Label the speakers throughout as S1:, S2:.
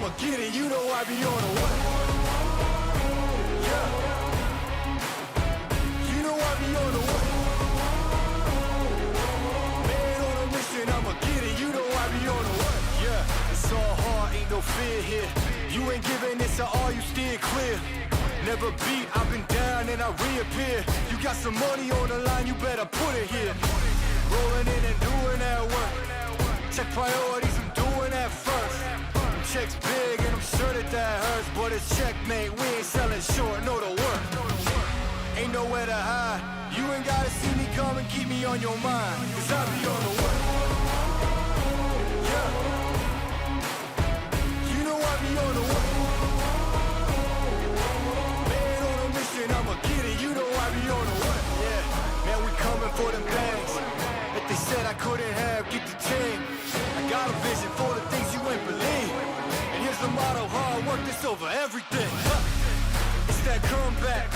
S1: I'ma get it, you know I be on the way. Yeah. You know I be on the way. Man on a mission, I'ma get it, you know I be on the way. Yeah, it's all hard, ain't no fear here. You ain't giving this at all, you steer clear. Never beat, I've been down and I reappear. You got some money on the line, you better put it here. Rolling in and doing that work. Check priorities, I'm doing that first. Checks big and I'm sure that hurts, but it's checkmate, we ain't selling short, know the work. Ain't nowhere to hide, you ain't gotta see me come and keep me on your mind, cause I be on the way. Yeah. You know I be on the way. Man on a mission, I'ma get it, you know I be on the way. Yeah, man we coming for them bags that they said I couldn't have, get the team. I got a vision for the things you ain't believe. And here's the motto, hard work, this over everything. It's that comeback.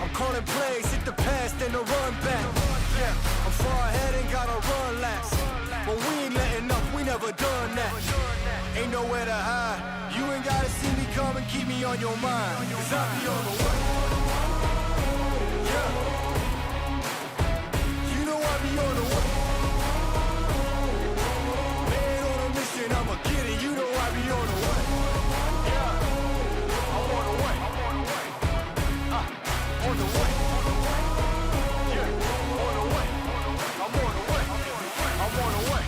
S1: I'm calling plays, hit the pass, then the run back. Yeah, I'm far ahead and gotta run laps. But we ain't letting up, we never done that. Ain't nowhere to hide, you ain't gotta see me come and keep me on your mind, cause I be on the way. Yeah. You know I be on the way. I'ma get it, you know I be on the way. Yeah, I'm on the way. On the way. Yeah, on the way. I'm on the way. I'm on the way.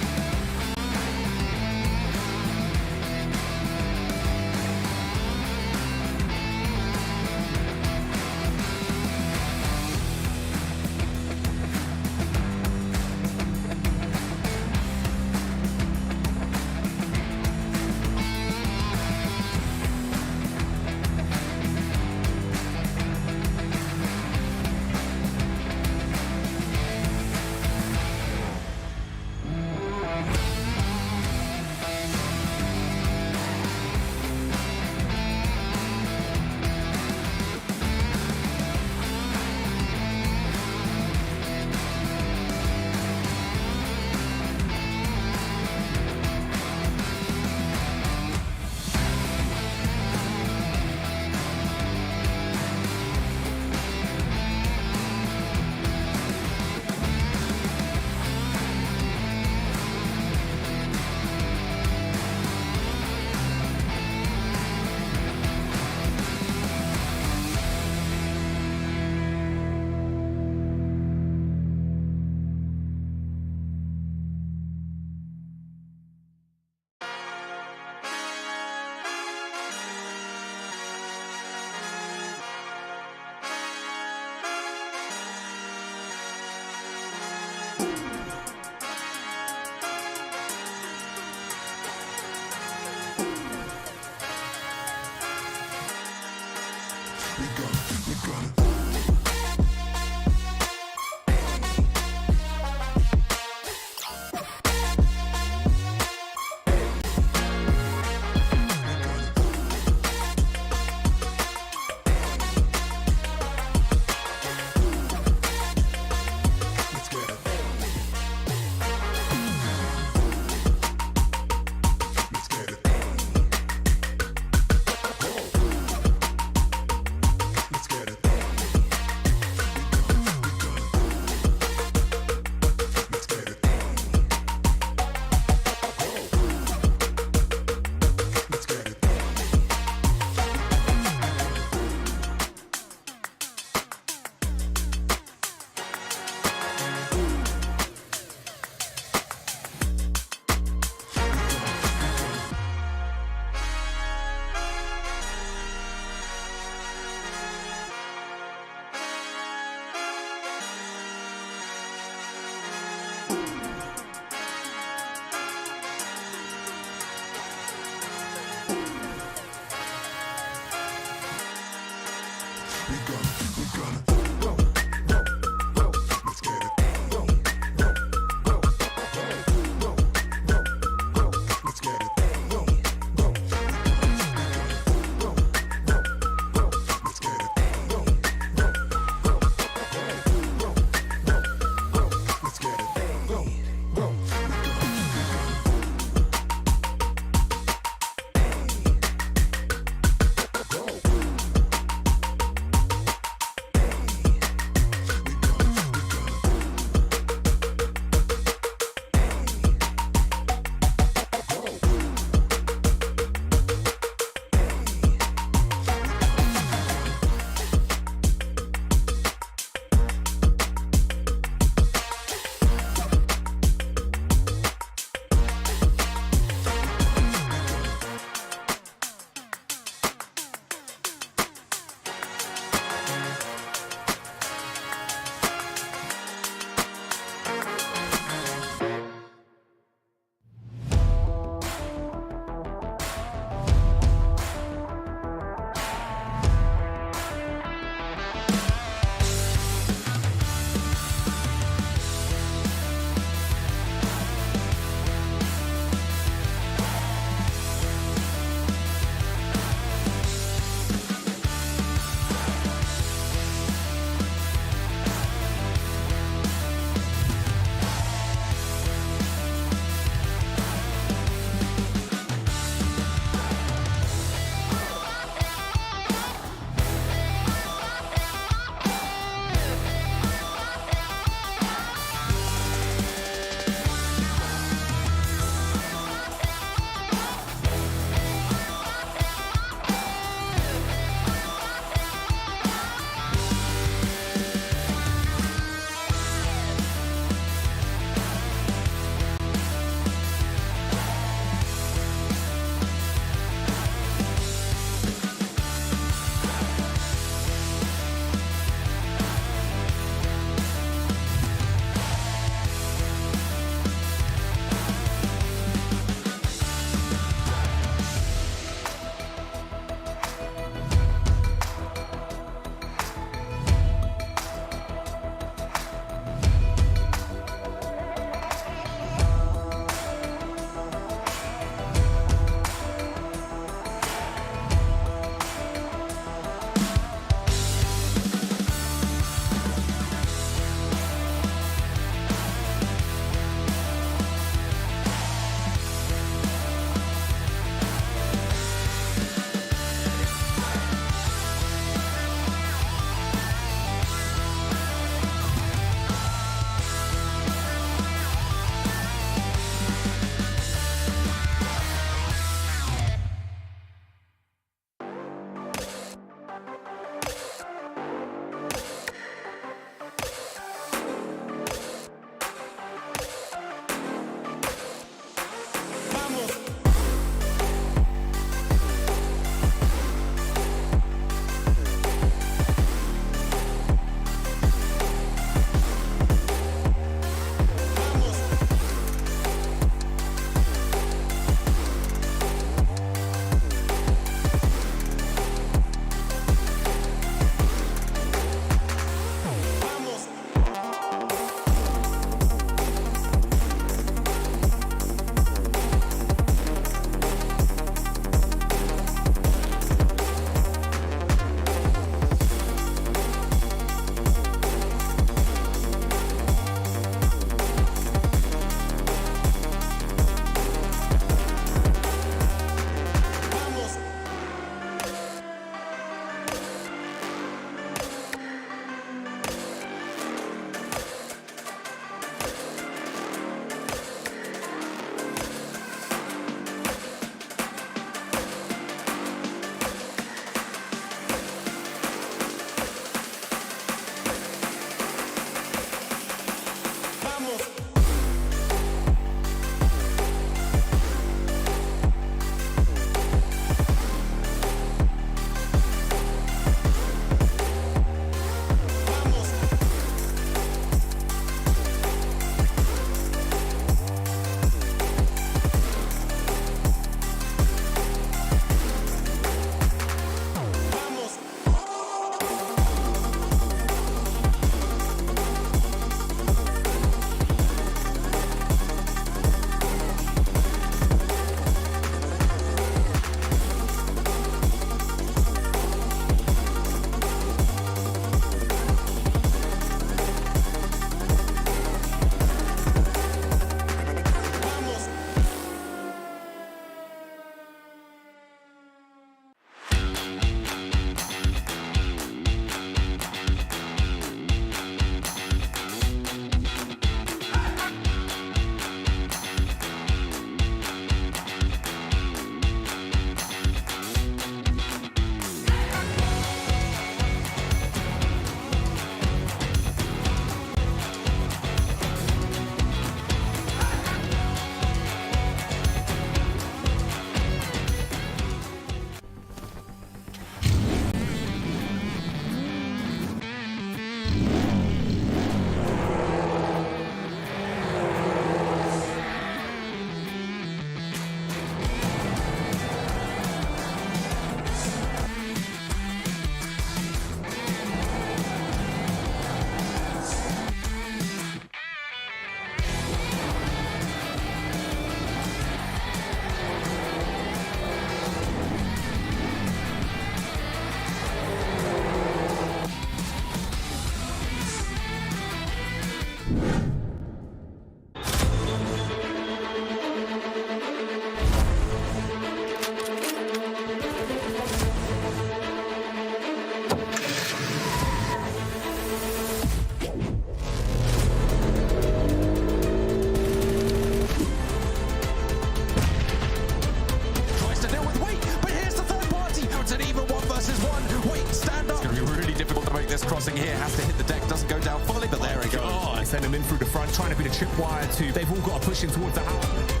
S2: one. Wait, stand up. It's going to be really difficult to make this crossing here. Has to hit the deck, doesn't go down fully, but there it goes.
S3: Oh, they send him in through the front, trying to be the tripwire too. They've all got to push him towards the house.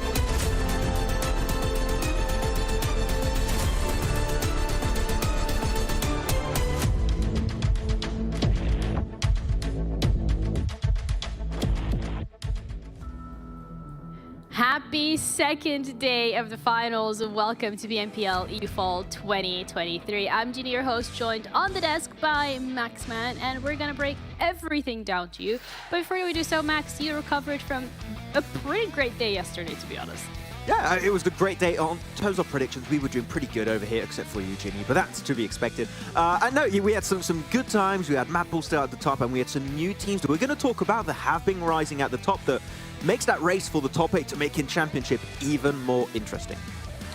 S4: Happy second day of the finals. Welcome to PMPL Europe Fall 2023. I'm Ginny, your host, joined on the desk by Maxman, and we're gonna break everything down to you. But before we do so, Max, you recovered from a pretty great day yesterday, to be honest.
S5: Yeah, it was a great day. On terms of predictions, we were doing pretty good over here, except for you, Ginny, but that's to be expected. I know we had some good times. We had MADBULLS still at the top, and we had some new teams that we're going to talk about that have been rising at the top that makes that race for the top 8 to making championship even more interesting.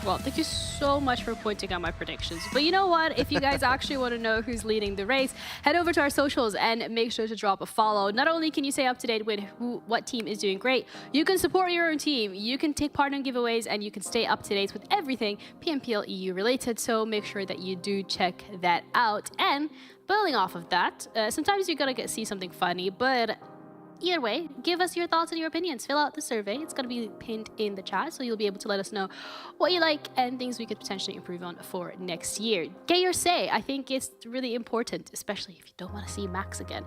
S4: Well, thank you so much for pointing out my predictions. But you know what? If you guys actually want to know who's leading the race, head over to our socials and make sure to drop a follow. Not only can you stay up to date with what team is doing great, you can support your own team, you can take part in giveaways, and you can stay up to date with everything PMPL EU related. So make sure that you do check that out. And building off of that, sometimes you're going to see something funny, but either way, give us your thoughts and your opinions. Fill out the survey. It's going to be pinned in the chat, so you'll be able to let us know what you like and things we could potentially improve on for next year. Get your say. I think it's really important, especially if you don't want to see Max again.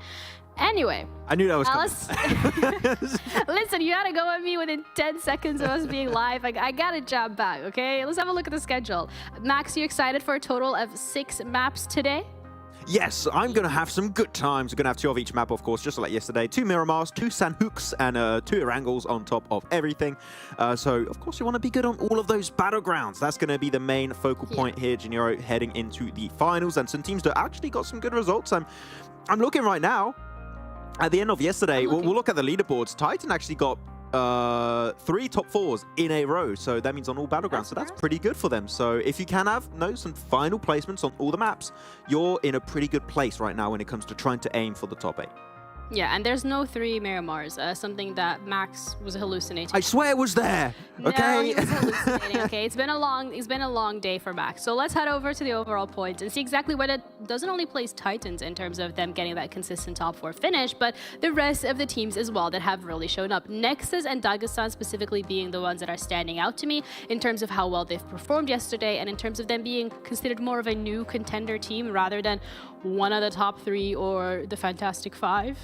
S4: Anyway.
S5: I knew that was
S4: coming. Listen, you had to go at me within 10 seconds of us being live. I got to jump back, okay? Let's have a look at the schedule. Max, you excited for a total of 6 maps today?
S5: Yes, I'm going to have some good times. We're going to have 2 of each map, of course, just like yesterday. 2 Miramars, 2 Sanhoks, and 2 Erangels on top of everything. So, of course, you want to be good on all of those battlegrounds. That's going to be the main focal point here, Junior, heading into the finals. And some teams that actually got some good results. I'm looking right now. At the end of yesterday, we'll look at the leaderboards. Titan actually got 3 top 4s in a row, so that means on all battlegrounds, so that's pretty good for them. So if you can have some final placements on all the maps, you're in a pretty good place right now when it comes to trying to aim for the top 8.
S4: Yeah, and there's no 3 Miramars, something that Max was hallucinating.
S5: I swear it was there. Okay.
S4: No, he was hallucinating. Okay, it's been a long day for Max. So let's head over to the overall points and see exactly what it doesn't only place Titans in terms of them getting that consistent top 4 finish, but the rest of the teams as well that have really shown up. NEXUS and Dagestan specifically being the ones that are standing out to me in terms of how well they've performed yesterday and in terms of them being considered more of a new contender team rather than one of the top 3 or the Fantastic 5.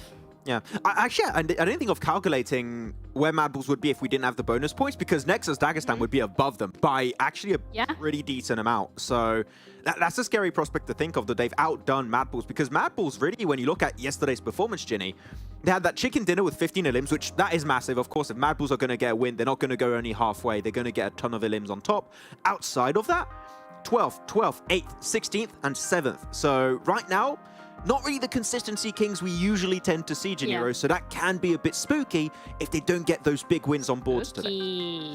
S5: Yeah, actually, I didn't think of calculating where MADBULLS would be if we didn't have the bonus points, because NEXUS Dagestan would be above them by actually a pretty decent amount. So that's a scary prospect to think of, that they've outdone MADBULLS, because MADBULLS really, when you look at yesterday's performance, Ginny, they had that chicken dinner with 15 elims, which that is massive. Of course, if MADBULLS are going to get a win, they're not going to go only halfway. They're going to get a ton of elims on top. Outside of that, 12th, 8th, 16th, and 7th. So right now, not really the consistency kings we usually tend to see, Junior, so that can be a bit spooky if they don't get those big wins on boards today.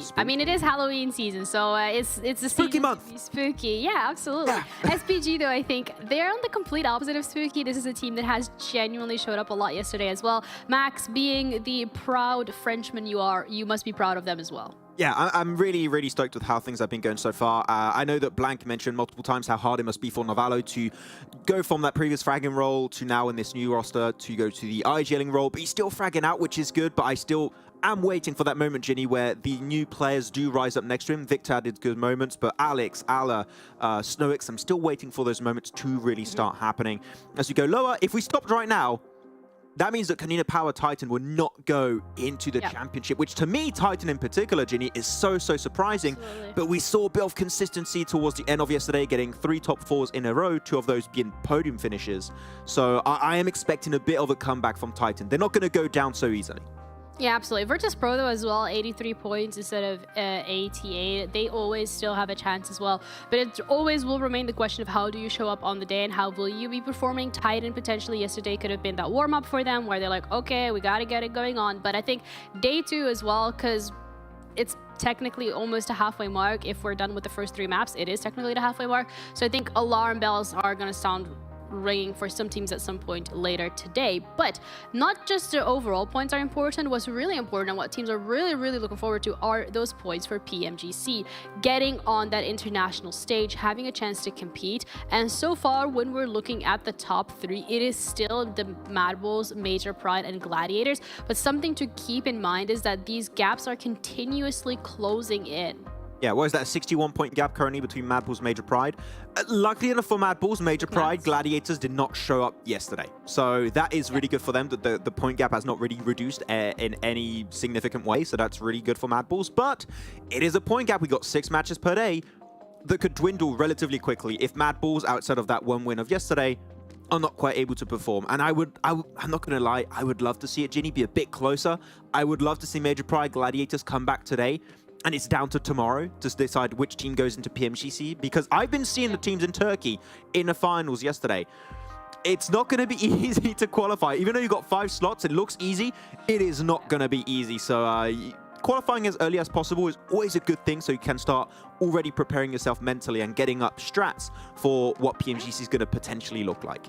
S4: Spooky. I mean, it is Halloween season, so it's a
S5: spooky month.
S4: Spooky, yeah, absolutely. SPG, though, I think they're on the complete opposite of spooky. This is a team that has genuinely showed up a lot yesterday as well. Max, being the proud Frenchman you are, you must be proud of them as well.
S5: Yeah, I'm really, really stoked with how things have been going so far. I know that Blank mentioned multiple times how hard it must be for Navallo to go from that previous fragging role to now in this new roster to go to the IGLing role, but he's still fragging out, which is good, but I still am waiting for that moment, Ginny, where the new players do rise up next to him. Victor did good moments, but Alex, Ala, Snowix, I'm still waiting for those moments to really start happening. As we go lower, if we stopped right now, that means that KONINA Power Titan will not go into the championship, which to me, Titan in particular, Ginny, is so surprising.
S4: Absolutely.
S5: But we saw a bit of consistency towards the end of yesterday, getting 3 top 4s in a row, 2 of those being podium finishes. So I am expecting a bit of a comeback from Titan. They're not going to go down so easily.
S4: Yeah, absolutely. VIRTUS.PRO, though, as well, 83 points instead of 88. They always still have a chance as well. But it always will remain the question of how do you show up on the day and how will you be performing. Titan potentially yesterday could have been that warm-up for them where they're like, okay, we got to get it going on. But I think day 2 as well, because it's technically almost a halfway mark. If we're done with the first 3 maps, it is technically the halfway mark. So I think alarm bells are going to sound ringing for some teams at some point later today. But not just the overall points are important. What's really important and what teams are really looking forward to are those points for PMGC. Getting on that international stage, having a chance to compete. And so far, when we're looking at the top 3, it is still the MADBULLS, Major Pride, and Gladiators. But something to keep in mind is that these gaps are continuously closing in.
S5: Yeah, what is that, a 61-point gap currently between MADBULLS, Major Pride? Luckily enough for MADBULLS, Major Pride, Gladiators did not show up yesterday. So that is really good for them, that the point gap has not really reduced in any significant way. So that's really good for MADBULLS. But it is a point gap. We got 6 matches per day that could dwindle relatively quickly if MADBULLS, outside of that one win of yesterday, are not quite able to perform. And I'm not going to lie, I would love to see it, Ginny, be a bit closer. I would love to see Major Pride, Gladiators come back today. And it's down to tomorrow to decide which team goes into PMGC, because I've been seeing the teams in Turkey in the finals yesterday. It's not going to be easy to qualify. Even though you've got 5 slots, it looks easy. It is not going to be easy. So qualifying as early as possible is always a good thing, so you can start already preparing yourself mentally and getting up strats for what PMGC is going to potentially look like.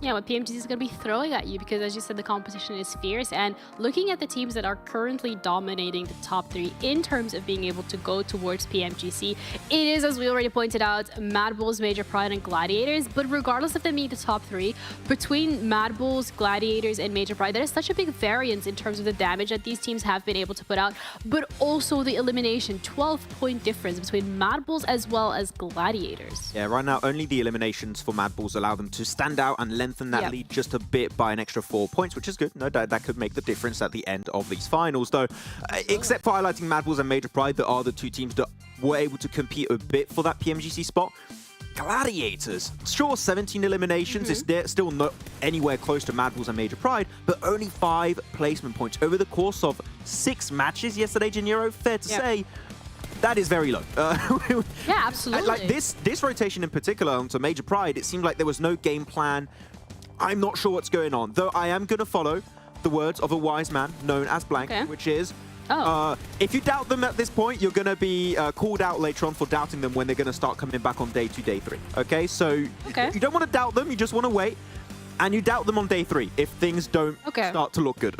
S4: Yeah, what PMGC is going to be throwing at you, because as you said, the competition is fierce. And looking at the teams that are currently dominating the top 3 in terms of being able to go towards PMGC, it is, as we already pointed out, MADBULLS, Major Pride, and Gladiators. But regardless if they meet the top 3, between MADBULLS, Gladiators, and Major Pride, there is such a big variance in terms of the damage that these teams have been able to put out, but also the elimination, 12-point difference between MADBULLS as well as Gladiators.
S5: Yeah, right now, only the eliminations for MADBULLS allow them to stand out and lengthen that lead just a bit by an extra 4 points, which is good. No doubt that could make the difference at the end of these finals, though. Except for highlighting MADBULLS and Major Pride, that are the 2 teams that were able to compete a bit for that PMGC spot. Gladiators, sure, 17 eliminations is still not anywhere close to MADBULLS and Major Pride, but only 5 placement points over the course of 6 matches yesterday, Janiro. Fair to say, that is very low.
S4: Yeah, absolutely.
S5: Like this rotation in particular onto Major Pride, it seemed like there was no game plan. I'm not sure what's going on, though I am going to follow the words of a wise man known as Blank, which is, if you doubt them at this point, you're going to be called out later on for doubting them when they're going to start coming back on day 2, day 3. Okay, so you don't want to doubt them, you just want to wait. And you doubt them on day 3 if things don't start to look good.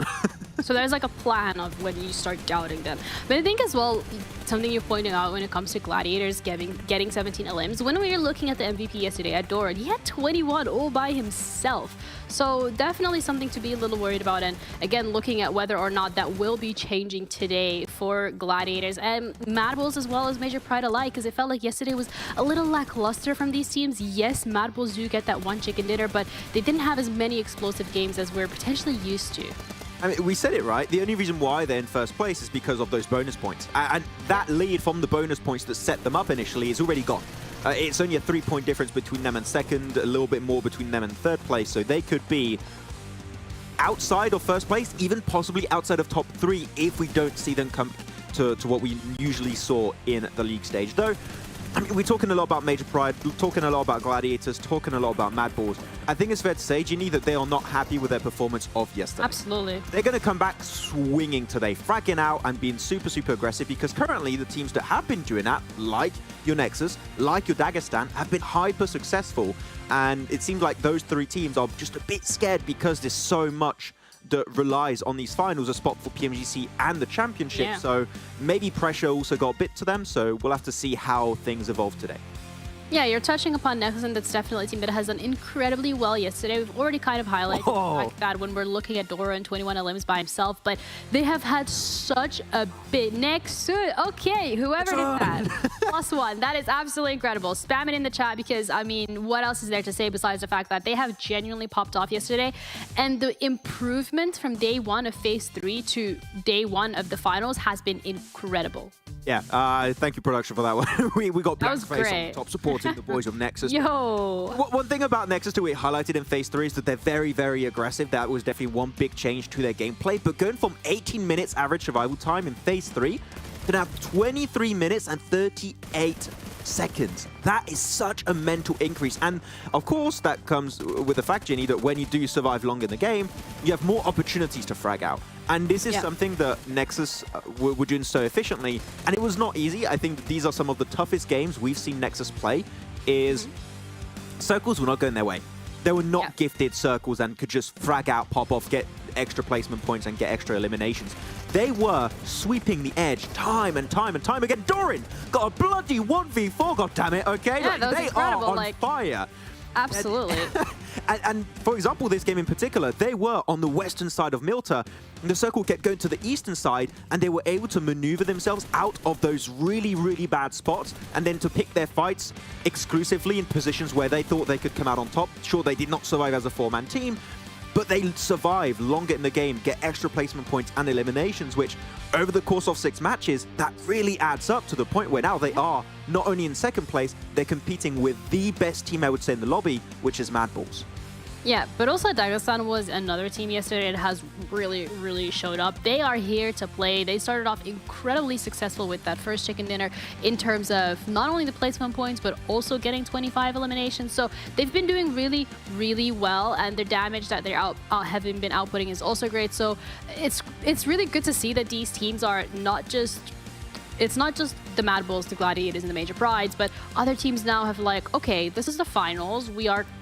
S4: So there's like a plan of when you start doubting them. But I think as well, something you're pointing out when it comes to Gladiators getting 17 elims, when we were looking at the MVP yesterday at Doran, he had 21 all by himself. So definitely something to be a little worried about. And again, looking at whether or not that will be changing today for Gladiators and MADBULLS as well as Major Pride alike, because it felt like yesterday was a little lackluster from these teams. Yes, MADBULLS do get that 1 chicken dinner, but they didn't have as many explosive games as we're potentially used to.
S5: I mean, we said it, right? The only reason why they're in first place is because of those bonus points. And that lead from the bonus points that set them up initially is already gone. It's only a 3-point difference between them and second, a little bit more between them and third place. So they could be outside of first place, even possibly outside of top 3 if we don't see them come to what we usually saw in the league stage. Though, I mean, we're talking a lot about Major Pride, talking a lot about Gladiators, talking a lot about MADBULLS. I think it's fair to say, Ginny, that they are not happy with their performance of yesterday.
S4: Absolutely.
S5: They're going to come back swinging today, fragging out and being super aggressive, because currently the teams that have been doing that, like your NEXUS, like your Dagestan, have been hyper successful. And it seems like those 3 teams are just a bit scared because there's so much that relies on these finals, a spot for PMGC and the championship. So maybe pressure also got a bit to them. So we'll have to see how things evolve today.
S4: Yeah, you're touching upon NEXUS, and that's definitely a team that has done incredibly well yesterday. We've already kind of highlighted the fact that when we're looking at Dora and 21 elims by himself, but they have had such a big NEXUS. Okay, whoever did that. +1. That is absolutely incredible. Spam it in the chat, because, I mean, what else is there to say besides the fact that they have genuinely popped off yesterday? And the improvement from day 1 of phase 3 to day 1 of the finals has been incredible.
S5: Yeah, thank you, production, for that one. we got Black's face on top supporting the boys of NEXUS.
S4: Yo!
S5: One thing about NEXUS that we highlighted in phase 3 is that they're very aggressive. That was definitely one big change to their gameplay. But going from 18 minutes average survival time in phase 3 to now 23 minutes and 38 seconds. That is such a mental increase. And of course, that comes with the fact, Ginny, that when you do survive long in the game, you have more opportunities to frag out. And this is something that NEXUS were doing so efficiently. And it was not easy. I think that these are some of the toughest games we've seen NEXUS play, is circles were not going their way. They were not gifted circles and could just frag out, pop off, get extra placement points and get extra eliminations. They were sweeping the edge time and time and time again. Doran got a bloody 1v4, goddammit, okay?
S4: Yeah, that was
S5: they
S4: incredible,
S5: are on fire.
S4: Absolutely.
S5: And for example, this game in particular, they were on the western side of MUERTE, and the circle kept going to the eastern side, and they were able to maneuver themselves out of those really, really bad spots, and then to pick their fights exclusively in positions where they thought they could come out on top. Sure, they did not survive as a 4-man team, but they survive longer in the game, get extra placement points and eliminations, which over the course of 6 matches, that really adds up to the point where now they are not only in second place, they're competing with the best team, I would say, in the lobby, which is MADBULLS.
S4: Yeah, but also Dagestan was another team yesterday that has really, really showed up. They are here to play. They started off incredibly successful with that first chicken dinner in terms of not only the placement points, but also getting 25 eliminations. So they've been doing really, really well, and their damage that they're having been outputting is also great. So it's really good to see that these teams are not just... It's not just the MADBULLS, the Gladiators, and the Major Prides, but other teams now have like, okay, this is the finals.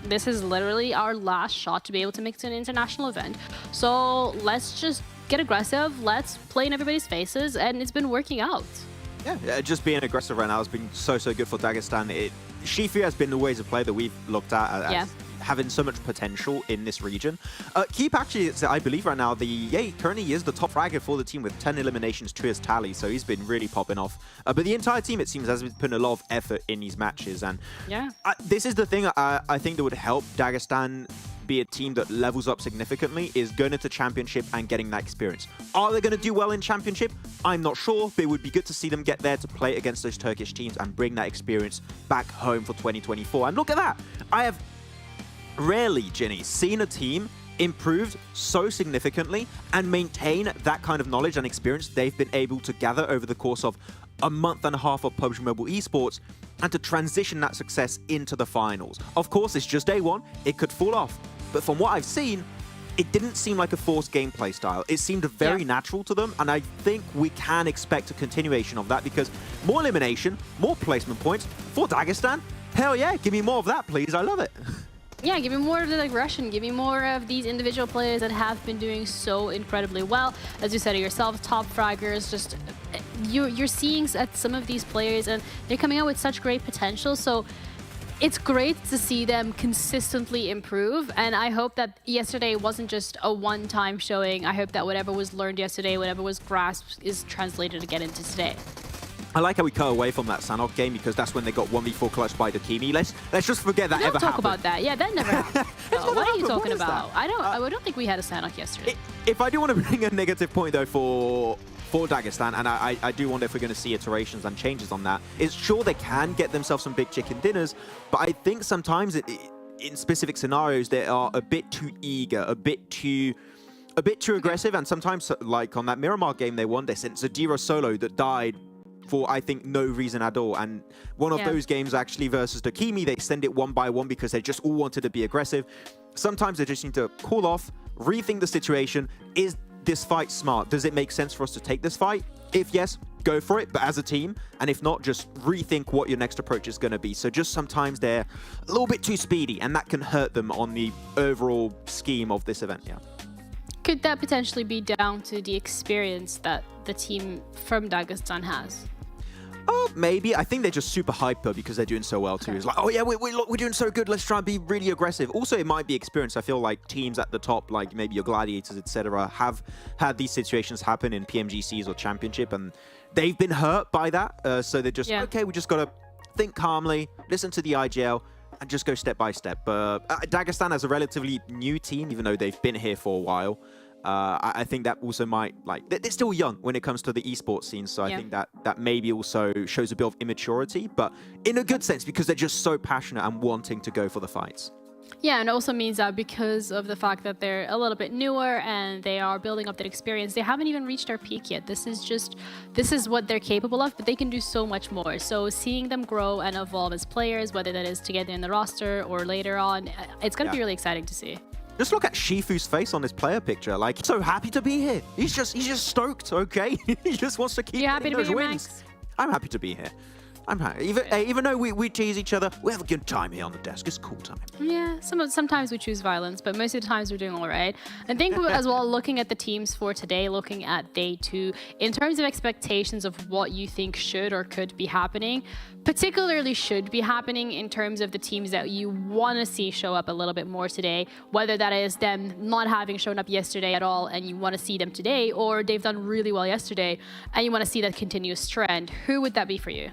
S4: This is literally our last shot to be able to make it to an international event. So let's just get aggressive. Let's play in everybody's faces, and it's been working out.
S5: Yeah, just being aggressive right now has been so good for Dagestan. Shifu has been always a player that we've looked at as having so much potential in this region. Keep actually, I believe right now, currently he is the top fragger for the team with 10 eliminations to his tally, so he's been really popping off. But the entire team, it seems, has been putting a lot of effort in these matches, and this is the thing I think that would help Dagestan be a team that levels up significantly, is going into Championship and getting that experience. Are they going to do well in Championship? I'm not sure, but it would be good to see them get there to play against those Turkish teams and bring that experience back home for 2024. And look at that! I have rarely, Ginny, seen a team improved so significantly and maintain that kind of knowledge and experience they've been able to gather over the course of a month and a half of PUBG Mobile Esports, and to transition that success into the finals. Of course, it's just day one, it could fall off, but from what I've seen, it didn't seem like a forced gameplay style. It seemed very natural to them, and I think we can expect a continuation of that, because more elimination, more placement points for Dagestan. Hell yeah, give me more of that, please. I love it.
S4: Yeah, give me more of the aggression. Give me more of these individual players that have been doing so incredibly well. As you said it yourself, top fraggers, just you're seeing at some of these players, and they're coming out with such great potential. So it's great to see them consistently improve, and I hope that yesterday wasn't just a one-time showing. I hope that whatever was learned yesterday, whatever was grasped, is translated again into today.
S5: I like how we cut away from that Sanhok game, because that's when they got 1v4 clutched by Dakimi. Let's just forget that ever happened.
S4: Don't talk about that. Yeah, that never happened. What are you talking about? I don't think we had a Sanhok yesterday.
S5: If I do want to bring a negative point though for Dagestan, and I do wonder if we're going to see iterations and changes on that, it's sure they can get themselves some big chicken dinners, but I think sometimes in specific scenarios they are a bit too eager, a bit too aggressive, and sometimes, like on that Miramar game they won, they sent Zadira solo that died for, I think, no reason at all. And one of those games actually versus Dakimi, they send it one by one because they just all wanted to be aggressive. Sometimes they just need to cool off, rethink the situation. Is this fight smart? Does it make sense for us to take this fight? If yes, go for it, but as a team. And if not, just rethink what your next approach is going to be. So just sometimes they're a little bit too speedy, and that can hurt them on the overall scheme of this event,
S4: Could that potentially be down to the experience that the team from Dagestan has?
S5: Oh, maybe. I think they're just super hyper because they're doing so well too. It's like, oh yeah, we're doing so good. Let's try and be really aggressive. Also, it might be experience. I feel like teams at the top, like maybe your Gladiators, etc., have had these situations happen in PMGCs or Championship, and they've been hurt by that. So they're just, okay, we just got to think calmly, listen to the IGL, and just go step by step. But Dagestan as a relatively new team, even though they've been here for a while, I think that also might, like, they're still young when it comes to the esports scene, so I think that maybe also shows a bit of immaturity, but in a good sense, because they're just so passionate and wanting to go for the fights.
S4: Yeah, and it also means that because of the fact that they're a little bit newer and they are building up that experience, they haven't even reached their peak yet. This is what they're capable of, but they can do so much more. So seeing them grow and evolve as players, whether that is together in the roster or later on, it's going to be really exciting to see.
S5: Just look at Shifu's face on this player picture. Like, he's so happy to be here. He's just stoked, okay? He just wants to keep
S4: happy to
S5: those
S4: be here,
S5: wins.
S4: Max?
S5: I'm happy to be here. I'm happy. Even though we tease each other, we have a good time here on the desk. It's a cool time.
S4: Yeah, sometimes we choose violence, but most of the times we're doing all right. I think as well, looking at the teams for today, looking at day 2, in terms of expectations of what you think should or could be happening, particularly should be happening in terms of the teams that you want to see show up a little bit more today, whether that is them not having shown up yesterday at all and you want to see them today, or they've done really well yesterday and you want to see that continuous trend. Who would that be for you?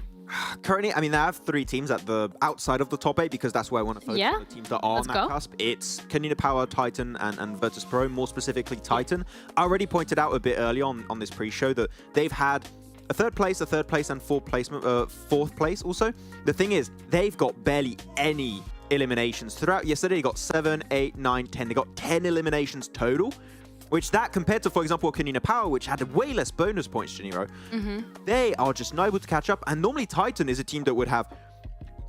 S5: Currently, I mean, I have 3 teams at the outside of the top 8 because that's where I want to focus on the teams that are on that cusp. It's KONINA Power, Titan, and VIRTUS.PRO, more specifically Titan. I already pointed out a bit early on this pre-show that they've had a third place, and fourth place also. The thing is, they've got barely any eliminations. Throughout yesterday, they got 7, 8, 9, 10. They got 10 eliminations total. Which that compared to, for example, KONINA Power, which had way less bonus points, Janiro, they are just not able to catch up. And normally Titan is a team that would have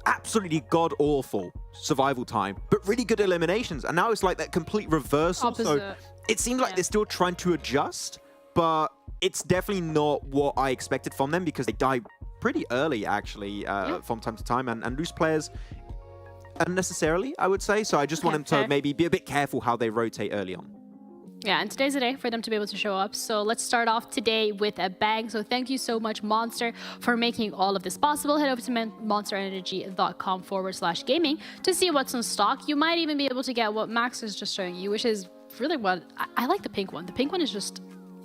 S5: absolutely god-awful survival time, but really good eliminations. And now it's like that complete reversal.
S4: Opposite.
S5: So it seems like they're still trying to adjust, but it's definitely not what I expected from them because they die pretty early, actually, from time to time, and lose players unnecessarily, I would say. So I just want them to maybe be a bit careful how they rotate early on.
S4: Yeah, and today's the day for them to be able to show up. So let's start off today with a bang. So thank you so much, Monster, for making all of this possible. Head over to monsterenergy.com/gaming to see what's in stock. You might even be able to get what Max is just showing you, which is really what I like. The pink one. The pink one is just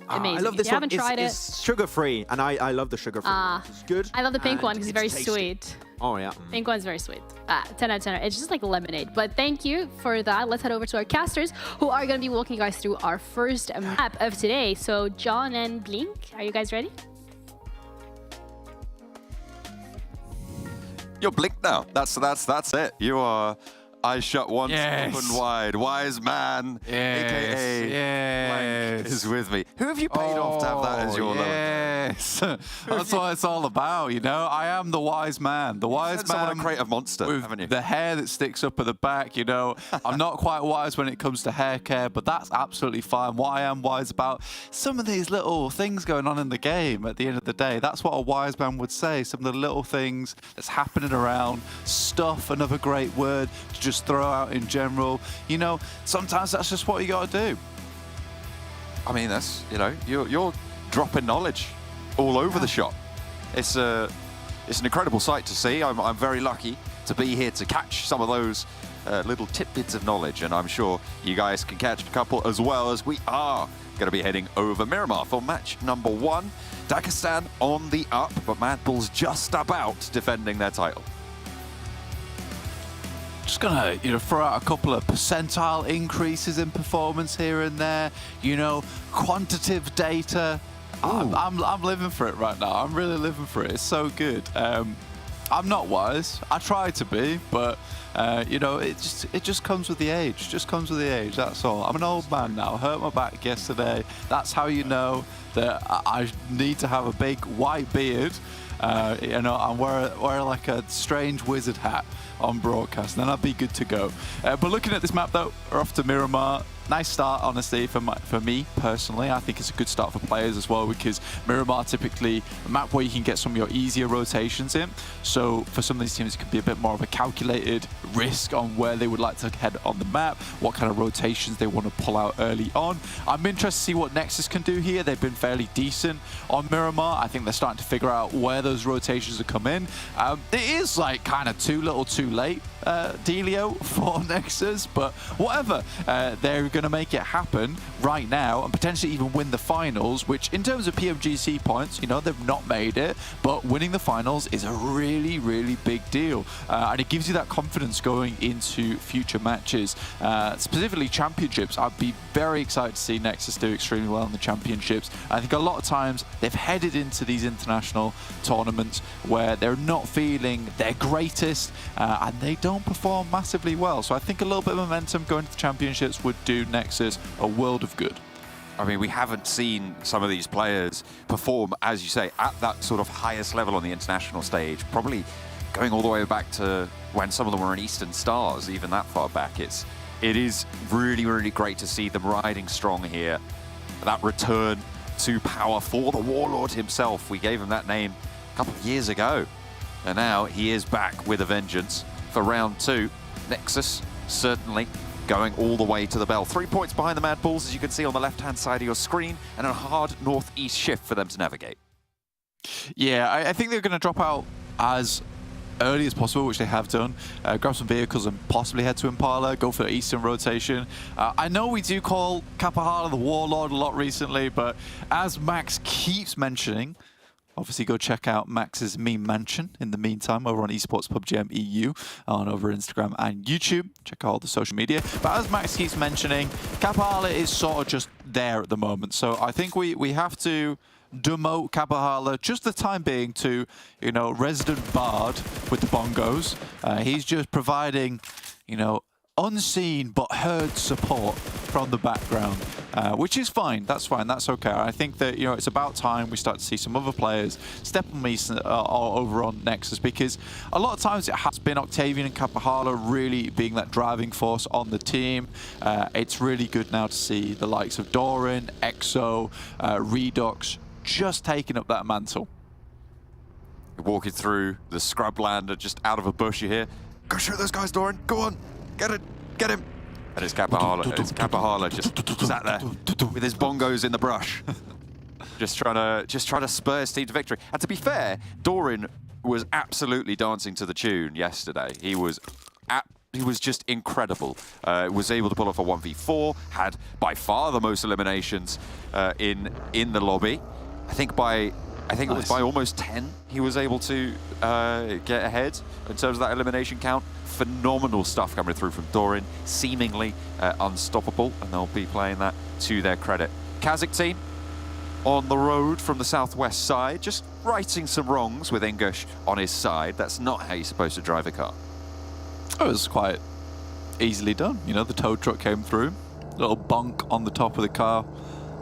S4: amazing. I love this one. If you haven't tried it,
S5: it's sugar-free, and I love the sugar-free one. It's good.
S4: I love the pink one because it's very sweet.
S5: Oh, yeah.
S4: Pink one's very sweet. 10 out of 10. It's just like lemonade. But thank you for that. Let's head over to our casters who are going to be walking you guys through our first map of today. So John and Blink, are you guys ready?
S6: You're Blink now. That's it. You are eyes shut once, open wide. Wise man, aka Blank, is with me. Who have you paid off to have that as your logo?
S7: Yes, that's what it's all about, you know. I am the wise man. The wise man.
S6: A creative monster, haven't you?
S7: The hair that sticks up at the back, you know. I'm not quite wise when it comes to hair care, but that's absolutely fine. What I am wise about, some of these little things going on in the game at the end of the day. That's what a wise man would say. Some of the little things that's happening around. Stuff, another great word to just throw out in general. You know, sometimes that's just what you got to do.
S6: I mean, that's, you know, you're dropping knowledge all over the shop. It's an incredible sight to see. I'm very lucky to be here to catch some of those little tidbits of knowledge, and I'm sure you guys can catch a couple as well, as we are going to be heading over Miramar for match number 1. Dagestan on the up, but MADBULLS just about defending their title.
S7: Just gonna, you know, throw out a couple of percentile increases in performance here and there. You know, quantitative data. I'm living for it right now. I'm really living for it. It's so good. I'm not wise. I try to be, but you know, it just comes with the age. Just comes with the age. That's all. I'm an old man now. I hurt my back yesterday. That's how you know that I need to have a big white beard. You know, and wear like a strange wizard hat on broadcast, then I'd be good to go. But looking at this map though, we're off to Miramar. Nice start, honestly, for me personally. I think it's a good start for players as well, because Miramar typically a map where you can get some of your easier rotations in. So for some of these teams, it can be a bit more of a calculated risk on where they would like to head on the map, what kind of rotations they want to pull out early on. I'm interested to see what NEXUS can do here. They've been fairly decent on Miramar. I think they're starting to figure out where those rotations are come in. It is like kind of too little too late, dealio for NEXUS, but whatever. They're going to make it happen right now and potentially even win the finals, which in terms of PMGC points, you know, they've not made it, but winning the finals is a really, really big deal. And it gives you that confidence going into future matches, specifically championships. I'd be very excited to see NEXUS do extremely well in the championships. I think a lot of times they've headed into these international tournaments where they're not feeling their greatest and they don't perform massively well. So I think a little bit of momentum going to the championships would do NEXUS a world of good.
S6: I mean, we haven't seen some of these players perform, as you say, at that sort of highest level on the international stage, probably going all the way back to when some of them were in Eastern Stars, even that far back. It is really, really great to see them riding strong here. That return to power for the Warlord himself. We gave him that name a couple of years ago. And now he is back with a vengeance for round 2. NEXUS certainly going all the way to the bell. 3 points behind the MADBULLS, as you can see on the left-hand side of your screen, and a hard northeast shift for them to navigate.
S7: Yeah, I think they're going to drop out as early as possible, which they have done. Grab some vehicles and possibly head to Impala, go for the eastern rotation. I know we do call Kapahala the Warlord a lot recently, but as Max keeps mentioning, obviously go check out Max's meme mansion in the meantime over on Esports PUBGM EU on over Instagram and YouTube. Check out all the social media. But as Max keeps mentioning, Kapahala is sort of just there at the moment. So I think we have to demote Kapahala just the time being to, you know, resident bard with the bongos. He's just providing, you know, unseen but heard support from the background, which is fine. That's fine. That's okay. I think that, you know, it's about time we start to see some other players step on me over on NEXUS, because a lot of times it has been Octavian and Kapahala really being that driving force on the team. It's really good now to see the likes of Doran, EXO, Redux just taking up that mantle.
S6: Walking through the scrubland, just out of a bush, you hear, "Go shoot those guys, Doran. Go on, get it, get him." And it's Kapahala. It's Kapahala just sat there with his bongos in the brush, just trying to spur his team to victory. And to be fair, Doran was absolutely dancing to the tune yesterday. He was just incredible. Was able to pull off a 1v4. Had by far the most eliminations in the lobby. I think it was by almost 10 he was able to get ahead in terms of that elimination count. Phenomenal stuff coming through from Doran, seemingly unstoppable, and they'll be playing that to their credit. KASIK team on the road from the southwest side, just righting some wrongs with Engush on his side. That's not how you're supposed to drive a car.
S7: It was quite easily done. You know, the tow truck came through, little bonk on the top of the car,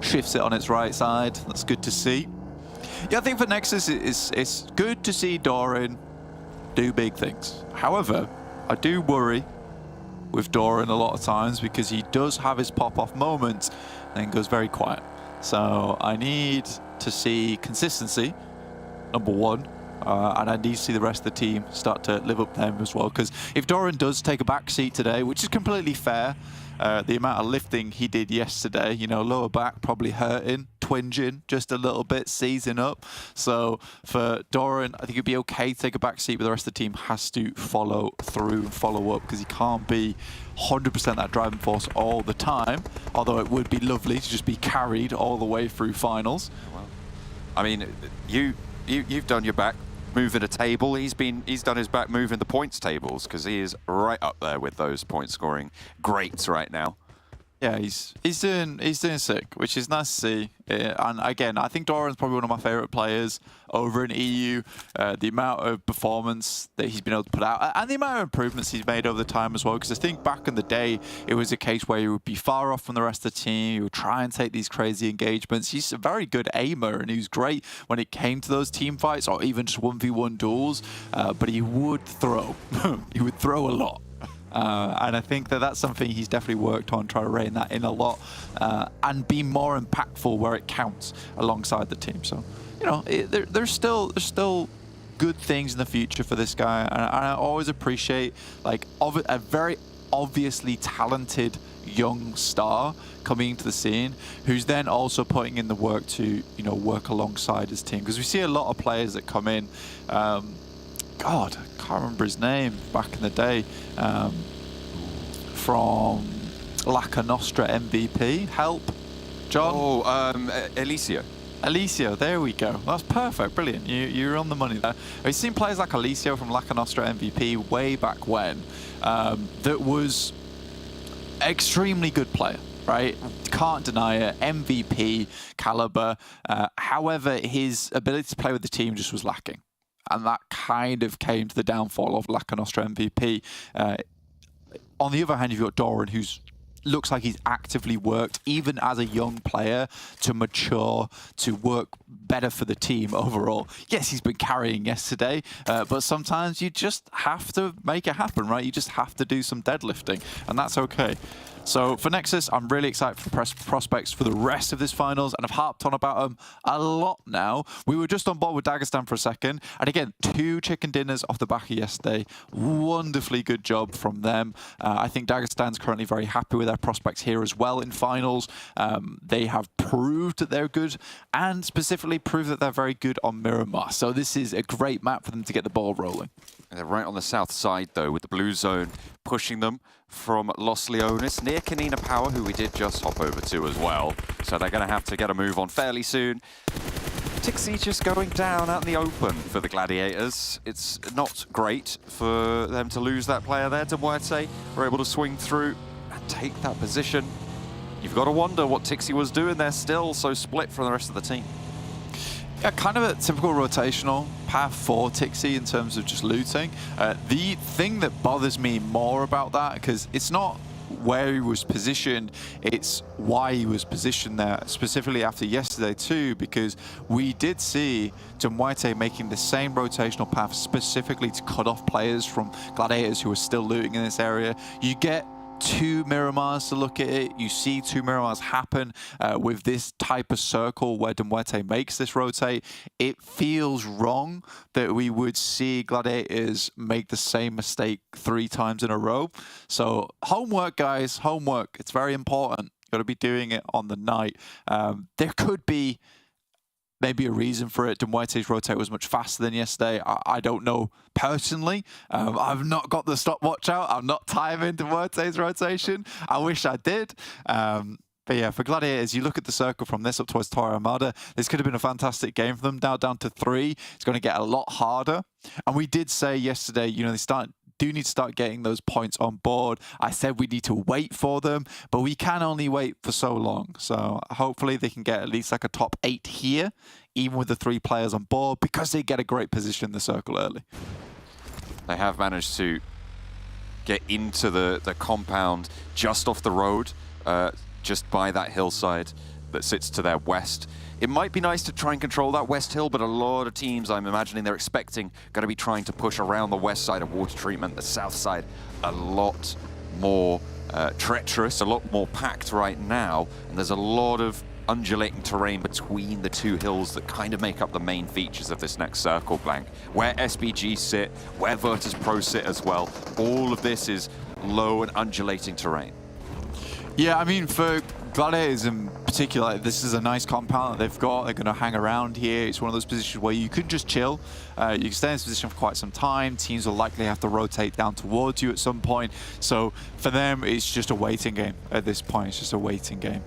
S7: shifts it on its right side. That's good to see. Yeah, I think for NEXUS, it's good to see Doran do big things. However, I do worry with Doran a lot of times because he does have his pop-off moments and then goes very quiet. So I need to see consistency, number one, and I need to see the rest of the team start to live up to him as well. Because if Doran does take a back seat today, which is completely fair, the amount of lifting he did yesterday, you know, lower back probably hurting, twinging just a little bit, seizing up. So for Doran, I think it'd be okay to take a back seat, but the rest of the team has to follow through and follow up, because he can't be 100% that driving force all the time, although it would be lovely to just be carried all the way through finals.
S6: Well, I mean, you've done your back moving a table. He's done his back moving the points tables, because he is right up there with those point scoring greats right now.
S7: Yeah, he's doing sick, which is nice to see. And again, I think Doran's probably one of my favorite players over in EU. The amount of performance that he's been able to put out, and the amount of improvements he's made over the time as well. Because I think back in the day, it was a case where he would be far off from the rest of the team. He would try and take these crazy engagements. He's a very good aimer, and he was great when it came to those team fights or even just 1v1 duels. But he would throw. He would throw a lot. And I think that that's something he's definitely worked on, trying to rein that in a lot and be more impactful where it counts alongside the team. So, you know, there's still good things in the future for this guy, and I always appreciate like a very obviously talented young star coming into the scene who's then also putting in the work to, you know, work alongside his team, because we see a lot of players that come in. God, I can't remember his name back in the day. From Laka Nostra MVP. Help, John?
S6: Oh, Alicio.
S7: Alicio, there we go. That's perfect, brilliant. You're on the money there. We've seen players like Alicio from Laka Nostra MVP way back when. That was extremely good player, right? Can't deny it. MVP caliber. However, his ability to play with the team just was lacking. And that kind of came to the downfall of Laka Nostra MVP. On the other hand, you've got Doran, who looks like he's actively worked, even as a young player, to mature, to work better for the team overall. Yes, he's been carrying yesterday, but sometimes you just have to make it happen, right? You just have to do some deadlifting, and that's okay. So for Nexus, I'm really excited for prospects for the rest of this finals, and I've harped on about them a lot now. We were just on board with Dagestan for a second, and again, 2 chicken dinners off the back of yesterday. Wonderfully good job from them. I think Dagestan's currently very happy with their prospects here as well in finals. They have proved that they're good, and specifically proved that they're very good on Miramar. So this is a great map for them to get the ball rolling.
S6: They're right on the south side, though, with the blue zone pushing them from Los Leones, near KONINA Power, who we did just hop over to as well. So they're going to have to get a move on fairly soon. TixI just going down out in the open for the Gladiators. It's not great for them to lose that player there. DeMuerte were able to swing through and take that position. You've got to wonder what TixI was doing there, still so split from the rest of the team.
S7: Yeah, kind of a typical rotational path for TixI in terms of just looting. The thing that bothers me more about that, because it's not where he was positioned, it's why he was positioned there, specifically after yesterday too, because we did see DeMuerte making the same rotational path specifically to cut off players from Gladiators who are still looting in this area. You get 2 Miramars to look at it. You see 2 Miramars happen with this type of circle where DeMuerte makes this rotate. It feels wrong that we would see Gladiators make the same mistake 3 times in a row. So homework, guys, homework. It's very important. Got to be doing it on the night. There could be maybe a reason for it. DeMuerte's rotate was much faster than yesterday. I don't know personally. I've not got the stopwatch out. I'm not timing DeMuerte's rotation. I wish I did. But yeah, for Gladiators, you look at the circle from this up towards Torre Armada. This could have been a fantastic game for them. Now down to 3. It's going to get a lot harder. And we did say yesterday, you know, they do need to start getting those points on board. I said we need to wait for them, but we can only wait for so long. So hopefully they can get at least like a top 8 here, even with the 3 players on board, because they get a great position in the circle early.
S6: They have managed to get into the compound just off the road, just by that hillside that sits to their west. It might be nice to try and control that west hill, but a lot of teams, I'm imagining they're expecting, going to be trying to push around the west side of water treatment. The south side, a lot more treacherous, a lot more packed right now, and there's a lot of undulating terrain between the 2 hills that kind of make up the main features of this next circle, Blank. Where SBG sit, where VIRTUS.PRO sit as well, all of this is low and undulating terrain.
S7: Yeah, I mean, for Gladiators in particular, this is a nice compound that they've got. They're going to hang around here. It's one of those positions where you can just chill. You can stay in this position for quite some time. Teams will likely have to rotate down towards you at some point. So for them, it's just a waiting game at this point. It's just a waiting game.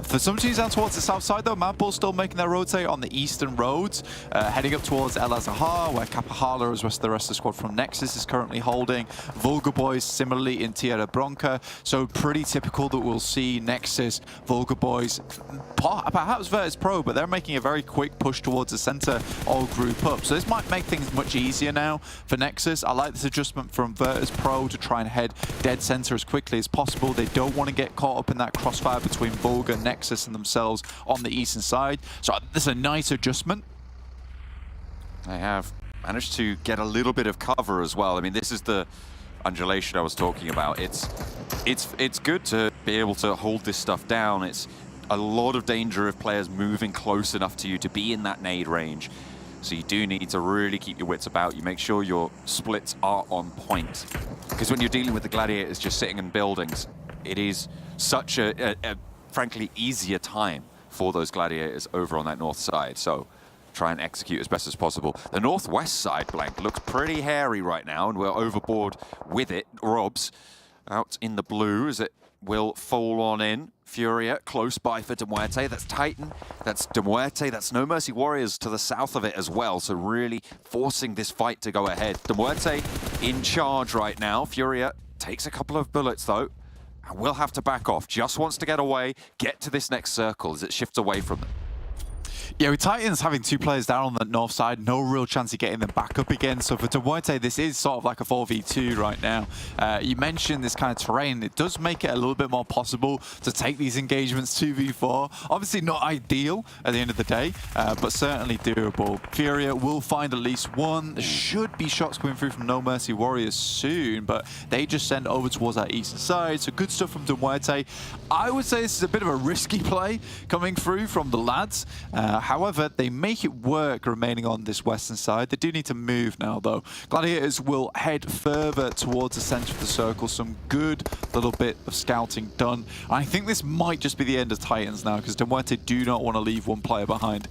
S7: For some teams down towards the south side, though, MADBULLS still making their rotate on the eastern roads, heading up towards El Azahar, where Capahala, as well as the rest of the squad from Nexus, is currently holding. VULGAR boys similarly in Tierra Bronca. So pretty typical that we'll see Nexus, VULGAR boys, perhaps VIRTUS.PRO, but they're making a very quick push towards the center, all group up. So this might make things much easier now for Nexus. I like this adjustment from VIRTUS.PRO to try and head dead center as quickly as possible. They don't want to get caught up in that crossfire between VULGAR, Nexus, and themselves on the eastern side. So this is a nice adjustment.
S6: They have managed to get a little bit of cover as well. I mean, this is the undulation I was talking about. It's good to be able to hold this stuff down. It's a lot of danger of players moving close enough to you to be in that nade range. So you do need to really keep your wits about you. Make sure your splits are on point. Because when you're dealing with the Gladiators just sitting in buildings, it is such a frankly, easier time for those Gladiators over on that north side. So try and execute as best as possible. The northwest side, Blank, looks pretty hairy right now, and we're overboard with it. Robs out in the blue as it will fall on in. Furia close by for DeMuerte. That's Titan, that's DeMuerte, that's No Mercy Warriors to the south of it as well. So really forcing this fight to go ahead. DeMuerte in charge right now. Furia takes a couple of bullets though, and will have to back off. Just wants to get away, get to this next circle as it shifts away from them.
S7: Yeah, with Titans having 2 players down on the north side, no real chance of getting them back up again. So for MUERTE, this is sort of like a 4v2 right now. You mentioned this kind of terrain. It does make it a little bit more possible to take these engagements 2v4. Obviously not ideal at the end of the day, but certainly doable. Furia will find at least one. There should be shots coming through from No Mercy Warriors soon, but they just send over towards that eastern side. So good stuff from MUERTE. I would say this is a bit of a risky play coming through from the lads. However, they make it work remaining on this western side. They do need to move now, though. Gladiators will head further towards the center of the circle. Some good little bit of scouting done. I think this might just be the end of Titans now, because MUERTE do not want to leave one player behind.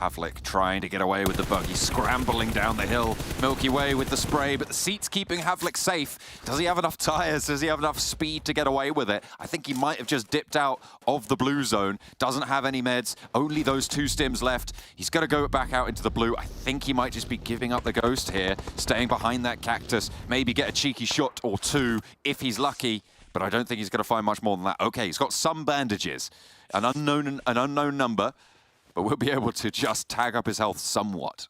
S6: Havlik trying to get away with the buggy, scrambling down the hill. Milky Way with the spray, but the seat's keeping Havlik safe. Does he have enough tires? Does he have enough speed to get away with it? I think he might have just dipped out of the blue zone. Doesn't have any meds, only those 2 stims left. He's got to go back out into the blue. I think he might just be giving up the ghost here, staying behind that cactus, maybe get a cheeky shot or 2 if he's lucky, but I don't think he's going to find much more than that. Okay, he's got some bandages, an unknown number, but we'll be able to just tag up his health somewhat.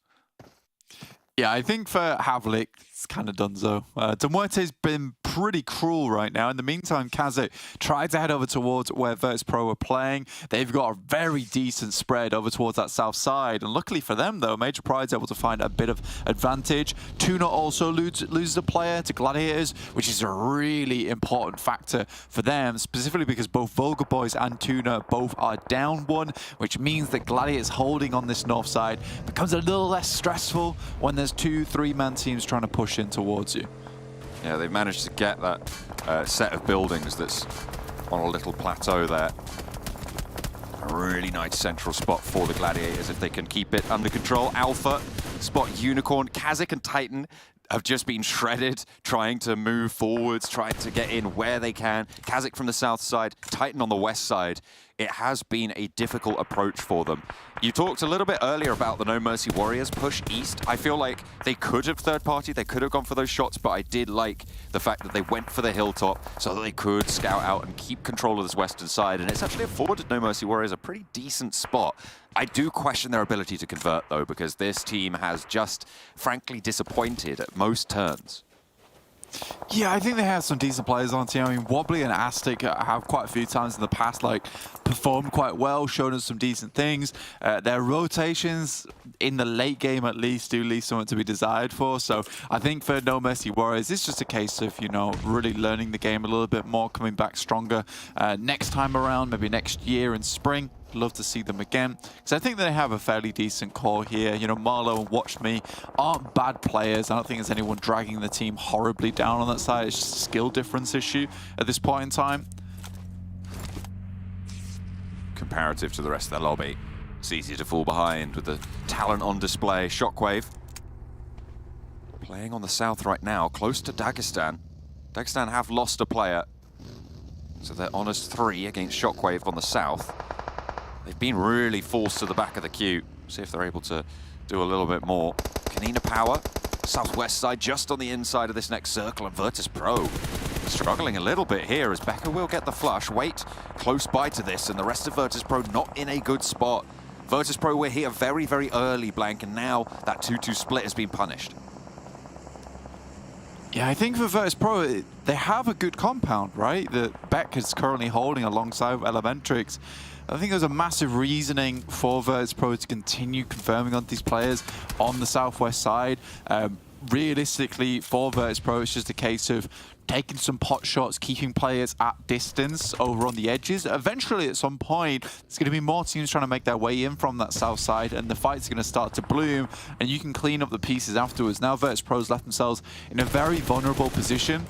S7: Yeah, I think for Havlik, it's kind of donezo. MUERTE's been pretty cruel right now. In the meantime, KASIK tried to head over towards where VIRTUS.PRO are playing. They've got a very decent spread over towards that south side. And luckily for them, though, Major Pride's able to find a bit of advantage. TUNA also loses a player to Gladiators, which is a really important factor for them, specifically because both VULGAR boys and TUNA both are down 1, which means that Gladiators holding on this north side becomes a little less stressful when there's 2 3-man teams trying to push in towards you.
S6: Yeah, they've managed to get that set of buildings that's on a little plateau there. A really nice central spot for the Gladiators if they can keep it under control. Alpha, spot Unicorn, KASIK and Titan have just been shredded, trying to move forwards, trying to get in where they can. KASIK from the south side, Titan on the west side. It has been a difficult approach for them. You talked a little bit earlier about the No Mercy Warriors push east. I feel like they could have third-party, they could have gone for those shots, but I did like the fact that they went for the hilltop so that they could scout out and keep control of this western side, and it's actually afforded No Mercy Warriors a pretty decent spot. I do question their ability to convert, though, because this team has just, frankly, disappointed at most turns.
S7: Yeah, I think they have some decent players on the team. I mean, Wobbly and Aztec have quite a few times in the past, like, performed quite well, shown us some decent things. Their rotations, in the late game at least, do leave something to be desired for. So I think for No Mercy Warriors, it's just a case of, you know, really learning the game a little bit more, coming back stronger next time around, maybe next year in spring. Love to see them again, because I think they have a fairly decent core here. You know, Marlow and Watch Me aren't bad players. I don't think there's anyone dragging the team horribly down on that side. It's just a skill difference issue at this point in time.
S6: Comparative to the rest of their lobby, it's easy to fall behind with the talent on display. Shockwave playing on the south right now, close to Dagestan. Dagestan have lost a player, so they're on as 3 against Shockwave on the south. They've been really forced to the back of the queue. See if they're able to do a little bit more. KONINA Power, southwest side, just on the inside of this next circle, and VIRTUS.PRO struggling a little bit here as Becca will get the flush. Wait, close by to this, and the rest of VIRTUS.PRO not in a good spot. VIRTUS.PRO were here very, very early, Blank, and now that 2-2 split has been punished.
S7: Yeah, I think for VIRTUS.PRO, they have a good compound, right? That Beck is currently holding alongside Elementrix. I think there's a massive reasoning for VIRTUS.PRO to continue confirming on these players on the southwest side. Realistically, for VIRTUS.PRO, it's just a case of taking some pot shots, keeping players at distance over on the edges. Eventually, at some point, there's going to be more teams trying to make their way in from that south side, and the fight's going to start to bloom, and you can clean up the pieces afterwards. Now, VIRTUS.PRO's left themselves in a very vulnerable position.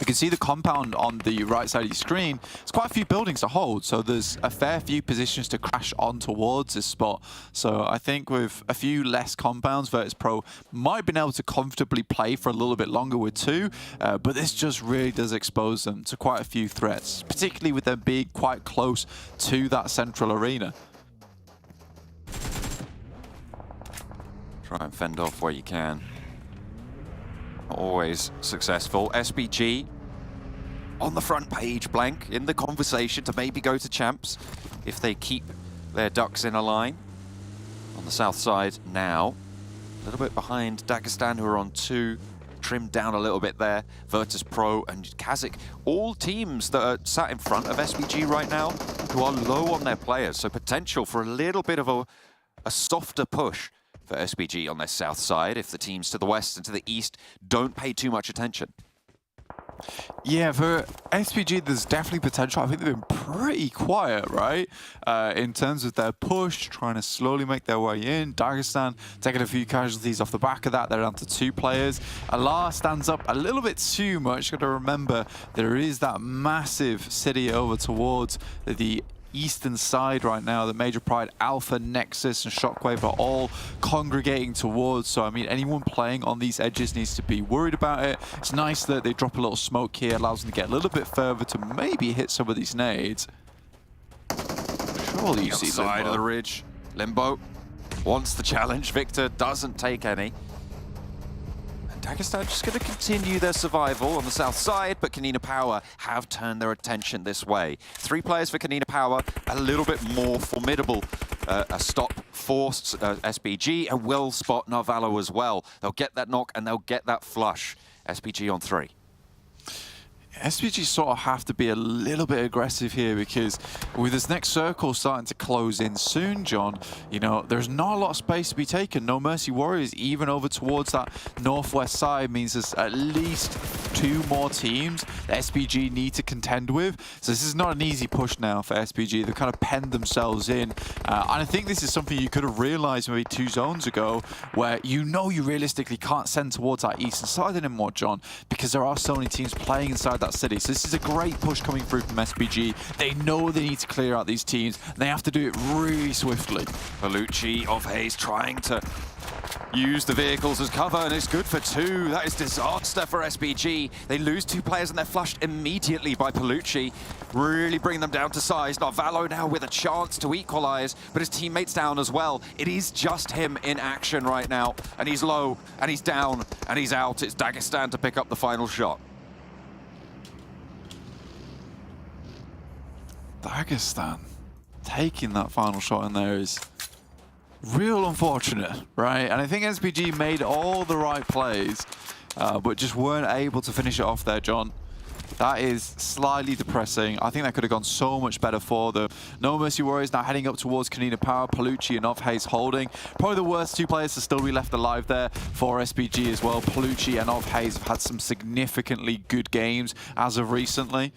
S7: You can see the compound on the right side of your screen. There's quite a few buildings to hold, so there's a fair few positions to crash on towards this spot. So I think with a few less compounds, VIRTUS.PRO might have been able to comfortably play for a little bit longer with 2, but this just really does expose them to quite a few threats, particularly with them being quite close to that central arena.
S6: Try and fend off where you can. Always successful. SBG on the front page, Blank, in the conversation to maybe go to champs if they keep their ducks in a line. On the south side now, a little bit behind Dagestan, who are on 2. Trimmed down a little bit there. VIRTUS.PRO and KASIK, all teams that are sat in front of SPG right now, who are low on their players. So potential for a little bit of a softer push for SPG on their south side if the teams to the west and to the east don't pay too much attention.
S7: Yeah, for SPG, there's definitely potential. I think they've been pretty quiet, right? In terms of their push, trying to slowly make their way in. Dagestan taking a few casualties off the back of that. They're down to 2 players. Allah stands up a little bit too much. Got to remember, there is that massive city over towards the eastern side right now. The Major Pride, Alpha, Nexus, and Shockwave are all congregating towards. So, I mean, anyone playing on these edges needs to be worried about it. It's nice that they drop a little smoke here, allows them to get a little bit further to maybe hit some of these nades. Surely you see
S6: side of the ridge. Limbo wants the challenge. Victor doesn't take any. Dagestan just going to continue their survival on the south side, but KONINA Power have turned their attention this way. 3 players for KONINA Power, a little bit more formidable. A stop for SPG, and will spot Narvalo as well. They'll get that knock and they'll get that flush. SPG on 3.
S7: SPG sort of have to be a little bit aggressive here, because with this next circle starting to close in soon, John, you know, there's not a lot of space to be taken. No Mercy Warriors even over towards that northwest side means there's at least 2 more teams that SPG need to contend with. So this is not an easy push now for SPG. They've kind of penned themselves in. And I think this is something you could have realized maybe 2 zones ago, where you know you realistically can't send towards that eastern side anymore, John, because there are so many teams playing inside that city. So this is a great push coming through from SPG. They know they need to clear out these teams, and they have to do it really swiftly.
S6: Palucci of Hayes trying to use the vehicles as cover, and it's good for 2. That is disaster for SPG. They lose 2 players and they're flushed immediately by Palucci. Really bring them down to size. Narvalo now with a chance to equalize, but his teammates down as well. It is just him in action right now, and he's low, and he's down, and he's out. It's Dagestan to pick up the final shot.
S7: Dagestan taking that final shot in there is real unfortunate, right? And I think SPG made all the right plays, but just weren't able to finish it off there, John. That is slightly depressing. I think that could have gone so much better for them. No Mercy Warriors now heading up towards KONINA Power. Palucci and Hayes holding. Probably the worst 2 players to still be left alive there for SPG as well. Palucci and Hayes have had some significantly good games as of recently.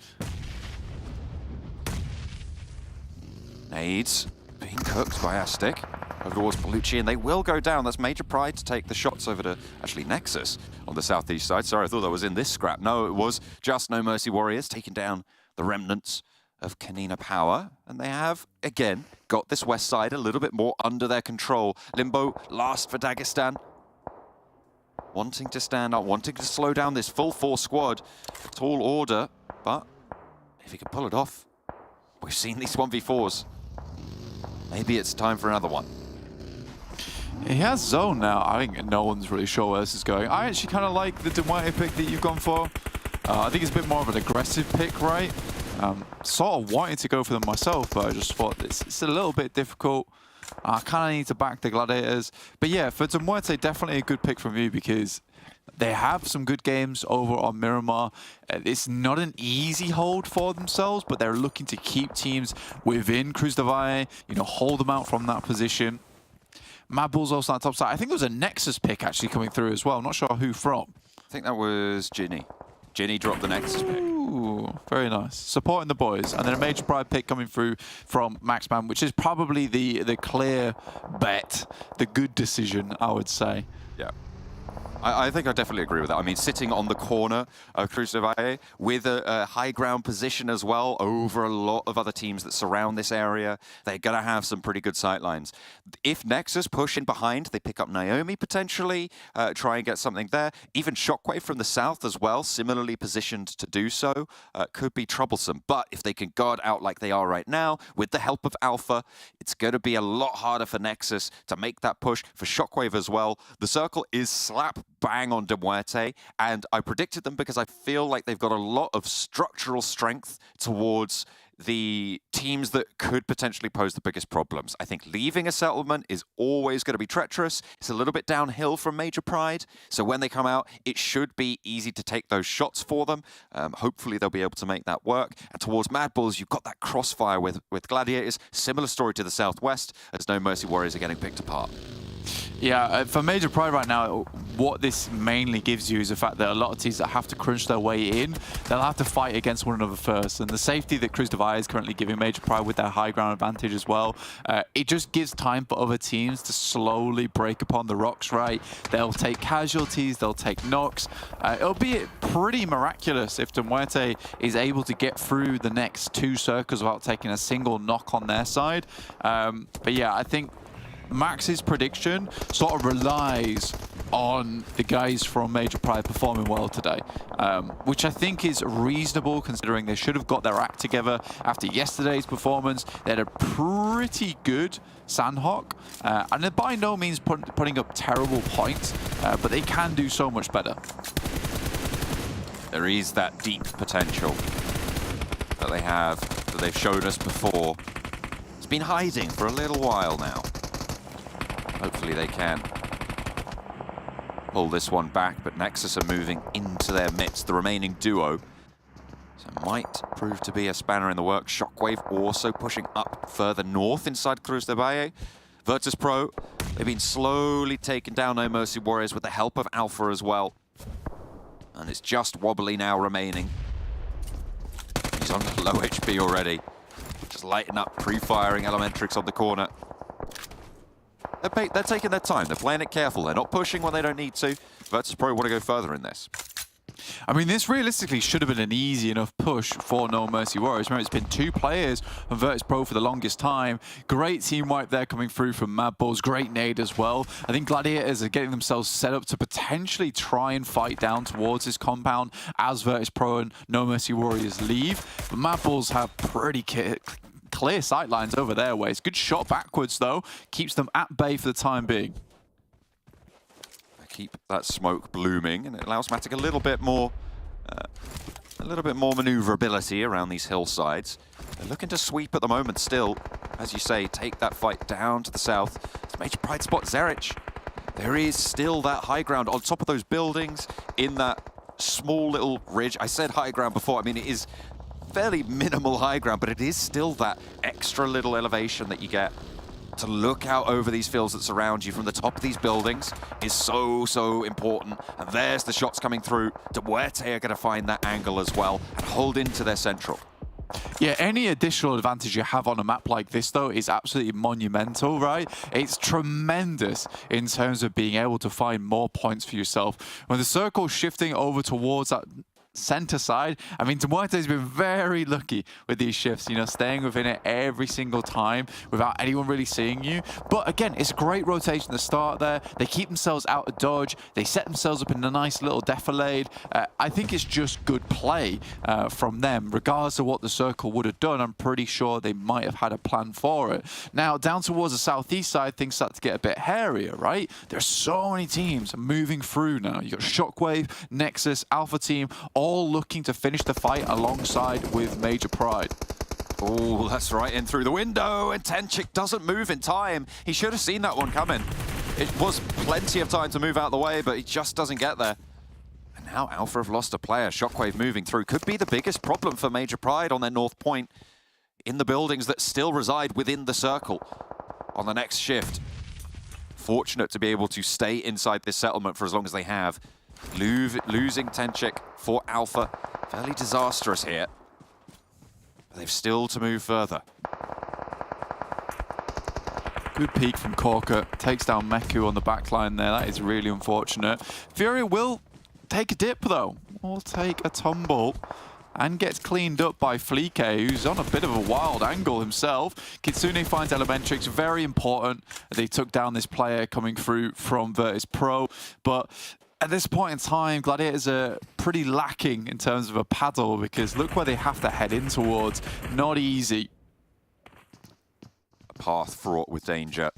S6: Nades being cooked by Aztec over towards Palucci, and they will go down. That's Major Pride to take the shots over to, actually, Nexus on the southeast side. Sorry, I thought that was in this scrap. No, it was just No Mercy Warriors taking down the remnants of KONINA Power. And they have, again, got this west side a little bit more under their control. Limbo last for Dagestan. Wanting to stand up, wanting to slow down this full 4 squad. Tall order, but if he can pull it off, we've seen these 1v4s. Maybe it's time for another one.
S7: He has zone now. I think no one's really sure where this is going. I actually kind of like the DeMuerte pick that you've gone for. I think it's a bit more of an aggressive pick, right? Sort of wanted to go for them myself, but I just thought it's a little bit difficult. I kind of need to back the Gladiators. But yeah, for DeMuerte, definitely a good pick from you, because they have some good games over on Miramar. It's not an easy hold for themselves, but they're looking to keep teams within Cruz de Valle, you know, hold them out from that position. MADBULLS also on the top side. I think there was a Nexus pick actually coming through as well. I'm not sure who from.
S6: I think that was Ginny. Ginny dropped the Nexus pick.
S7: Ooh, very nice. Supporting the boys. And then a Major Pride pick coming through from Maxman, which is probably the clear bet, the good decision, I would say.
S6: Yeah. I think I definitely agree with that. I mean, sitting on the corner of Cruz de Valle with a high ground position as well over a lot of other teams that surround this area, they're going to have some pretty good sight lines. If Nexus push in behind, they pick up Naomi potentially, try and get something there. Even Shockwave from the south as well, similarly positioned to do so, could be troublesome. But if they can guard out like they are right now, with the help of Alpha, it's going to be a lot harder for Nexus to make that push. For Shockwave as well, the circle is slap bang on DeMuerte, and I predicted them because I feel like they've got a lot of structural strength towards the teams that could potentially pose the biggest problems. I think leaving a settlement is always going to be treacherous. It's a little bit downhill from Major Pride, so when they come out, it should be easy to take those shots for them. Hopefully they'll be able to make that work. And towards MADBULLS, you've got that crossfire with Gladiators. Similar story to the Southwest, as No Mercy Warriors are getting picked apart.
S7: Yeah, for Major Pride right now, what this mainly gives you is the fact that a lot of teams that have to crunch their way in, they'll have to fight against one another first. And the safety that Cruz Divide is currently giving Major Pride with their high ground advantage as well, it just gives time for other teams to slowly break upon the rocks, right? They'll take casualties, they'll take knocks. It'll be pretty miraculous if MUERTE is able to get through the next 2 circles without taking a single knock on their side. But yeah, I think Max's prediction sort of relies on the guys from Major Pride performing well today, which I think is reasonable considering they should have got their act together after yesterday's performance. They had a pretty good Sanhok, and they're by no means putting up terrible points, but they can do so much better.
S6: There is that deep potential that they have, that they've shown us before. It's been hiding for a little while now. Hopefully they can pull this one back, but Nexus are moving into their midst, the remaining duo. So it might prove to be a spanner in the works. SHOCKWAVE also pushing up further north inside Cruz de Valle. VIRTUS.PRO, they've been slowly taking down No Mercy Warriors with the help of Alpha as well. And it's just Wobbly now remaining. He's on low HP already. Just lighting up, pre-firing Elementrix on the corner. They're taking their time. They're playing it careful. They're not pushing when they don't need to. VIRTUS.PRO want to go further in this.
S7: I mean, this realistically should have been an easy enough push for No Mercy Warriors. Remember, it's been 2 players from VIRTUS.PRO for the longest time. Great team wipe there coming through from MADBULLS. Great nade as well. I think Gladiators are getting themselves set up to potentially try and fight down towards this compound as VIRTUS.PRO and No Mercy Warriors leave. But MADBULLS have pretty clear sightlines over their ways. Good shot backwards, though. Keeps them at bay for the time being.
S6: Keep that smoke blooming, and it allows Matic a little bit more maneuverability around these hillsides. They're looking to sweep at the moment still. As you say, take that fight down to the south. It's Major Pride spot Zerich. There is still that high ground on top of those buildings in that small little ridge. I said high ground before. I mean, it is fairly minimal high ground, but it is still that extra little elevation that you get to look out over these fields that surround you from the top of these buildings is so important. And there's the shots coming through. MUERTE are going to find that angle as well and hold into their central.
S7: Yeah, any additional advantage you have on a map like this, though, is absolutely monumental, right? It's tremendous in terms of being able to find more points for yourself. When the circle's shifting over towards that center side, I mean, MUERTE has been very lucky with these shifts, you know, staying within it every single time without anyone really seeing you. But again, it's a great rotation to start there. They keep themselves out of dodge. They set themselves up in a nice little defilade. I think it's just good play from them, regardless of what the circle would have done. I'm pretty sure they might have had a plan for it. Now, down towards the southeast side, things start to get a bit hairier, right? There's so many teams moving through now. You got SHOCKWAVE, NEXUS, Alpha Team, all looking to finish the fight alongside with Major Pride.
S6: Oh, that's right in through the window, and TenChick doesn't move in time. He should have seen that one coming. It was plenty of time to move out the way, but he just doesn't get there. And now Alpha have lost a player. SHOCKWAVE moving through could be the biggest problem for Major Pride on their north point in the buildings that still reside within the circle on the next shift. Fortunate to be able to stay inside this settlement for as long as they have. Losing TenChick for Alpha, fairly disastrous here. But they've still to move further.
S7: Good peek from Corker. Takes down Meku on the back line there. That is really unfortunate. Fury will take a dip, though. Will take a tumble. And gets cleaned up by Flique, who's on a bit of a wild angle himself. Kitsune finds Elementrix, very important. They took down this player coming through from VIRTUS.PRO. But at this point in time, Gladiators are pretty lacking in terms of a paddle, because look where they have to head in towards. Not easy.
S6: A path fraught with danger.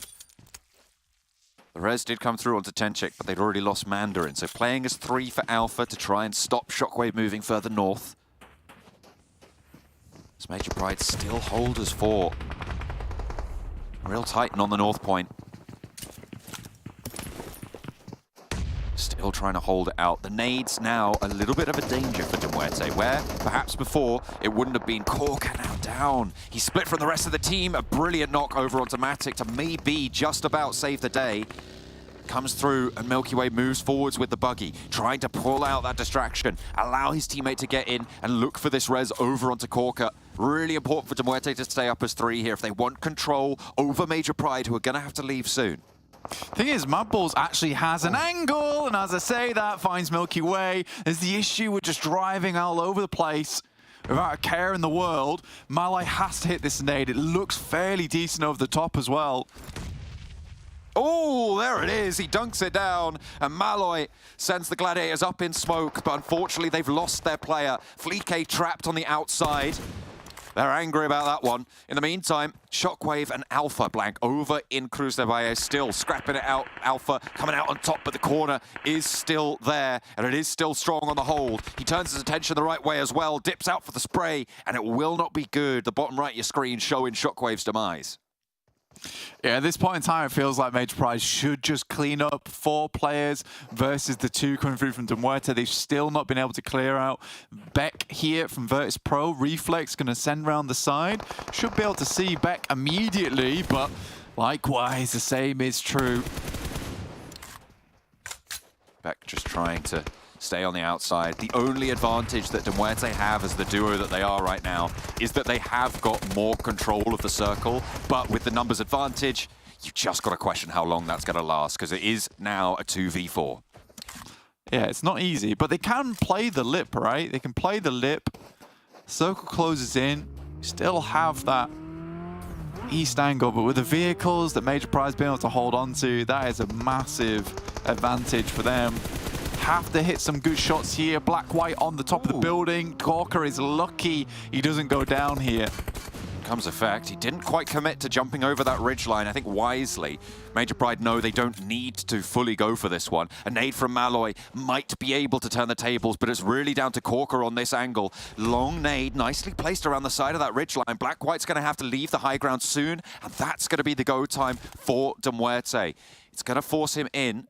S6: The res did come through onto TenChick, but they'd already lost Mandarin. So playing as 3 for Alpha to try and stop SHOCKWAVE moving further north. As Major Pride still hold as 4. Real titan on the north point. Still trying to hold it out. The nades now a little bit of a danger for DeMuerte, where perhaps before it wouldn't have been. Corker now down. He split from the rest of the team. A brilliant knock over onto Matic to maybe just about save the day. Comes through and Milky Way moves forwards with the buggy, trying to pull out that distraction, allow his teammate to get in and look for this res over onto Corker. Really important for DeMuerte to stay up as 3 here if they want control over Major Pride, who are going to have to leave soon.
S7: Thing is, MADBULLS actually has an angle, and as I say that, finds Milky Way. There's the issue with just driving all over the place without a care in the world. Malai has to hit this nade. It looks fairly decent over the top as well.
S6: Oh, there it is. He dunks it down, and Malloy sends the Gladiators up in smoke, but unfortunately they've lost their player. Fleek trapped on the outside. They're angry about that one. In the meantime, Shockwave and Alpha blank over in Cruz de Valle, still scrapping it out. Alpha coming out on top, but the corner is still there, and it is still strong on the hold. He turns his attention the right way as well, dips out for the spray, and it will not be good. The bottom right of your screen showing Shockwave's demise.
S7: Yeah, at this point in time, it feels like Major Pride should just clean up 4 players versus the 2 coming through from DeMuerte. They've still not been able to clear out. Beck here from VIRTUS.PRO. Reflex going to send round the side. Should be able to see Beck immediately, but likewise, the same is true.
S6: Beck just trying to stay on the outside. The only advantage that DeMuerte have as the duo that they are right now is that they have got more control of the circle, but with the numbers advantage, you just got to question how long that's going to last, because it is now a 2v4.
S7: Yeah, it's not easy, but they can play the lip, right? They can play the lip. Circle closes in. Still have that east angle, but with the vehicles that Major Pride's been able to hold on to, that is a massive advantage for them. Have to hit some good shots here. Black-White on the top of the building. Corker is lucky he doesn't go down here.
S6: Comes a fact, he didn't quite commit to jumping over that ridgeline, I think wisely. Major Pride know they don't need to fully go for this one. A nade from Malloy might be able to turn the tables, but it's really down to Corker on this angle. Long nade, nicely placed around the side of that ridgeline. Black-White's going to have to leave the high ground soon, and that's going to be the go time for DeMuerte. It's going to force him in.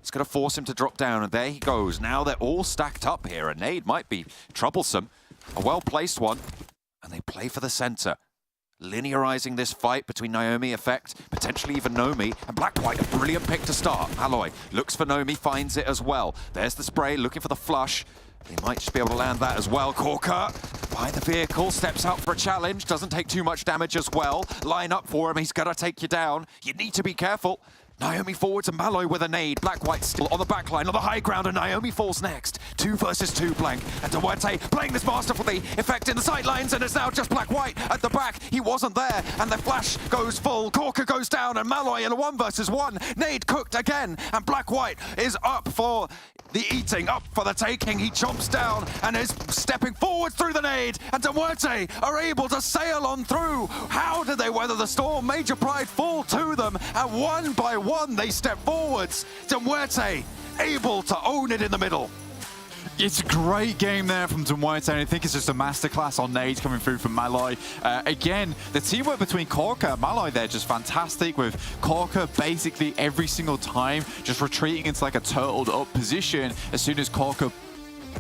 S6: It's going to force him to drop down, and there he goes. Now they're all stacked up here. A nade might be troublesome. A well-placed one, and they play for the center. Linearizing this fight between Naomi Effect, potentially even Nomi, and Black-White, a brilliant pick to start. Alloy looks for Nomi, finds it as well. There's the spray, looking for the flush. They might just be able to land that as well. Corker by the vehicle, steps out for a challenge, doesn't take too much damage as well. Line up for him, he's going to take you down. You need to be careful. Naomi forwards and Malloy with a nade. Black-White still on the back line, on the high ground, and Naomi falls next. 2 versus 2 blank. And DeMuerte playing this masterfully. Effect in the sidelines, and it's now just Black-White at the back. He wasn't there, and the flash goes full. Corker goes down, and Malloy in a 1 versus 1. Nade cooked again, and Black-White is up for the eating, up for the taking. He chomps down and is stepping forward through the nade, and DeMuerte are able to sail on through. How did they weather the storm? Major Pride fall to them, and 1 by 1 they step forwards. DeMuerte able to own it in the middle.
S7: It's a great game there from DeMuerte, and I think it's just a masterclass on nades coming through from Malloy. Again, the teamwork between Corker and Malloy there just fantastic, with Corker basically every single time just retreating into like a turtled up position. As soon as Corker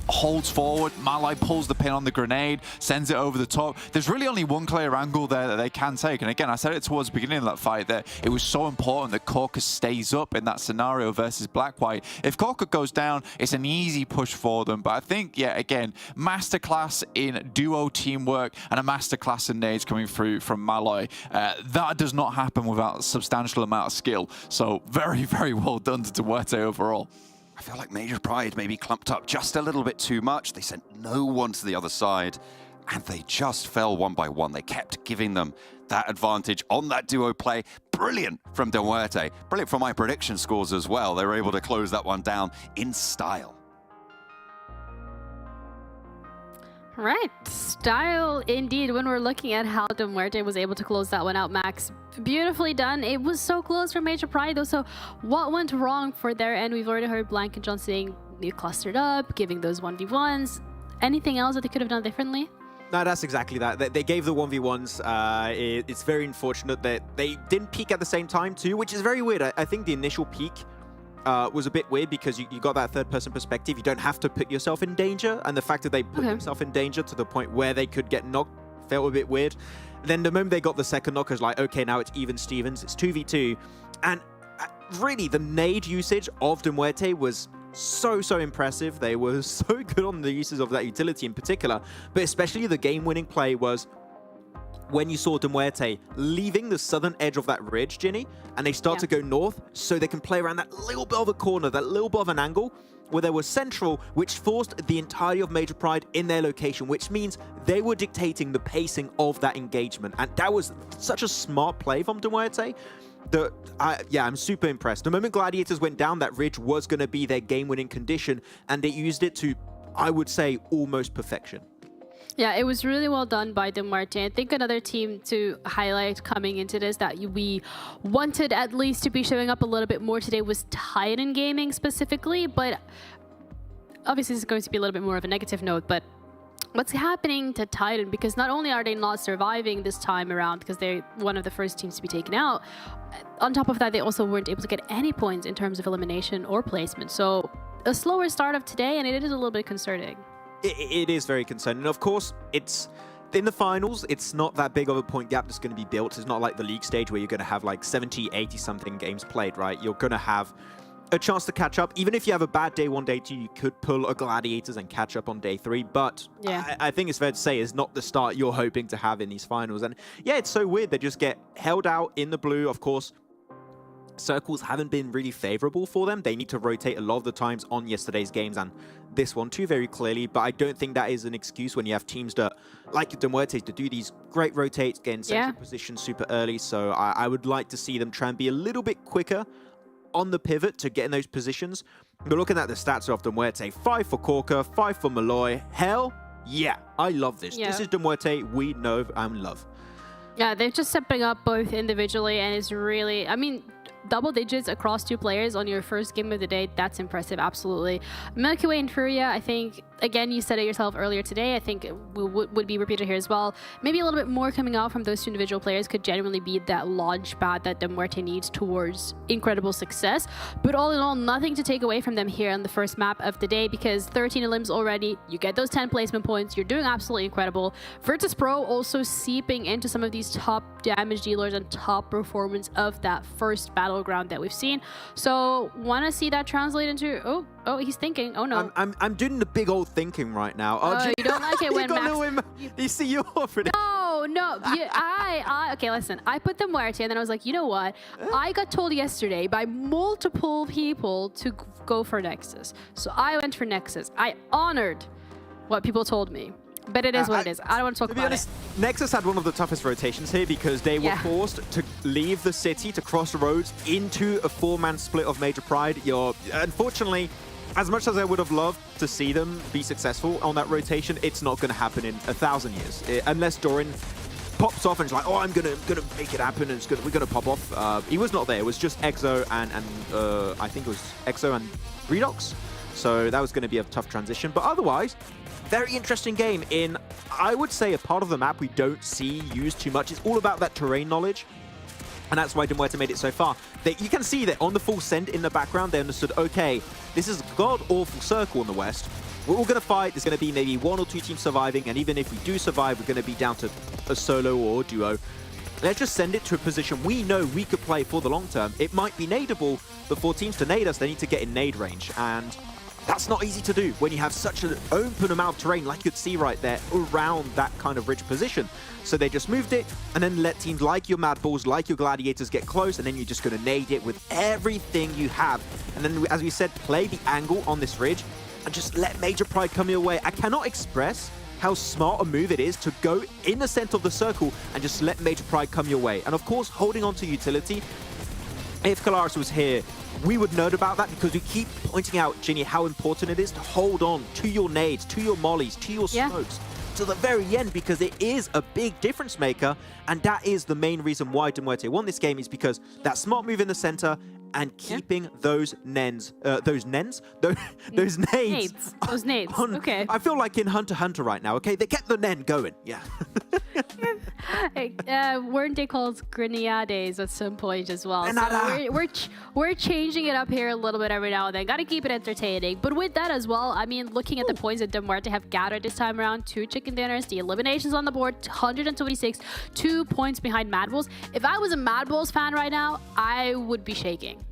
S7: holds forward, Malloy pulls the pin on the grenade, sends it over the top. There's really only one clear angle there that they can take, and again, I said it towards the beginning of that fight that it was so important that Corker stays up in that scenario versus Black-White. If Corker goes down, it's an easy push for them, but I think, yeah, again, masterclass in duo teamwork and a masterclass in nades coming through from Malloy. That does not happen without a substantial amount of skill, so very, very well done to DeMuerte overall.
S6: I feel like Major Pride maybe clumped up just a little bit too much. They sent no one to the other side, and they just fell 1 by 1. They kept giving them that advantage on that duo play. Brilliant from DeMuerte. Brilliant for my prediction scores as well. They were able to close that one down in style.
S4: Right, style indeed. When we're looking at how DeMuerte was able to close that one out, Max, beautifully done. It was so close for Major Pride though, so what went wrong for their end? We've already heard Blank and John saying they clustered up, giving those 1v1s. Anything else that they could have done differently?
S5: No, that's exactly that. They gave the 1v1s. It's very unfortunate that they didn't peak at the same time too, which is very weird. I think the initial peak was a bit weird because you got that third-person perspective. You don't have to put yourself in danger, and the fact that they put themselves in danger to the point where they could get knocked felt a bit weird. Then the moment they got the second knock, it was like, okay, now it's even Stevens. It's 2v2. And really, the nade usage of MUERTE was so impressive. They were so good on the uses of that utility in particular, but especially the game-winning play was when you saw MUERTE leaving the southern edge of that ridge, Ginny, and they start to go north so they can play around that little bit of a corner, that little bit of an angle where they were central, which forced the entirety of Major Pride in their location, which means they were dictating the pacing of that engagement. And that was such a smart play from MUERTE. I'm super impressed. The moment Gladiators went down, that ridge was going to be their game-winning condition, and they used it to, I would say, almost perfection.
S4: Yeah, it was really well done by MUERTE. I think another team to highlight coming into this that we wanted at least to be showing up a little bit more today was Titan Gaming specifically, but obviously this is going to be a little bit more of a negative note, but what's happening to Titan? Because not only are they not surviving this time around because they're one of the first teams to be taken out, on top of that, they also weren't able to get any points in terms of elimination or placement. So a slower start of today, and it is a little bit concerning.
S5: It is very concerning. And of course, it's in the finals, it's not that big of a point gap that's going to be built. It's not like the league stage where you're going to have like 70, 80 something games played, right? You're going to have a chance to catch up. Even if you have a bad day 1, day 2, you could pull a Gladiators and catch up on day 3. But I think it's fair to say it's not the start you're hoping to have in these finals. And yeah, it's so weird. They just get held out in the blue. Of course, circles haven't been really favorable for them. They need to rotate a lot of the times on yesterday's games and this one too very clearly, but I don't think that is an excuse when you have teams that, like MUERTE, to do these great rotates, get in central position super early. So I would like to see them try and be a little bit quicker on the pivot to get in those positions. But looking at the stats of MUERTE, 5 for Corker, 5 for Malloy. Hell yeah, I love this. This is MUERTE we know and love.
S4: Yeah, they're just stepping up both individually, and it's really, I mean, double digits across 2 players on your first game of the day, that's impressive, absolutely. Milky Way and Furia, I think, again, you said it yourself earlier today, I think it would be repeated here as well. Maybe a little bit more coming out from those 2 individual players could genuinely be that launch pad that MUERTE needs towards incredible success. But all in all, nothing to take away from them here on the first map of the day, because 13 elims already, you get those 10 placement points, you're doing absolutely incredible. VIRTUS.PRO also seeping into some of these top damage dealers and top performance of that first battleground that we've seen. So want to see that translate into, oh, he's thinking, oh no.
S5: I'm doing the big old thinking right now.
S4: Oh, you don't like it when Max...
S5: You see, you're already...
S4: No. Okay, listen. I put MUERTE and then I was like, you know what? I got told yesterday by multiple people to go for Nexus. So I went for Nexus. I honored what people told me. But it is what it is. I don't want to talk about it.
S5: Nexus had one of the toughest rotations here because they were forced to leave the city to cross the roads into a 4-man split of Major Pride. Unfortunately, as much as I would have loved to see them be successful on that rotation, it's not going to happen in 1,000 years. Unless Doran pops off and is like, oh, I'm gonna make it happen and we're gonna pop off. He was not there. It was just Exo and I think it was Exo and Redox. So that was going to be a tough transition. But otherwise, very interesting game in, I would say, a part of the map we don't see used too much. It's all about that terrain knowledge. And that's why MUERTE made it so far. You can see that on the full send in the background, they understood, okay, this is a god-awful circle in the west. We're all going to fight. There's going to be maybe 1 or 2 teams surviving. And even if we do survive, we're going to be down to a solo or a duo. Let's just send it to a position we know we could play for the long term. It might be nadeable, but for teams to nade us, they need to get in nade range. And that's not easy to do when you have such an open amount of terrain, like you could see right there, around that kind of rich position. So they just moved it, and then let teams like your MADBULLS, like your Gladiators get close, and then you're just going to nade it with everything you have. And then, as we said, play the angle on this ridge, and just let Major Pride come your way. I cannot express how smart a move it is to go in the center of the circle and just let Major Pride come your way. And of course, holding on to utility. If Kalaris was here, we would know about that because we keep pointing out, Ginny, how important it is to hold on to your nades, to your mollies, to your smokes, to the very end, because it is a big difference maker. And that is the main reason why MUERTE won this game, is because that smart move in the center and keeping those nades. Those nades.
S4: Okay.
S5: I feel like in Hunter x Hunter right now. Okay, they kept the nen going. Yeah.
S4: Weren't they called grenades at some point as well?
S5: Grenada.
S4: So we're changing it up here a little bit every now and then. Got to keep it entertaining. But with that as well, I mean, looking at the points that MUERTE have gathered this time around, 2 chicken dinners, the eliminations on the board, 126, 2 points behind MADBULLS. If I was a MADBULLS fan right now, I would be shaking.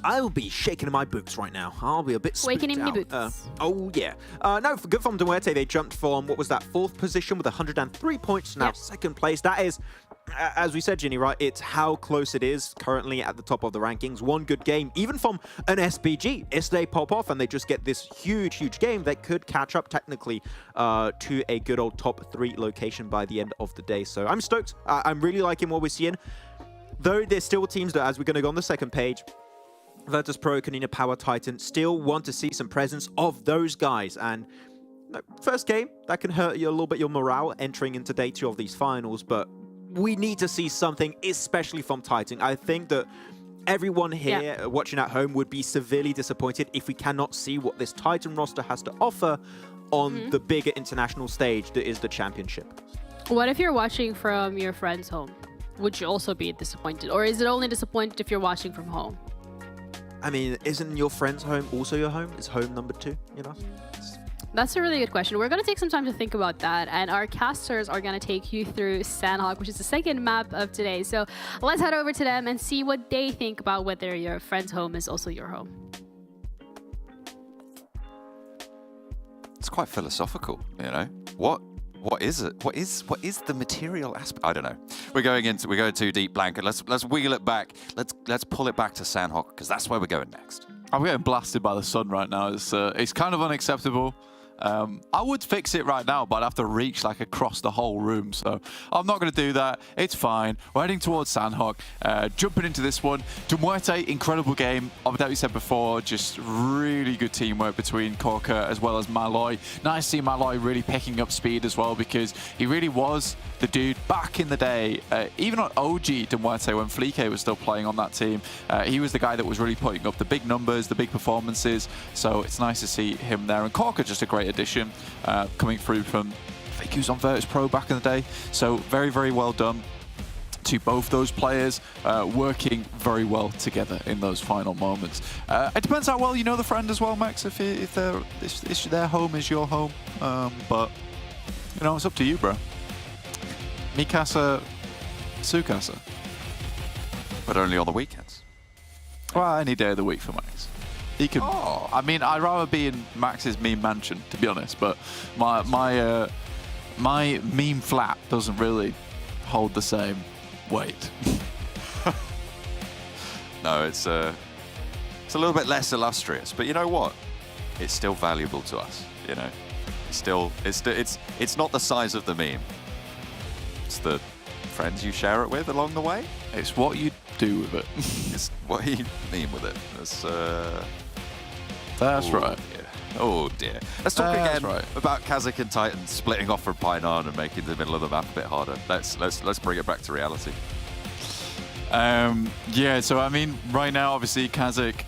S5: I'll be shaking in my boots right now. I'll be a bit spooked
S4: Waking in my
S5: out.
S4: boots.
S5: Oh, yeah. No, good from MUERTE. They jumped from, what was that, 4th position with 103 points, now 2nd place. That is, as we said, Ginny, right, it's how close it is currently at the top of the rankings. One good game, even from an SPG, if they pop off and they just get this huge, huge game, that could catch up technically to a good old top 3 location by the end of the day. So I'm stoked. I'm really liking what we're seeing. Though there's still teams that, as we're going to go on the second page, VIRTUS.PRO, KONINA, Power, Titan, still want to see some presence of those guys. And first game, that can hurt you a little bit, your morale entering into day 2 of these finals. But we need to see something, especially from Titan. I think that everyone here watching at home would be severely disappointed if we cannot see what this Titan roster has to offer on the bigger international stage that is the championship.
S4: What if you're watching from your friend's home? Would you also be disappointed? Or is it only disappointed if you're watching from home?
S5: I mean, isn't your friend's home also your home? Is home number 2, you know?
S4: That's a really good question. We're going to take some time to think about that, and our casters are going to take you through Sanhok, which is the second map of today. So let's head over to them and see what they think about whether your friend's home is also your home.
S6: It's quite philosophical, you know. What is it? What is the material aspect? I don't know. We're going too deep, Blanket. Let's wheel it back. Let's pull it back to Sanhok, because that's where we're going next.
S7: I'm getting blasted by the sun right now. It's kind of unacceptable. I would fix it right now, but I'd have to reach like across the whole room. So I'm not going to do that. It's fine. We're heading towards Sanhok. Jumping into this one. MUERTE, incredible game. Like we said before, just really good teamwork between Korka as well as Malloy. Nice to see Malloy really picking up speed as well, because he really was the dude back in the day. Even on OG MUERTE, when Fleeke was still playing on that team, he was the guy that was really putting up the big numbers, the big performances. So it's nice to see him there. And Korka, just a great addition, coming through from, I think he was on VIRTUS.PRO back in the day. So very, very well done to both those players, working very well together in those final moments. It depends how well you know the friend as well, Max, if their home is your home. But, you know, it's up to you, bro. Mikasa, Tsukasa.
S6: But only on the weekends.
S7: Well, any day of the week for Max. He could. Oh. I mean, I'd rather be in Max's meme mansion, to be honest. But my meme flat doesn't really hold the same weight.
S6: No, it's a little bit less illustrious. But you know what? It's still valuable to us. You know, it's not the size of the meme. It's the friends you share it with along the way.
S7: It's what you do with it.
S6: It's what you mean with it.
S7: That's
S6: ooh,
S7: right.
S6: Yeah. Oh dear. Let's talk again about KASIK and Titan splitting off from Painan and making the middle of the map a bit harder. Let's bring it back to reality.
S7: Yeah. So I mean, right now, obviously, KASIK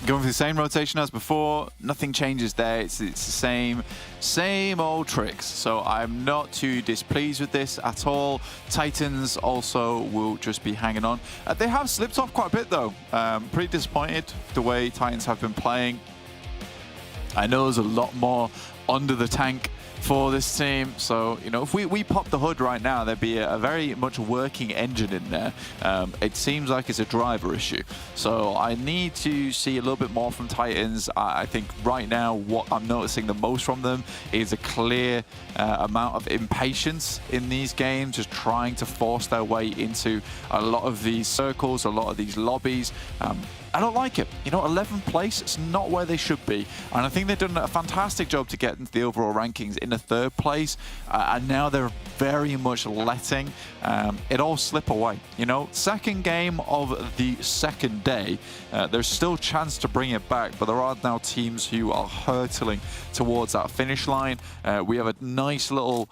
S7: going for the same rotation as before. Nothing changes there. It's the same old tricks. So I'm not too displeased with this at all. Titans also will just be hanging on. They have slipped off quite a bit though. Pretty disappointed the way Titans have been playing. I know there's a lot more under the tank for this team. So, you know, if we pop the hood right now, there'd be a very much working engine in there. It seems like it's a driver issue. So I need to see a little bit more from Titans. I think right now what I'm noticing the most from them is a clear amount of impatience in these games, just trying to force their way into a lot of these circles, a lot of these lobbies. I don't like it. You know, 11th place, it's not where they should be. And I think they've done a fantastic job to get into the overall rankings in the 3rd place. And now they're very much letting it all slip away. You know, 2nd game of the 2nd day, there's still chance to bring it back, but there are now teams who are hurtling towards that finish line. We have a nice little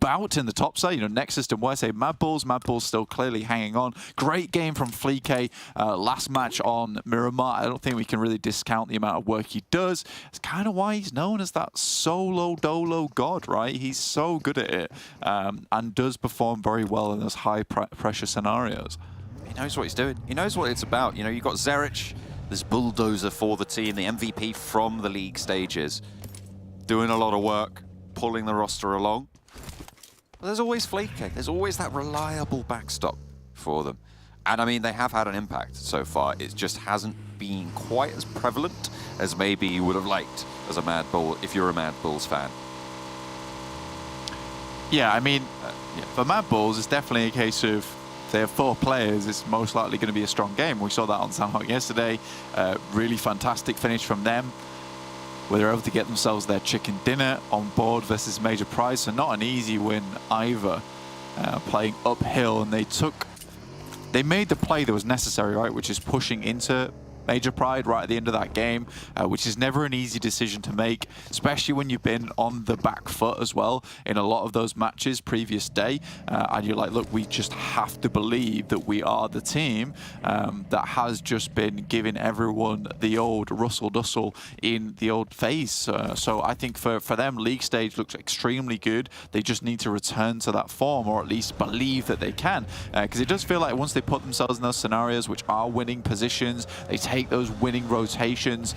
S7: bout in the top side. You know, NEXUS and MUERTE, MADBULLS. MADBULLS still clearly hanging on. Great game from Fleek. Last match on Miramar. I don't think we can really discount the amount of work he does. It's kind of why he's known as that solo dolo god, right? He's so good at it and does perform very well in those high pressure scenarios.
S6: He knows what he's doing. He knows what it's about. You know, you've got Zerich, this bulldozer for the team, the MVP from the league stages, doing a lot of work, pulling the roster along. But there's always Fleek. There's always that reliable backstop for them. And I mean, they have had an impact so far. It just hasn't been quite as prevalent as maybe you would have liked as a MADBULL, if you're a MADBULLS fan.
S7: Yeah, I mean, for MADBULLS, it's definitely a case of they have 4 players. It's most likely going to be a strong game. We saw that on Sanhok yesterday. Really fantastic finish from them, where they're able to get themselves their chicken dinner on board versus Major Prize. So not an easy win either, playing uphill, and they made the play that was necessary, right, which is pushing into Major Pride right at the end of that game, which is never an easy decision to make, especially when you've been on the back foot as well in a lot of those matches previous day. And you're like, look, we just have to believe that we are the team that has just been giving everyone the old Russell-Dussel in the old face. So I think for them, league stage looks extremely good. They just need to return to that form, or at least believe that they can. Because it does feel like once they put themselves in those scenarios, which are winning positions, they take those winning rotations,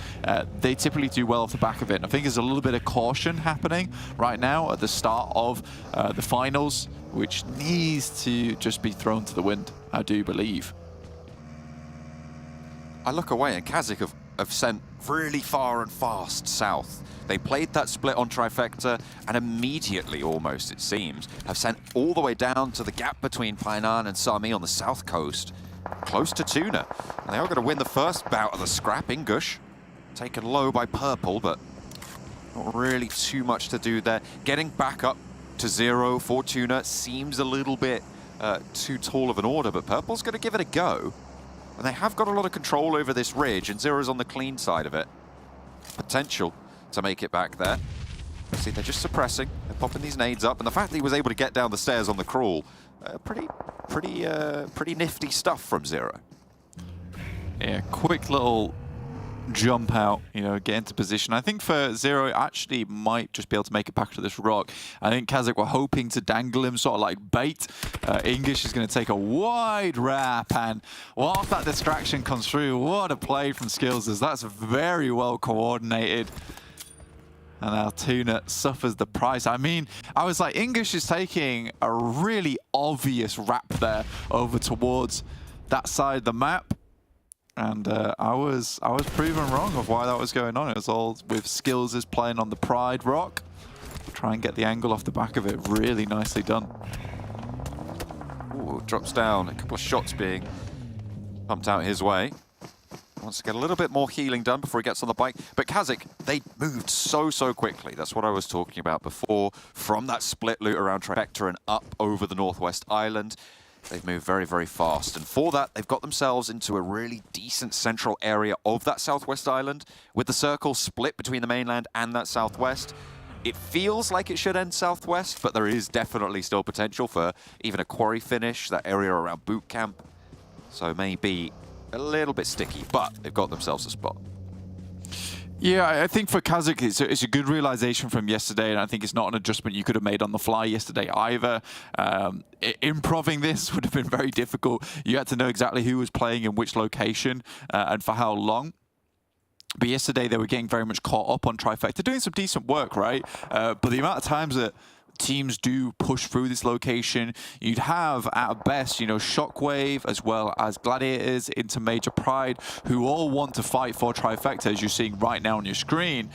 S7: they typically do well off the back of it. And I think there's a little bit of caution happening right now at the start of the finals, which needs to just be thrown to the wind, I do believe.
S6: I look away and KASIK have sent really far and fast south. They played that split on Trifecta and immediately, almost it seems, have sent all the way down to the gap between Painan and Sami on the south coast, close to TUNA. And they are going to win the first bout of the scrap. Ingush taken low by Purple, but not really too much to do there. Getting back up to 0 for TUNA seems a little bit too tall of an order, but Purple's going to give it a go. And they have got a lot of control over this ridge, and Zero's on the clean side of it. Potential to make it back there. See, they're just suppressing. They're popping these nades up, and the fact that he was able to get down the stairs on the crawl, pretty nifty stuff from Zero.
S7: Yeah, quick little jump out, you know, get into position. I think for Zero, actually might just be able to make it back to this rock. I think KASIK were hoping to dangle him sort of like bait. English is going to take a wide wrap, and whilst that distraction comes through, what a play from Skills. That's very well coordinated. And now TUNA suffers the price. I mean, I was like, English is taking a really obvious wrap there over towards that side of the map. And I was proven wrong of why that was going on. It was all with Skills is playing on the Pride rock. Try and get the angle off the back of it. Really nicely done.
S6: Ooh, drops down. A couple of shots being pumped out his way. Wants to get a little bit more healing done before he gets on the bike. But KASIK, they moved so quickly. That's what I was talking about before. From that split loop around Trifecta and up over the Northwest Island. They've moved very fast, and for that, they've got themselves into a really decent central area of that Southwest Island, with the circle split between the mainland and that Southwest. It feels like it should end Southwest, but there is definitely still potential for even a quarry finish, that area around boot camp. So maybe a little bit sticky, but they've got themselves a spot.
S7: Yeah, I think for KASIK, it's a good realization from yesterday, and I think it's not an adjustment you could have made on the fly yesterday either. Improving this would have been very difficult. You had to know exactly who was playing in which location and for how long. But yesterday, they were getting very much caught up on Trifecta, doing some decent work, right? But the amount of times that teams do push through this location, you'd have at best, you know, Shockwave as well as Gladiators into Major Pride, who all want to fight for Trifecta, as you're seeing right now on your screen.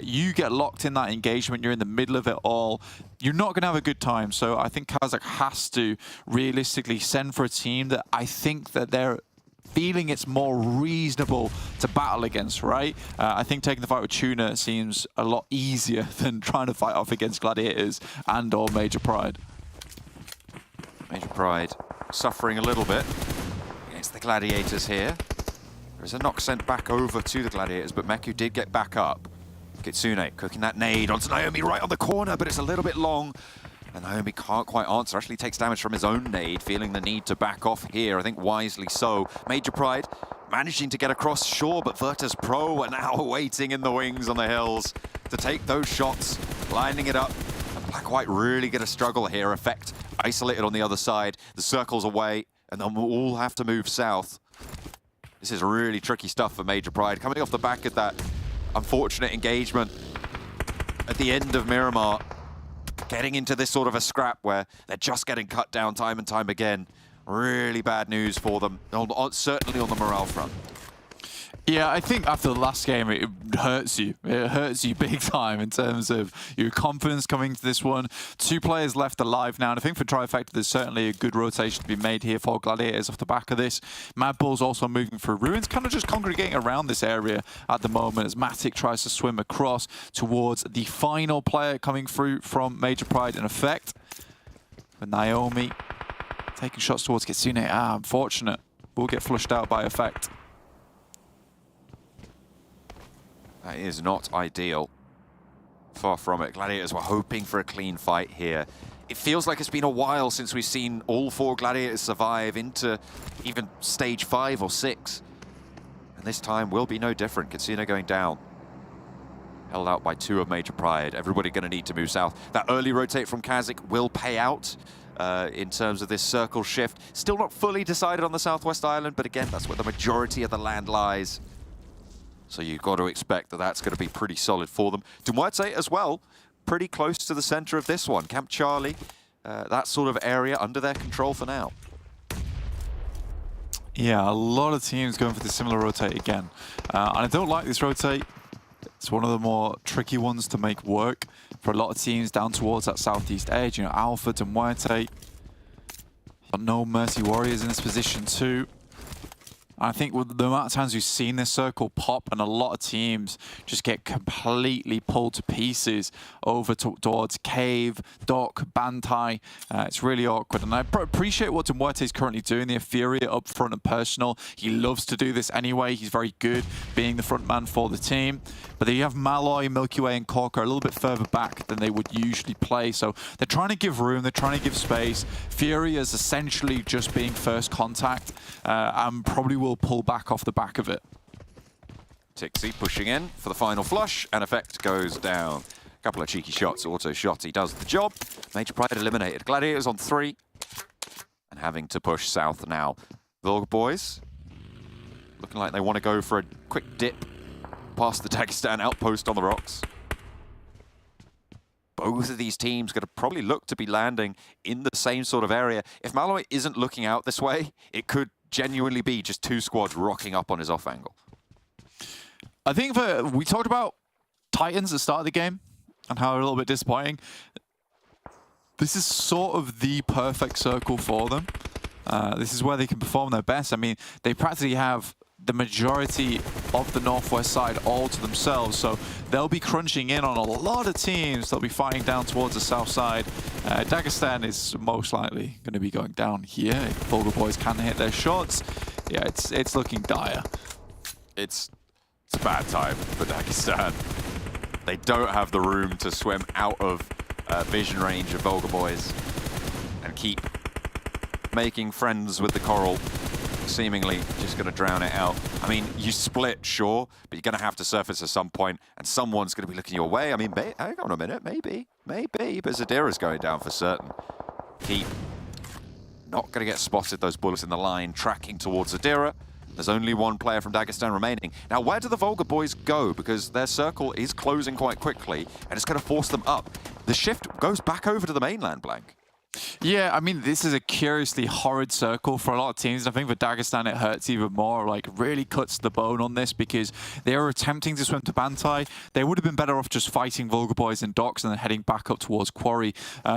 S7: You get locked in that engagement, you're in the middle of it all, you're not going to have a good time. So I think KASIK has to realistically send for a team that I think that they're feeling it's more reasonable to battle against, right? I think taking the fight with TUNA seems a lot easier than trying to fight off against Gladiators and or Major Pride.
S6: Major Pride suffering a little bit against the Gladiators here. There's a knock sent back over to the Gladiators, but Meku did get back up. Kitsune cooking that nade onto Naomi right on the corner, but it's a little bit long. And Naomi can't quite answer, actually takes damage from his own nade, feeling the need to back off here, I think wisely so. Major Pride managing to get across, sure, but VIRTUS.PRO are now waiting in the wings on the hills to take those shots, lining it up. And Black-White really going to struggle here. Effect isolated on the other side, the circle's away, and then we'll all have to move south. This is really tricky stuff for Major Pride, coming off the back of that unfortunate engagement at the end of Miramar. Getting into this sort of a scrap where they're just getting cut down time and time again. Really bad news for them, certainly on the morale front.
S7: Yeah, I think after the last game, it hurts you. It hurts you big time in terms of your confidence coming to this one. 2 players left alive now, and I think for Trifecta, there's certainly a good rotation to be made here for Gladiators off the back of this. MADBULLS also moving through ruins, kind of just congregating around this area at the moment as Matic tries to swim across towards the final player coming through from Major Pride in Effect. But Naomi taking shots towards Kitsune. Unfortunate. Will get flushed out by Effect.
S6: That is not ideal. Far from it. Gladiators were hoping for a clean fight here. It feels like it's been a while since we've seen all 4 Gladiators survive into even stage 5 or 6. And this time will be no different. Kitsune going down. Held out by 2 of Major Pride. Everybody going to need to move south. That early rotate from KASIK will pay out in terms of this circle shift. Still not fully decided on the Southwest Island, but again, that's where the majority of the land lies. So you've got to expect that that's going to be pretty solid for them. MUERTE as well, pretty close to the center of this one. Camp Charlie, that sort of area under their control for now.
S7: Yeah, a lot of teams going for the similar rotate again. And I don't like this rotate. It's one of the more tricky ones to make work for a lot of teams down towards that southeast edge. You know, Alpha to MUERTE. But no Mercy Warriors in this position too. I think with the amount of times we've seen this circle pop and a lot of teams just get completely pulled to pieces over towards Cave, Doc, Bantai. It's really awkward. And I appreciate what MUERTE is currently doing. The Furia up front and personal. He loves to do this anyway. He's very good being the front man for the team. But then you have Malloy, Milky Way, and Corker a little bit further back than they would usually play. So they're trying to give room. They're trying to give space. Fury is essentially just being first contact and probably will pull back off the back of it.
S6: Tixie pushing in for the final flush, and Effect goes down. A couple of cheeky shots, auto shots, he does the job. Major Pride eliminated. Gladiators on 3, and having to push south now. VULGAR boys, looking like they want to go for a quick dip past the Dagestan outpost on the rocks. Both of these teams going to probably look to be landing in the same sort of area. If Malloy isn't looking out this way, it could genuinely be just 2 squads rocking up on his off angle.
S7: I think we talked about Titans at the start of the game and how they're a little bit disappointing. This is sort of the perfect circle for them. This is where they can perform their best. I mean, they practically have the majority of the northwest side all to themselves, so they'll be crunching in on a lot of teams. They'll be fighting down towards the south side. Dagestan is most likely going to be going down here if VULGAR boys can hit their shots. Yeah, it's looking dire.
S6: It's a bad time for Dagestan. They don't have the room to swim out of vision range of VULGAR boys and keep making friends with the coral. Seemingly just going to drown it out. I mean, you split, sure, but you're going to have to surface at some point, and someone's going to be looking your way. I mean, hang on a minute, maybe, but Zadira's going down for certain. Keep not going to get spotted, those bullets in the line, tracking towards Zadira. There's only 1 player from Dagestan remaining. Now, where do the VULGAR boys go? Because their circle is closing quite quickly, and it's going to force them up. The shift goes back over to the mainland, Blank.
S7: Yeah, I mean, this is a curiously horrid circle for a lot of teams. I think for Dagestan, it hurts even more, like really cuts the bone on this because they are attempting to swim to Bantai. They would have been better off just fighting Vulgar Boys in docks and then heading back up towards Quarry.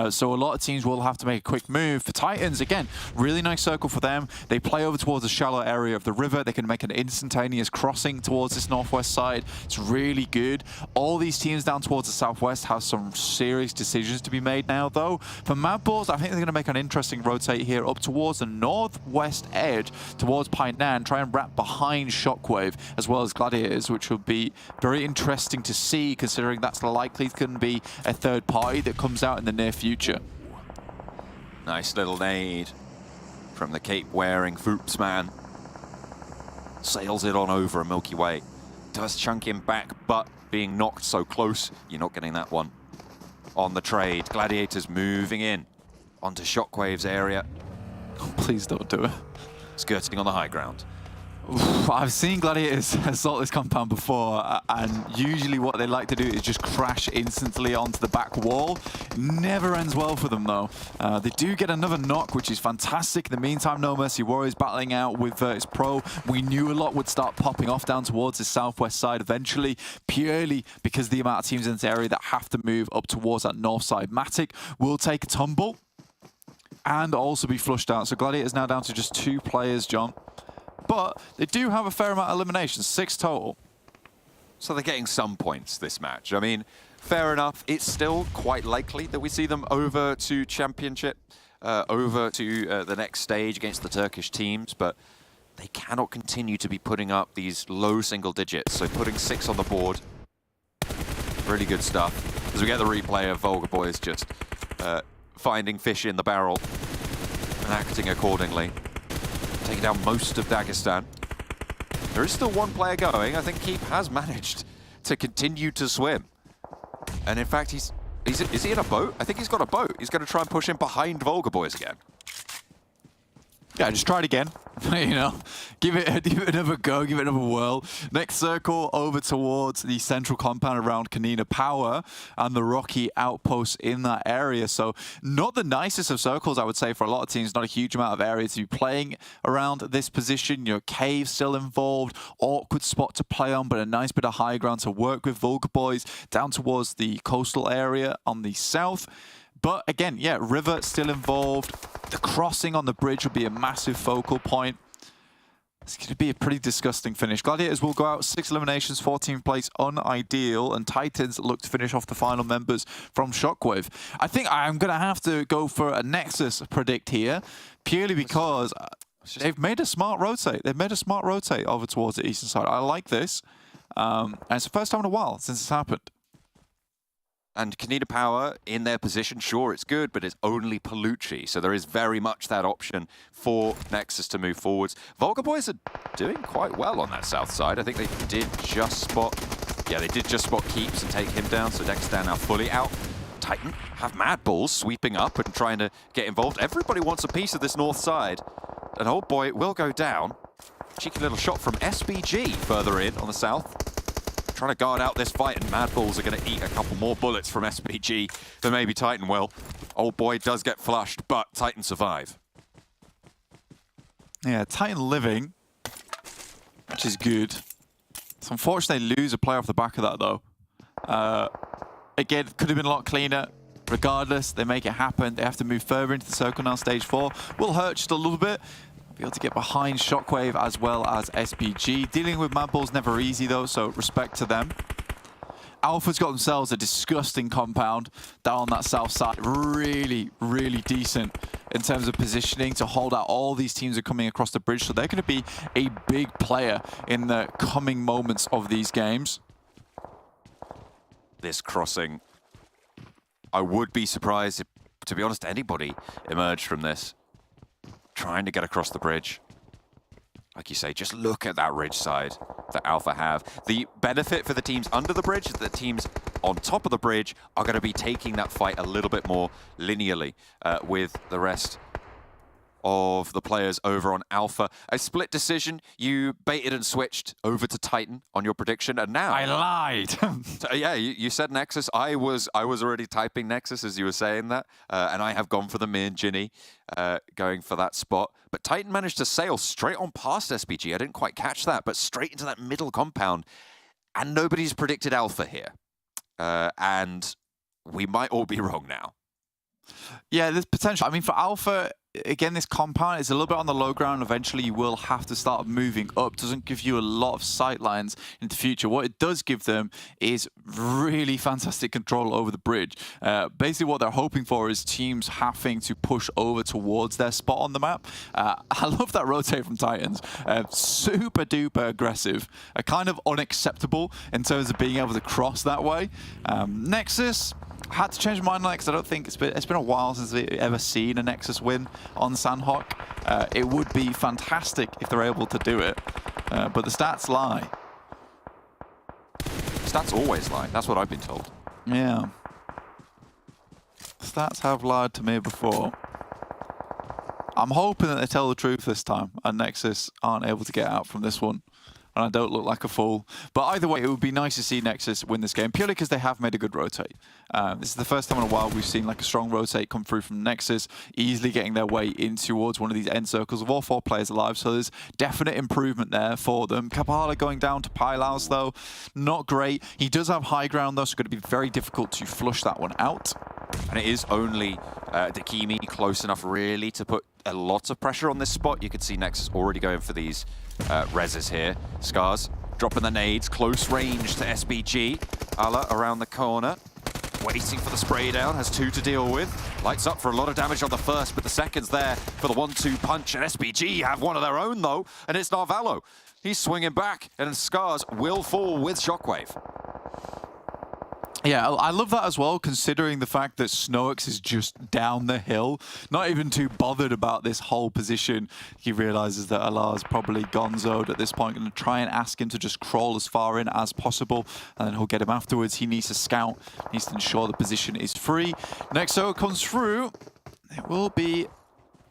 S7: So a lot of teams will have to make a quick move. For Titans, again, really nice circle for them. They play over towards the shallow area of the river. They can make an instantaneous crossing towards this northwest side. It's really good. All these teams down towards the southwest have some serious decisions to be made now, though. For MADBULLS, I think they're going to make an interesting rotate here up towards the northwest edge, towards Painan, try and wrap behind Shockwave as well as Gladiators, which will be very interesting to see, considering that's likely going to be a third party that comes out in the near future.
S6: Nice little nade from the cape-wearing Foops man. Sails it on over a Milky Way. Does chunk him back, but being knocked so close, you're not getting that one on the trade. Gladiators moving in onto Shockwave's area.
S7: Oh, please don't do it.
S6: Skirting on the high ground.
S7: Oof, I've seen Gladiators assault this compound before, and usually what they like to do is just crash instantly onto the back wall. Never ends well for them, though. They do get another knock, which is fantastic. In the meantime, No Mercy Warriors battling out with VIRTUS.PRO. We knew a lot would start popping off down towards the southwest side eventually, purely because of the amount of teams in this area that have to move up towards that north side. Matic will take a tumble and also be flushed out. So Gladiators now down to just 2 players, John. But they do have a fair amount of eliminations, 6 total.
S6: So they're getting some points this match. I mean, fair enough. It's still quite likely that we see them over to Championship, over to the next stage against the Turkish teams, but they cannot continue to be putting up these low single digits. So putting 6 on the board, really good stuff. As we get the replay of Vulgar Boys just finding fish in the barrel and acting accordingly. Taking down most of Dagestan. There is still 1 player going. I think Keep has managed to continue to swim. And in fact, is he in a boat? I think he's got a boat. He's going to try and push him behind Vulgar Boys again.
S7: Yeah, just try it again. You know, give it another go, give it another whirl. Next circle over towards the central compound around KONINA Power and the rocky outposts in that area. So not the nicest of circles, I would say, for a lot of teams. Not a huge amount of areas to be playing around this position. You know, Cave still involved. Awkward spot to play on, but a nice bit of high ground to work with Vulgar Boys down towards the coastal area on the south. But again, yeah, river still involved. The crossing on the bridge will be a massive focal point. It's going to be a pretty disgusting finish. Gladiators will go out 6 eliminations, 14th place, unideal, and Titans look to finish off the final members from Shockwave. I think I'm going to have to go for a Nexus predict here, purely because they've made a smart rotate. They've made a smart rotate over towards the eastern side. I like this. And it's the first time in a while since it's happened.
S6: And KONINA Power in their position, sure, it's good, but it's only Palucci. So there is very much that option for Nexus to move forwards. Vulgar Boys are doing quite well on that south side. I think they did just spot, yeah, they did just spot Keeps and take him down. So Dagestan now fully out. Titan have MADBULLS sweeping up and trying to get involved. Everybody wants a piece of this north side. And oh boy, it will go down. Cheeky little shot from SBG further in on the south. Trying to guard out this fight, and MADBULLS are going to eat a couple more bullets from SPG than maybe Titan will. Old boy does get flushed, but Titan survive.
S7: Yeah, Titan living, which is good. It's unfortunate they lose a player off the back of that, though. Again, could have been a lot cleaner. Regardless, they make it happen. They have to move further into the circle now, stage 4. Will hurt just a little bit. Be able to get behind Shockwave as well as SPG. Dealing with MADBULLS never easy though, so respect to them. Alpha's got themselves a disgusting compound down on that south side. Really, really decent in terms of positioning to hold out. All these teams are coming across the bridge, so they're going to be a big player in the coming moments of these games.
S6: This crossing, I would be surprised if, to be honest, anybody emerged from this. Trying to get across the bridge. Like you say, just look at that ridge side that Alpha have. The benefit for the teams under the bridge is that the teams on top of the bridge are going to be taking that fight a little bit more linearly with the rest of the players over on Alpha. A split decision. You baited and switched over to Titan on your prediction, and now
S7: I lied.
S6: So, yeah, you said Nexus. I was already typing Nexus as you were saying that, and I have gone for the main Ginny, going for that spot. But Titan managed to sail straight on past SBG. I didn't quite catch that, but straight into that middle compound, and nobody's predicted Alpha here, and we might all be wrong now.
S7: Yeah, there's potential. I mean, for Alpha, again, this compound is a little bit on the low ground. Eventually, you will have to start moving up. Doesn't give you a lot of sight lines in the future. What it does give them is really fantastic control over the bridge. Basically, what they're hoping for is teams having to push over towards their spot on the map. I love that rotate from Titans. Super duper aggressive. Kind of unacceptable in terms of being able to cross that way. Nexus had to change my mind on that because I don't think it's been a while since we've ever seen a Nexus win on Sanhok. It would be fantastic if they're able to do it, but the stats lie.
S6: Stats always lie. That's what I've been told.
S7: Yeah. Stats have lied to me before. I'm hoping that they tell the truth this time and Nexus aren't able to get out from this one. And I don't look like a fool. But either way, it would be nice to see Nexus win this game, purely because they have made a good rotate. This is the first time in a while we've seen like a strong rotate come through from Nexus, easily getting their way in towards one of these end circles with all 4 players alive. So there's definite improvement there for them. KAPAHALA going down to Pylaus, though, not great. He does have high ground, though, so it's going to be very difficult to flush that one out.
S6: And it is only Dakimi close enough, really, to put a lot of pressure on this spot. You can see Nexus already going for these reses here. Scars dropping the nades, close range to SBG. Ala around the corner, waiting for the spray down, has 2 to deal with. Lights up for a lot of damage on the first, but the second's there for the 1-2 punch. And SBG have one of their own, though, and it's Narvalo. He's swinging back, and Scars will fall with Shockwave.
S7: Yeah, I love that as well, considering the fact that Snox is just down the hill, not even too bothered about this whole position. He realizes that Alar's probably gonzoed at this point, going to try and ask him to just crawl as far in as possible, and then he'll get him afterwards. He needs to scout, needs to ensure the position is free. Nexo comes through. It will be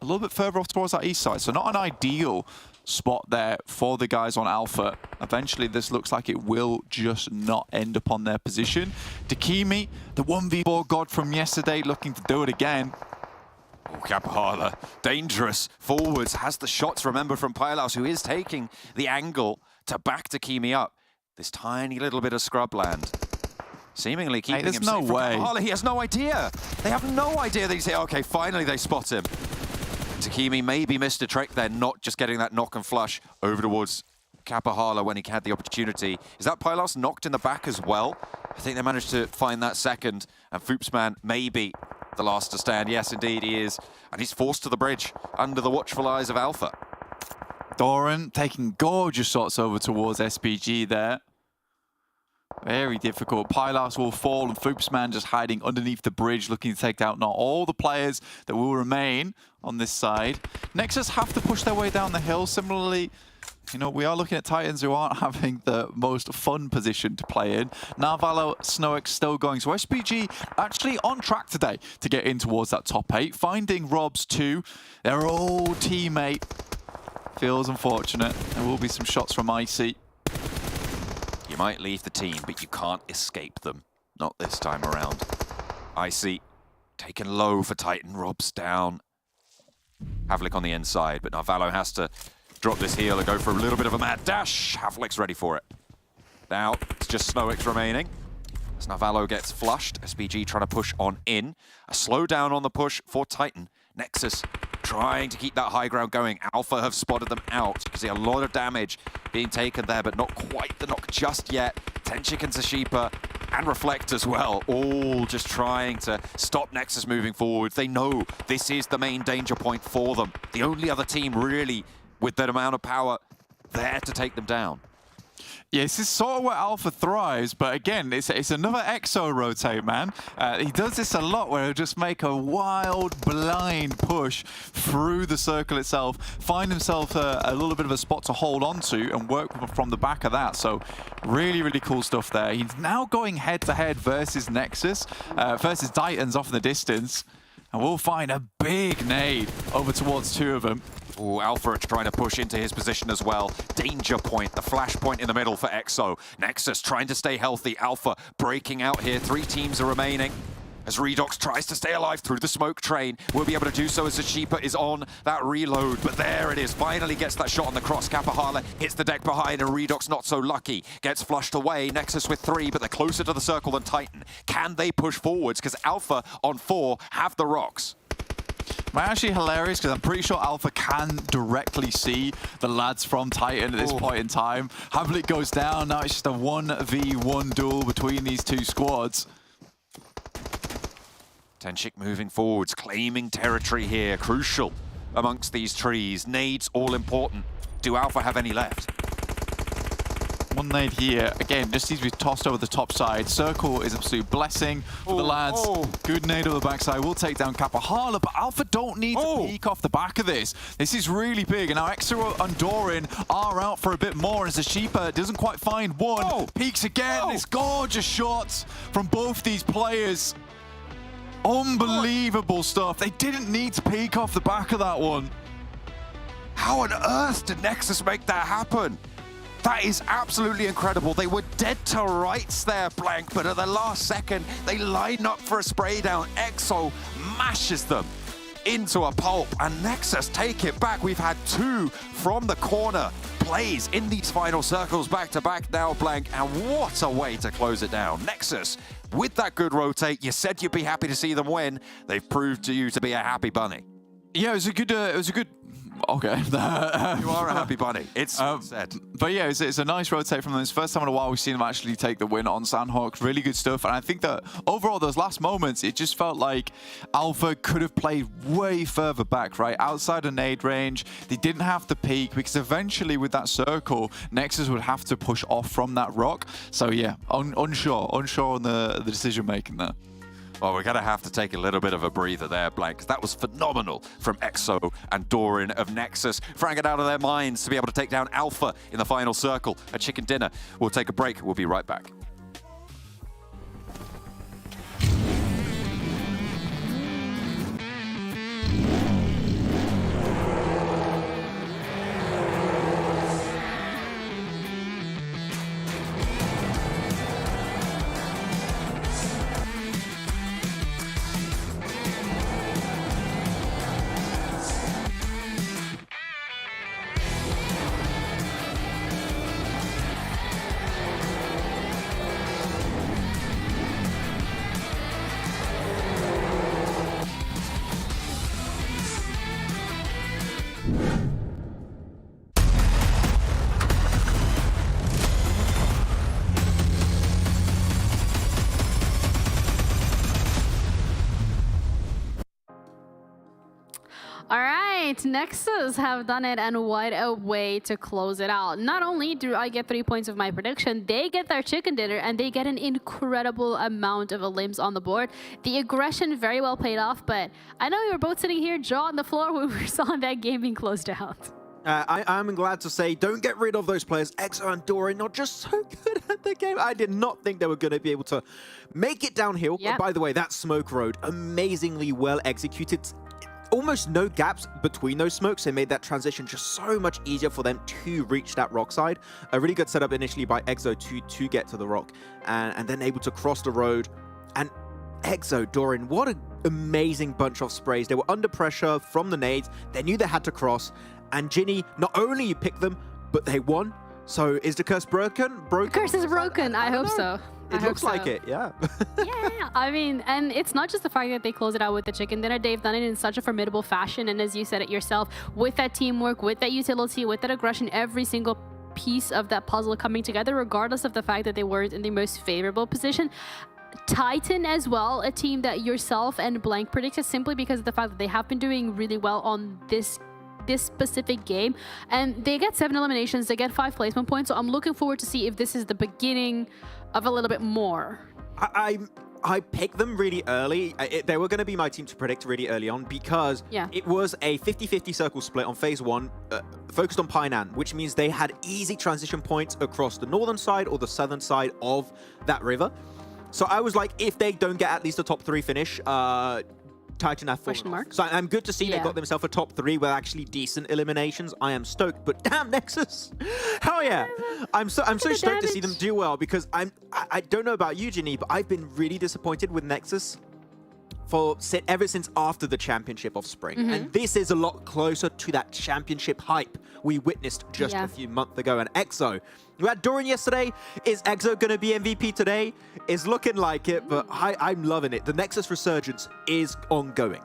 S7: a little bit further off towards that east side, so not an ideal spot there for the guys on Alpha. Eventually, this looks like it will just not end up on their position. Dakimi, the 1v4 god from yesterday, looking to do it again.
S6: Oh, KAPAHALA, dangerous forwards, has the shots, remember, from Pylaus, who is taking the angle to back Dakimi up. This tiny little bit of scrubland, seemingly keeping him safe from KAPAHALA. He has no idea. They have no idea that he's here. Okay, finally they spot him. Dakimi maybe missed a trick there, not just getting that knock and flush over towards KAPAHALA when he had the opportunity. Is that Pylaus knocked in the back as well? I think they managed to find that second, and Foopsman maybe the last to stand. Yes, indeed he is. And he's forced to the bridge under the watchful eyes of Alpha.
S7: Doran taking gorgeous shots over towards SPG there. Very difficult. Pylaus will fall, and Foopsman just hiding underneath the bridge, looking to take out not all the players that will remain on this side. Nexus have to push their way down the hill. Similarly, you know, we are looking at Titans who aren't having the most fun position to play in. Narvalo, Snox still going. So SPG actually on track today to get in towards that top 8. Finding Robs too, their old teammate. Feels unfortunate. There will be some shots from Icy.
S6: You might leave the team, but you can't escape them. Not this time around. Icy taken low for Titan. Rob's down. Havlik on the inside, but Narvalo has to drop this heel and go for a little bit of a mad dash. Havlik's ready for it. Now, it's just Snox remaining. As Narvalo gets flushed, SPG trying to push on in. A slowdown on the push for Titan. Nexus trying to keep that high ground going. Alpha have spotted them out. You can see a lot of damage being taken there, but not quite the knock just yet. Tenchik and Sashipa and Reflect as well, all just trying to stop Nexus moving forward. They know this is the main danger point for them. The only other team really with that amount of power there to take them down.
S7: Yeah, this is sort of where Alpha thrives, but again, it's another exo rotate, man. He does this a lot where he'll just make a wild, blind push through the circle itself, find himself a little bit of a spot to hold on to and work from the back of that. So really, really cool stuff there. He's now going head-to-head versus Nexus, versus Titans off in the distance. And we'll find a big nade over towards two of them.
S6: Ooh, Alpha trying to push into his position as well. Danger point, the flash point in the middle for EXO. Nexus trying to stay healthy. Alpha breaking out here. 3 teams are remaining. As Redox tries to stay alive through the smoke train, will be able to do so as the Sheepa is on that reload. But there it is, finally gets that shot on the cross. Kapahala hits the deck behind, and Redox not so lucky. Gets flushed away, Nexus with 3, but they're closer to the circle than Titan. Can they push forwards? Because Alpha on 4 have the rocks.
S7: Actually hilarious because I'm pretty sure Alpha can directly see the lads from Titan at this point in time. Havlik goes down, now it's just a 1v1 duel between these two squads.
S6: Tenshik moving forwards, claiming territory here, crucial amongst these trees. Nades all important. Do Alpha have any left?
S7: One nade here. Again, just needs to be tossed over the top side. Circle is an absolute blessing for the lads. Good nade over the backside. We'll take down Kapahala, but Alpha don't need to peek off the back of this. This is really big. And now Exo and Doran are out for a bit more as the Sheepa doesn't quite find one. Peeks again. It's gorgeous shots from both these players. Unbelievable stuff. They didn't need to peek off the back of that one.
S6: How on earth did Nexus make that happen? That is absolutely incredible. They were dead to rights there, Blank, but at the last second, they line up for a spray down. EXO mashes them into a pulp, and Nexus take it back. We've had 2 from the corner plays in these final circles back-to-back now, Blank, and what a way to close it down. Nexus, with that good rotate, you said you'd be happy to see them win. They've proved to you to be a happy bunny.
S7: Yeah, it was a good. Okay.
S6: You are a happy bunny. It's said.
S7: But yeah, it's a nice rotate from them. It's the first time in a while we've seen them actually take the win on Sanhok. Really good stuff. And I think that overall, those last moments, it just felt like Alpha could have played way further back, right? Outside of nade range. They didn't have to peek because eventually with that circle, Nexus would have to push off from that rock. So yeah, unsure on the decision making there.
S6: Well, we're going to have to take a little bit of a breather there, Blank, because that was phenomenal from EXO and Doran of Nexus. Frang it out of their minds to be able to take down Alpha in the final circle. A chicken dinner. We'll take a break. We'll be right back.
S4: All right, Nexus have done it, and what a way to close it out. Not only do I get 3 points of my prediction, they get their chicken dinner, and they get an incredible amount of limbs on the board. The aggression very well paid off, but I know we were both sitting here, jaw on the floor, when we saw that game being closed out.
S5: I'm glad to say, don't get rid of those players. EXO and Doran not just so good at the game. I did not think they were going to be able to make it downhill.
S4: Yep.
S5: By the way, that smoke road, amazingly well executed. Almost no gaps between those smokes. They made that transition just so much easier for them to reach that rock side. A really good setup initially by EXO to get to the rock, and then able to cross the road. And EXO, Doran, what an amazing bunch of sprays. They were under pressure from the nades. They knew they had to cross. And Ginny not only picked them, but they won. So is the curse broken?
S4: The curse is broken. I hope so.
S5: It looks like it, yeah.
S4: Yeah, I mean, and it's not just the fact that they close it out with the chicken dinner. They've done it in such a formidable fashion, and as you said it yourself, with that teamwork, with that utility, with that aggression, every single piece of that puzzle coming together, regardless of the fact that they weren't in the most favorable position. Titan as well, a team that yourself and Blank predicted simply because of the fact that they have been doing really well on this specific game, and they get 7 eliminations, they get 5 placement points, so I'm looking forward to see if this is the beginning of a little bit more.
S5: I picked them really early. They were going to be my team to predict really early on because it was a 50-50 circle split on phase 1, focused on Painan, which means they had easy transition points across the northern side or the southern side of that river. So I was like, if they don't get at least a top 3 finish, Titan have fallen
S4: Question
S5: off.
S4: mark?
S5: So I'm good to see they
S4: Yeah.
S5: got themselves a top 3 with actually decent eliminations. I am stoked, but damn Nexus, hell yeah! I'm so stoked to see them do well because I don't know about you, Ginny, but I've been really disappointed with Nexus ever since after the championship of spring, and this is a lot closer to that championship hype we witnessed just a few months ago. And EXO, we had Dorian yesterday. Is EXO going to be MVP today? It's looking like it, but I'm loving it. The Nexus resurgence is ongoing.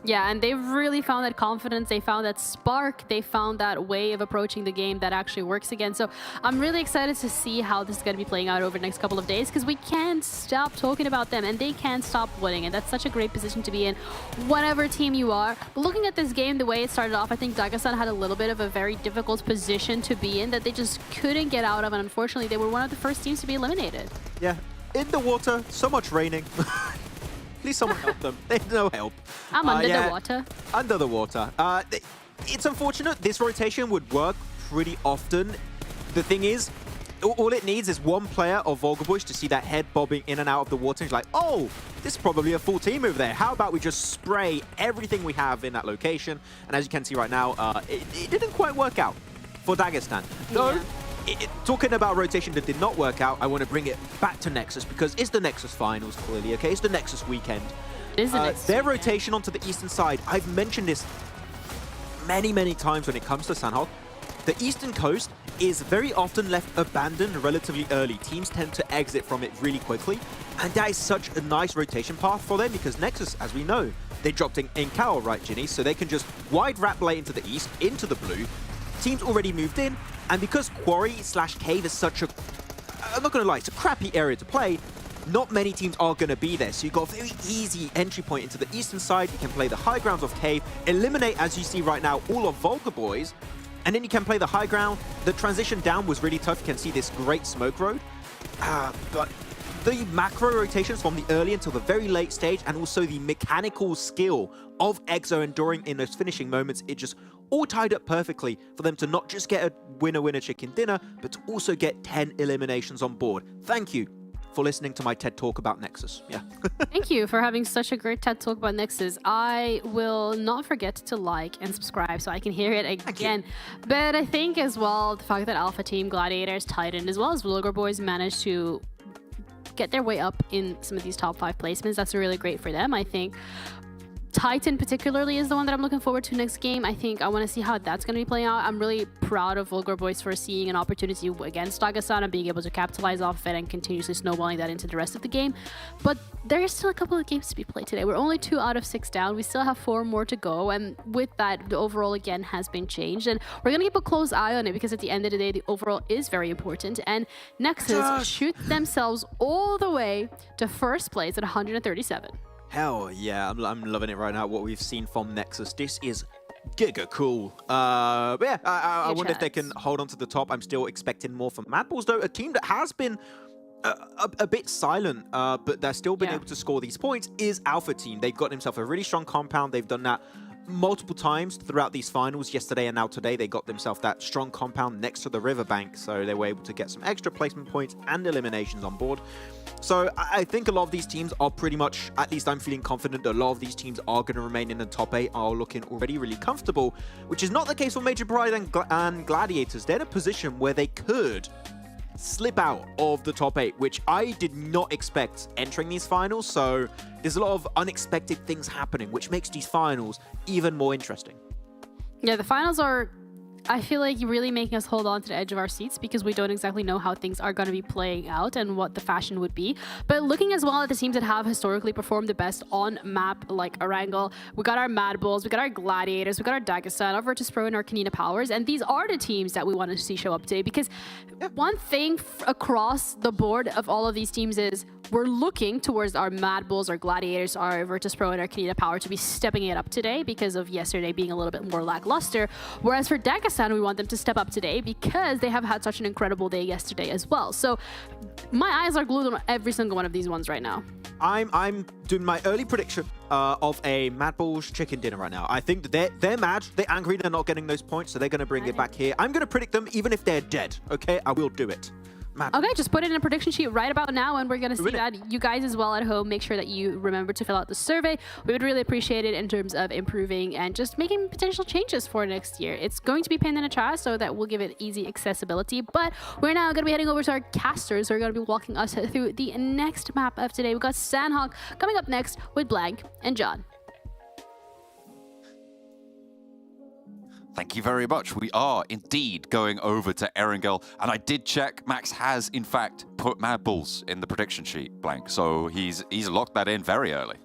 S4: Yeah, and they've really found that confidence. They found that spark. They found that way of approaching the game that actually works again. So I'm really excited to see how this is going to be playing out over the next couple of days because we can't stop talking about them and they can't stop winning. And that's such a great position to be in, whatever team you are. But looking at this game, the way it started off, I think Dagestan had a little bit of a very difficult position to be in that they just couldn't get out of. And unfortunately, they were one of the first teams to be eliminated.
S5: Yeah, in the water, so much raining. Please someone help them. They need no help.
S4: I'm under the water.
S5: Under the water. It's unfortunate. This rotation would work pretty often. The thing is, all it needs is one player of VULGAR to see that head bobbing in and out of the water. And he's like, oh, this is probably a full team over there. How about we just spray everything we have in that location? And as you can see right now, it didn't quite work out for Dagestan. Though, talking about rotation that did not work out, I want to bring it back to Nexus because it's the Nexus finals, clearly, okay? It's the Nexus weekend. Their rotation onto the eastern side, I've mentioned this many, many times when it comes to Sanhok. The eastern coast is very often left abandoned relatively early. Teams tend to exit from it really quickly, and that is such a nice rotation path for them because Nexus, as we know, they dropped in Cowl, right, Ginny? So they can just wide wrap blade into the east, into the blue. Teams already moved in, and because Quarry/Cave is such a, I'm not going to lie, it's a crappy area to play, not many teams are going to be there. So you've got a very easy entry point into the eastern side. You can play the high grounds of Cave, eliminate, as you see right now, all of VULGAR boys, and then you can play the high ground. The transition down was really tough. You can see this great smoke road. But the macro rotations from the early until the very late stage, and also the mechanical skill of EXO and Dorian in those finishing moments, it just all tied up perfectly for them to not just get a winner-winner chicken dinner, but to also get 10 eliminations on board. Thank you for listening to my TED Talk about Nexus. Yeah.
S4: Thank you for having such a great TED Talk about Nexus. I will not forget to like and subscribe so I can hear it again. But I think as well, the fact that Alpha Team, Gladiators, Titan, as well as VULGAR boys managed to get their way up in some of these top 5 placements, that's really great for them. I think Titan particularly is the one that I'm looking forward to next game. I think I want to see how that's going to be playing out. I'm really proud of VULGAR boys for seeing an opportunity against Dagestan and being able to capitalize off of it and continuously snowballing that into the rest of the game. But there's still a couple of games to be played today. We're only 2 out of 6 down. We still have 4 more to go. And with that, the overall again has been changed. And we're going to keep a close eye on it because at the end of the day, the overall is very important. And Nexus shoot themselves all the way to first place at 137.
S5: Hell yeah, I'm loving it right now, what we've seen from Nexus. This is giga cool. But yeah, I wonder if they can hold on to the top. I'm still expecting more from MADBULLS, though, a team that has been a bit silent, but they're still been able to score these points, is Alpha Team. They've got themselves a really strong compound. They've done that multiple times throughout these finals. Yesterday and now today, they got themselves that strong compound next to the riverbank, so they were able to get some extra placement points and eliminations on board. So I think a lot of these teams are pretty much, at least I'm feeling confident that a lot of these teams are going to remain in the top 8, are looking already really comfortable, which is not the case for Major Pride and Gladiators. They're in a position where they could slip out of the top 8, which I did not expect entering these finals. So there's a lot of unexpected things happening, which makes these finals even more interesting.
S4: Yeah, the finals are, I feel like, really making us hold on to the edge of our seats because we don't exactly know how things are going to be playing out and what the fashion would be. But looking as well at the teams that have historically performed the best on map, like Erangel, we got our MADBULLS, we got our Gladiators, we got our Dagestan, our VIRTUS.PRO, and our KONINA Powers. And these are the teams that we want to see show up today because one thing across the board of all of these teams is we're looking towards our MADBULLS, our Gladiators, our VIRTUS.PRO, and our KONINA Power to be stepping it up today because of yesterday being a little bit more lackluster. Whereas for Dagestan, we want them to step up today because they have had such an incredible day yesterday as well. So my eyes are glued on every single one of these ones right now.
S5: I'm doing my early prediction of a MADBULLS chicken dinner right now. I think that they're mad, they're angry, they're not getting those points, so they're going to bring it back here. I'm going to predict them even if they're dead, okay? I will do it.
S4: Okay, just put it in a prediction sheet right about now, and we're going to see that. You guys as well at home, make sure that you remember to fill out the survey. We would really appreciate it in terms of improving and just making potential changes for next year. It's going to be pinned in a chat, so that will give it easy accessibility. But we're now going to be heading over to our casters who are going to be walking us through the next map of today. We've got Sanhok coming up next with Blank and John.
S6: Thank you very much. We are indeed going over to Erangel, and I did check. Max has, in fact, put MADBULLS in the prediction sheet, Blank. So he's locked that in very early.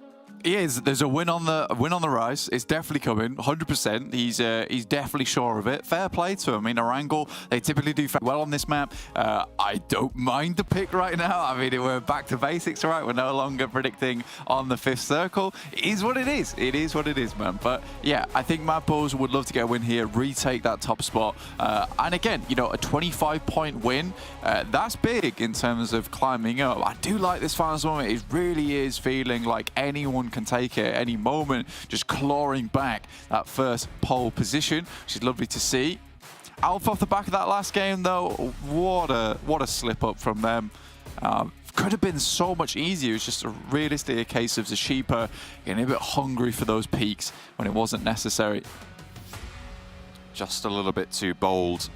S7: He is. There's a win on the rise. It's definitely coming, 100%. He's definitely sure of it. Fair play to him. I mean, Erangel, they typically do well on this map. I don't mind the pick right now. I mean, we're back to basics, right? We're no longer predicting on the 5th circle. It is what it is. It is what it is, man. But yeah, I think MADBULLS would love to get a win here, retake that top spot. And again, you know, a 25-point win, that's big in terms of climbing up. I do like this finals moment. It really is feeling like anyone can take it at any moment, just clawing back that first pole position, which is lovely to see. Alpha off the back of that last game, though, what a slip up from them. Could have been so much easier. It's just realistically a case of Zashipa getting a bit hungry for those peaks when it wasn't necessary.
S6: Just a little bit too bold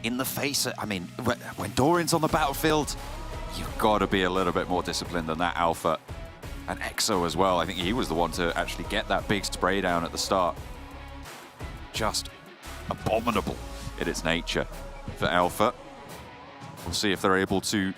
S6: in the face. I mean, when Dorian's on the battlefield, you've got to be a little bit more disciplined than that, Alpha. And EXO as well. I think he was the one to actually get that big spray down at the start. Just abominable in its nature for Alpha. We'll see if they're able to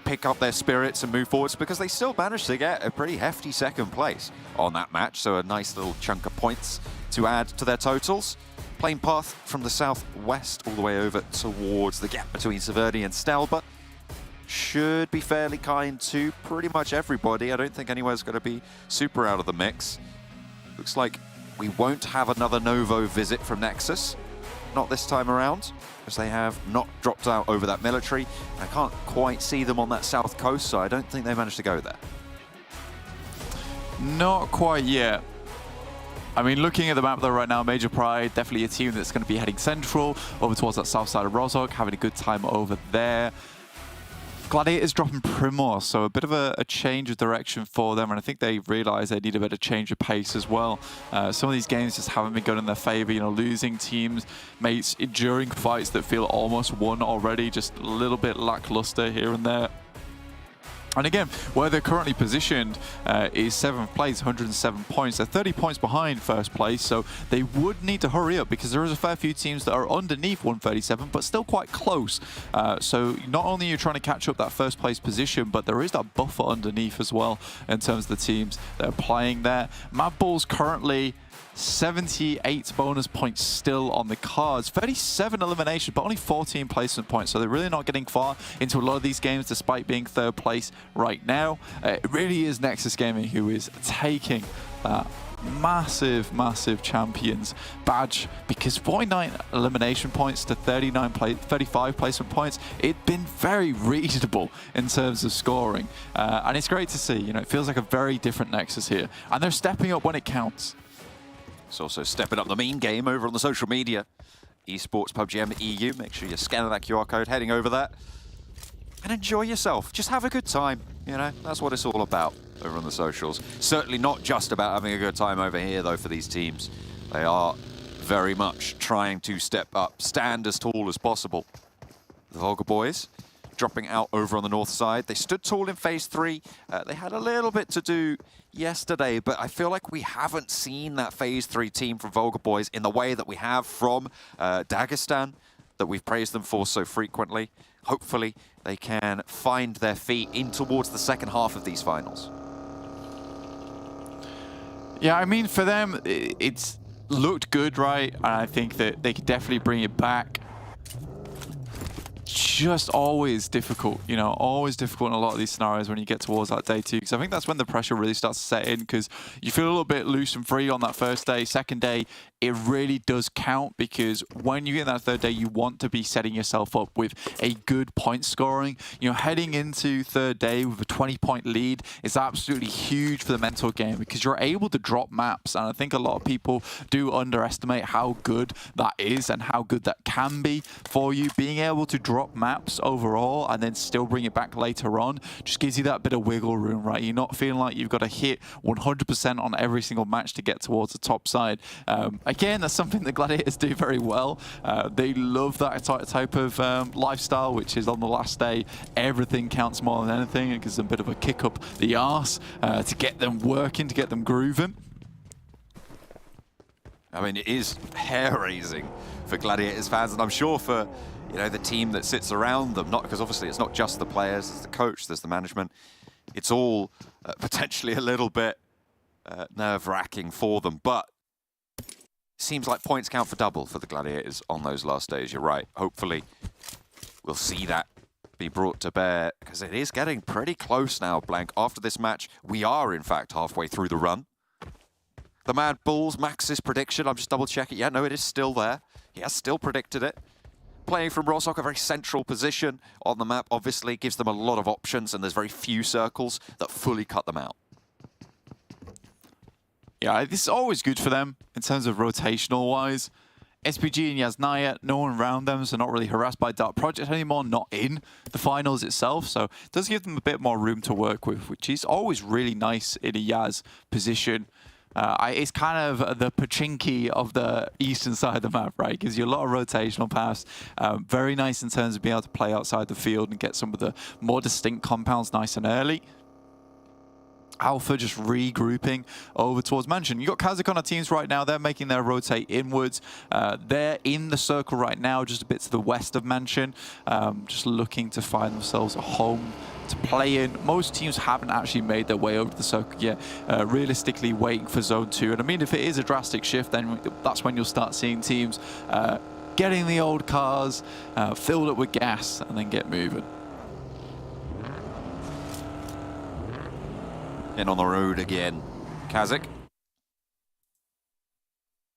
S6: pick up their spirits and move forwards, because they still managed to get a pretty hefty 2nd place on that match. So a nice little chunk of points to add to their totals. Plane path from the southwest all the way over towards the gap between Severny and Stalber. Should be fairly kind to pretty much everybody. I don't think anywhere's going to be super out of the mix. Looks like we won't have another Novo visit from Nexus. Not this time around, as they have not dropped out over that military. I can't quite see them on that south coast, so I don't think they managed to go there.
S7: Not quite yet. I mean, looking at the map though right now, Major Pride, definitely a team that's going to be heading central, over towards that south side of Rozhok, having a good time over there. Gladiators dropping Primor, so a bit of a change of direction for them, and I think they realise they need a bit of change of pace as well. Some of these games just haven't been going in their favour, you know, losing teams, mates, enduring fights that feel almost won already, just a little bit lackluster here and there. And again, where they're currently positioned is 7th place, 107 points. They're 30 points behind 1st place, so they would need to hurry up, because there is a fair few teams that are underneath 137, but still quite close. So not only are you trying to catch up that 1st place position, but there is that buffer underneath as well in terms of the teams that are playing there. MADBULLS currently 78 bonus points still on the cards, 37 elimination, but only 14 placement points, so they're really not getting far into a lot of these games despite being 3rd place right now. It really is Nexus Gaming who is taking that massive champions badge, because 49 elimination points to 35 placement points, it's been very reasonable in terms of scoring, and it's great to see. You know, it feels like a very different Nexus here, and they're stepping up when it counts.
S6: It's also stepping up the meme game over on the social media. Esports PUBGM EU. Make sure you're scanning that QR code, heading over that. And enjoy yourself. Just have a good time. You know, that's what it's all about over on the socials. Certainly not just about having a good time over here, though, for these teams. They are very much trying to step up, stand as tall as possible. The VULGAR boys dropping out over on the north side. They stood tall in phase 3. They had a little bit to do yesterday, but I feel like we haven't seen that phase 3 team from VULGAR boys in the way that we have from Dagestan, that we've praised them for so frequently. Hopefully they can find their feet in towards the 2nd half of these finals.
S7: Yeah, I mean, for them, it's looked good, right? And I think that they could definitely bring it back. Just always difficult, you know, always difficult in a lot of these scenarios when you get towards that day 2, because I think that's when the pressure really starts to set in, because you feel a little bit loose and free on that 1st day. 2nd day, it really does count, because when you get that 3rd day, you want to be setting yourself up with a good point scoring. You know, heading into 3rd day with a 20-point lead is absolutely huge for the mental game, because you're able to drop maps, and I think a lot of people do underestimate how good that is and how good that can be for you, being able to drop maps maps overall and then still bring it back later on just gives you that bit of wiggle room, right? You're not feeling like you've got to hit 100% on every single match to get towards the top side. Again, that's something that Gladiators do very well. They love that type of lifestyle, which is on the last day, everything counts more than anything. It gives them a bit of a kick up the arse to get them working, to get them grooving.
S6: I mean, it is hair-raising for Gladiators fans, and I'm sure for, you know, the team that sits around them, not because obviously it's not just the players, there's the coach, there's the management. It's all potentially a little bit nerve-wracking for them, but it seems like points count for double for the Gladiators on those last days. You're right. Hopefully we'll see that be brought to bear, because it is getting pretty close now, Blank. After this match, we are in fact halfway through the run. The MADBULLS, Max's prediction, I'm just double checking. Yeah, no, it is still there. He has still predicted it. Playing from Rostock, a very central position on the map, obviously gives them a lot of options, and there's very few circles that fully cut them out.
S7: Yeah, this is always good for them in terms of rotational-wise. SPG and Yasnaya, no one around them, so not really harassed by Dark Project anymore, not in the finals itself. So it does give them a bit more room to work with, which is always really nice in a Yaz position. It's kind of the Pachinki of the eastern side of the map, right? Gives you a lot of rotational paths. Very nice in terms of being able to play outside the field and get some of the more distinct compounds nice and early. Alpha just regrouping over towards Mansion. You've got KASIK on our teams right now. They're making their rotate inwards. They're in the circle right now, just a bit to the west of Mansion, just looking to find themselves a home to play in. Most teams haven't actually made their way over to the circle yet, realistically waiting for Zone 2. And I mean, if it is a drastic shift, then that's when you'll start seeing teams getting the old cars, filled up with gas, and then get moving.
S6: In on the road again, KASIK.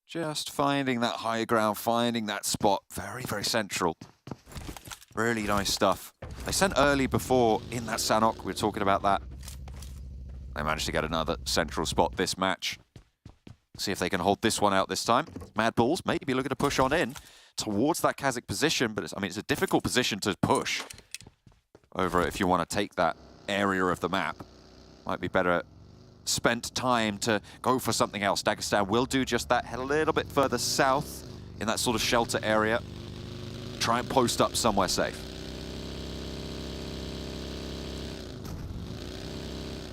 S6: Just finding that high ground, finding that spot. Very, very central. Really nice stuff. They sent early before in that Sanhok. We were talking about that. They managed to get another central spot this match. See if they can hold this one out this time. MADBULLS maybe looking to push on in towards that KASIK position, but I mean, it's a difficult position to push over if you want to take that area of the map. Might be better spent time to go for something else. Dagestan will do just that. Head a little bit further south in that sort of shelter area. Try and post up somewhere safe.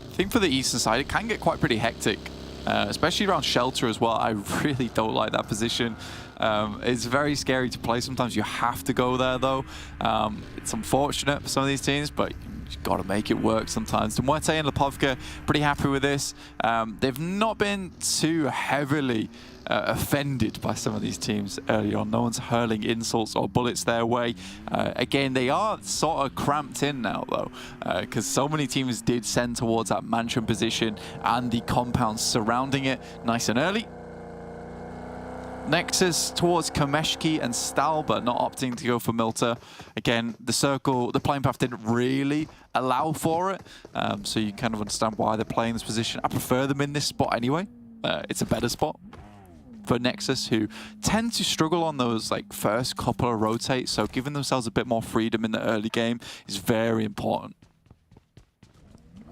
S7: I think for the eastern side, it can get quite pretty hectic, especially around shelter as well. I really don't like that position. It's very scary to play. Sometimes you have to go there, though. It's unfortunate for some of these teams, but you've got to make it work sometimes. MUERTE and Lepovka pretty happy with this. They've not been too heavily offended by some of these teams early on. No one's hurling insults or bullets their way. Again, they are sort of cramped in now, though, because so many teams did send towards that mansion position and the compounds surrounding it nice and early. NEXUS towards Kameshki and Stalber, not opting to go for MUERTE. Again, the circle, the playing path didn't really allow for it, so you kind of understand why they're playing this position. I prefer them in this spot anyway. It's a better spot for NEXUS, who tend to struggle on those like first couple of rotates, so giving themselves a bit more freedom in the early game is very important.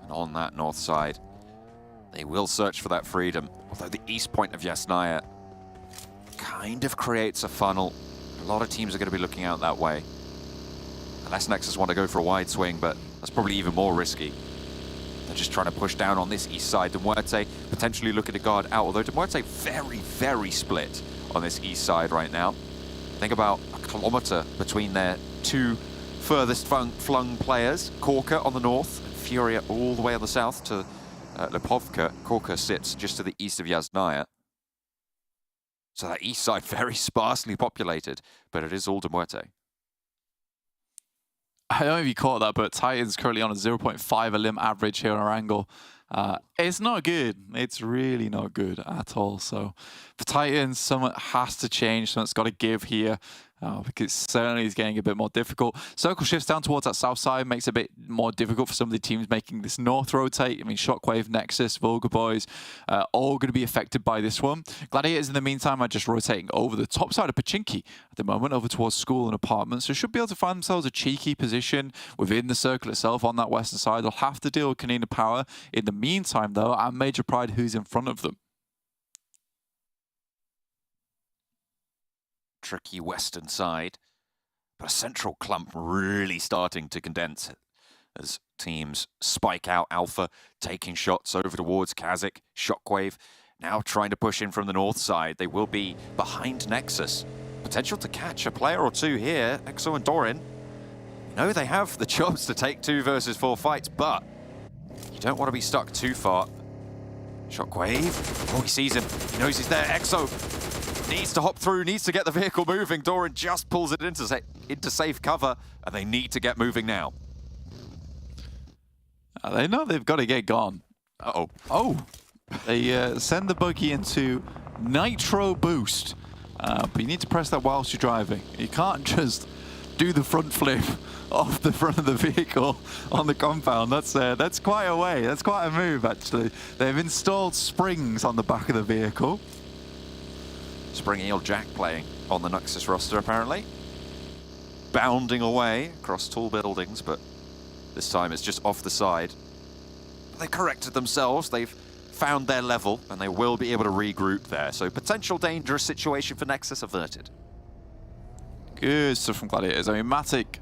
S6: And on that north side, they will search for that freedom, although the east point of Yasnaya kind of creates a funnel. A lot of teams are going to be looking out that way. Unless NEXUS want to go for a wide swing, but that's probably even more risky. They're just trying to push down on this east side. MUERTE potentially looking to guard out, although MUERTE very, very split on this east side right now. Think about a kilometer between their two furthest flung players. Korka on the north, and Furia all the way on the south to Lepovka. Korka sits just to the east of Yasnaya. So that east side very sparsely populated, but it is all MUERTE.
S7: I don't know if you caught that, but Titan's currently on a 0.5 a limb average here on Erangel. It's not good. It's really not good at all. So for Titans, something has to change. Something's got to give here. Oh, because certainly it's getting a bit more difficult. Circle shifts down towards that south side, makes it a bit more difficult for some of the teams making this north rotate. I mean, Shockwave, Nexus, VULGAR boys, all going to be affected by this one. Gladiators, in the meantime, are just rotating over the top side of Pachinki at the moment, over towards school and apartments. So should be able to find themselves a cheeky position within the circle itself on that western side. They'll have to deal with KONINA Power in the meantime, though, and Major Pride, who's in front of them.
S6: Tricky western side, but a central clump really starting to condense as teams spike out Alpha, taking shots over towards KASIK. Shockwave now trying to push in from the north side. They will be behind Nexus. Potential to catch a player or two here. Exo and Dorin, you know they have the chops to take 2 versus 4 fights, but you don't want to be stuck too far. Shockwave, oh, he sees him, he knows he's there. Exo needs to hop through, needs to get the vehicle moving. Doran just pulls it into safe cover, and they need to get moving now.
S7: They know they've got to get gone.
S6: Uh-oh.
S7: Oh, they send the buggy into nitro boost, but you need to press that whilst you're driving. You can't just do the front flip off the front of the vehicle on the compound. That's quite a way. That's quite a move, actually. They've installed springs on the back of the vehicle.
S6: Spring Eel Jack playing on the NEXUS roster, apparently. Bounding away across tall buildings, but this time it's just off the side. They corrected themselves. They've found their level, and they will be able to regroup there. So potential dangerous situation for NEXUS averted.
S7: Good stuff from Gladiators. I mean, Matic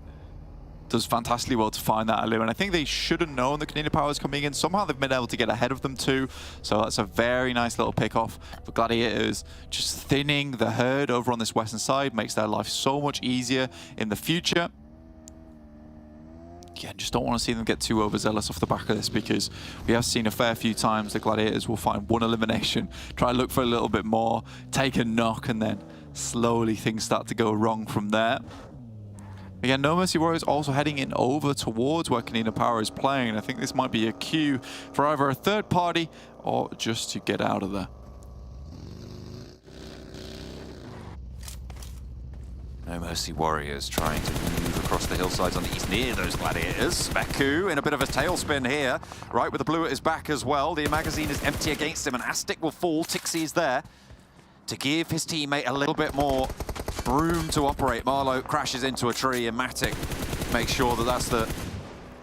S7: does fantastically well to find that earlier, and I think they should have known the KONINA Power is coming in. Somehow they've been able to get ahead of them too, so that's a very nice little pick-off for Gladiators. Just thinning the herd over on this western side makes their life so much easier in the future. Again, just don't want to see them get too overzealous off the back of this, because we have seen a fair few times the Gladiators will find one elimination, try to look for a little bit more, take a knock, and then slowly things start to go wrong from there. Again, No Mercy Warriors also heading in over towards where KONINA Power is playing. I think this might be a cue for either a third party or just to get out of there.
S6: No Mercy Warriors trying to move across the hillsides on the east near those Gladiators. Meku in a bit of a tailspin here, right with the blue at his back as well. The magazine is empty against him, and Aztec will fall. Tixie is there to give his teammate a little bit more room to operate. Marlowe crashes into a tree, and Matic makes sure that that's the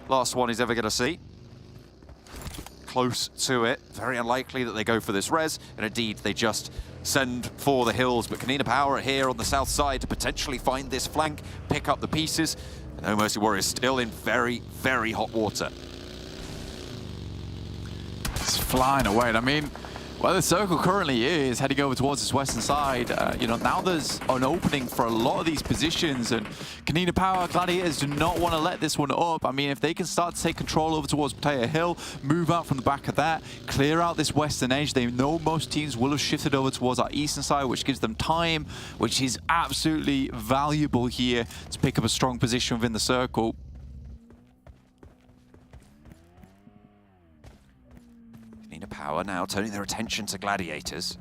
S6: last one he's ever going to see. Close to it. Very unlikely that they go for this res, and indeed they just send for the hills. But KONINA Power are here on the south side to potentially find this flank, pick up the pieces. And No Mercy Warriors still in very, very hot water.
S7: It's flying away. I mean, where the circle currently is, heading over towards this western side, you know, now there's an opening for a lot of these positions, and KONINA Power Gladiators do not want to let this one up. I mean, if they can start to take control over towards Potato Hill, move out from the back of that, clear out this western edge, they know most teams will have shifted over towards our eastern side, which gives them time, which is absolutely valuable here to pick up a strong position within the circle.
S6: KONINA Power now turning their attention to Gladiators.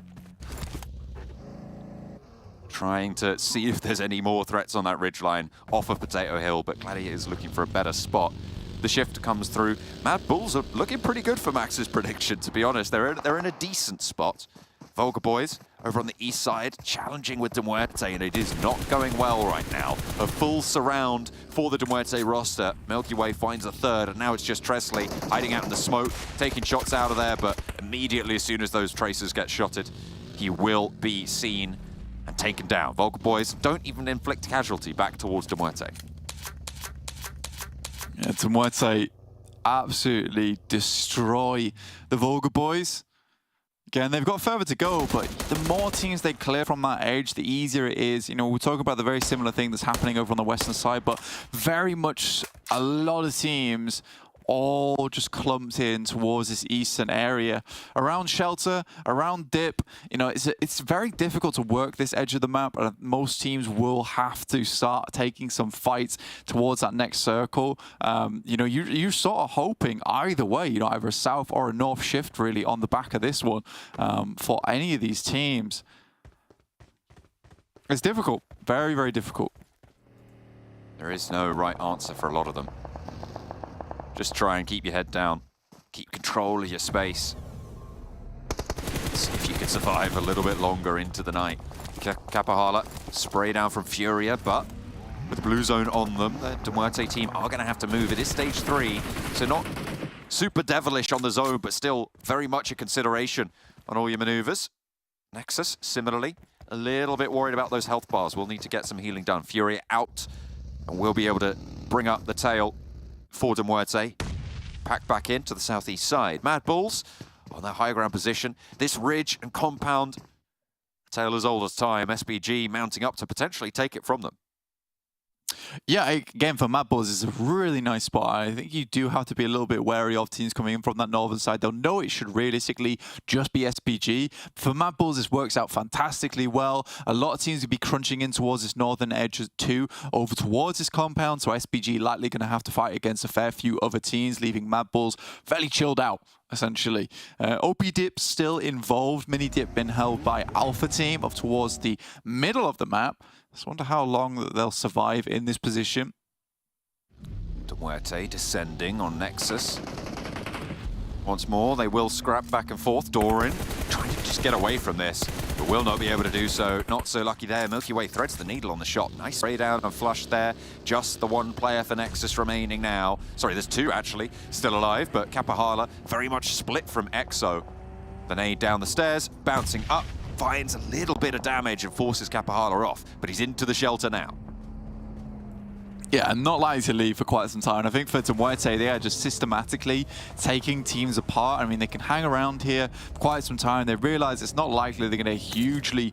S6: Trying to see if there's any more threats on that ridgeline off of Potato Hill, but Gladiators looking for a better spot. The shift comes through. MADBULLS are looking pretty good for Max's prediction, to be honest. They're in a decent spot. VULGAR boys over on the east side, challenging with MUERTE, and it is not going well right now. A full surround for the MUERTE roster. Milky Way finds a third, and now it's just Tresley hiding out in the smoke, taking shots out of there, but immediately as soon as those tracers get shotted, he will be seen and taken down. VULGAR boys don't even inflict casualty back towards MUERTE.
S7: Yeah, MUERTE absolutely destroy the VULGAR boys. Again, they've got further to go, but the more teams they clear from that edge, the easier it is. You know, we'll talk about the very similar thing that's happening over on the western side, but very much a lot of teams all just clumped in towards this eastern area. Around shelter, around dip, you know, it's very difficult to work this edge of the map, and most teams will have to start taking some fights towards that next circle. You know, you're sort of hoping either way, you know, either a south or a north shift really on the back of this one for any of these teams. It's difficult. Very, very difficult.
S6: There is no right answer for a lot of them. Just try and keep your head down. Keep control of your space. See if you can survive a little bit longer into the night. Kapahala, spray down from Furia, but with blue zone on them, the MUERTE team are going to have to move. It is stage 3, so not super devilish on the zone, but still very much a consideration on all your maneuvers. NEXUS, similarly, a little bit worried about those health bars. We'll need to get some healing done. Furia out, and we'll be able to bring up the tail for MUERTE. Pack back into the southeast side. MADBULLS on their high ground position. This ridge and compound, tale as old as time. SPG mounting up to potentially take it from them.
S7: Yeah, again, for MADBULLS, it's a really nice spot. I think you do have to be a little bit wary of teams coming in from that northern side. They'll know it should realistically just be SPG. For MADBULLS, this works out fantastically well. A lot of teams will be crunching in towards this northern edge too, over towards this compound, so SPG likely going to have to fight against a fair few other teams, leaving MADBULLS fairly chilled out, essentially. OP Dip still involved. Mini Dip been held by Alpha Team up towards the middle of the map. Just wonder how long they'll survive in this position.
S6: MUERTE descending on NEXUS. Once more, they will scrap back and forth. Doran trying to just get away from this, but will not be able to do so. Not so lucky there. Milky Way threads the needle on the shot. Nice spray down and flush there. Just the one player for NEXUS remaining now. Sorry, there's two actually still alive, but Kapahala very much split from EXO. The nade down the stairs, bouncing up. Finds a little bit of damage and forces Kapahala off, but he's into the shelter now.
S7: Yeah, and not likely to leave for quite some time. I think for MUERTE, they are just systematically taking teams apart. I mean, they can hang around here for quite some time. They realize it's not likely they're going to hugely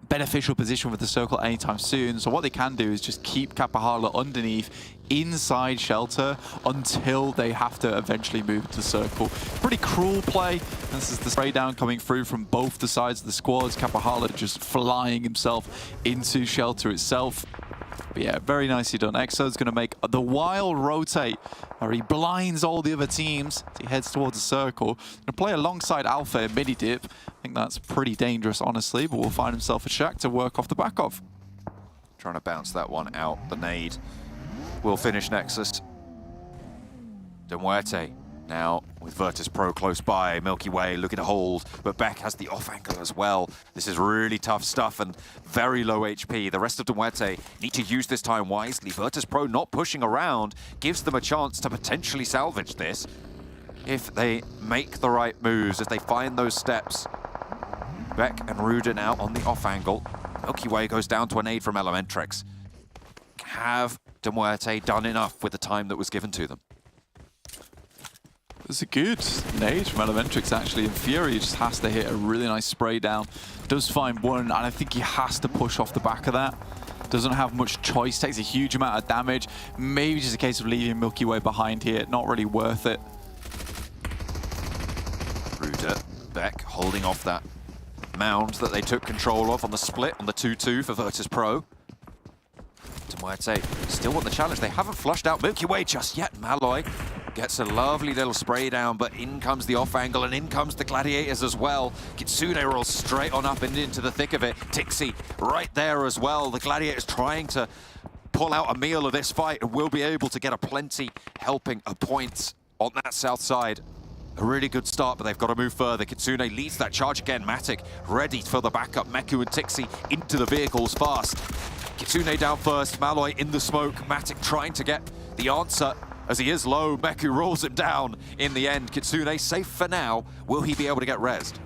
S7: beneficial position with the circle anytime soon. So what they can do is just keep Kapahala underneath inside shelter until they have to eventually move to the circle. Pretty cruel play. This is the spray down coming through from both the sides of the squads. Kapahala just flying himself into shelter itself. But yeah, very nicely done. EXO's going to make the wild rotate where he blinds all the other teams as he heads towards the circle. Going to play alongside Alpha and Mini Dip. I think that's pretty dangerous, honestly, but will find himself a shack to work off the back of.
S6: Trying to bounce that one out. The nade will finish NEXUS. MUERTE now with VIRTUS.PRO close by. Milky Way looking to hold, but Beck has the off angle as well. This is really tough stuff and very low HP. The rest of MUERTE need to use this time wisely. VIRTUS.PRO not pushing around gives them a chance to potentially salvage this if they make the right moves, if they find those steps. Beck and Ruda now on the off angle. Milky Way goes down to a nade from Elementrix. Have MUERTE done enough with the time that was given to them?
S7: It's a good nade from Elementrix, actually, and Fury just has to hit a really nice spray down. Does find one, and I think he has to push off the back of that. Doesn't have much choice, takes a huge amount of damage. Maybe just a case of leaving Milky Way behind here, not really worth it.
S6: Ruda, Beck holding off that mound that they took control of on the split, on the 2-2 for VIRTUS.PRO. MUERTE still want the challenge. They haven't flushed out Milky Way just yet. Malloy gets a lovely little spray down, but in comes the off angle and in comes the Gladiators as well. Kitsune rolls straight on up and into the thick of it. Tixi right there as well. The Gladiators trying to pull out a meal of this fight and will be able to get a plenty helping of points on that south side. A really good start, but they've got to move further. Kitsune leads that charge again. Matic ready for the backup. Meku and Tixi into the vehicles fast. Kitsune down first, Malloy in the smoke. Matic trying to get the answer as he is low. Meku rolls him down in the end. Kitsune safe for now. Will he be able to get rezzed?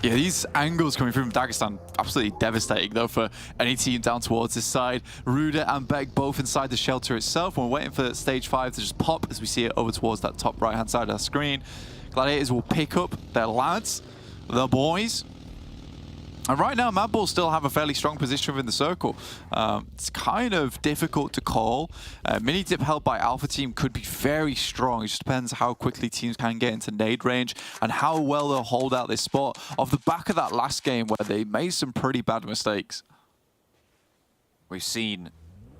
S7: Yeah, these angles coming through from Dagestan, absolutely devastating though for any team down towards this side. Ruda and Beck both inside the shelter itself. We're waiting for stage 5 to just pop as we see it over towards that top right-hand side of the screen. Gladiators will pick up their lads, the boys. And right now, MADBULLS still have a fairly strong position within the circle. It's kind of difficult to call. Mini Dip held by Alpha Team could be very strong. It just depends how quickly teams can get into nade range and how well they'll hold out this spot off the back of that last game where they made some pretty bad mistakes.
S6: We've seen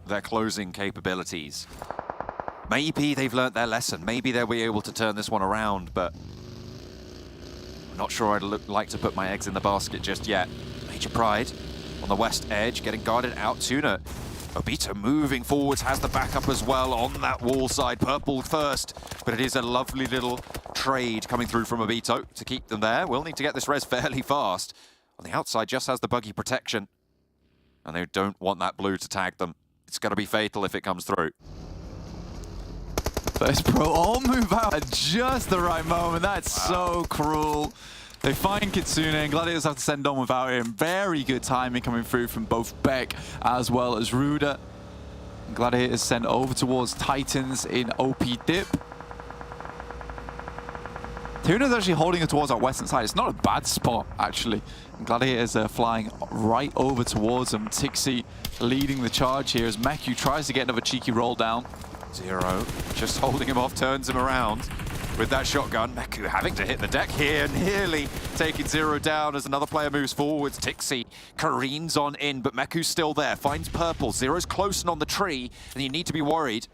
S6: their closing capabilities. Maybe they've learnt their lesson. Maybe they'll be able to turn this one around, but not sure I'd like to put my eggs in the basket just yet. Major Pride on the west edge, getting guarded out. TUNA. Obito moving forwards, has the backup as well on that wall side. Purple first, but it is a lovely little trade coming through from Obito to keep them there. We'll need to get this res fairly fast. On the outside, just has the buggy protection. And they don't want that blue to tag them. It's going to be fatal if it comes through.
S7: VIRTUS.PRO all move out at just the right moment. That's so cruel. They find Kitsune and Gladiators have to send on without him. Very good timing coming through from both Beck as well as Ruda. Gladiators sent over towards Titans in OP dip. TUNA's actually holding it towards our western side. It's not a bad spot, actually. And Gladiators are flying right over towards them. Tixi leading the charge here as Meku tries to get another cheeky roll down.
S6: Zero just holding him off, turns him around with that shotgun. Meku having to hit the deck here, nearly taking Zero down as another player moves forwards. Tixi careens on in, but Meku's still there, finds Purple. Zero's close and on the tree, and you need to be worried.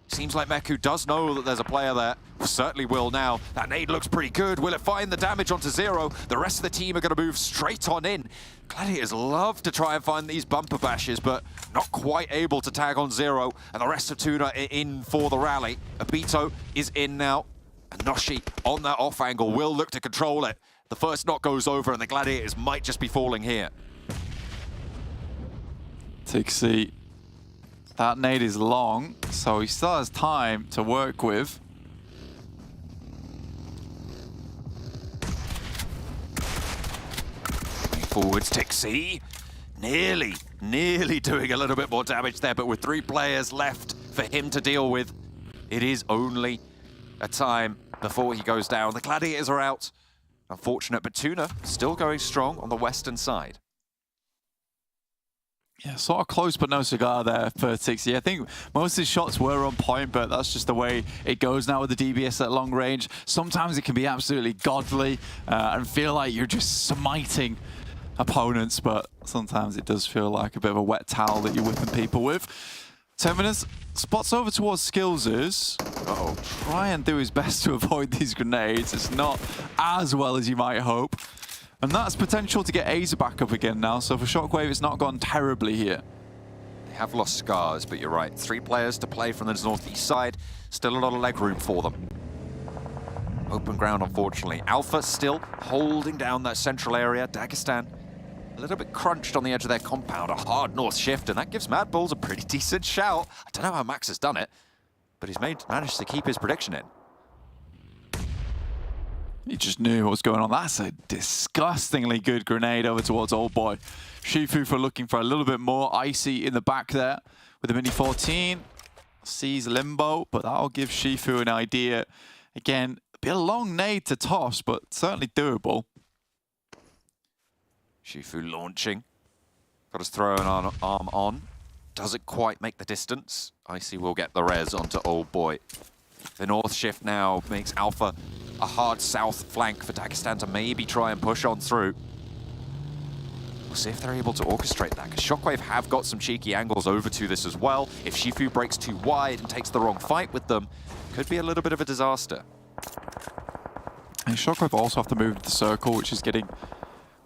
S6: Seems like Meku does know that there's a player there. Certainly will now. That nade looks pretty good. Will it find the damage onto Zero? The rest of the team are going to move straight on in. Gladiators love to try and find these bumper bashes, but not quite able to tag on Zero. And the rest of TUNA are in for the rally. Obito is in now. And Noshi on that off angle will look to control it. The first knock goes over and the Gladiators might just be falling here.
S7: Tixi. That nade is long, so he still has time to work with.
S6: Forwards, Tixi. Nearly doing a little bit more damage there, but with 3 players left for him to deal with, it is only a time before he goes down. The Gladiators are out. Unfortunate, but TUNA still going strong on the western side.
S7: Yeah, sort of close but no cigar there for Tixi. I think most of his shots were on point, but that's just the way it goes now with the DBS at long range. Sometimes it can be absolutely godly and feel like you're just smiting opponents, but sometimes it does feel like a bit of a wet towel that you're whipping people with. Terminus spots over towards Skills's. Try and do his best to avoid these grenades. It's not as well as you might hope. And that's potential to get Aza back up again now, so for Shockwave it's not gone terribly here.
S6: They have lost Scars, but you're right. 3 players to play from the northeast side. Still a lot of leg room for them. Open ground, unfortunately. Alpha still holding down that central area. Dagestan a little bit crunched on the edge of their compound. A hard north shift, and that gives MADBULLS a pretty decent shout. I don't know how Max has done it, but he's managed to keep his prediction in.
S7: He just knew what was going on. That's a disgustingly good grenade over towards Old Boy. Shifu for looking for a little bit more. Icy in the back there with the Mini 14. Sees Limbo, but that'll give Shifu an idea. Again, a bit of a long nade to toss, but certainly doable.
S6: Shifu launching. Got his throw arm on. Doesn't quite make the distance. Icy will get the res onto Old Boy. The north shift now makes Alpha a hard south flank for Dagestan to maybe try and push on through. We'll see if they're able to orchestrate that, because Shockwave have got some cheeky angles over to this as well. If Shifu breaks too wide and takes the wrong fight with them, could be a little bit of a disaster.
S7: And Shockwave also have to move to the circle, which is getting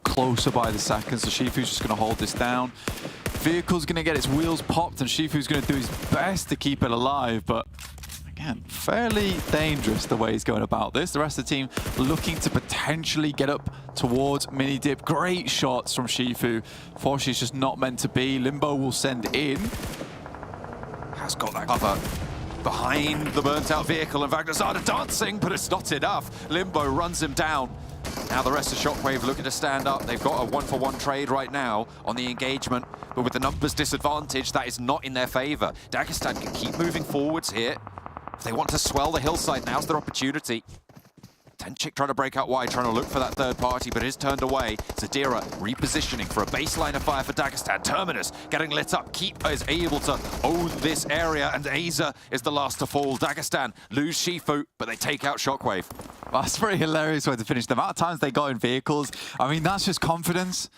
S7: closer by the second, so Shifu's just going to hold this down. Vehicle's going to get its wheels popped, and Shifu's going to do his best to keep it alive, but again, fairly dangerous the way he's going about this. The rest of the team looking to potentially get up towards mini dip. Great shots from Shifu. Unfortunately, it's just not meant to be. Limbo will send in.
S6: Has got that cover behind the burnt out vehicle, and Vagnazada dancing, but it's not enough. Limbo runs him down. Now the rest of Shockwave looking to stand up. They've got a 1-for-1 trade right now on the engagement, but with the numbers disadvantage, that is not in their favor. Dagestan can keep moving forwards here. If they want to swell the hillside, now's their opportunity. Tenchik trying to break out wide, trying to look for that third party, but is turned away. Zadira repositioning for a baseline of fire for Dagestan. Terminus getting lit up. Keep is able to own this area, and Aza is the last to fall. Dagestan lose Shifu, but they take out Shockwave.
S7: That's a pretty hilarious way to finish. The amount of times they got in vehicles, I mean, that's just confidence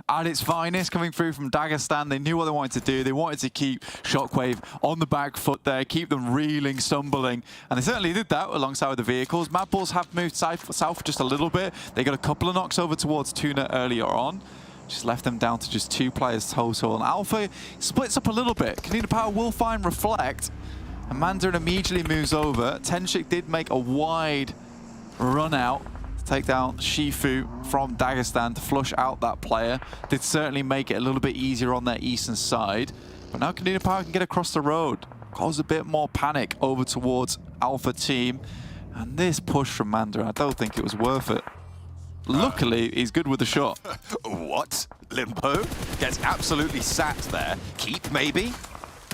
S7: at its finest coming through from Dagestan. They knew what they wanted to do. They wanted to keep Shockwave on the back foot there, keep them reeling, stumbling, and they certainly did that alongside with the vehicles. MADBULLS have moved south just a little bit. They got a couple of knocks over towards TUNA earlier on. Just left them down to just 2 players total. And Alpha splits up a little bit. KONINA Power will find Reflect. And Mandarin immediately moves over. Tenchik did make a wide run out to take down Shifu from Dagestan to flush out that player. Did certainly make it a little bit easier on their eastern side. But now KONINA Power can get across the road. Cause a bit more panic over towards Alpha team. And this push from Mandarin, I don't think it was worth it. Luckily, he's good with the shot.
S6: What? Limbo gets absolutely sat there. Keep, maybe?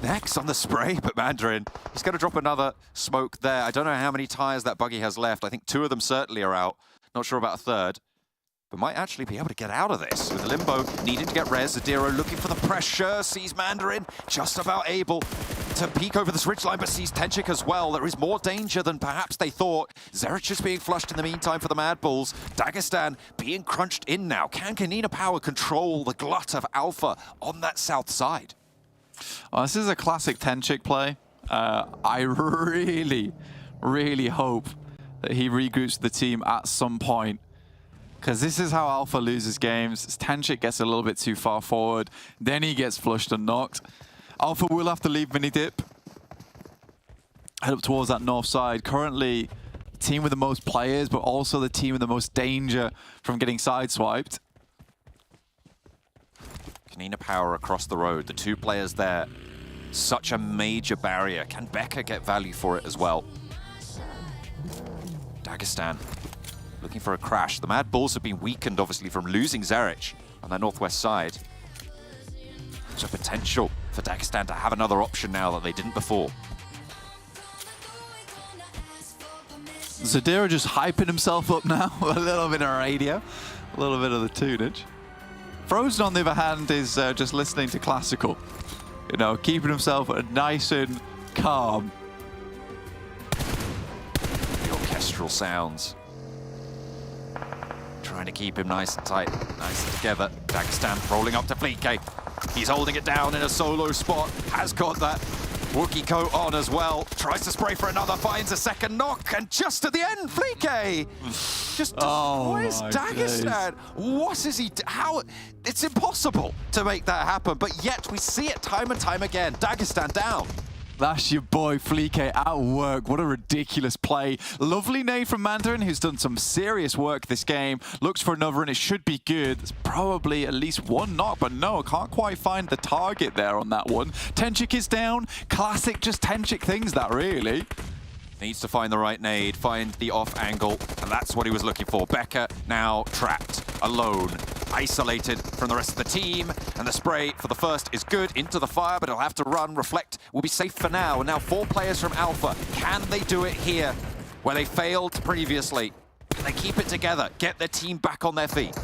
S6: Next on the spray, but Mandarin, he's going to drop another smoke there. I don't know how many tires that buggy has left. I think 2 of them certainly are out. Not sure about a third. But might actually be able to get out of this. With Limbo needing to get res. Zadiro looking for the pressure. Sees Mandarin just about able to peek over this ridgeline, but sees Tenchik as well. There is more danger than perhaps they thought. Zerich is being flushed in the meantime for the MADBULLS. Dagestan being crunched in now. Can KONINA Power control the glut of Alpha on that south side?
S7: Oh, this is a classic Tenchik play. I really, really hope that he regroups the team at some point. Because this is how Alpha loses games. Tenchik gets a little bit too far forward. Then he gets flushed and knocked. Alpha will have to leave mini dip. Head up towards that north side. Currently, the team with the most players, but also the team with the most danger from getting sideswiped.
S6: KONINA Power across the road. The 2 players there. Such a major barrier. Can Becca get value for it as well? Dagestan looking for a crash. The MADBULLS have been weakened, obviously, from losing Zerich on their northwest side. There's a potential for Dagestan to have another option now that they didn't before.
S7: Zadira just hyping himself up now. A little bit of radio, a little bit of the tunage. Frozen, on the other hand, is just listening to classical. You know, keeping himself nice and calm.
S6: The orchestral sounds. Trying to keep him nice and tight, nice and together. Dagestan rolling up to Fleeke. He's holding it down in a solo spot. Has got that Wookiee coat on as well. Tries to spray for another, finds a second knock, and just at the end, Fleeke just destroys Dagestan. What is he? How? It's impossible to make that happen, but yet we see it time and time again. Dagestan down.
S7: That's your boy Fleeke at work. What a ridiculous play. Lovely nade from Mandarin, who's done some serious work this game. Looks for another and it should be good. There's probably at least 1 knock, but no, can't quite find the target there on that one. Tenchik is down. Classic just Tenchik things, that really.
S6: Needs to find the right nade, find the off angle, and that's what he was looking for. Becca now trapped, alone, isolated from the rest of the team, and the spray for the first is good into the fire, but he'll have to run. Reflect will be safe for now. And now 4 players from Alpha. Can they do it here, where they failed previously? Can they keep it together, get their team back on their feet?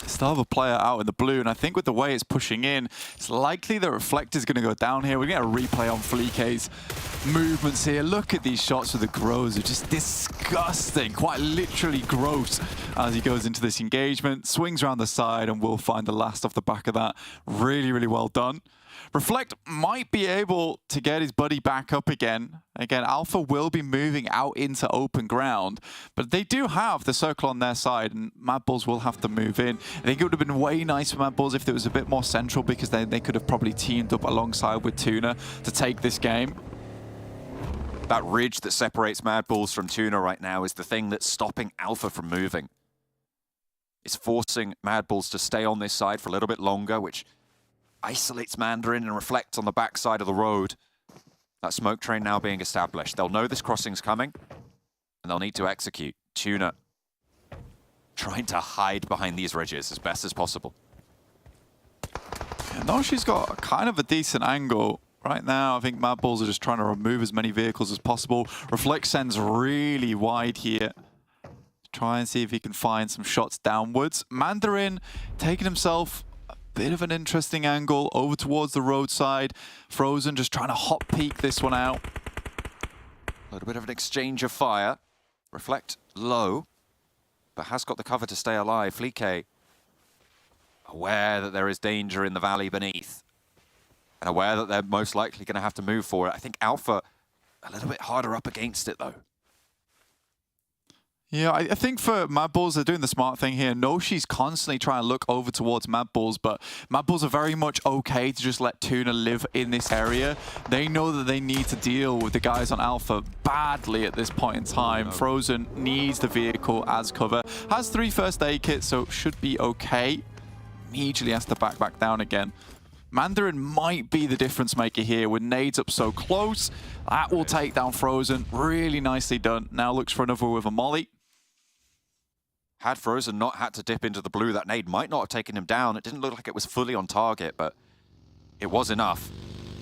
S7: Still have a player out in the blue, and I think with the way it's pushing in, it's likely the Reflect is going to go down here. We're going to get a replay on Fleeke's movements here. Look at these shots with the grows. They're just disgusting, quite literally gross as he goes into this engagement. Swings around the side and will find the last off the back of that. Really, really well done. Reflect might be able to get his buddy back up again. Again, Alpha will be moving out into open ground, but they do have the circle on their side, and MADBULLS will have to move in. I think it would have been way nice for MADBULLS if it was a bit more central, because they could have probably teamed up alongside with TUNA to take this game.
S6: That ridge that separates MADBULLS from TUNA right now is the thing that's stopping Alpha from moving. It's forcing MADBULLS to stay on this side for a little bit longer, which isolates Mandarin and Reflect on the back side of the road. That smoke train now being established. They'll know this crossing's coming, and they'll need to execute. TUNA trying to hide behind these ridges as best as possible.
S7: Yeah, no, she's got kind of a decent angle. Right now, I think MADBULLS are just trying to remove as many vehicles as possible. Reflect sends really wide here. Try and see if he can find some shots downwards. Mandarin taking himself bit of an interesting angle over towards the roadside. Frozen just trying to hot peek this one out.
S6: A little bit of an exchange of fire. Reflect low, but has got the cover to stay alive. Fleeke aware that there is danger in the valley beneath, and aware that they're most likely going to have to move for it. I think Alpha a little bit harder up against it though.
S7: Yeah, I think for MADBULLS, they're doing the smart thing here. Noshi's constantly trying to look over towards MADBULLS, but MADBULLS are very much okay to just let TUNA live in this area. They know that they need to deal with the guys on Alpha badly at this point in time. Frozen needs the vehicle as cover. Has 3 first aid kits, so should be okay. Immediately has to back down again. Mandarin might be the difference maker here with nades up so close. That will take down Frozen. Really nicely done. Now looks for another with a molly.
S6: Had Frozen not had to dip into the blue, that nade might not have taken him down. It didn't look like it was fully on target, but it was enough.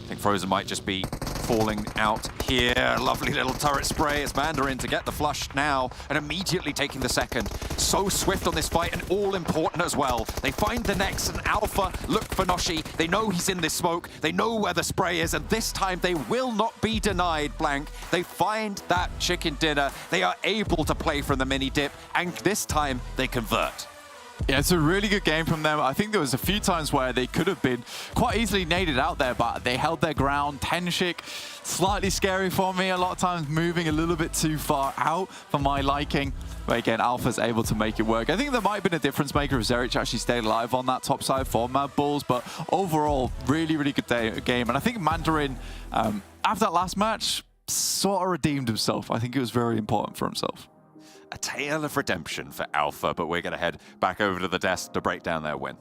S6: I think Frozen might just be falling out here. Lovely little turret spray. It's Mandarin to get the flush now and immediately taking the second. So swift on this fight and all important as well. They find the next and Alpha look for Noshi. They know he's in this smoke. They know where the spray is, and this time they will not be denied, Blank. They find that chicken dinner. They are able to play from the mini dip, and this time they convert.
S7: Yeah, it's a really good game from them. I think there was a few times where they could have been quite easily naded out there, but they held their ground. Tenshik, slightly scary for me. A lot of times moving a little bit too far out for my liking. But again, Alpha's able to make it work. I think there might have been a difference maker if Zerich actually stayed alive on that top side for MADBULLS, but overall, really, really good game. And I think Mandarin, after that last match, sort of redeemed himself. I think it was very important for himself.
S6: A tale of redemption for Alpha, but we're going to head back over to the desk to break down their win.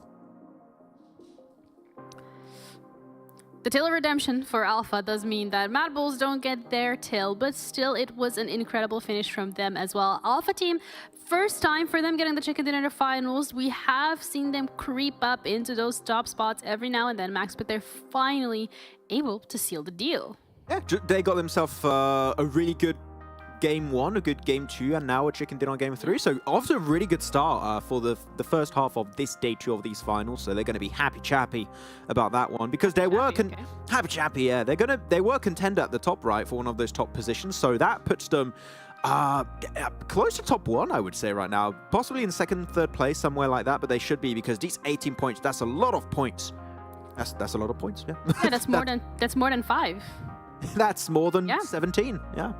S4: The tale of redemption for Alpha does mean that MADBULLS don't get their tail, but still it was an incredible finish from them as well. Alpha team, first time for them getting the chicken dinner finals. We have seen them creep up into those top spots every now and then, Max, but they're finally able to seal the deal.
S5: Yeah, they got themselves a really good Game 1, a good Game 2, and now a chicken dinner on Game 3. So off to a really good start for the first half of this Day 2 of these finals. So they're going to be happy-chappy about that one because they were happy-chappy. Yeah, they were contender at the top right for one of those top positions. So that puts them close to top 1, I would say right now, possibly in second, third place, somewhere like that. But they should be because these 18 points. That's a lot of points. That's a lot of points. Yeah,
S4: yeah, that's more than 5.
S5: That's more than 17. Yeah.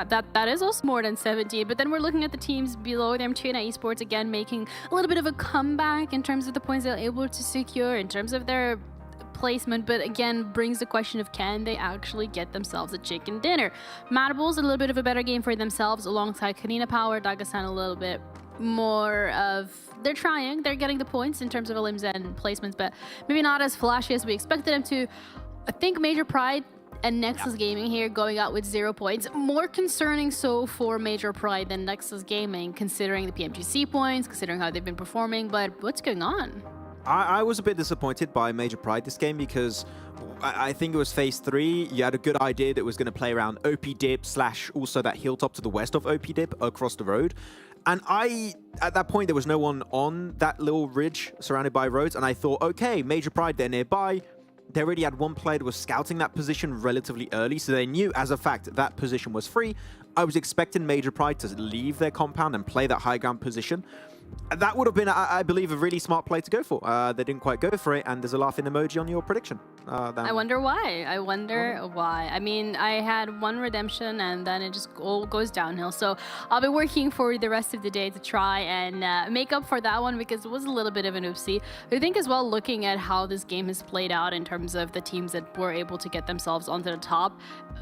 S4: That is also more than 70, but then we're looking at the teams below them. TUNA Esports again making a little bit of a comeback in terms of the points they're able to secure, in terms of their placement, but again brings the question of can they actually get themselves a chicken dinner. MADBULLS a little bit of a better game for themselves alongside KONINA Power. Dagestan a little bit more of, they're trying, they're getting the points in terms of elims and placements, but maybe not as flashy as we expected them to. I think Major Pride and NEXUS Gaming here going out with 0 points. More concerning so for Major Pride than NEXUS Gaming, considering the PMGC points, considering how they've been performing, but what's going on?
S5: I was a bit disappointed by Major Pride this game because I think it was phase 3. You had a good idea that was going to play around OP dip / also that hilltop to the west of OP dip across the road. And at that point, there was no one on that little ridge surrounded by roads. And I thought, okay, Major Pride, they're nearby. They already had one player that was scouting that position relatively early, so they knew as a fact that position was free. I was expecting Major Pride to leave their compound and play that high ground position. That would have been, I believe, a really smart play to go for. They didn't quite go for it, and there's a laughing emoji on your prediction.
S4: I wonder why. I wonder why. I mean, I had one redemption, and then it just all goes downhill. So I'll be working for the rest of the day to try and make up for that one because it was a little bit of an oopsie. I think as well, looking at how this game has played out in terms of the teams that were able to get themselves onto the top.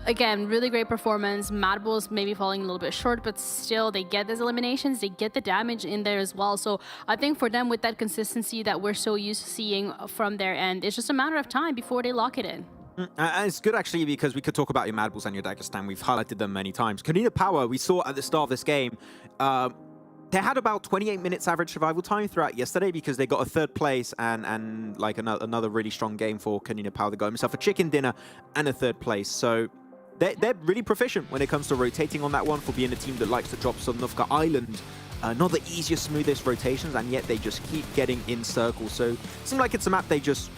S4: Again, really great performance. MADBULLS maybe falling a little bit short, but still they get those eliminations. They get the damage in there as well. So I think for them, with that consistency that we're so used to seeing from their end, it's just a matter of time before they lock it in.
S5: And it's good actually because we could talk about your MADBULLS and your Dagestan. We've highlighted them many times. KONINA Power, we saw at the start of this game, they had about 28 minutes average survival time throughout yesterday because they got a 3rd place and like another really strong game for KONINA Power. They got himself a chicken dinner and a 3rd place. So they're really proficient when it comes to rotating on that one for being a team that likes to drop Sanhok Island. Not the easiest, smoothest rotations, and yet they just keep getting in circles. So it seems like it's a map they just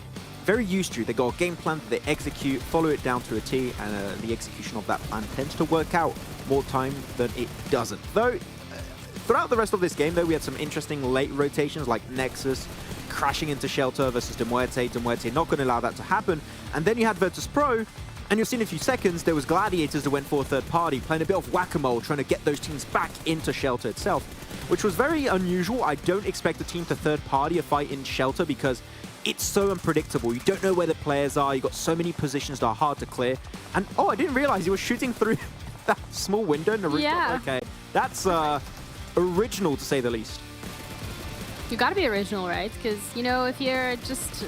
S5: very used to. They got a game plan that they execute, follow it down to a T, and the execution of that plan tends to work out more time than it doesn't. Though, throughout the rest of this game, though, we had some interesting late rotations like NEXUS crashing into Shelter versus MUERTE. MUERTE not going to allow that to happen. And then you had VIRTUS.PRO And you'll see in a few seconds, there was Gladiators that went for a third party, playing a bit of whack-a-mole, trying to get those teams back into Shelter itself, which was very unusual. I don't expect a team to third party a fight in Shelter because it's so unpredictable. You don't know where the players are. You've got so many positions that are hard to clear. And, oh, I didn't realize he was shooting through that small window in the rooftop.
S4: Yeah.
S5: Okay, that's original to say the least.
S4: You gotta be original, right? Because, you know, if you're just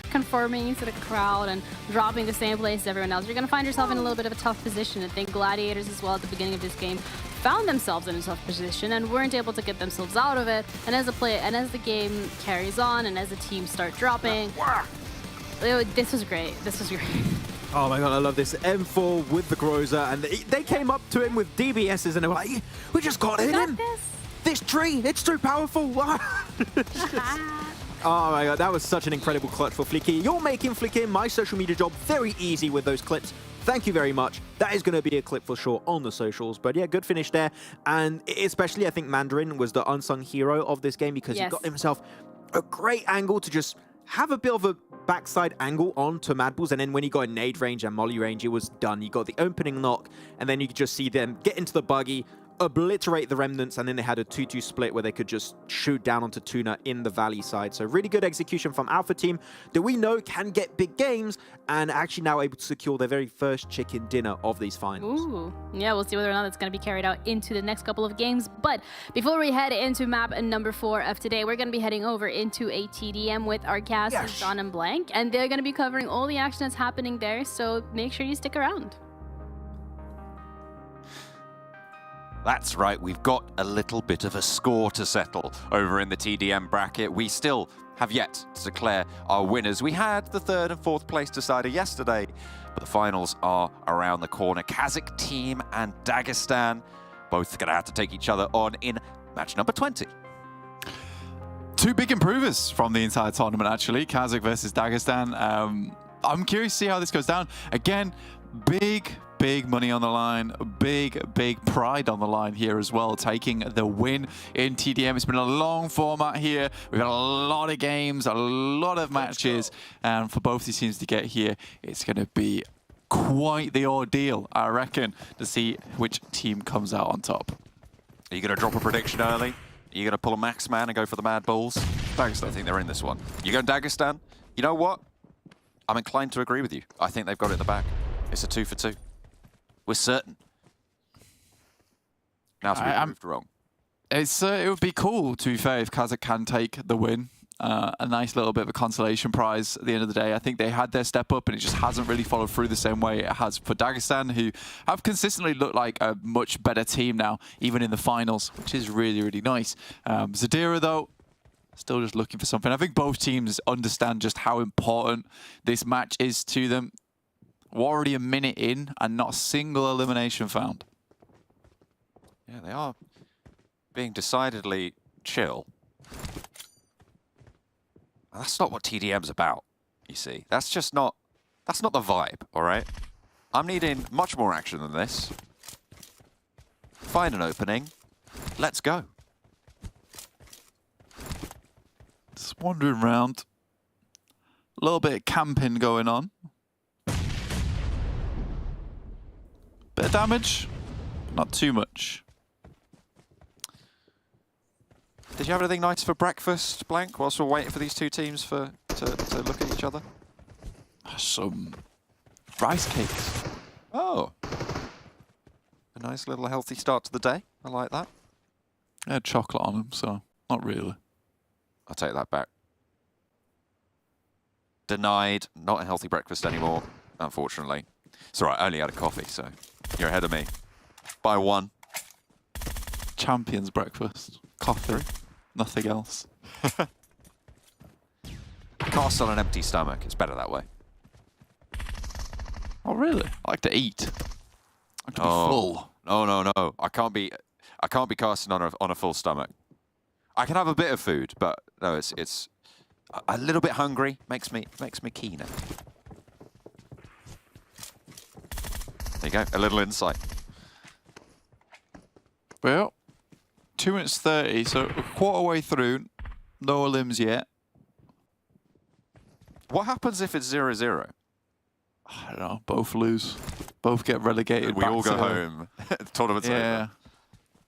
S4: conforming to the crowd and dropping the same place as everyone else, you're gonna find yourself in a little bit of a tough position. I think Gladiators as well at the beginning of this game found themselves in a tough position and weren't able to get themselves out of it. And as the game carries on and as the teams start dropping, this was great. This was great.
S5: Oh my god, I love this. M4 with the Groza, and they came up to him with DBSs and they were like, we just got hit him. This tree, it's too powerful. Oh my god, that was such an incredible clutch for Flicky. You're making Flicky my social media job very easy with those clips. Thank you very much. That is going to be a clip for sure on the socials. But yeah, good finish there. And especially, I think Mandarin was the unsung hero of this game because he got himself a great angle to just have a bit of a backside angle onto MADBULLS, and then when he got a nade range and molly range, it was done. He got the opening knock, and then you could just see them get into the buggy, obliterate the remnants, and then they had a 2-2 split where they could just shoot down onto TUNA in the Valley side. So really good execution from Alpha Team that we know can get big games and actually now able to secure their very first chicken dinner of these finals.
S4: Ooh, yeah, we'll see whether or not it's going to be carried out into the next couple of games. But before we head into map number 4 of today, we're going to be heading over into a TDM with our cast, John and Blank, and they're going to be covering all the action that's happening there, so make sure you stick around.
S6: That's right, we've got a little bit of a score to settle over in the TDM bracket. We still have yet to declare our winners. We had the 3rd and 4th place decider yesterday, but the finals are around the corner. KASIK team and Dagestan both going to have to take each other on in match number 20.
S7: Two big improvers from the entire tournament, actually. KASIK versus Dagestan. I'm curious to see how this goes down. Again, big money on the line, big pride on the line here as well, taking the win in TDM. It's been a long format here. We've had a lot of games, a lot of matches, and for both these teams to get here, it's going to be quite the ordeal, I reckon, to see which team comes out on top.
S6: Are you going to drop a prediction early? Are you going to pull a max man and go for the MADBULLS? Dagestan. I think they're in this one. You going Dagestan? You know what? I'm inclined to agree with you. I think they've got it in the bag. It's a 2 for 2. We're certain. Now to be proved wrong.
S7: It would be cool, to be fair, if KASIK can take the win. A nice little bit of a consolation prize at the end of the day. I think they had their step up and it just hasn't really followed through the same way it has for Dagestan, who have consistently looked like a much better team now, even in the finals, which is really nice. Zadira, though, still just looking for something. I think both teams understand just how important this match is to them. We're already a minute in and not a single elimination found.
S6: Yeah, they are being decidedly chill. That's not what TDM's about, you see. That's just not, that's not the vibe, all right? I'm needing much more action than this. Find an opening. Let's go.
S7: Just wandering around. A little bit of camping going on. Bit of damage, not too much.
S6: Did you have anything nice for breakfast, Blank, whilst we're waiting for these two teams to look at each other?
S7: Some rice cakes.
S6: Oh. A nice little healthy start to the day. I like that.
S7: They had chocolate on them, so not really.
S6: I'll take that back. Denied. Not a healthy breakfast anymore, unfortunately. It's all right, I only had a coffee, so you're ahead of me. By 1.
S7: Champions breakfast. Coffee. Nothing else.
S6: Cast on an empty stomach. It's better that way.
S7: Oh, really? I like to eat. I like to be full.
S6: No. I can't be casting on a full stomach. I can have a bit of food, but no, it's a little bit hungry. Makes me keener. There you go. A little insight.
S7: Well, 2 minutes 30, so a quarter way through. No limbs yet.
S6: What happens if it's 0-0?
S7: I don't know. Both lose. Both get relegated.
S6: We all go home. The tournament's over.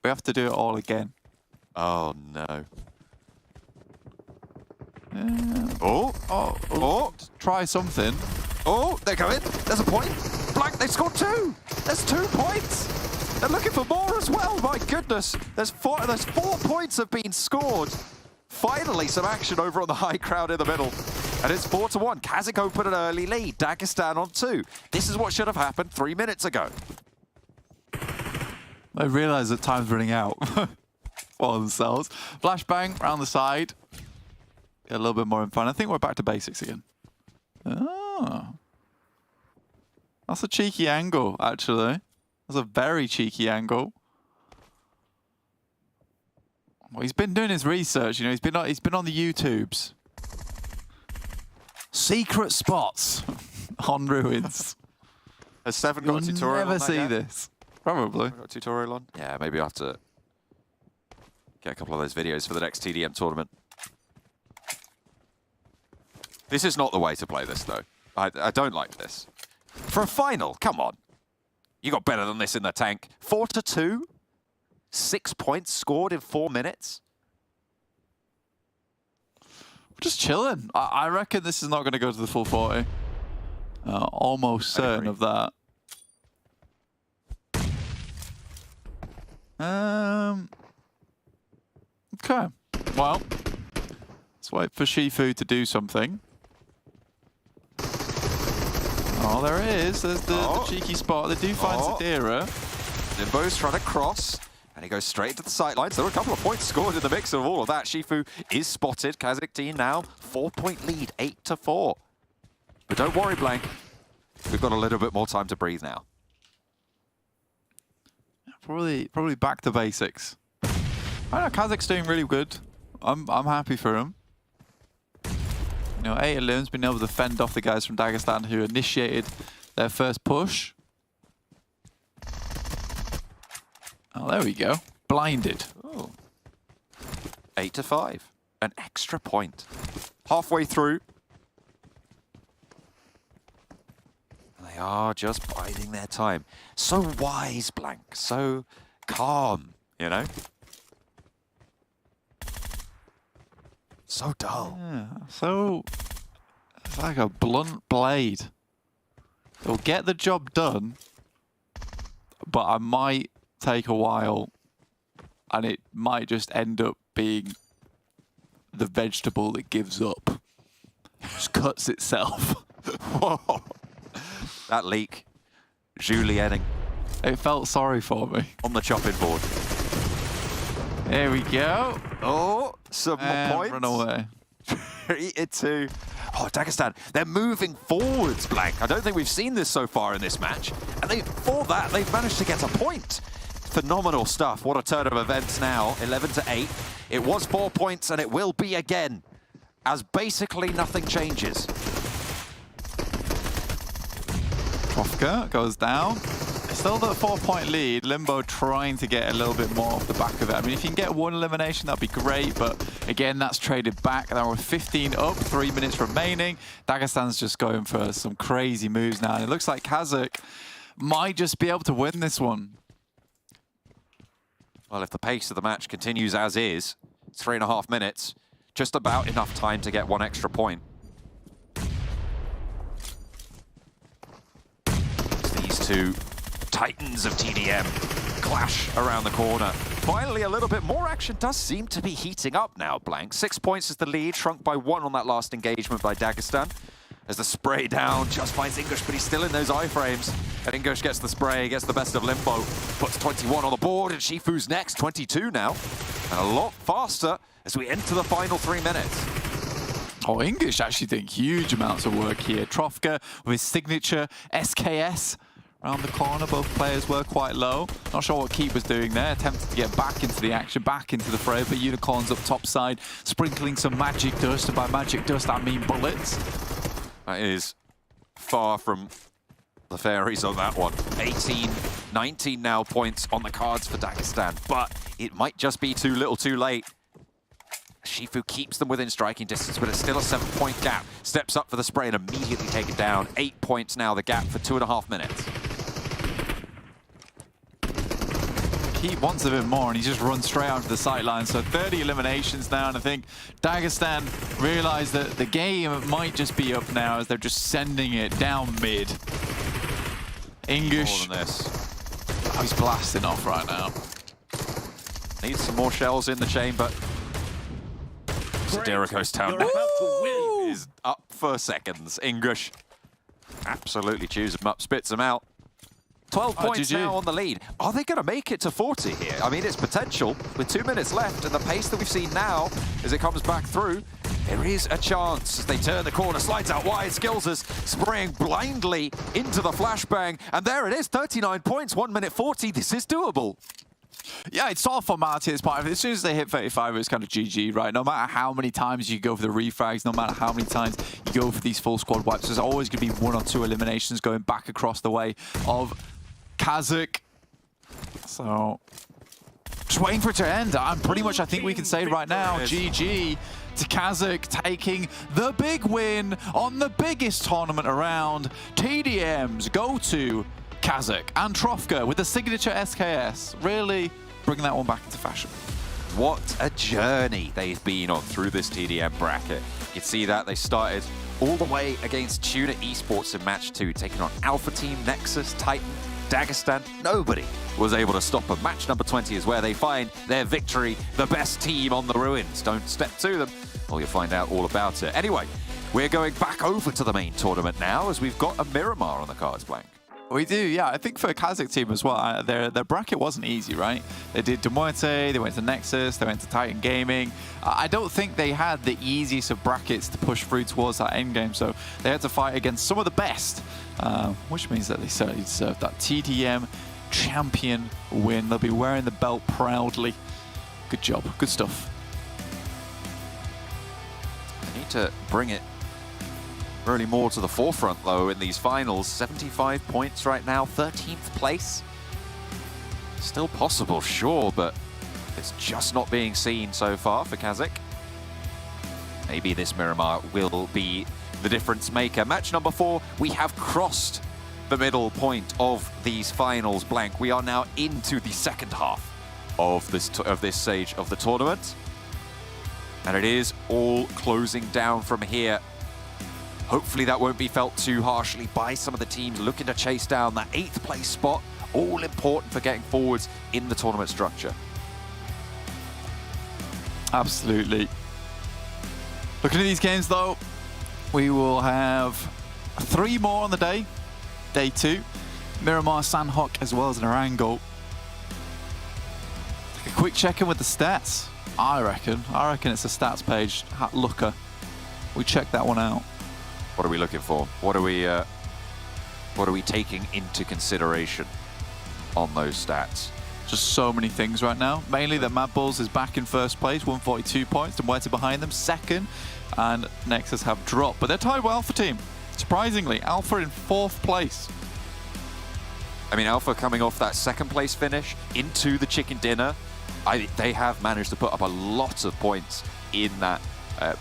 S7: We have to do it all again.
S6: Oh, no. Oh.
S7: Try something.
S6: Oh, they're going. There's a point. Blank, they scored 2. There's 2 points. They're looking for more as well. My goodness. There's 4 points have been scored. Finally, some action over on the high crowd in the middle. And it's 4-1. KASIK open an early lead. Dagestan on 2. This is what should have happened 3 minutes ago.
S7: They realise that time's running out for themselves. Flashbang around the side. Get a little bit more in fun. I think we're back to basics again. Oh. That's a cheeky angle, actually. That's a very cheeky angle. Well, he's been doing his research, you know. He's been on the YouTubes. Secret spots on ruins.
S6: Has Seven got a tutorial on that
S7: never see
S6: yet?
S7: this. Probably.
S6: Got a tutorial on? Yeah, maybe I'll have to get a couple of those videos for the next TDM tournament. This is not the way to play this, though. I don't like this. For a final, come on. You got better than this in the tank. 4-2. 6 points scored in 4 minutes.
S7: We're just chilling. I reckon this is not going to go to the full 40. Almost certain of that. Okay. Well, let's wait for Shifu to do something. Oh, there it is. There's the cheeky spot. They do find Zadira.
S6: Limbo's trying to cross, and he goes straight to the sidelines. There were a couple of points scored in the mix of all of that. Shifu is spotted. KASIK team now 4-point lead, 8-4. But don't worry, Blank. We've got a little bit more time to breathe now.
S7: Probably back to basics. I know KASIK's doing really good. I'm happy for him. You know, ALM's been able to fend off the guys from Dagestan who initiated their first push. Oh, there we go. Blinded.
S6: Oh. 8-5. An extra point. Halfway through. They are just biding their time. So wise, Blank. So calm, you know? So dull.
S7: Yeah, so it's like a blunt blade. It'll get the job done, but I might take a while, and it might just end up being the vegetable that gives up. Just cuts itself.
S6: Whoa. That leak. Julietting.
S7: It felt sorry for me.
S6: On the chopping board.
S7: There we go.
S6: Oh, some more points.
S7: Run away.
S6: 3-2. Oh, Dagestan, they're moving forwards, Blank. I don't think we've seen this so far in this match. And for that, they've managed to get a point. Phenomenal stuff. What a turn of events now. 11-8. It was 4 points, and it will be again, as basically nothing changes.
S7: Trofka goes down. Still the 4-point lead. Limbo trying to get a little bit more off the back of it. I mean, if you can get one elimination, that'd be great. But again, that's traded back. Now we're 15 up, 3 minutes remaining. Dagestan's just going for some crazy moves now. And it looks like KASIK might just be able to win this one.
S6: Well, if the pace of the match continues as is, it's 3.5 minutes. Just about enough time to get one extra point. These two titans of TDM clash around the corner. Finally, a little bit more action does seem to be heating up now, Blank. 6 points is the lead, shrunk by 1 on that last engagement by Dagestan. As the spray down, just finds English, but he's still in those iframes. And English gets the spray, gets the best of Limbo. Puts 21 on the board, and Shifu's next, 22 now. And a lot faster as we enter the final 3 minutes.
S7: Oh, English actually doing huge amounts of work here. Trofka with his signature SKS. Around the corner, both players were quite low. Not sure what Keep was doing there. Attempted to get back into the action, back into the fray, but Unicorns up top side, sprinkling some magic dust. And by magic dust, I mean bullets.
S6: That is far from the fairies on that one. 18, 19 now points on the cards for Dagestan, but it might just be too little too late. Shifu keeps them within striking distance, but it's still a 7-point gap. Steps up for the spray and immediately taken down. 8 points now, the gap for 2.5 minutes.
S7: He wants a bit more, and he just runs straight out to the sideline. So 30 eliminations now, and I think Dagestan realized that the game might just be up now as they're just sending it down mid. English.
S6: More than this.
S7: Oh, he's blasting off right now.
S6: Needs some more shells in the chamber. Jericho's town is up for seconds. English absolutely chews him up, spits him out. 12 points now on the lead. Are they going to make it to 40 here? I mean, it's potential with 2 minutes left, and the pace that we've seen now as it comes back through, there is a chance as they turn the corner, slides out wide, Skills's spraying blindly into the flashbang, and there it is, 39 points, 1 minute 40. This is doable.
S7: Yeah, it's all formality as part of it. As soon as they hit 35, it's kind of GG, right? No matter how many times you go for the refrags, no matter how many times you go for these full squad wipes, there's always going to be 1 or 2 eliminations going back across the way of KASIK. So, just waiting for it to end. I'm pretty much, I think we can say right now, GG to KASIK, taking the big win on the biggest tournament around. TDMs go to KASIK and Trofka with the signature SKS. Really bringing that one back into fashion.
S6: What a journey they've been on through this TDM bracket. You can see that they started all the way against TUNA Esports in match 2, taking on Alpha Team, Nexus, Titan, Dagestan. Nobody was able to stop them. Match number 20 is where they find their victory. The best team on the ruins. Don't step to them, or you'll find out all about it. Anyway, we're going back over to the main tournament now as we've got a Miramar on the cards, Blank.
S7: We do, yeah. I think for a KASIK team as well, their bracket wasn't easy, right? They did MUERTE, they went to Nexus, they went to Titan Gaming. I don't think they had the easiest of brackets to push through towards that end game, so they had to fight against some of the best, which means that they certainly deserved that TDM champion win. They'll be wearing the belt proudly. Good job, good stuff.
S6: They need to bring it really more to the forefront, though, in these finals. 75 points right now, 13th place. Still possible, sure, but it's just not being seen so far for KASIK. Maybe this Miramar will be the difference maker. Match number 4, we have crossed the middle point of these finals, Blank. We are now into the second half of this stage of the tournament. And it is all closing down from here. Hopefully that won't be felt too harshly by some of the teams looking to chase down that 8th place spot. All important for getting forwards in the tournament structure.
S7: Absolutely. Looking at these games though, we will have 3 more on the day. Day 2. Miramar, Sanhok, as well as an Erangel. Take a quick check-in with the stats. I reckon it's a stats page. Looker. We check that one out.
S6: What are we looking for? What are we taking into consideration on those stats?
S7: Just so many things right now. Mainly that MADBULLS is back in first place, 142 points, and MUERTE behind them, second, and Nexus have dropped. But they're tied with Alpha Team. Surprisingly, Alpha in 4th place.
S6: I mean, Alpha coming off that 2nd place finish into the chicken dinner. They have managed to put up a lot of points in that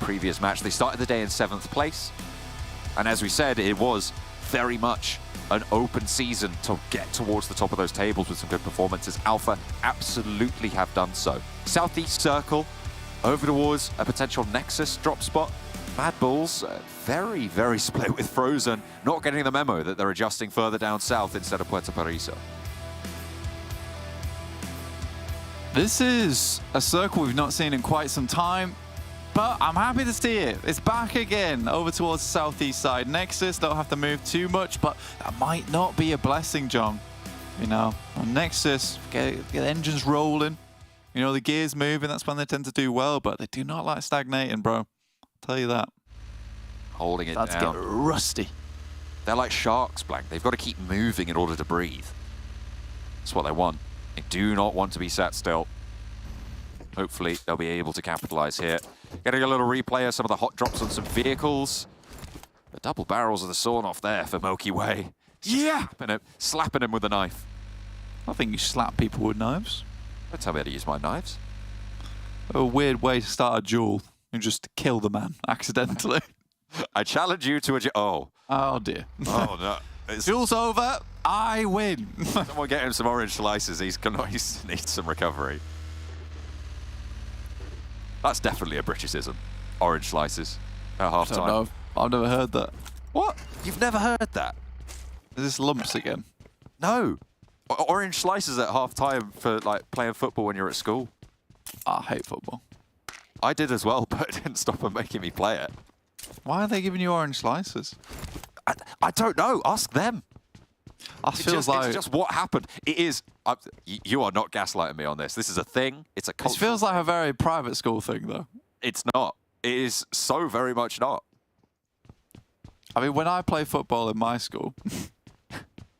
S6: previous match. They started the day in 7th place. And as we said, it was very much an open season to get towards the top of those tables with some good performances. Alpha absolutely have done so. Southeast Circle, over towards a potential Nexus drop spot. MADBULLS, very, very split with Frozen, not getting the memo that they're adjusting further down south instead of Puerto Paraiso.
S7: This is a circle we've not seen in quite some time. But I'm happy to see it. It's back again over towards the southeast side. Nexus don't have to move too much, but that might not be a blessing, John. You know, on Nexus, get the engines rolling. You know, the gears moving. That's when they tend to do well, but they do not like stagnating, bro. I'll tell you that.
S6: Holding it
S7: That's
S6: down.
S7: Get rusty.
S6: They're like sharks, Blank. They've got to keep moving in order to breathe. That's what they want. They do not want to be sat still. Hopefully, they'll be able to capitalize here. Getting a little replay of some of the hot drops on some vehicles. The double barrels of the sawn off there for Milky Way.
S7: Yeah!
S6: Slapping him with a knife.
S7: I think you slap people with knives.
S6: Don't tell me how to use my knives.
S7: a weird way to start a duel and just kill the man accidentally.
S6: I challenge you to a...
S7: Oh dear.
S6: Oh, no.
S7: Duel's over. I win.
S6: Someone get him some orange slices. He needs some recovery. That's definitely a Britishism. Orange slices at half time.
S7: No, I've never heard that.
S6: What? You've never heard that?
S7: Is this lumps again?
S6: No. Orange slices at half time for like playing football when you're at school.
S7: I hate football.
S6: I did as well, but it didn't stop them making me play it.
S7: Why are they giving you orange slices?
S6: I don't know. Ask them.
S7: It's
S6: just what happened. It is. You are not gaslighting me on this. This is a thing. It's a cultural.
S7: It feels like a very private school thing, though.
S6: It's not. It is so very much not.
S7: I mean, when I played football in my school,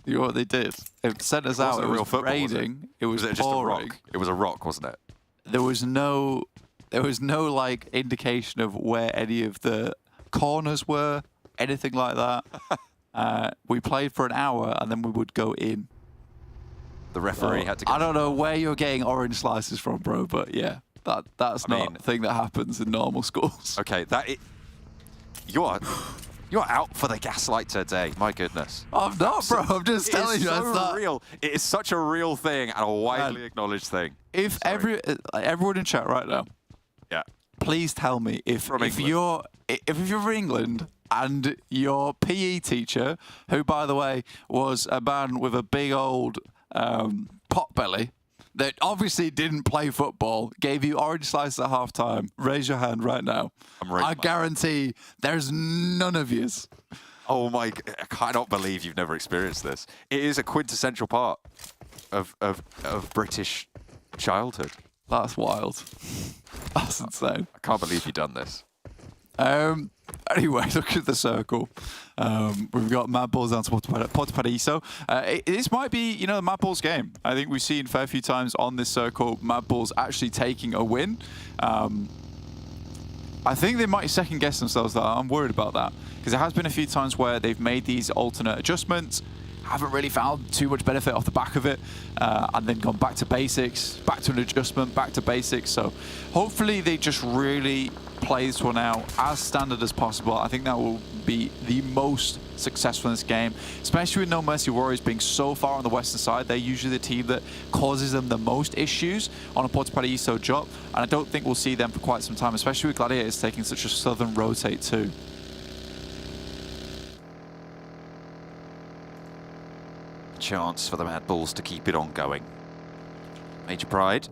S7: you know what they did? They sent us out. It was raining. It was
S6: just a rock? It was a rock, wasn't it?
S7: There was no like indication of where any of the corners were, anything like that. We played for an hour and then we would go in.
S6: The referee had to go.
S7: I don't know where you're getting orange slices from, bro, but yeah, that's not a thing that happens in normal schools.
S6: Okay, you're out for the gaslight today. My goodness.
S7: I'm not, bro. I'm just telling you.
S6: It's so real. It is such a real thing and a widely acknowledged thing.
S7: If everyone in chat right now,
S6: yeah,
S7: please tell me if you're England and your PE teacher, who by the way was a man with a big old pot belly that obviously didn't play football, gave you orange slices at half time, raise your hand right now. I guarantee there's none of yous.
S6: Oh my, I cannot believe you've never experienced this. It is a quintessential part of British childhood.
S7: That's wild. That's insane.
S6: I can't believe you've done this.
S7: Anyway, look at the circle. We've got MADBULLS down to Porto Paradiso. This might be, the MADBULLS game. I think we've seen a fair few times on this circle, MADBULLS actually taking a win. I think they might second guess themselves, though. I'm worried about that. Because there has been a few times where they've made these alternate adjustments, haven't really found too much benefit off the back of it, and then gone back to basics, back to an adjustment, back to basics. So hopefully they just really play this one out as standard as possible. I think that will be the most successful in this game, especially with No Mercy Warriors being so far on the western side. They're usually the team that causes them the most issues on a Porto Paradiso job, and I don't think we'll see them for quite some time, especially with Gladiators taking such a southern rotate too.
S6: Chance for the MADBULLS to keep it on going. Major Pride.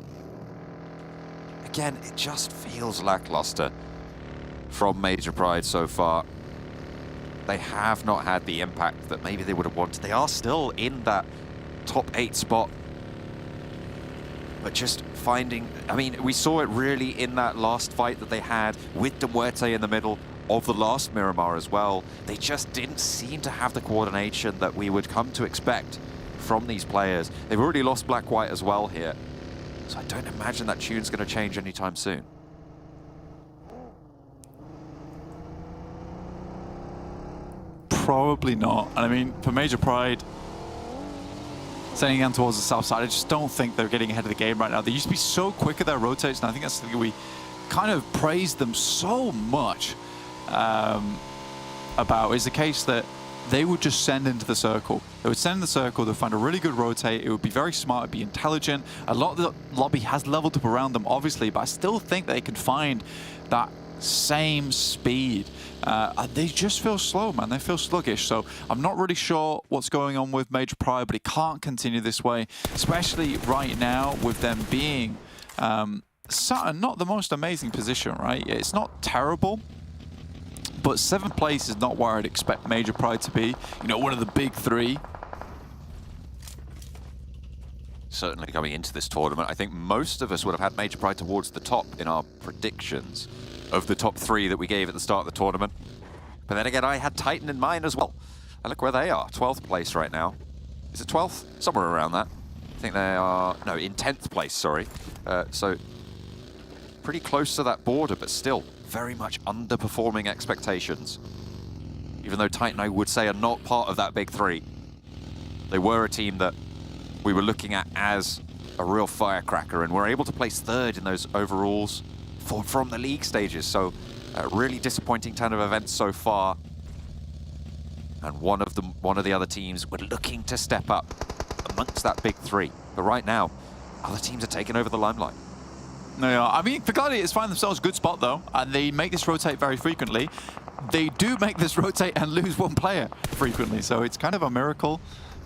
S6: Again, it just feels lackluster from Major Pride so far. They have not had the impact that maybe they would have wanted. They are still in that top 8 spot. But just finding, I mean, we saw it really in that last fight that they had with MUERTE in the middle of the last Miramar as well. They just didn't seem to have the coordination that we would come to expect from these players. They've already lost Black-White as well here. So I don't imagine that tune's going to change anytime soon.
S7: Probably not. And I mean, for Major Pride, sending them towards the south side, I just don't think they're getting ahead of the game right now. They used to be so quick at their rotates, and I think that's something we kind of praised them so much about, is the case that they would just send into the circle. They would send in the circle, they'd find a really good rotate, it would be very smart, it'd be intelligent. A lot of the lobby has leveled up around them, obviously, but I still think they can find that same speed. And they just feel slow, man. They feel sluggish. So I'm not really sure what's going on with Major Pride, but it can't continue this way, especially right now with them being not the most amazing position, right? It's not terrible, but 7th place is not where I'd expect Major Pride to be. One of the big 3.
S6: Certainly coming into this tournament, I think most of us would have had Major Pride towards the top in our predictions of the top 3 that we gave at the start of the tournament. But then again, I had Titan in mind as well. And look where they are, 12th place right now. Is it 12th? Somewhere around that. I think they are, no, in 10th place, sorry. So pretty close to that border, but still very much underperforming expectations. Even though Titan, I would say, are not part of that big 3. They were a team that we were looking at as a real firecracker, and were able to place third in those overalls from the league stages. So really disappointing turn of events so far. And one of the other teams were looking to step up amongst that big three. But right now, other teams are taking over the limelight.
S7: No, I mean, the Gladiators find themselves a good spot, though, and they make this rotate very frequently. They do make this rotate and lose one player frequently, so it's kind of a miracle.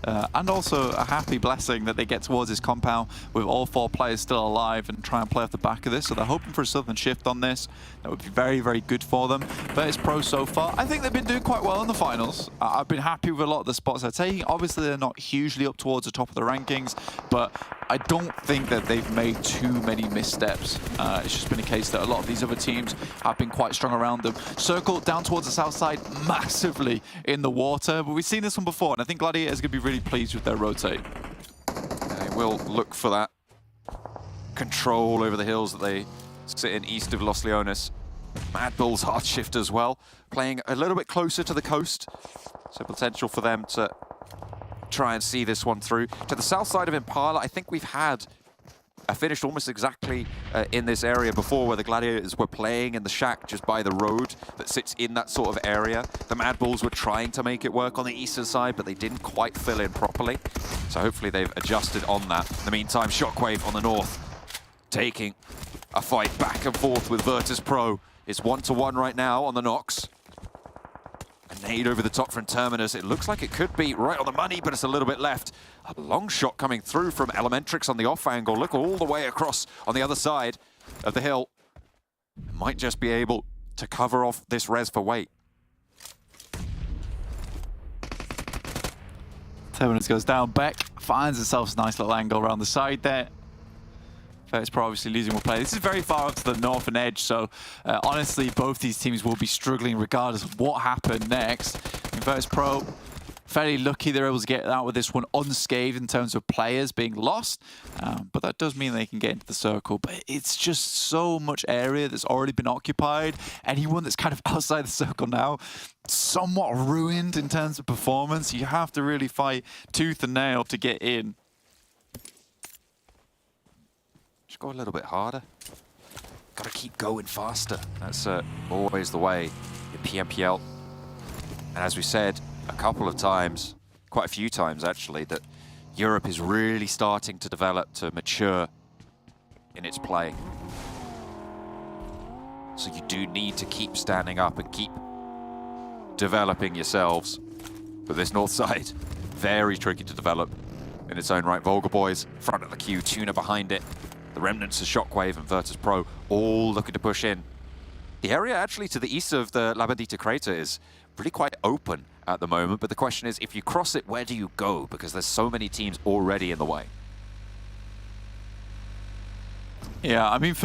S7: And also a happy blessing that they get towards this compound with all 4 players still alive and try and play off the back of this. So they're hoping for a southern shift on this. That would be very, very good for them. VIRTUS.PRO so far, I think they've been doing quite well in the finals. I've been happy with a lot of the spots they're taking. Obviously, they're not hugely up towards the top of the rankings, but I don't think that they've made too many missteps. It's just been a case that a lot of these other teams have been quite strong around them. Circle down towards the south side, massively in the water, but we've seen this one before, and I think Gladiators are going to be really pleased with their rotate.
S6: They will look for that control over the hills that they sit in east of Los Leones. MADBULLS hard shift as well, playing a little bit closer to the coast, so potential for them to try and see this one through. To the south side of Impala, I think we've had a finish almost exactly in this area before, where the Gladiators were playing in the shack just by the road that sits in that sort of area. The MADBULLS were trying to make it work on the eastern side, but they didn't quite fill in properly. So hopefully they've adjusted on that. In the meantime, SHOCKWAVE on the north, taking a fight back and forth with VIRTUS.PRO. It's 1-1 right now on the Nox. A nade over the top from Terminus. It looks like it could be right on the money, but it's a little bit left. A long shot coming through from Elementrix on the off angle. Look all the way across on the other side of the hill. Might just be able to cover off this res for weight.
S7: Terminus goes down. Beck finds himself a nice little angle around the side there. VIRTUS.PRO obviously losing one player. This is very far up to the northern edge, so honestly, both these teams will be struggling regardless of what happened next. VIRTUS.PRO, fairly lucky they're able to get out with this one unscathed in terms of players being lost, but that does mean they can get into the circle. But it's just so much area that's already been occupied. Anyone that's kind of outside the circle now, somewhat ruined in terms of performance. You have to really fight tooth and nail to get in.
S6: Just go a little bit harder. Got to keep going faster. That's always the way in PMPL. And as we said a couple of times, quite a few times actually, that Europe is really starting to develop, to mature in its play. So you do need to keep standing up and keep developing yourselves. But this north side, very tricky to develop in its own right. VULGAR boys, front of the queue, TUNA behind it. The remnants of SHOCKWAVE and VIRTUS.PRO all looking to push in. The area actually to the east of the La Bandita crater is really quite open at the moment, but the question is, if you cross it, where do you go? Because there's so many teams already in the way.
S7: Yeah, I mean,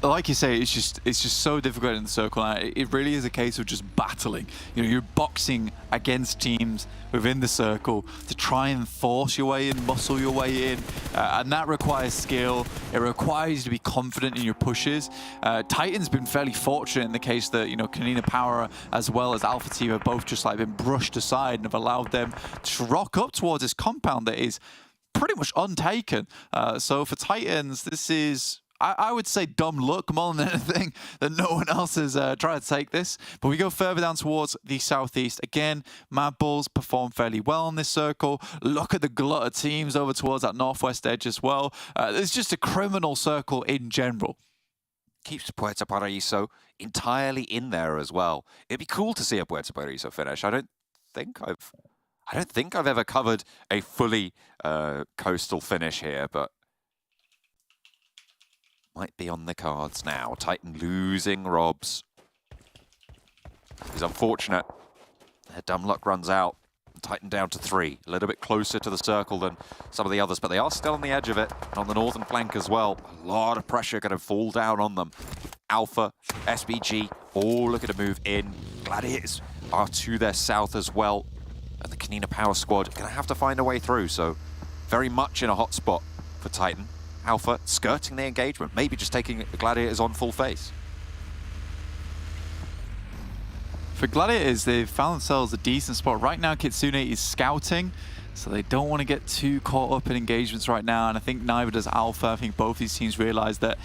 S7: like you say, it's just so difficult in the circle. It really is a case of just battling. You know, you're boxing against teams within the circle to try and force your way in, muscle your way in, and that requires skill. It requires you to be confident in your pushes. Titan's been fairly fortunate in the case that, you know, KONINA Power as well as Alpha Team have both just like been brushed aside and have allowed them to rock up towards this compound that is pretty much untaken. So for Titans, this is, I would say, dumb luck more than anything that no one else has tried to take this. But we go further down towards the southeast. Again, MADBULLS perform fairly well in this circle. Look at the glut of teams over towards that northwest edge as well. It's just a criminal circle in general.
S6: Keeps Puerto Paraíso entirely in there as well. It'd be cool to see a Puerto Paraíso finish. I don't think I've ever covered a fully coastal finish here, but might be on the cards now. Titan losing Robs. It's unfortunate. Their dumb luck runs out. Titan down to 3. A little bit closer to the circle than some of the others, but they are still on the edge of it. And on the northern flank as well. A lot of pressure going to fall down on them. Alpha, SBG, all looking to move in. Gladiators are to their south as well. And the KONINA Power Squad going to have to find a way through. So very much in a hot spot for Titan. Alpha skirting the engagement, maybe just taking the Gladiators on full face.
S7: For Gladiators, they've found themselves a decent spot. Right now, Kitsune is scouting. So they don't want to get too caught up in engagements right now, and I think neither does Alpha. I think both these teams realize that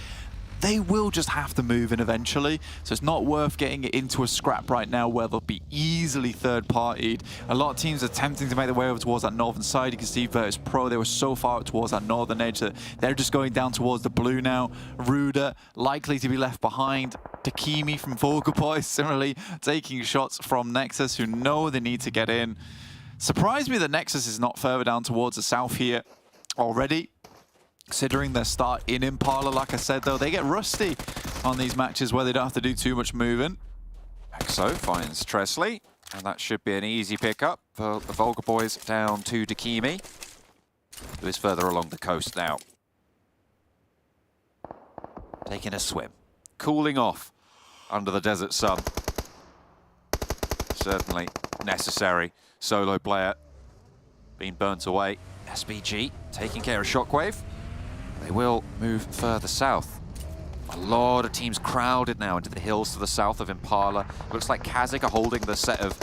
S7: they will just have to move in eventually, so it's not worth getting it into a scrap right now where they'll be easily third-partied. A lot of teams are attempting to make their way over towards that northern side. You can see VIRTUS.PRO, they were so far towards that northern edge that they're just going down towards the blue now. Ruda likely to be left behind. Takimi from VULGAR Boys similarly taking shots from NEXUS, who know they need to get in. Surprised me that NEXUS is not further down towards the south here already. Considering their start in Impala, like I said, though, they get rusty on these matches where they don't have to do too much moving.
S6: Exo finds Tresley, and that should be an easy pickup for the VULGAR Boys down to Takimi, who is further along the coast now. Taking a swim, cooling off under the desert sun. Certainly necessary. Solo player being burnt away. SBG taking care of Shockwave. They will move further south. A lot of teams crowded now into the hills to the south of Impala. Looks like KASIK are holding the set of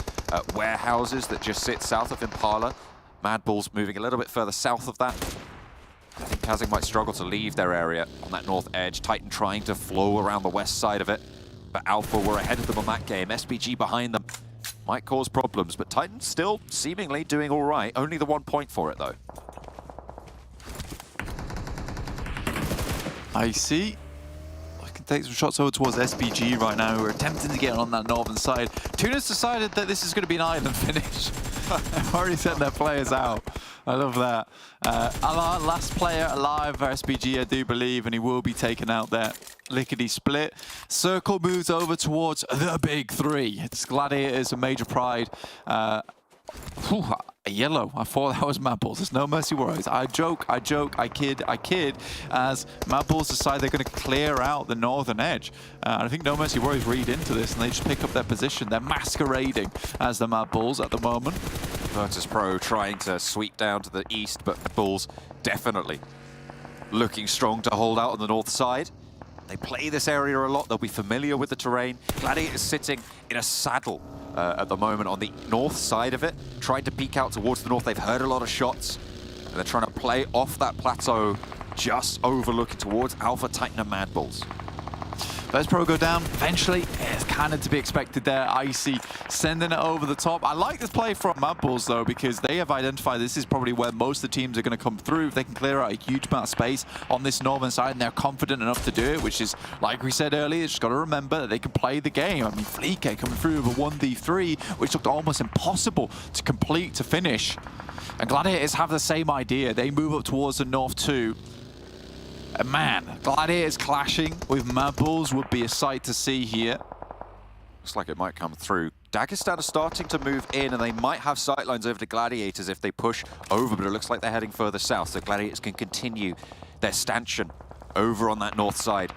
S6: warehouses that just sit south of Impala. MADBULLS moving a little bit further south of that. I think KASIK might struggle to leave their area on that north edge. Titan trying to flow around the west side of it. But Alpha were ahead of them on that game. SBG behind them might cause problems, but Titan still seemingly doing all right. Only the 1 point for it, though.
S7: I see. I can take some shots over towards SBG right now, who are attempting to get on that northern side. TUNA's decided that this is going to be an island finish. They've already sent their players out. I love that. Our last player alive for SBG, I do believe, and he will be taken out there. Lickety split. Circle moves over towards the big three. It's Gladiators, a major pride. A yellow. I thought that was MADBULLS. There's no mercy worries. I joke, I kid, as MADBULLS decide they're going to clear out the northern edge. And I think no mercy worries read into this, and they just pick up their position. They're masquerading as the MADBULLS at the moment.
S6: VIRTUS.PRO trying to sweep down to the east, but MADBULLS definitely looking strong to hold out on the north side. They play this area a lot. They'll be familiar with the terrain. Gladiators sitting in a saddle at the moment on the north side of it, trying to peek out towards the north. They've heard a lot of shots, and they're trying to play off that plateau, just overlooking towards Alpha, Titan, and MADBULLS.
S7: VIRTUS.PRO go down eventually. It's kind of to be expected there. Icy sending it over the top. I like this play from MADBULLS though, because they have identified this is probably where most of the teams are going to come through. If they can clear out a huge amount of space on this northern side, and they're confident enough to do it, which is, like we said earlier, just got to remember that they can play the game. I mean, Fleeke coming through with a 1v3, which looked almost impossible to complete, to finish. And Gladiators have the same idea. They move up towards the north too. And man, Gladiators clashing with MADBULLS would be a sight to see here.
S6: Looks like it might come through. Dagestan are starting to move in, and they might have sightlines over to Gladiators if they push over, but it looks like they're heading further south, so Gladiators can continue their stanchion over on that north side.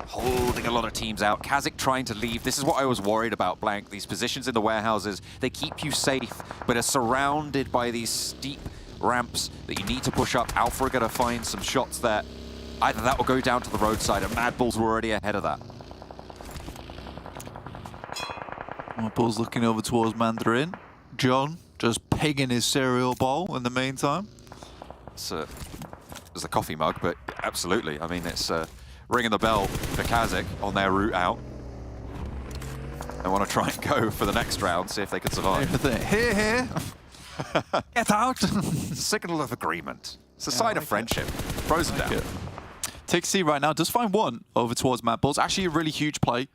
S6: Holding a lot of teams out. KASIK trying to leave. This is what I was worried about, Blank. These positions in the warehouses, they keep you safe, but are surrounded by these steep ramps that you need to push up. Alpha are going to find some shots there. Either that will go down to the roadside, and MADBULLS were already ahead of that.
S7: MADBULLS looking over towards Mandarin. John just pigging his cereal bowl in the meantime.
S6: It's a coffee mug, but absolutely. I mean, it's ringing the bell for KASIK on their route out. They want to try and go for the next round, see if they can survive.
S7: Here. Get out.
S6: Signal of agreement. It's a sign of friendship. Throws them down.
S7: Tixie right now does find one over towards MADBULLS. Actually a really huge play.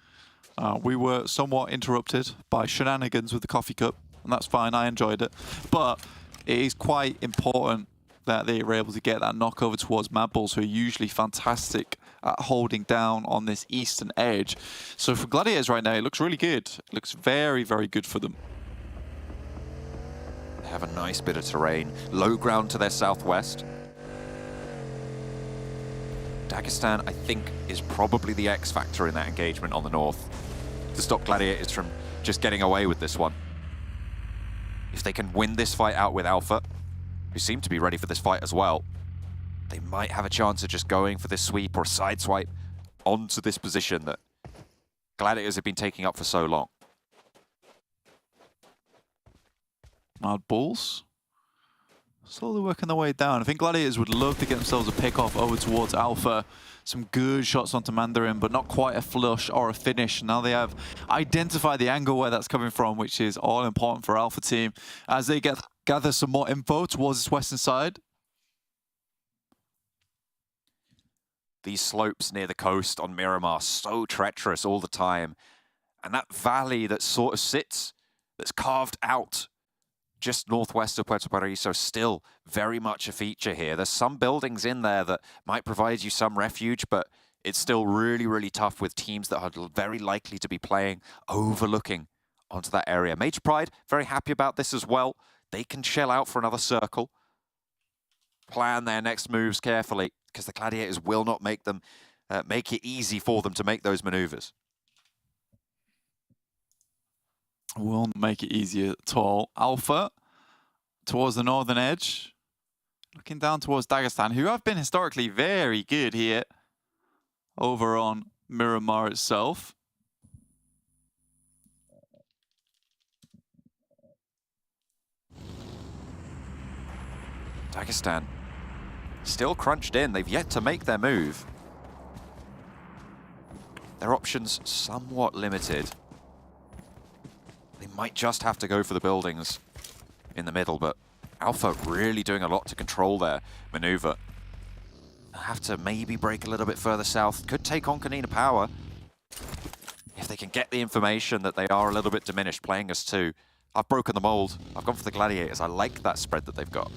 S7: We were somewhat interrupted by shenanigans with the coffee cup, and that's fine, I enjoyed it. But it is quite important that they were able to get that knock over towards MADBULLS, who are usually fantastic at holding down on this eastern edge. So for Gladiators right now, it looks really good. It looks very, very good for them.
S6: They have a nice bit of terrain. Low ground to their southwest. Dagestan, I think, is probably the X factor in that engagement on the north to stop Gladiators from just getting away with this one. If they can win this fight out with Alpha, who seem to be ready for this fight as well, they might have a chance of just going for this sweep or a side swipe onto this position that Gladiators have been taking up for so long.
S7: MADBULLS slowly working their way down. I think Gladiators would love to get themselves a pick off over towards Alpha. Some good shots onto Mandarin, but not quite a flush or a finish. Now they have identified the angle where that's coming from, which is all important for Alpha team as they gather some more info towards this western side.
S6: These slopes near the coast on Miramar, so treacherous all the time. And that valley that sort of sits, that's carved out just northwest of Puerto Paraíso, still very much a feature here. There's some buildings in there that might provide you some refuge, but it's still really, really tough with teams that are very likely to be playing overlooking onto that area. Major Pride, very happy about this as well. They can chill out for another circle, plan their next moves carefully, because the Gladiators will not make them make it easy for them to make those maneuvers.
S7: Won't make it easier at all. Alpha towards the northern edge, looking down towards Dagestan, who have been historically very good here over on Miramar itself.
S6: Dagestan still crunched in. They've yet to make their move. Their options somewhat limited. They might just have to go for the buildings in the middle, but Alpha really doing a lot to control their maneuver. They'll have to maybe break a little bit further south. Could take on KONINA Power if they can get the information that they are a little bit diminished playing us too. I've broken the mold. I've gone for the Gladiators. I like that spread that they've got.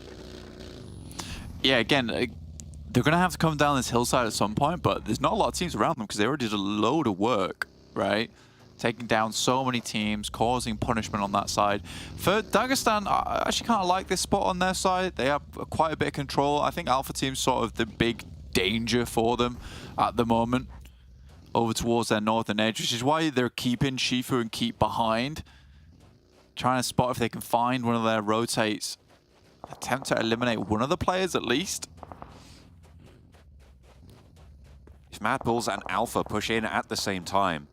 S7: Yeah, again, they're going to have to come down this hillside at some point, but there's not a lot of teams around them because they already did a load of work, right? Taking down so many teams, causing punishment on that side. For Dagestan, I actually kind of like this spot on their side. They have quite a bit of control. I think Alpha team's sort of the big danger for them at the moment over towards their northern edge, which is why they're keeping Shifu and Keep behind. Trying to spot if they can find one of their rotates. Attempt to eliminate one of the players at least.
S6: If MADBULLS and Alpha push in at the same time,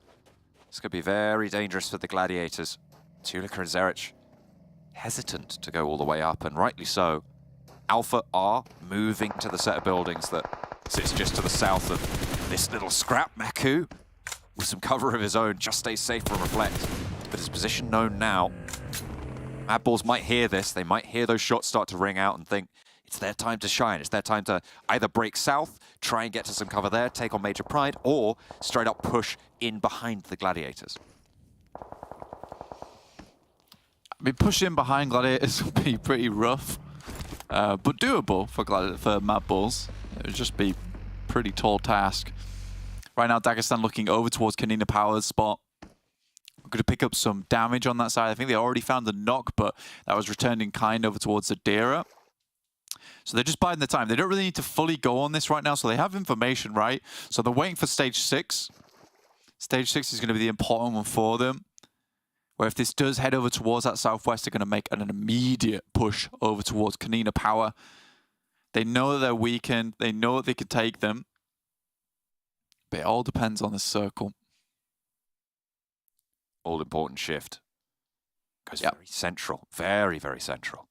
S6: this could be very dangerous for the Gladiators. Tulika and Zerich hesitant to go all the way up, and rightly so. Alpha are moving to the set of buildings that sits just to the south of this little scrap. Maku, with some cover of his own, just stays safe from Reflect. But his position known now. MADBULLS might hear this. They might hear those shots start to ring out and think it's their time to shine. It's their time to either break south, try and get to some cover there, take on Major Pride, or straight up push in behind the Gladiators.
S7: I mean, pushing behind Gladiators would be pretty rough, but doable for MADBULLS. It would just be a pretty tall task. Right now, Dagestan looking over towards KONINA Power's spot. We're going to pick up some damage on that side. I think they already found the knock, but that was returned in kind over towards Zadira. So they're just biding their time. They don't really need to fully go on this right now, so they have information, right? So they're waiting for stage 6. Stage 6 is going to be the important one for them. Where if this does head over towards that southwest, they're going to make an immediate push over towards KONINA Power. They know that they're weakened. They know that they can take them. But it all depends on the circle.
S6: All-important shift. Goes very central. Very, very central.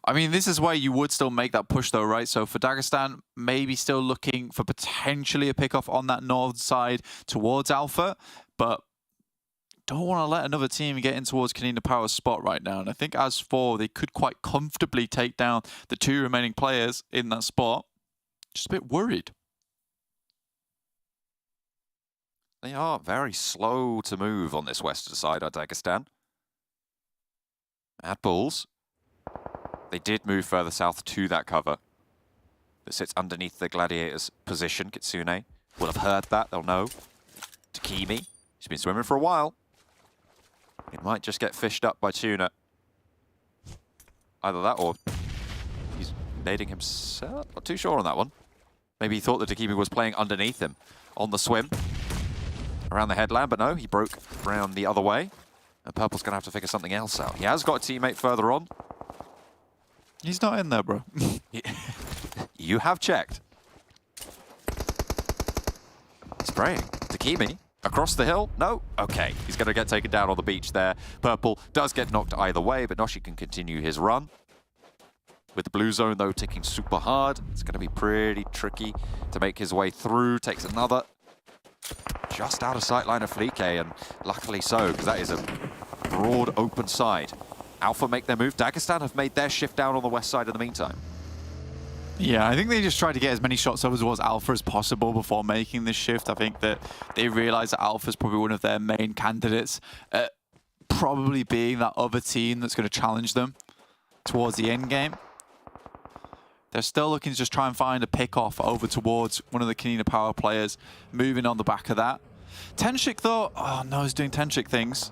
S7: I mean, this is where you would still make that push though, right? So for Dagestan, maybe still looking for potentially a pickoff on that north side towards Alpha, but don't want to let another team get in towards KONINA Power's spot right now. And I think as for, they could quite comfortably take down the 2 remaining players in that spot. Just a bit worried.
S6: They are very slow to move on this western side of Dagestan. MADBULLS, they did move further south to that cover that sits underneath the Gladiators' position. Kitsune will have heard that, they'll know. Takimi, he's been swimming for a while. He might just get fished up by Tuna. Either that or he's nading himself. Not too sure on that one. Maybe he thought that Takimi was playing underneath him on the swim around the headland, but no, he broke around the other way. And Purple's going to have to figure something else out. He has got a teammate further on.
S7: He's not in there, bro.
S6: You have checked. Spraying. Takimi across the hill. No? Okay. He's going to get taken down on the beach there. Purple does get knocked either way, but Noshi can continue his run. With the blue zone, though, ticking super hard. It's going to be pretty tricky to make his way through. Takes another. Just out of sight line of Flique, and luckily so, because that is a broad open side. Alpha make their move. Dagestan have made their shift down on the west side in the meantime.
S7: Yeah, I think they just tried to get as many shots over towards Alpha as possible before making this shift. I think that they realized that Alpha is probably one of their main candidates, probably being that other team that's going to challenge them towards the end game. They're still looking to just try and find a pick-off over towards one of the KONINA power players, moving on the back of that. Tenshik, though, oh no, he's doing Tenshik things.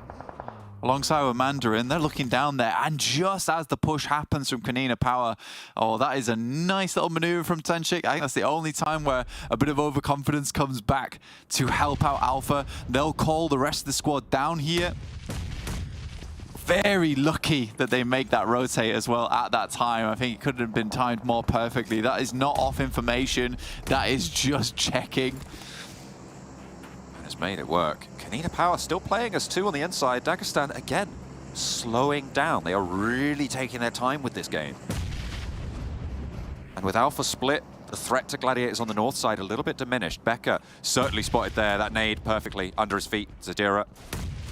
S7: Alongside with Mandarin, they're looking down there, and just as the push happens from KONINA Power, oh, that is a nice little maneuver from Tenshik. I think that's the only time where a bit of overconfidence comes back to help out Alpha. They'll call the rest of the squad down here. Very lucky that they make that rotate as well at that time. I think it couldn't have been timed more perfectly. That is not off information. That is just checking.
S6: And has made it work. KONINA Power still playing as two on the inside. Dagestan, again, slowing down. They are really taking their time with this game. And with Alpha split, the threat to Gladiators on the north side a little bit diminished. Becker certainly spotted there. That nade perfectly under his feet. Zadira,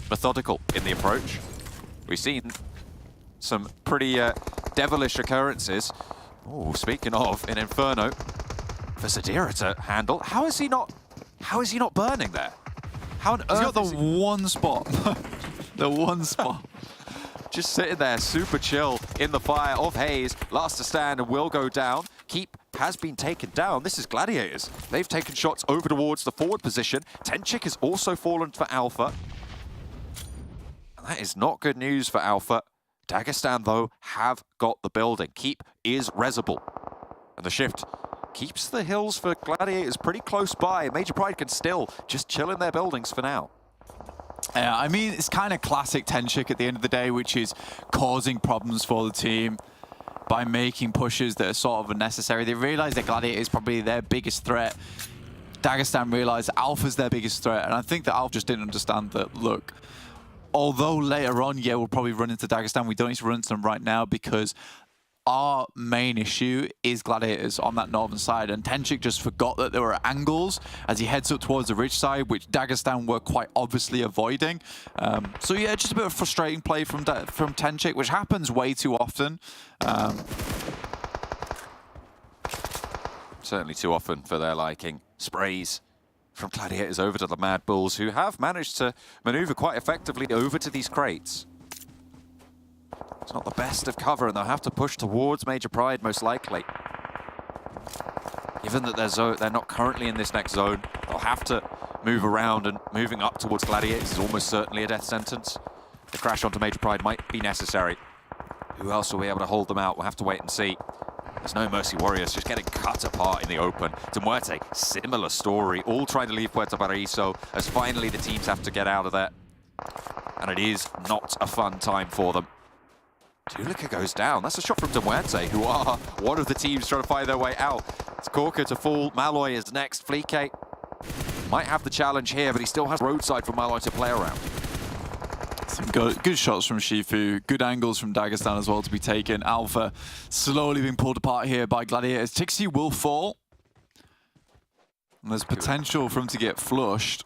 S6: methodical in the approach. We've seen some pretty devilish occurrences. Oh, speaking of, an Inferno for Zadira to handle. How is he not burning there? How on earth?
S7: He's got the one spot. The one spot.
S6: Just sitting there, super chill in the fire of Hayes. Last to stand and will go down. Keep has been taken down. This is Gladiators. They've taken shots over towards the forward position. Tenshik has also fallen for Alpha. That is not good news for Alpha. Dagestan, though, have got the building. Keep is resible. And the shift keeps the hills for Gladiators pretty close by. Major Pride can still just chill in their buildings for now.
S7: I mean, it's kind of classic Tenshik at the end of the day, which is causing problems for the team by making pushes that are sort of unnecessary. They realize that Gladiator is probably their biggest threat. Dagestan realized Alpha's their biggest threat, and I think that Alpha just didn't understand that, look, although later on, yeah, we'll probably run into Dagestan, we don't need to run into them right now because our main issue is Gladiators on that northern side, and Tenshik just forgot that there were angles as he heads up towards the ridge side, which Dagestan were quite obviously avoiding. So yeah, just a bit of frustrating play from Tenshik, which happens way too often.
S6: Certainly too often for their liking. Sprays from Gladiators over to the MADBULLS, who have managed to maneuver quite effectively over to these crates. It's not the best of cover, and they'll have to push towards Major Pride, most likely. Given that they're not currently in this next zone, they'll have to move around, and moving up towards Gladiators is almost certainly a death sentence. The crash onto Major Pride might be necessary. Who else will be able to hold them out? We'll have to wait and see. There's no Mercy Warriors, just getting cut apart in the open. To MUERTE, similar story, all trying to leave Puerto Paraíso as finally the teams have to get out of there. And it is not a fun time for them. Tulika goes down. That's a shot from MUERTE, who are one of the teams trying to find their way out. It's Corker to fall. Malloy is next. Flique might have the challenge here, but he still has roadside for Malloy to play around.
S7: Some good shots from Shifu, good angles from Dagestan as well to be taken. Alpha slowly being pulled apart here by Gladiators. Tixi will fall. And there's potential for him to get flushed.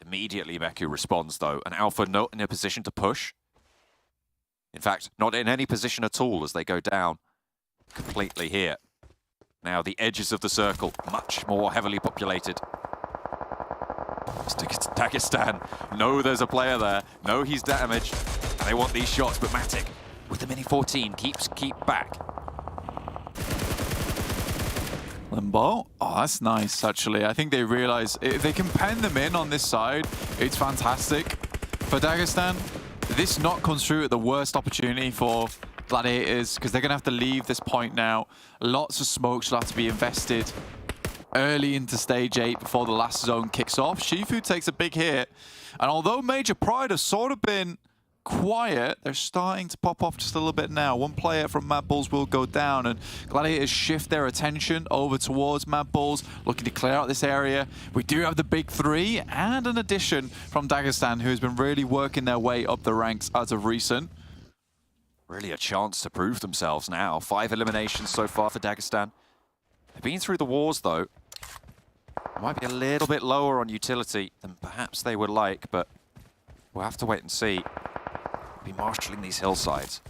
S6: Immediately Meku responds though, and Alpha not in a position to push. In fact, not in any position at all as they go down completely here. Now the edges of the circle, much more heavily populated. Dagestan, know there's a player there, know he's damaged, and they want these shots, but Matic, with the Mini 14, keep back.
S7: Limbo, oh, that's nice, actually. I think they realize if they can pen them in on this side, it's fantastic. For Dagestan, this knock comes through at the worst opportunity for Gladiators, because they're going to have to leave this point now. Lots of smokes will have to be invested early into stage 8 before the last zone kicks off. Shifu takes a big hit, and although Major Pride has sort of been quiet, they're starting to pop off just a little bit now. One player from MADBULLS will go down, and Gladiators shift their attention over towards MADBULLS, looking to clear out this area. We do have the big 3 and an addition from Dagestan, who has been really working their way up the ranks as of recent.
S6: really a chance to prove themselves now. 5 eliminations so far for Dagestan. They've been through the wars, though. Might be a little bit lower on utility than perhaps they would like, but we'll have to wait and see. Be marshalling these hillsides.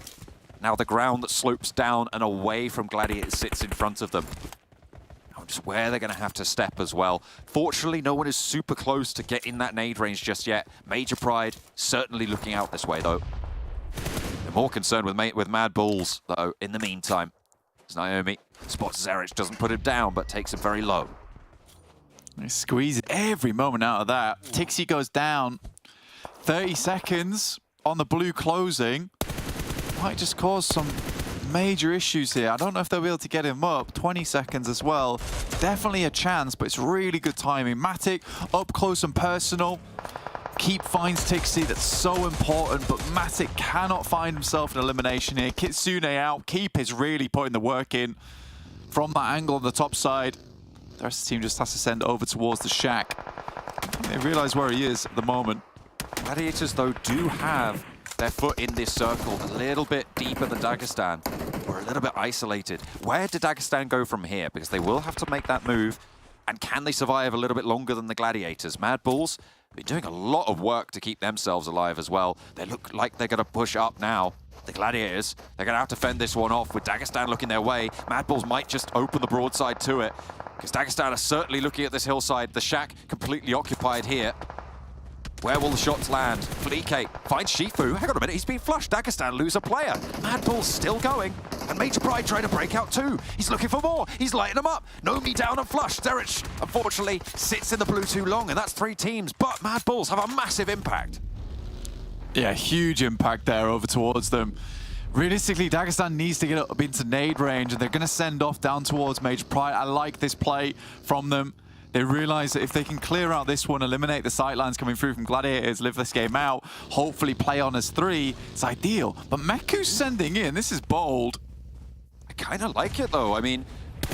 S6: Now the ground that slopes down and away from Gladiators sits in front of them. Now just where they're going to have to step as well. Fortunately, no one is super close to get in that nade range just yet. Major Pride certainly looking out this way, though. They're more concerned with MADBULLS, though, in the meantime. As Naomi spots Zerich, doesn't put him down, but takes him very low.
S7: They squeeze every moment out of that. Tixi goes down. 30 seconds on the blue closing. Might just cause some major issues here. I don't know if they'll be able to get him up. 20 seconds as well. Definitely a chance, but it's really good timing. Matic up close and personal. Keep finds Tixi, that's so important, but Matic cannot find himself an elimination here. Kitsune out. Keep is really putting the work in from that angle on the top side. The rest of the team just has to send over towards the shack. They realize where he is at the moment.
S6: Gladiators, though, do have their foot in this circle a little bit deeper than Dagestan. We're a little bit isolated. Where did Dagestan go from here? Because they will have to make that move. And can they survive a little bit longer than the Gladiators? MADBULLS have been doing a lot of work to keep themselves alive as well. They look like they're going to push up now. The Gladiators, they're going to have to fend this one off with Dagestan looking their way. MADBULLS might just open the broadside to it. Because Dagestan are certainly looking at this hillside. The shack completely occupied here. Where will the shots land? Fleeke finds Shifu. Hang on a minute, he's been flushed. Dagestan lose a player. MADBULLS still going. And Major Pride trying to break out too. He's looking for more. He's lighting them up. Nomi down and flushed. Zerich, unfortunately, sits in the blue too long, and that's 3 teams. But MADBULLS have a massive impact.
S7: Yeah, huge impact there over towards them. Realistically, Dagestan needs to get up into nade range, and they're going to send off down towards Major Pride. I like this play from them. They realize that if they can clear out this one, eliminate the sightlines coming through from Gladiators, live this game out, hopefully play on as 3, it's ideal. But Meku's sending in. This is bold.
S6: I kind of like it, though. I mean,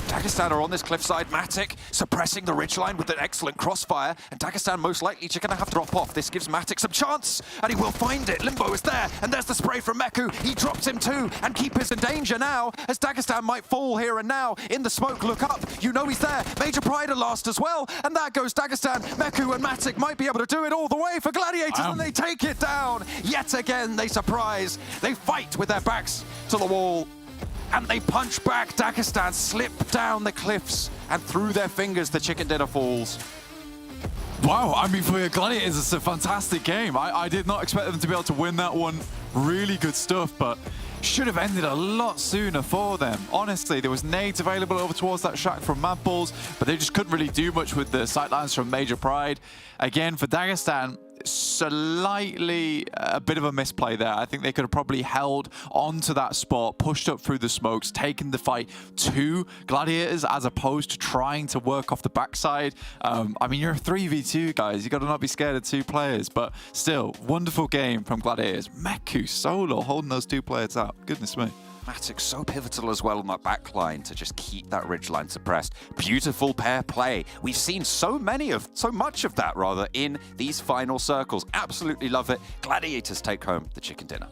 S6: Dagestan are on this cliffside. Matic suppressing the ridgeline with an excellent crossfire, and Dagestan most likely just going to have to drop off. This gives Matic some chance, and he will find it. Limbo is there, and there's the spray from Meku. He drops him too, and Keep is in danger now, as Dagestan might fall here and now. In the smoke, look up. You know he's there. Major Pride are lost as well, and there goes Dagestan. Meku and Matic might be able to do it all the way for Gladiators, and they take it down. Yet again, they surprise. They fight with their backs to the wall. And they punch back. Dagestan slip down the cliffs, and through their fingers, the chicken dinner falls.
S7: Wow, I mean, for Gladiators, it's a fantastic game. I did not expect them to be able to win that one. Really good stuff, but should have ended a lot sooner for them. Honestly, there was nades available over towards that shack from MADBULLS, but they just couldn't really do much with the sightlines from Major Pride. Again, for Dagestan, slightly a bit of a misplay there. I think they could have probably held onto that spot, pushed up through the smokes, taken the fight to Gladiators as opposed to trying to work off the backside. I mean, you're a 3v2, guys. You got to not be scared of 2 players, but still, wonderful game from Gladiators. Meku solo holding those 2 players out. Goodness me.
S6: Matic so pivotal as well on that back line to just keep that ridgeline suppressed. Beautiful pair play. We've seen so much of that rather in these final circles. Absolutely love it. Gladiators take home the chicken dinner.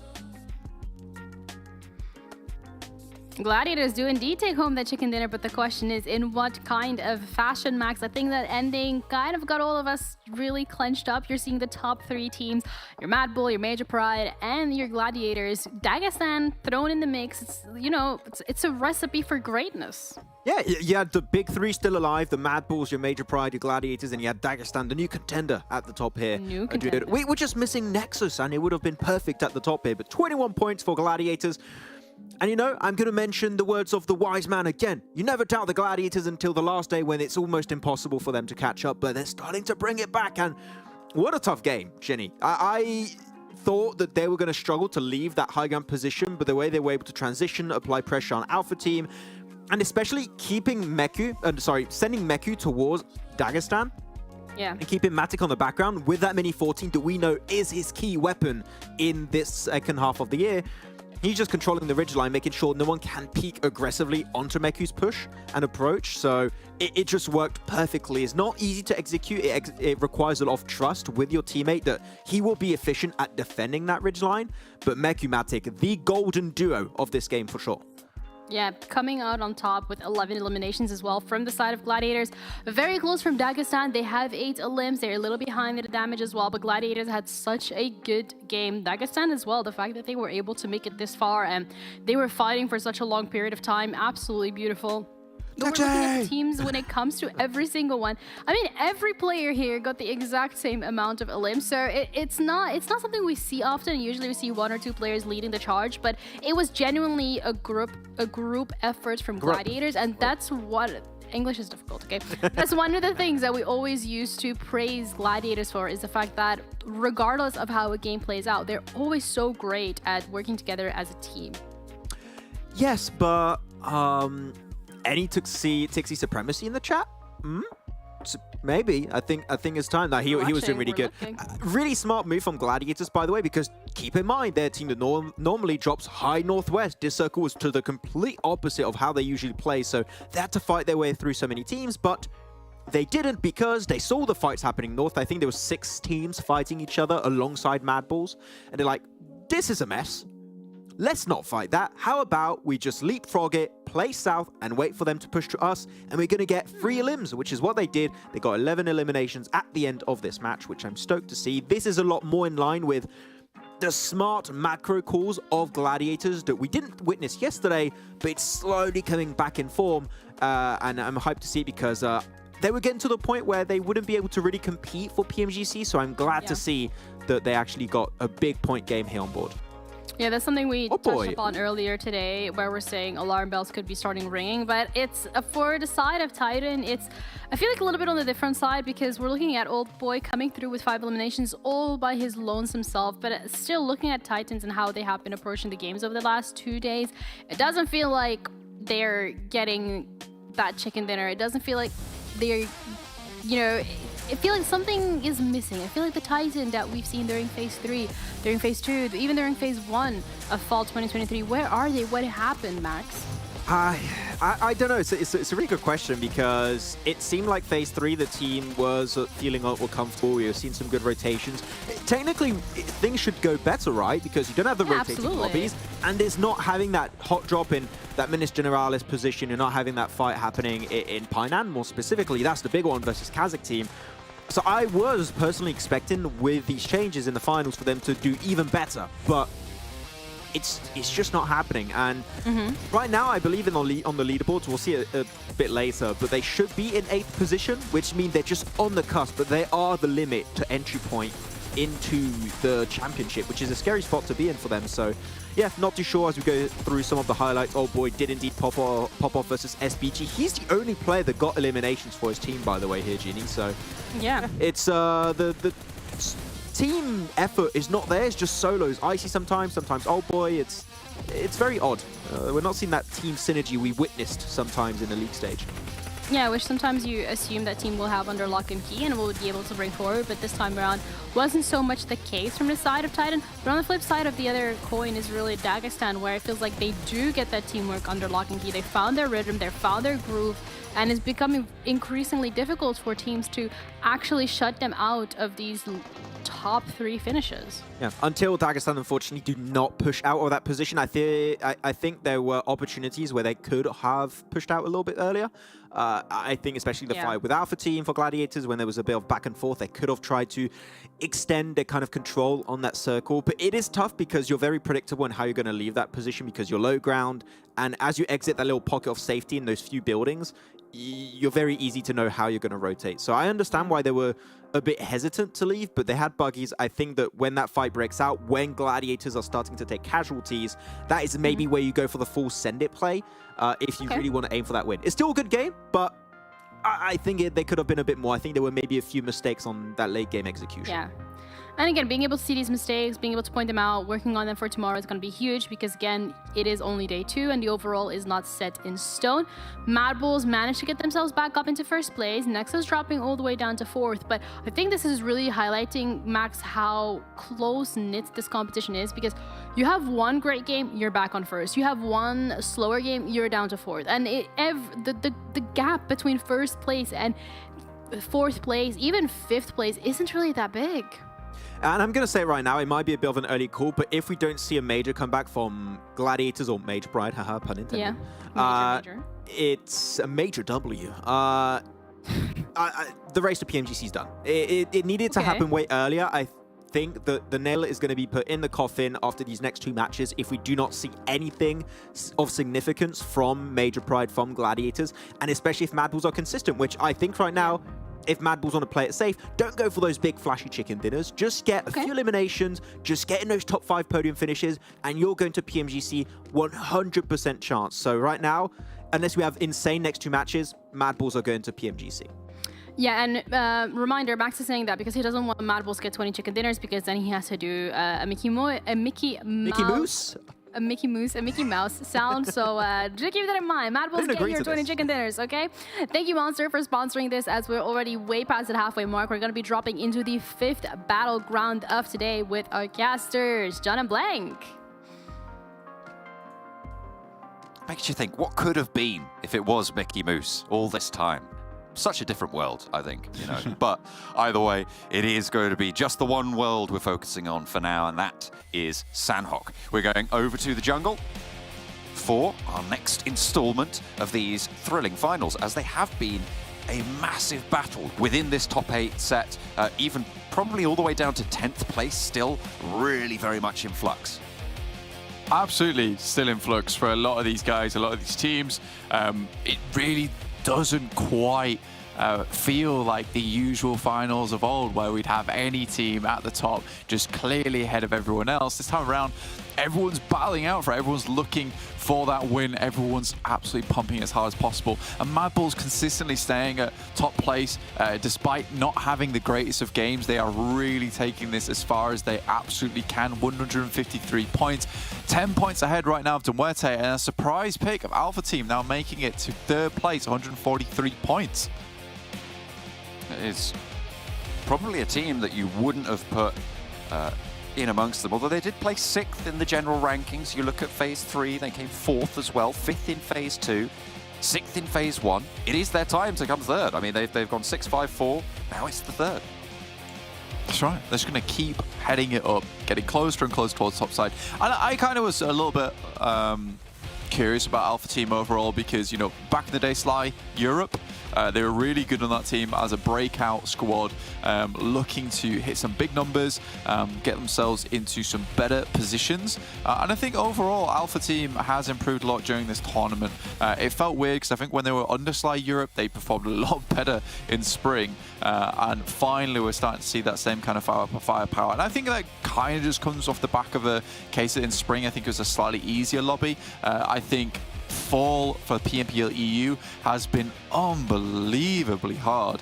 S4: Gladiators do indeed take home the chicken dinner, but the question is in what kind of fashion, Max? I think that ending kind of got all of us really clenched up. You're seeing the top 3 teams, your MADBULL, your Major Pride, and your Gladiators. Dagestan thrown in the mix. It's, you know, it's a recipe for greatness.
S5: Yeah, you had the big 3 still alive, the MADBULLS, your Major Pride, your Gladiators, and you had Dagestan, the new contender at the top here.
S4: New contender.
S5: We were just missing NEXUS, and it would have been perfect at the top here, but 21 points for Gladiators. And you know, I'm going to mention the words of the wise man again. You never doubt the Gladiators until the last day when it's almost impossible for them to catch up, but they're starting to bring it back, and what a tough game, Ginny. I thought that they were going to struggle to leave that high ground position, but the way they were able to transition, apply pressure on Alpha Team, and especially keeping sending Meku towards Dagestan.
S4: Yeah.
S5: And keeping Matic on the background with that mini 14 that we know is his key weapon in this second half of the year. He's just controlling the ridgeline, making sure no one can peek aggressively onto Meku's push and approach. So it just worked perfectly. It's not easy to execute. It requires a lot of trust with your teammate that he will be efficient at defending that ridgeline. But Meku, Matic, the golden duo of this game for sure.
S4: Yeah, coming out on top with 11 eliminations as well from the side of Gladiators. Very close from Dagestan. They have 8 elims. They're a little behind the damage as well, but Gladiators had such a good game. Dagestan as well, the fact that they were able to make it this far and they were fighting for such a long period of time, absolutely beautiful. We're looking at teams when it comes to every single one. I mean, every player here got the exact same amount of elims, so it's not something we see often. Usually we see 1 or 2 players leading the charge, but it was genuinely a group effort from Gladiators, and that's what English is difficult, okay? That's one of the things that we always use to praise Gladiators for, is the fact that regardless of how a game plays out, they're always so great at working together as a team.
S5: Yes, but any Tixie supremacy in the chat? Maybe. I think it's time. That he was doing really good. Really smart move from Gladiators, by the way, because keep in mind, their team that normally drops high northwest. This circle was to the complete opposite of how they usually play, so they had to fight their way through so many teams, but they didn't because they saw the fights happening north. I think there were 6 teams fighting each other alongside MADBULLS, and they're like, this is a mess. Let's not fight that. How about we just leapfrog it, play south, and wait for them to push to us, and we're going to get 3 elims, which is what they did. They got 11 eliminations at the end of this match, which I'm stoked to see. This is a lot more in line with the smart macro calls of Gladiators that we didn't witness yesterday, but it's slowly coming back in form, and I'm hyped to see it because they were getting to the point where they wouldn't be able to really compete for PMGC, so I'm glad to see that they actually got a big point game here on board.
S4: Yeah, that's something we touched upon earlier today, where we're saying alarm bells could be starting ringing, but it's for the side of Titan, it's, I feel like, a little bit on the different side, because we're looking at Old Boy coming through with 5 eliminations all by his lonesome self, but still looking at Titans and how they have been approaching the games over the last 2 days, it doesn't feel like they're getting that chicken dinner. It doesn't feel like they're, you know, I feel like something is missing. I feel like the Titan that we've seen during Phase 3, during Phase 2, even during Phase 1 of Fall 2023, where are they? What happened, Max?
S5: I don't know. It's a really good question, because it seemed like Phase 3, the team was feeling a little comfortable. We have seen some good rotations. Technically, things should go better, right? Because you don't have the rotating lobbies, and it's not having that hot drop in that Minis Generalis position. You're not having that fight happening in Painan, more specifically. That's the big one versus KASIK team. So I was personally expecting with these changes in the finals for them to do even better, but it's just not happening. And right now, I believe on the leaderboards, we'll see it a bit later, but they should be in 8th position, which means they're just on the cusp, but they are the limit to entry point into the championship, which is a scary spot to be in for them. So yeah, not too sure as we go through some of the highlights. Old Boy did indeed pop off versus SBG. He's the only player that got eliminations for his team, by the way, here, Genie. So
S4: yeah,
S5: it's the team effort is not there. It's just solos. Icy sometimes Old Boy. It's very odd. We're not seeing that team synergy we witnessed sometimes in the league stage.
S4: Yeah, which sometimes you assume that team will have under lock and key and will be able to bring forward, but this time around wasn't so much the case from the side of Titan. But on the flip side of the other coin is really Dagestan, where it feels like they do get that teamwork under lock and key. They found their rhythm, they found their groove, and it's becoming increasingly difficult for teams to actually shut them out of these top 3 finishes. Yeah,
S5: until Dagestan unfortunately do not push out of that position. I think there were opportunities where they could have pushed out a little bit earlier. I think especially the fight with Alpha Team for Gladiators, when there was a bit of back and forth, they could have tried to extend their kind of control on that circle. But it is tough because you're very predictable in how you're going to leave that position, because you're low ground, and as you exit that little pocket of safety in those few buildings, you're very easy to know how you're going to rotate. So I understand why they were a bit hesitant to leave, but they had buggies. I think that when that fight breaks out, when Gladiators are starting to take casualties, that is maybe where you go for the full send it play, if you really want to aim for that win. It's still a good game, but I think they could have been a bit more. I think there were maybe a few mistakes on that late game execution.
S4: Yeah. And again, being able to see these mistakes, being able to point them out, working on them for tomorrow is going to be huge because, again, it is only day 2 and the overall is not set in stone. MADBULLS managed to get themselves back up into first place. NEXUS dropping all the way down to 4th. But I think this is really highlighting, Max, how close-knit this competition is because you have one great game, you're back on first. You have one slower game, you're down to 4th. And the gap between first place and 4th place, even 5th place, isn't really that big.
S5: And I'm going to say right now, it might be a bit of an early call, but if we don't see a major comeback from Gladiators or Major Pride, haha, pun intended.
S4: Yeah, major.
S5: It's a major W. The race to PMGC is done. It needed to happen way earlier. I think that the nail is going to be put in the coffin after these next 2 matches if we do not see anything of significance from Major Pride, from Gladiators, and especially if MADBULLS are consistent, which I think right now, if MADBULLS want to play it safe, don't go for those big flashy chicken dinners. Just get a few eliminations, just get in those top 5 podium finishes, and you're going to PMGC 100% chance. So right now, unless we have insane next 2 matches, MADBULLS are going to PMGC.
S4: Yeah, and reminder, Max is saying that because he doesn't want MADBULLS to get 20 chicken dinners because then he has to do a Mickey Mouse sound. So just keep that in mind. MADBULLS get your 20 chicken dinners, okay? Thank you, Monster, for sponsoring this as we're already way past the halfway mark. We're going to be dropping into the 5th battleground of today with our casters, John and Blank.
S6: Makes you think, what could have been if it was Mickey Mouse all this time? Such a different world, I think, you know. But either way, it is going to be just the one world we're focusing on for now, and that is Sanhok. We're going over to the jungle for our next installment of these thrilling finals, as they have been a massive battle within this top 8 set, even probably all the way down to 10th place, still really very much in flux.
S7: Absolutely still in flux for a lot of these guys, a lot of these teams. It really doesn't quite feel like the usual finals of old where we'd have any team at the top just clearly ahead of everyone else. This time around, everyone's battling out for it. Everyone's looking for that win. Everyone's absolutely pumping as hard as possible. And MADBULLS consistently staying at top place despite not having the greatest of games. They are really taking this as far as they absolutely can. 153 points. 10 points ahead right now of MUERTE, and a surprise pick of Alpha Team now making it to 3rd place, 143 points.
S6: It's probably a team that you wouldn't have put in amongst them, although they did place 6th in the general rankings. You look at Phase 3, they came 4th as well, 5th in Phase 2, 6th in Phase 1. It is their time to come 3rd. I mean, they've gone 6-5-4, now it's the 3rd.
S7: That's right. They're just going to keep heading it up, getting closer and closer towards top side. And I kind of was a little bit curious about Alpha Team overall because, you know, back in the day, Sly, Europe, they were really good on that team as a breakout squad, looking to hit some big numbers, get themselves into some better positions. And I think overall, Alpha Team has improved a lot during this tournament. It felt weird because I think when they were under Sly Europe, they performed a lot better in spring. And finally, we're starting to see that same kind of firepower. And I think that kind of just comes off the back of a case that in spring, I think it was a slightly easier lobby. I think fall for PMPL EU has been unbelievably hard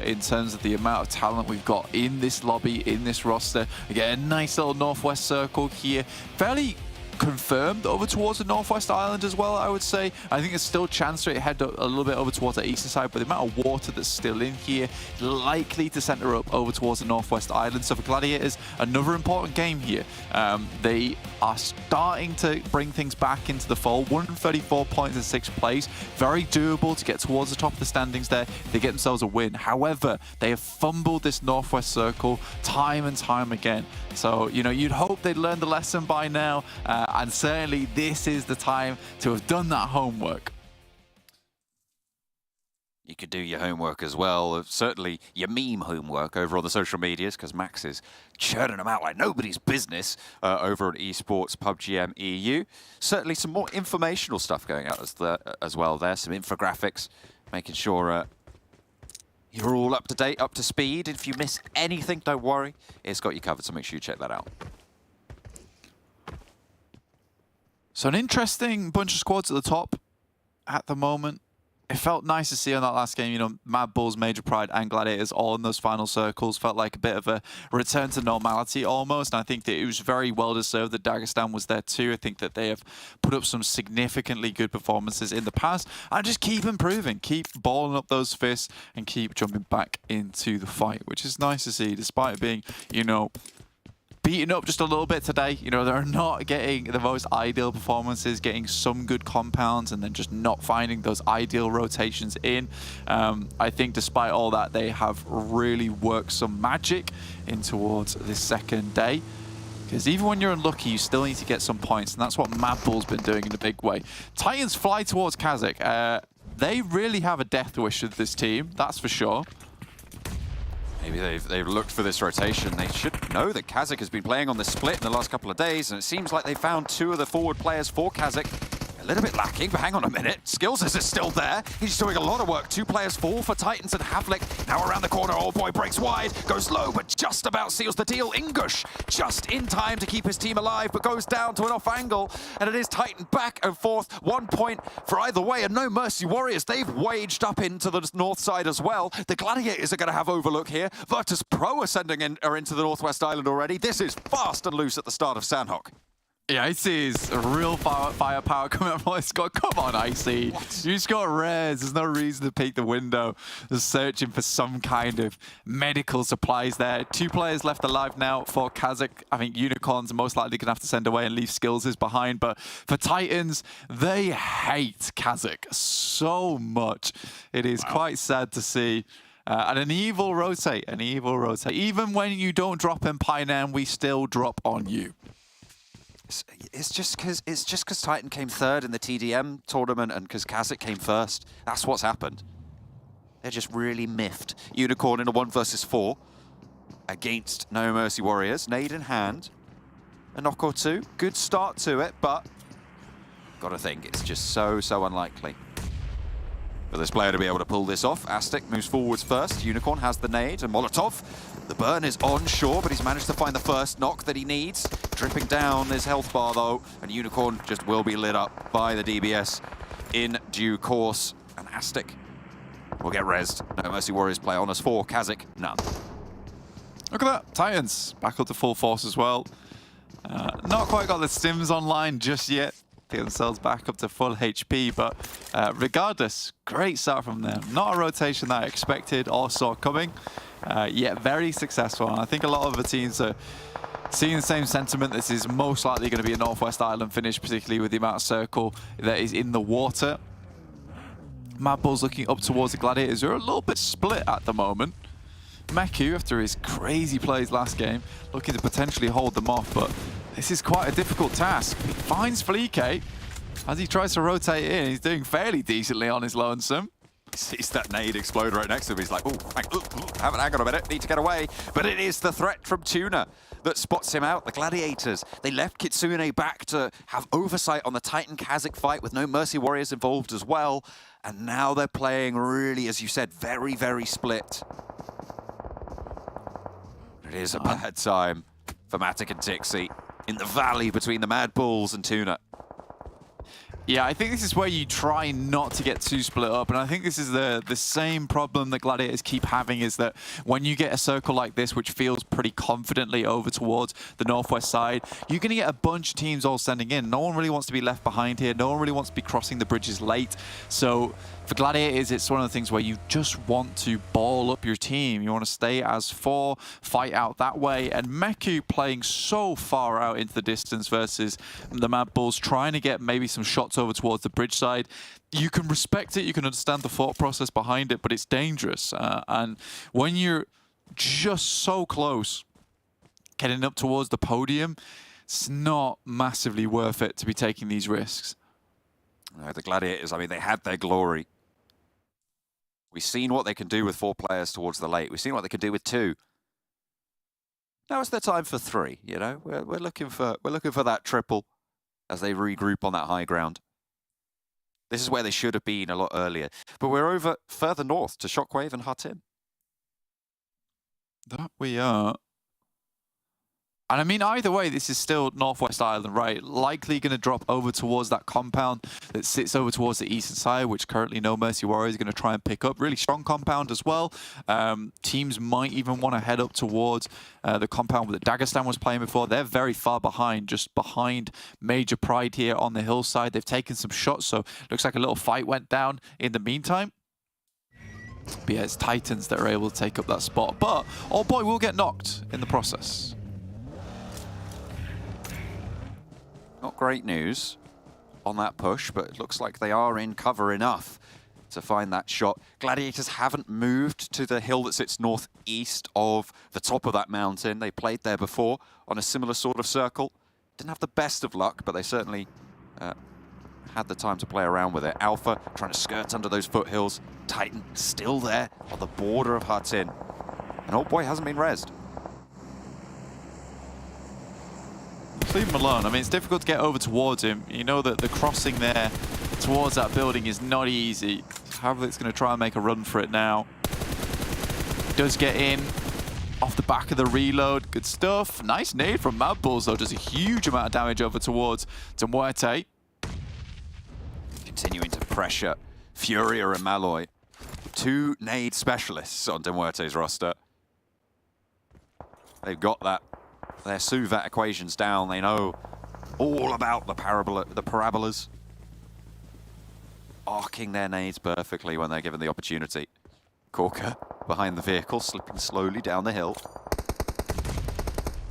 S7: in terms of the amount of talent we've got in this lobby, in this roster. We get a nice little Northwest circle here, fairly confirmed over towards the Northwest Island as well, I would say. I think there's still a chance to head a little bit over towards the eastern side, but the amount of water that's still in here, likely to center up over towards the Northwest Island. So for Gladiators, another important game here. They are starting to bring things back into the fold. 134 points in 6th place. Very doable to get towards the top of the standings there. They get themselves a win. However, they have fumbled this Northwest circle time and time again. So, you know, you'd hope they'd learned the lesson by now. And certainly this is the time to have done that homework.
S6: You could do your homework as well, certainly your meme homework over on the social medias, because Max is churning them out like nobody's business over at Esports PUBGM EU. Certainly some more informational stuff going out as well there, some infographics, making sure you're all up to date, up to speed. If you miss anything, don't worry, it's got you covered, so make sure you check that out.
S7: So an interesting bunch of squads at the top at the moment. It felt nice to see on that last game, you know, MADBULLS, Major Pride, and Gladiators all in those final circles. Felt like a bit of a return to normality almost. And I think that it was very well deserved that Dagestan was there too. I think that they have put up some significantly good performances in the past. And just keep improving, keep balling up those fists, and keep jumping back into the fight, which is nice to see, despite it being, you know, beaten up just a little bit today. You know, they're not getting the most ideal performances, getting some good compounds and then just not finding those ideal rotations in. I think despite all that, they have really worked some magic in towards this second day. Because even when you're unlucky, you still need to get some points, and that's what MADBULLS been doing in a big way. Titans fly towards KASIK. They really have a death wish with this team, that's for sure.
S6: Maybe they've looked for this rotation. They should know that KASIK has been playing on the split in the last couple of days, and it seems like they found two of the forward players for KASIK. A little bit lacking, but hang on a minute. Skills is still there. He's doing a lot of work. Two players fall for Titans, and Havlik now around the corner. Oh boy, breaks wide, goes low, but just about seals the deal. Ingush just in time to keep his team alive, but goes down to an off angle, and it is Titan back and forth. 1 point for either way, and No Mercy Warriors. They've waged up into the north side as well. The Gladiators are going to have overlook here. VIRTUS.PRO are into the Northwest Island already. This is fast and loose at the start of Sanhok.
S7: Yeah, Icy is real firepower coming from this squad. Come on, Icy. You just got res. There's no reason to peek the window. They're searching for some kind of medical supplies there. Two players left alive now for KASIK. I think Unicorns are most likely going to have to send away and leave Skills behind. But for Titans, they hate KASIK so much. It is quite sad to see. And an evil rotate, Even when you don't drop in Pioneer, we still drop on you.
S6: It's just because Titan came third in the TDM tournament and because KASIK came first. That's what's happened. They're just really miffed. Unicorn in a 1 versus 4 against No Mercy Warriors. Nade in hand. A knock or two. Good start to it, but gotta think it's just so unlikely for this player to be able to pull this off. Aztec moves forwards first. Unicorn has the nade and Molotov. The burn is on shore, but he's managed to find the first knock that he needs. Dripping down his health bar, though, and Unicorn just will be lit up by the DBS in due course. And Aztec will get rezzed. No Mercy Warriors play on us 4, KASIK, none.
S7: Look at that. Titans back up to full force as well. Not quite got the stims online just yet. Get themselves back up to full HP, but regardless, great start from them. Not a rotation that I expected or saw coming, yet very successful. And I think a lot of the teams are seeing the same sentiment. This is most likely going to be a Northwest Island finish, particularly with the amount of circle that is in the water. MADBULLS looking up towards the Gladiators, who are a little bit split at the moment. Meku, after his crazy plays last game, looking to potentially hold them off, but this is quite a difficult task. He finds Fleeke as he tries to rotate in. He's doing fairly decently on his lonesome.
S6: He sees that nade explode right next to him. He's like, hang on a minute, need to get away. But it is the threat from TUNA that spots him out. The Gladiators, they left Kitsune back to have oversight on the Titan KASIK fight with No Mercy Warriors involved as well. And now they're playing really, as you said, very split. It is a bad time for Matic and Tixi in the valley between the MADBULLS and TUNA.
S7: Yeah, I think this is where you try not to get too split up, and I think this is the same problem that Gladiators keep having, is that when you get a circle like this, which feels pretty confidently over towards the northwest side, you're going to get a bunch of teams all sending in. No one really wants to be left behind here. No one really wants to be crossing the bridges late. So for Gladiators, it's one of the things where you just want to ball up your team. You want to stay as 4, fight out that way. And Meku playing so far out into the distance versus the MADBULLS, trying to get maybe some shots over towards the bridge side. You can respect it, you can understand the thought process behind it, but it's dangerous. And when you're just so close, getting up towards the podium, it's not massively worth it to be taking these risks.
S6: No, the Gladiators, I mean, they had their glory. We've seen what they can do with 4 players towards the late. We've seen what they can do with 2. Now it's their time for 3. You know, we're looking for that triple as they regroup on that high ground. This is where they should have been a lot earlier. But we're over further north to Shockwave and Hatim.
S7: That we are. And I mean, either way, this is still Northwest Ireland, right? Likely going to drop over towards that compound that sits over towards the eastern side, which currently No Mercy Warriors are going to try and pick up. Really strong compound as well. Teams might even want to head up towards the compound that Dagestan was playing before. They're very far behind, just behind Major Pride here on the hillside. They've taken some shots, so looks like a little fight went down in the meantime. But yeah, it's Titans that are able to take up that spot. But Old Boy will get knocked in the process.
S6: Not great news on that push, but it looks like they are in cover enough to find that shot. Gladiators haven't moved to the hill that sits northeast of the top of that mountain. They played there before on a similar sort of circle. Didn't have the best of luck, but they certainly had the time to play around with it. Alpha trying to skirt under those foothills. Titan still there on the border of Hutton. And Old Boy hasn't been rezzed.
S7: Leave him alone. I mean, it's difficult to get over towards him. You know that the crossing there towards that building is not easy. Havlic's going to try and make a run for it now. Does get in off the back of the reload. Good stuff. Nice nade from MADBULLS, though. Does a huge amount of damage over towards MUERTE.
S6: Continuing to pressure Furia and Malloy. 2 nade specialists on MUERTE's roster. They've got that. Their Suvat equations down. They know all about the parabolas. Arcing their nades perfectly when they're given the opportunity. Corker behind the vehicle, slipping slowly down the hill.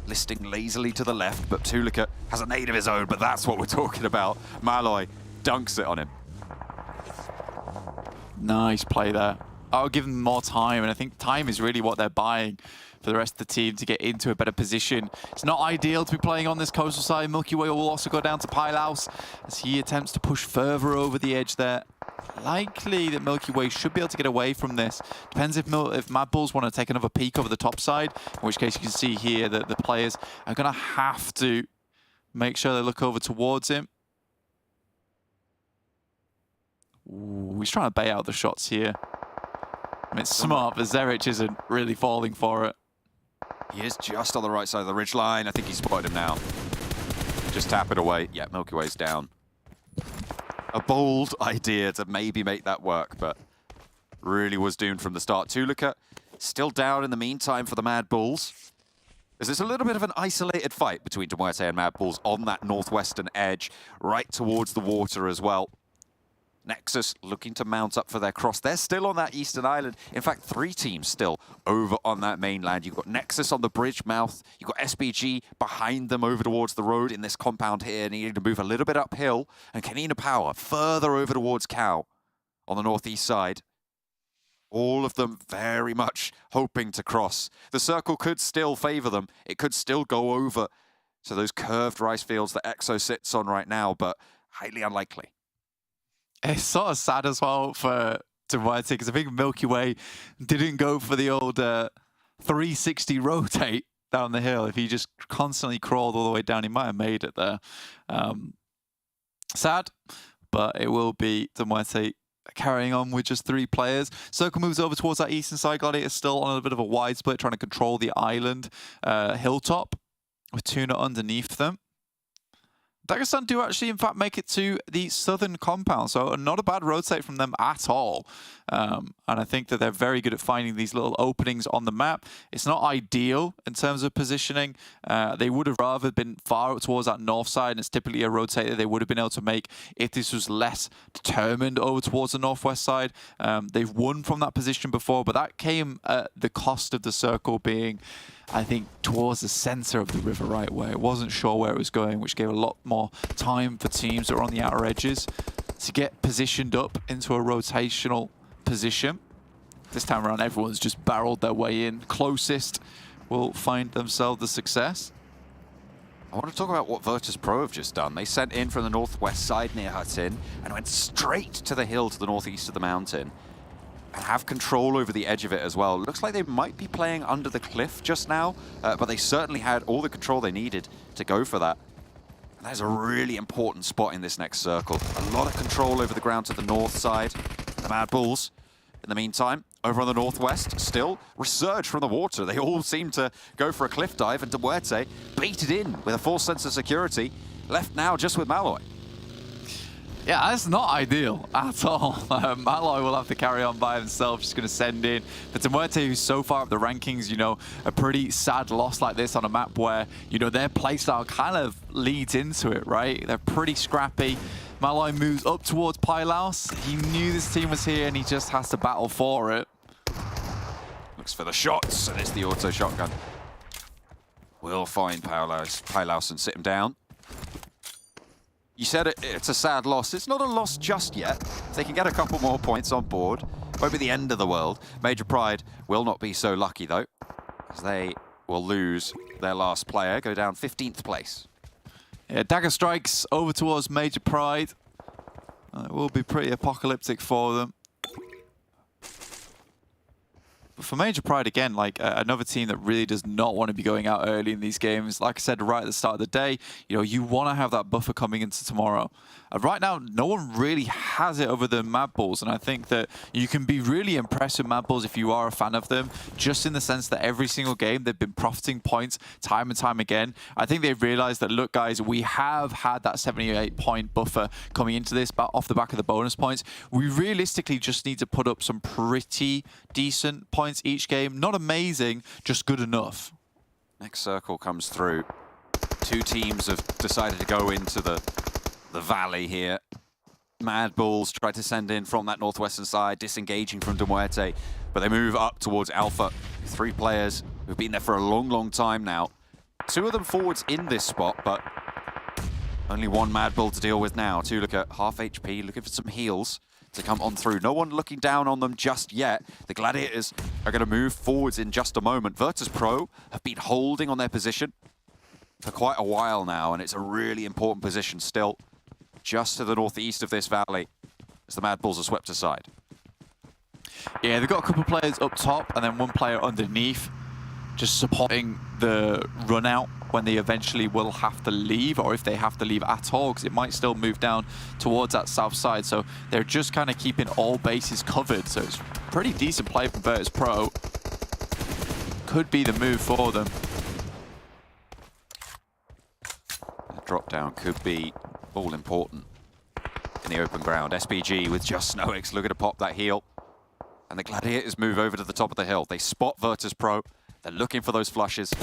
S6: Listing lazily to the left, but Tulika has a nade of his own, but that's what we're talking about. Malloy dunks it on him.
S7: Nice play there. I'll give them more time, and I think time is really what they're buying for the rest of the team to get into a better position. It's not ideal to be playing on this coastal side. Milky Way will also go down to Pilehouse as he attempts to push further over the edge there. Likely that Milky Way should be able to get away from this. Depends if MADBULLS want to take another peek over the top side, in which case you can see here that the players are going to have to make sure they look over towards him. Ooh, he's trying to bait out the shots here. I mean, it's smart, but Zerich isn't really falling for it.
S6: He is just on the right side of the ridgeline. I think he's spotted him now. Just tap it away. Yeah, Milky Way's down. A bold idea to maybe make that work, but really was doomed from the start. Tulika still down in the meantime for the MADBULLS. There's a little bit of an isolated fight between MUERTE and MADBULLS on that northwestern edge, right towards the water as well. NEXUS looking to mount up for their cross. They're still on that eastern island. In fact, 3 teams still over on that mainland. You've got NEXUS on the bridge mouth. You've got SBG behind them over towards the road in this compound here, needing to move a little bit uphill. And KONINA Power further over towards Cow on the northeast side. All of them very much hoping to cross. The circle could still favor them. It could still go over to those curved rice fields that EXO sits on right now, but highly unlikely.
S7: It's sort of sad as well for MUERTE because I think Milky Way didn't go for the old 360 rotate down the hill. If he just constantly crawled all the way down, he might have made it there. Sad, but it will be MUERTE carrying on with just 3 players. Circle moves over towards that eastern side. Gladiator still on a bit of a wide split, trying to control the island hilltop with TUNA underneath them. Dagestan do actually, in fact, make it to the southern compound, so not a bad rotate from them at all. And I think that they're very good at finding these little openings on the map. It's not ideal in terms of positioning. They would have rather been far towards that north side, and it's typically a rotate that they would have been able to make if this was less determined over towards the northwest side. They've won from that position before, but that came at the cost of the circle being, I think, towards the center of the river, right, where it wasn't sure where it was going, which gave a lot more time for teams that were on the outer edges to get positioned up into a rotational position. This time around, everyone's just barreled their way in. Closest will find themselves the success.
S6: I want to talk about what VIRTUS.PRO have just done. They sent in from the northwest side near Hutton and went straight to the hill to the northeast of the mountain. And have control over the edge of it as well. Looks like they might be playing under the cliff just now, but they certainly had all the control they needed to go for that. And that is a really important spot in this next circle. A lot of control over the ground to the north side. The MADBULLS, in the meantime, over on the northwest, still resurge from the water. They all seem to go for a cliff dive, and MUERTE baited in with a false sense of security, left now just with Malloy.
S7: Yeah, that's not ideal at all. Malloy will have to carry on by himself, just going to send in. But MUERTE, who's so far up the rankings, you know, a pretty sad loss like this on a map where, you know, their playstyle kind of leads into it, right? They're pretty scrappy. Malloy moves up towards Pylaus. He knew this team was here and he just has to battle for it.
S6: Looks for the shots, and it's the auto shotgun. We'll find Pylaus and sit him down. You said it's a sad loss. It's not a loss just yet. If they can get a couple more points on board, won't be the end of the world. Major Pride will not be so lucky, though, as they will lose their last player, go down 15th place.
S7: Yeah, dagger strikes over towards Major Pride. It will be pretty apocalyptic for them. But for Major Pride, again, like another team that really does not want to be going out early in these games. Like I said right at the start of the day, you know, you want to have that buffer coming into tomorrow. And right now, no one really has it other than MADBULLS. And I think that you can be really impressed with MADBULLS if you are a fan of them, just in the sense that every single game, they've been profiting points time and time again. I think they've realized that, look, guys, we have had that 78-point buffer coming into this off the back of the bonus points. We realistically just need to put up some pretty decent points each game. Not amazing, just good enough.
S6: Next circle comes through. Two teams have decided to go into the valley here. MADBULLS tried to send in from that northwestern side, disengaging from MUERTE, but they move up towards Alpha. 3 players who've been there for a long, long time now. 2 of them forwards in this spot, but only one MADBULL to deal with now. 2 look at half HP, looking for some heals to come on through. No one looking down on them just yet. The Gladiators are going to move forwards in just a moment. VIRTUS.PRO have been holding on their position for quite a while now, and it's a really important position still, just to the northeast of this valley, as the MADBULLS are swept aside.
S7: Yeah, they've got a couple of players up top, and then one player underneath, just supporting the run out when they eventually will have to leave, or if they have to leave at all, because it might still move down towards that south side. So they're just kind of keeping all bases covered. So it's pretty decent play from VIRTUS.PRO. Could be the move for them.
S6: The drop down could be all important in the open ground. SPG with just SNOWX looking to pop that heal. And the Gladiators move over to the top of the hill. They spot VIRTUS.PRO. They're looking for those flushes.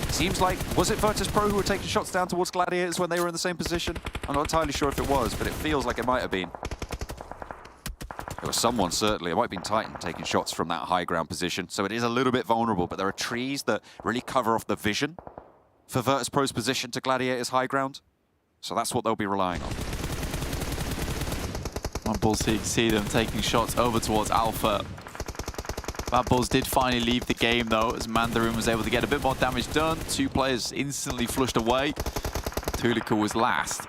S6: Seems like, was it VIRTUS.PRO who were taking shots down towards Gladiators when they were in the same position? I'm not entirely sure if it was, but it feels like it might have been. It was someone, certainly. It might have been Titan taking shots from that high ground position. So it is a little bit vulnerable, but there are trees that really cover off the vision for VIRTUS.PRO's position to Gladiators' high ground. So that's what they'll be relying on.
S7: MADBULLS, so you can see them taking shots over towards Alpha. MADBULLS did finally leave the game, though, as Mandarin was able to get a bit more damage done. 2 players instantly flushed away. Tulika was last.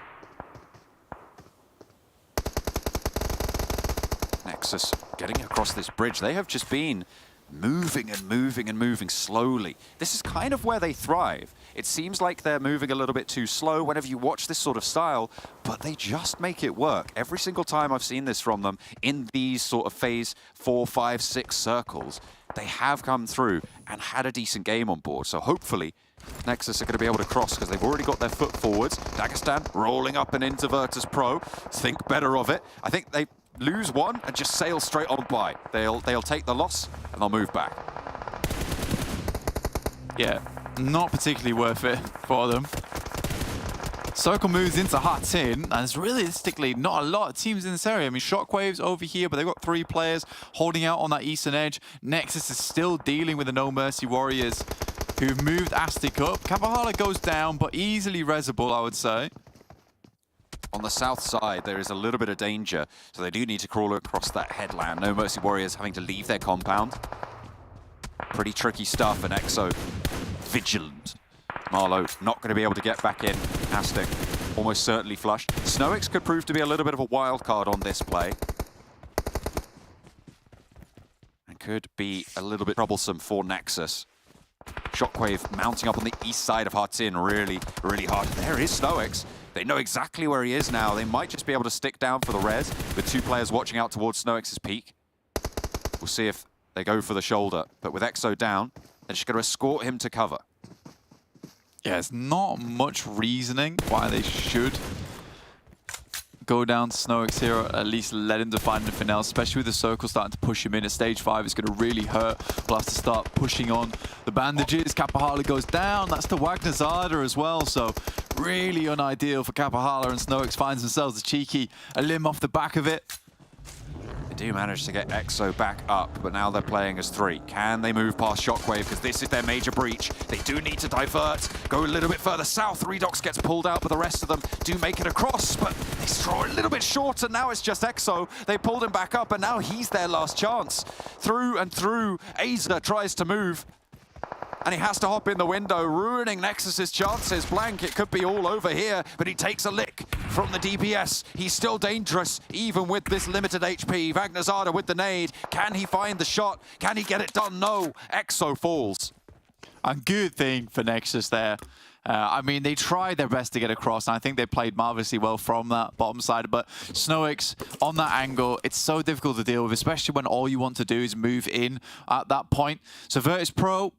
S6: NEXUS getting across this bridge. They have just been moving and moving and moving slowly. This is kind of where they thrive. It seems like they're moving a little bit too slow whenever you watch this sort of style, but they just make it work. Every single time I've seen this from them in these sort of phase 4, 5, 6 circles, they have come through and had a decent game on board. So hopefully NEXUS are going to be able to cross, because they've already got their foot forwards. Dagestan rolling up and into VIRTUS.PRO. Think better of it. I think they lose one and just sail straight on by. They'll take the loss and they'll move back.
S7: Yeah, not particularly worth it for them. Circle moves into Hatin, and it's realistically not a lot of teams in this area. I mean, SHOCKWAVE's over here, but they've got 3 players holding out on that eastern edge. NEXUS is still dealing with the No Mercy Warriors, who've moved Aztec up. Kapahala goes down, but easily resable, I would say.
S6: On the south side, there is a little bit of danger, so they do need to crawl across that headland. No Mercy Warriors having to leave their compound. Pretty tricky stuff, and EXO vigilant. Marlow not going to be able to get back in. Aztec almost certainly flushed. SNOWX could prove to be a little bit of a wild card on this play. And could be a little bit troublesome for NEXUS. SHOCKWAVE mounting up on the east side of Hatin really, really hard. There is SNOWX. They know exactly where he is now. They might just be able to stick down for the res with 2 players watching out towards SNOWX's peak. We'll We'll see if they go for the shoulder. But with EXO down, they're just going to escort him to cover.
S7: Yeah, there's not much reasoning why they should go down to Sanhok here, or at least let him define anything else, especially with the circle starting to push him in at stage 5. It's going to really hurt. We'll have to start pushing on the bandages. Kapahala goes down. That's the Wagner Zada as well, so really unideal for Kapahala, and Sanhok finds themselves a limb off the back of it.
S6: They do manage to get EXO back up, but now they're playing as 3. Can they move past Shockwave? Because this is their major breach. They do need to divert, go a little bit further south. Redox gets pulled out, but the rest of them do make it across, but they draw a little bit shorter. Now it's just EXO. They pulled him back up, and now he's their last chance. Through and through, Aza tries to move, and he has to hop in the window, ruining Nexus's chances. Blank, it could be all over here, but he takes a lick from the DPS. He's still dangerous, even with this limited HP. Wagner Zada with the nade. Can he find the shot? Can he get it done? No. EXO falls.
S7: A good thing for Nexus there. I mean, they tried their best to get across, and I think they played marvelously well from that bottom side, but Sanhok on that angle, it's so difficult to deal with, especially when all you want to do is move in at that point. So VIRTUS.PRO,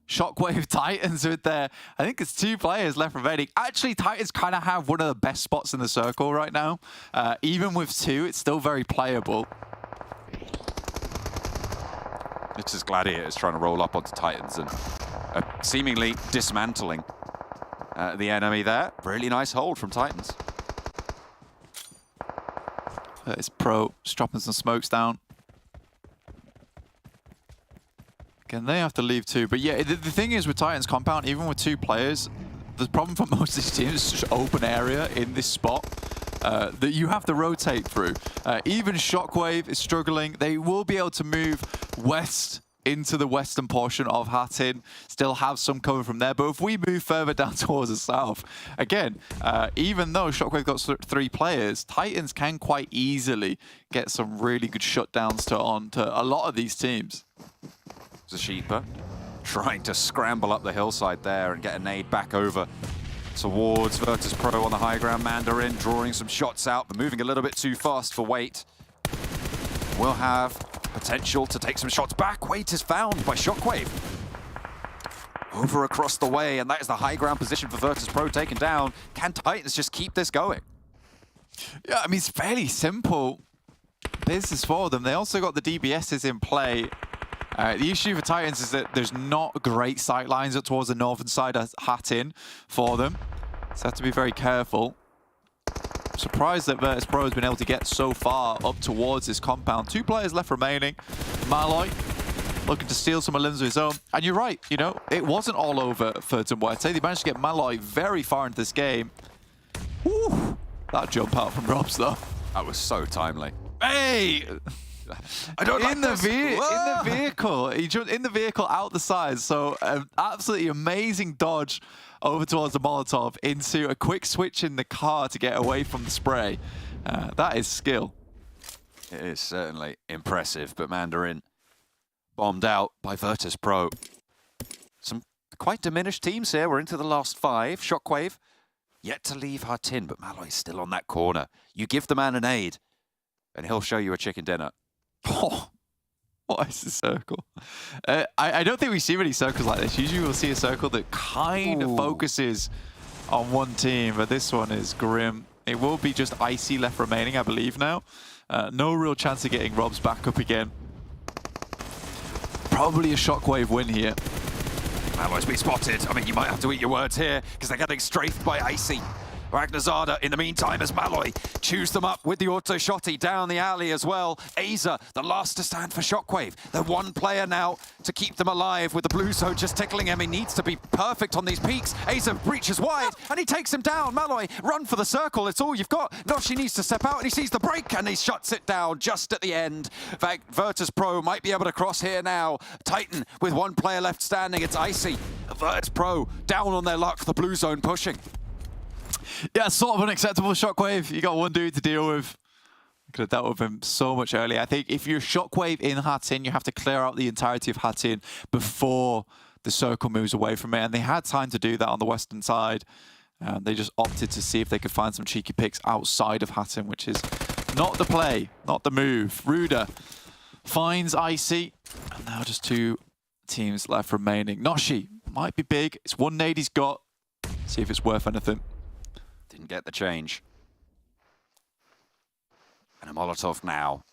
S7: Shockwave, Titans with their, I think it's 2 players left remaining. Actually, Titans kind of have one of the best spots in the circle right now. Even with 2, it's still very playable.
S6: It's just Gladiators trying to roll up onto Titans and seemingly dismantling the enemy there. Really nice hold from Titans.
S7: VIRTUS.PRO just dropping some smokes down. Again, they have to leave too. But yeah, the thing is with Titans compound, even with 2 players, the problem for most of these teams is just open area in this spot that you have to rotate through. Even Shockwave is struggling. They will be able to move west into the western portion of Hattin, still have some cover from there. But if we move further down towards the south, again, even though Shockwave got 3 players, Titans can quite easily get some really good shutdowns onto a lot of these teams.
S6: Zashipa trying to scramble up the hillside there and get a nade back over towards VIRTUS.PRO on the high ground. Mandarin drawing some shots out, but moving a little bit too fast for Wait. Will have potential to take some shots back. Wait is found by Shockwave. Over across the way, and that is the high ground position for VIRTUS.PRO taken down. Can Titans just keep this going?
S7: Yeah, I mean, it's fairly simple business for them. They also got the DBSs in play. The issue for Titans is that there's not great sight lines up towards the northern side of Hattin for them. So they have to be very careful. I'm surprised that VIRTUS.PRO has been able to get so far up towards this compound. 2 players left remaining. Malloy looking to steal some limbs of his own. And you're right, you know, it wasn't all over for MUERTE. They managed to get Malloy very far into this game. Woo! That jump out from Robs, though.
S6: That was so timely.
S7: Hey!
S6: I don't like
S7: in the vehicle. He jumped in the vehicle out the side. So absolutely amazing dodge over towards the Molotov into a quick switch in the car to get away from the spray. That is skill.
S6: It is certainly impressive, but Mandarin bombed out by VIRTUS.PRO. Some quite diminished teams here. We're into the last 5. Shockwave yet to leave Hattin, but Malloy's still on that corner. You give the man an aid, and he'll show you a chicken dinner.
S7: Oh, what is the circle? I don't think we see many circles like this. Usually we'll see a circle that kind of focuses on one team, but this one is grim. It will be just Icy left remaining, I believe now. No real chance of getting Robs back up again. Probably a Shockwave win here.
S6: Malloy's been spotted. I mean, you might have to eat your words here, because they're getting strafed by Icy. Wagner Zada, in the meantime, as Malloy chews them up with the auto shotty down the alley as well. Aza, the last to stand for Shockwave. They're 1 player now to keep them alive with the blue zone just tickling him. He needs to be perfect on these peaks. Aza breaches wide, and he takes him down. Malloy, run for the circle. It's all you've got. Noshi needs to step out, and he sees the break, and he shuts it down just at the end. VIRTUS.PRO might be able to cross here now. Titan with 1 player left standing. It's Icy. VIRTUS.PRO down on their luck. The blue zone pushing.
S7: Yeah, sort of unacceptable Shockwave. You got 1 dude to deal with. Could have dealt with him so much earlier. I think if you're Shockwave in Hattin, you have to clear out the entirety of Hattin before the circle moves away from it. And they had time to do that on the western side. They just opted to see if they could find some cheeky picks outside of Hattin, which is not the play, not the move. Ruda finds Icy. And now just 2 teams left remaining. Noshi might be big. It's 1 nade he's got. See if it's worth anything.
S6: Didn't get the change. And a Molotov now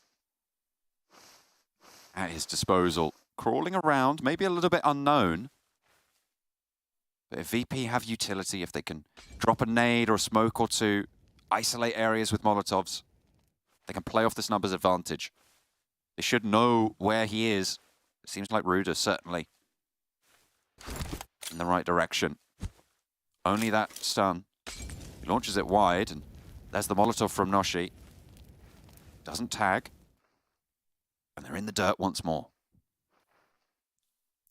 S6: at his disposal. Crawling around, maybe a little bit unknown. But if VP have utility, if they can drop a nade or a smoke or 2, isolate areas with Molotovs, they can play off this numbers advantage. They should know where he is. It seems like Ruda certainly in the right direction. Only that stun. He launches it wide, and there's the Molotov from Noshi. Doesn't tag. And they're in the dirt once more.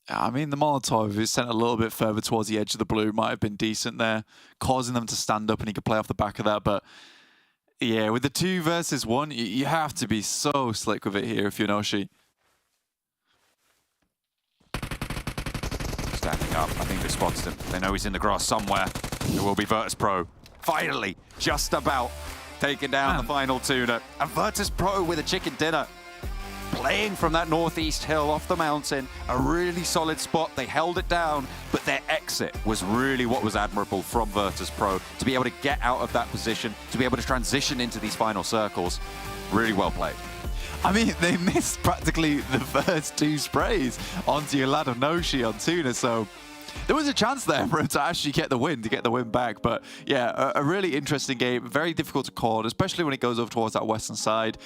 S7: I mean, the Molotov is sent a little bit further towards the edge of the blue. Might have been decent there, causing them to stand up, and he could play off the back of that. But yeah, with the 2 versus 1, you have to be so slick with it here if you're Noshi.
S6: Standing up, I think they spotted him. They know he's in the grass somewhere. It will be VIRTUS.PRO. Finally, just about taking down the final TUNA. And VIRTUS.PRO with a chicken dinner. Playing from that northeast hill off the mountain, a really solid spot. They held it down, but their exit was really what was admirable from VIRTUS.PRO. To be able to get out of that position, to be able to transition into these final circles, really well played.
S7: I mean, they missed practically the first 2 sprays onto your lad of Noshi on TUNA, so there was a chance there for him to actually get the win, back. But yeah, a really interesting game, very difficult to call, especially when it goes over towards that western side.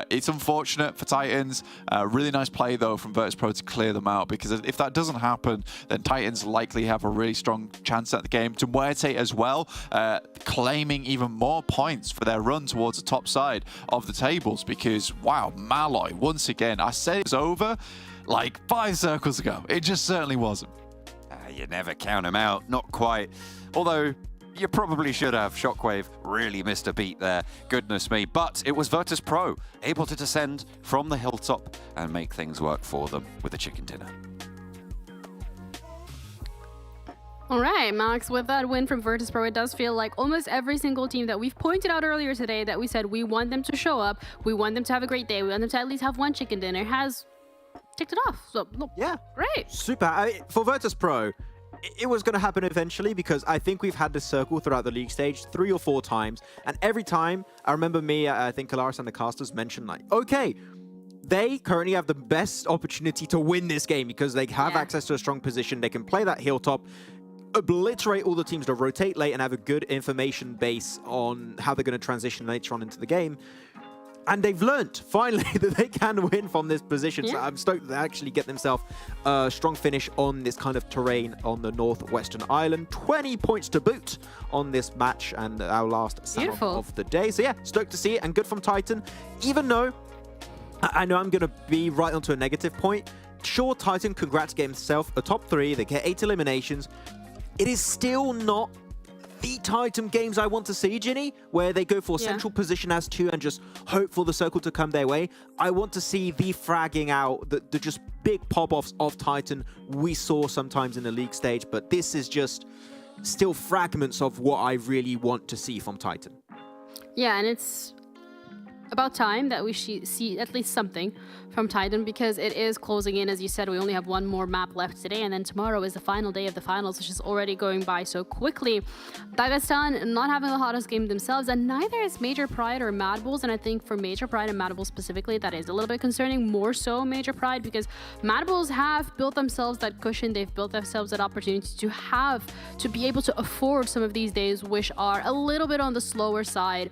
S7: It's unfortunate for Titans. Really nice play, though, from VIRTUS.PRO to clear them out, because if that doesn't happen, then Titans likely have a really strong chance at the game. To MUERTE as well, claiming even more points for their run towards the top side of the tables, because, wow, Malloy, once again, I said it was over like 5 circles ago. It just certainly wasn't.
S6: You never count him out, not quite. Although, you probably should have. SHOCKWAVE really missed a beat there, goodness me. But it was VIRTUS.PRO able to descend from the hilltop and make things work for them with the chicken dinner.
S4: All right, Max, with that win from VIRTUS.PRO, it does feel like almost every single team that we've pointed out earlier today that we said we want them to show up, we want them to have a great day, we want them to at least have 1 chicken dinner, has ticked it off. So, look,
S5: yeah,
S4: great.
S5: Super. For VIRTUS.PRO, it was going to happen eventually, because I think we've had this circle throughout the league stage 3 or 4 times, and every time, I remember me, I think Kalaris and the casters mentioned, like, okay, they currently have the best opportunity to win this game because they have access to a strong position, they can play that hilltop, obliterate all the teams to rotate late and have a good information base on how they're going to transition later on into the game. And they've learnt, finally, that they can win from this position. So I'm stoked that they actually get themselves a strong finish on this kind of terrain on the northwestern island. 20 points to boot on this match and our last Sanhok of the day. So yeah, stoked to see it and good from Titan. Even though I know I'm going to be right onto a negative point. Sure, Titan, congrats, get himself a top 3. They get 8 eliminations. It is still not the Titan games I want to see, Ginny, where they go for central position as 2 and just hope for the circle to come their way. I want to see the fragging out, the just big pop-offs of Titan we saw sometimes in the league stage, but this is just still fragments of what I really want to see from Titan.
S4: Yeah, and it's about time that we see at least something from Titan, because it is closing in. As you said, we only have 1 more map left today, and then tomorrow is the final day of the finals, which is already going by so quickly. Dagestan not having the hottest game themselves, and neither is Major Pride or MADBULLS, and I think for Major Pride and MADBULLS specifically, that is a little bit concerning, more so Major Pride, because MADBULLS have built themselves that cushion, they've built themselves that opportunity to be able to afford some of these days, which are a little bit on the slower side.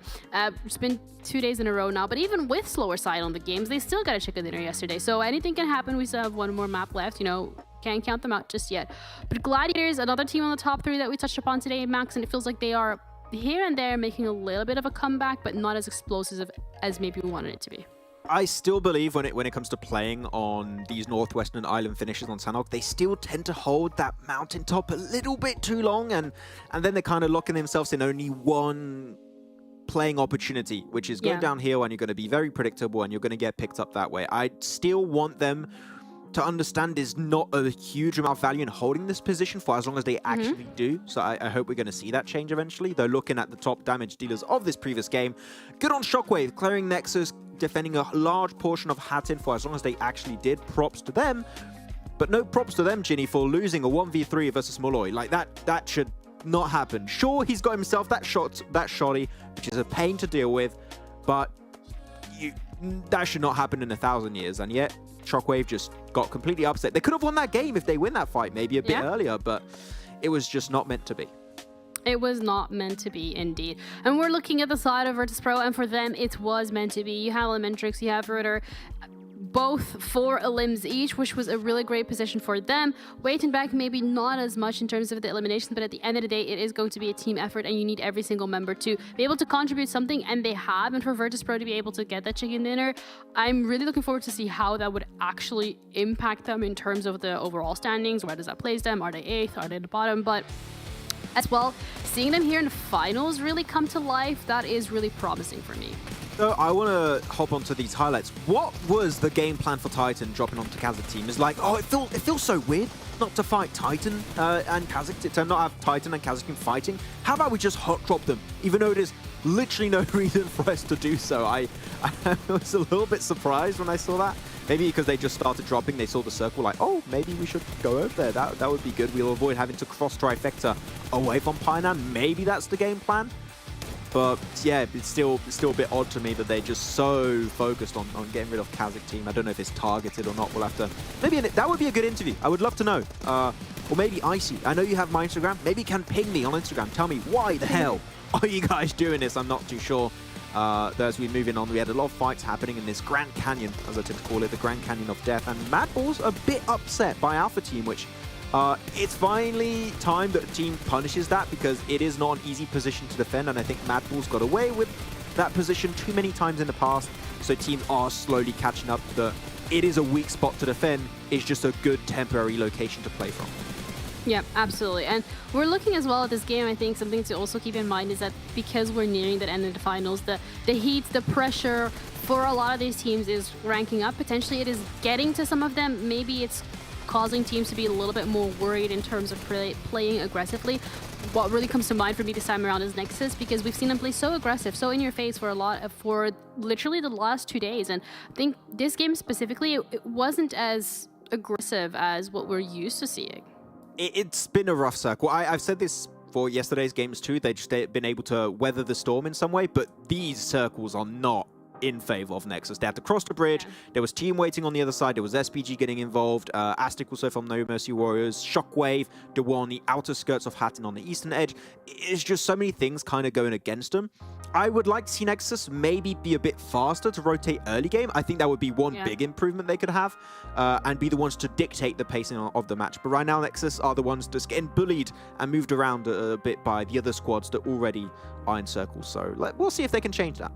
S4: It's been 2 days in a row now, but even with slower side on the games, they still got a chicken dinner yesterday, so anything can happen. We still have 1 more map left, you know, can't count them out just yet. But Gladiators, another team on the top 3 that we touched upon today, Max, and it feels like they are here and there making a little bit of a comeback, but not as explosive as maybe we wanted it to be.
S5: I still believe when it comes to playing on these northwestern island finishes on Sanhok, they still tend to hold that mountaintop a little bit too long, and then they're kind of locking themselves in only one playing opportunity, which is going downhill, and you're going to be very predictable and you're going to get picked up that way. I still want them to understand there's not a huge amount of value in holding this position for as long as they actually do. So I hope we're going to see that change eventually. Though looking at the top damage dealers of this previous game, good on SHOCKWAVE, clearing NEXUS, defending a large portion of Hatton for as long as they actually did. Props to them. But no props to them, Ginny, for losing a 1v3 versus Molloy. Like, that should not happen. Sure, he's got himself that shotty, which is a pain to deal with, but that should not happen in 1,000 years. And yet, SHOCKWAVE just got completely upset. They could have won that game if they win that fight, maybe a bit earlier, but it was just not meant to be.
S4: It was not meant to be, indeed. And we're looking at the side of VIRTUS.PRO, and for them, it was meant to be. You have Elementrix, you have Ritter, both 4 elims each, which was a really great position for them. Waiting back, maybe not as much in terms of the eliminations, but at the end of the day, it is going to be a team effort, and you need every single member to be able to contribute something, and they have. And for VIRTUS.PRO to be able to get that chicken dinner, I'm really looking forward to see how that would actually impact them in terms of the overall standings. Where does that place them? Are they 8th? Are they at the bottom? But as well, seeing them here in the finals really come to life, that is really promising for me.
S5: So I want to hop onto these highlights. What was the game plan for Titan dropping onto KASIK team? It's like, oh, it feels so weird not to fight Titan and KASIK, to not have Titan and KASIK fighting. How about we just hot drop them, even though there's literally no reason for us to do so? I was a little bit surprised when I saw that. Maybe because they just started dropping, they saw the circle, like, oh, maybe we should go over there. That would be good. We'll avoid having to cross trifecta away from Pioneer. Maybe that's the game plan. But yeah, it's still a bit odd to me that they're just so focused on getting rid of KASIK team. I don't know if it's targeted or not. We'll have to... Maybe that would be a good interview. I would love to know. Or maybe Icy. I know you have my Instagram. Maybe you can ping me on Instagram. Tell me, why the hell are you guys doing this? I'm not too sure. As we move on, we had a lot of fights happening in this Grand Canyon, as I tend to call it, the Grand Canyon of Death. And MADBULLS a bit upset by Alpha Team, which... it's finally time that the team punishes that, because it is not an easy position to defend, and I think MADBULLS got away with that position too many times in the past, so teams are slowly catching up that it is a weak spot to defend. It's just a good temporary location to play from.
S4: Yeah, absolutely. And we're looking as well at this game. I think something to also keep in mind is that because we're nearing the end of the finals, the heat, the pressure for a lot of these teams is ranking up. Potentially it is getting to some of them. Maybe it's causing teams to be a little bit more worried in terms of playing aggressively. What really comes to mind for me this time around is NEXUS, because we've seen them play so aggressive, so in your face for literally the last 2 days. And I think this game specifically, it wasn't as aggressive as what we're used to seeing.
S5: It's been a rough circle. I've said this for yesterday's games too. They've just been able to weather the storm in some way, but these circles are not in favor of NEXUS. They had to cross the bridge. Yeah. There was team waiting on the other side. There was SPG getting involved. Aztec also from No Mercy Warriors. SHOCKWAVE, they were on the outer skirts of Hatton on the eastern edge. It's just so many things kind of going against them. I would like to see NEXUS maybe be a bit faster to rotate early game. I think that would be one big improvement they could have, and be the ones to dictate the pacing of the match. But right now, NEXUS are the ones just getting bullied and moved around a bit by the other squads that already are in circles. So we'll see if they can change that.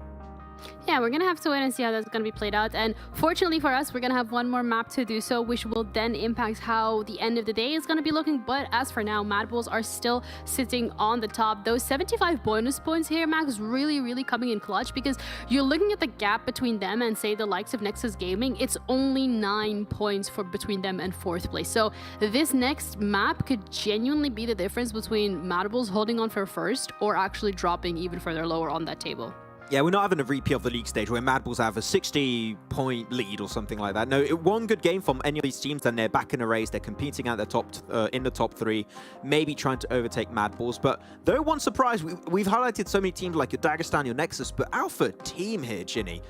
S4: Yeah, we're going to have to wait and see how that's going to be played out. And fortunately for us, we're going to have one more map to do so, which will then impact how the end of the day is going to be looking. But as for now, MADBULLS are still sitting on the top. Those 75 bonus points here, Max, really, really coming in clutch, because you're looking at the gap between them and, say, the likes of NEXUS Gaming. It's only 9 points between them and 4th place. So this next map could genuinely be the difference between MADBULLS holding on for first or actually dropping even further lower on that table.
S5: Yeah, we're not having a repeat of the league stage where MADBULLS have a 60-point lead or something like that. No, one good game from any of these teams, then they're back in a race. They're competing at the top, in the top 3, maybe trying to overtake MADBULLS. But though one surprise, we've highlighted so many teams like your Dagestan, your NEXUS, but Alpha Team here, Ginny.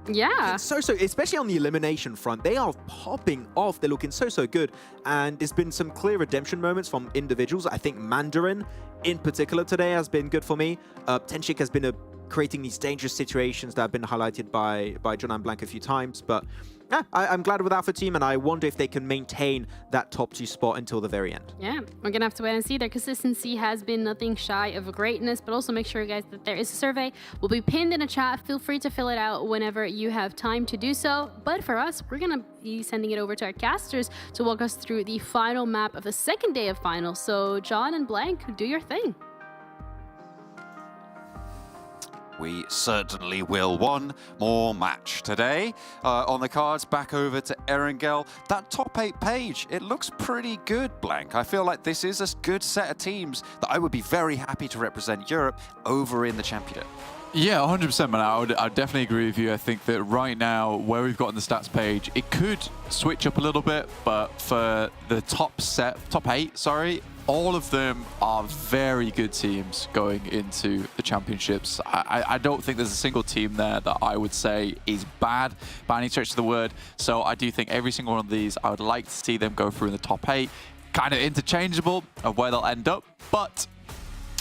S4: Yeah.
S5: So, especially on the elimination front, they are popping off. They're looking so good. And there's been some clear redemption moments from individuals. I think Mandarin, in particular, today has been good for me. Tenshik has been creating these dangerous situations that have been highlighted by John and Blank a few times. But yeah, I'm glad with Alpha Team, and I wonder if they can maintain that top 2 spot until the very end.
S4: Yeah, we're going to have to wait and see. Their consistency has been nothing shy of greatness, but also make sure, guys, that there is a survey. Will be pinned in a chat. Feel free to fill it out whenever you have time to do so. But for us, we're going to be sending it over to our casters to walk us through the final map of the second day of finals. So John and Blank, do your thing.
S6: We certainly will. One more match today. On the cards, back over to Erangel. That top 8 page, it looks pretty good, Blank. I feel like this is a good set of teams that I would be very happy to represent Europe over in the championship.
S7: Yeah, 100%, man. I'd definitely agree with you. I think that right now, where we've got on the stats page, it could switch up a little bit, but for the top 8, sorry, all of them are very good teams going into the championships. I don't think there's a single team there that I would say is bad by any stretch of the word. So I do think every single one of these, I would like to see them go through in the top 8. Kind of interchangeable of where they'll end up, but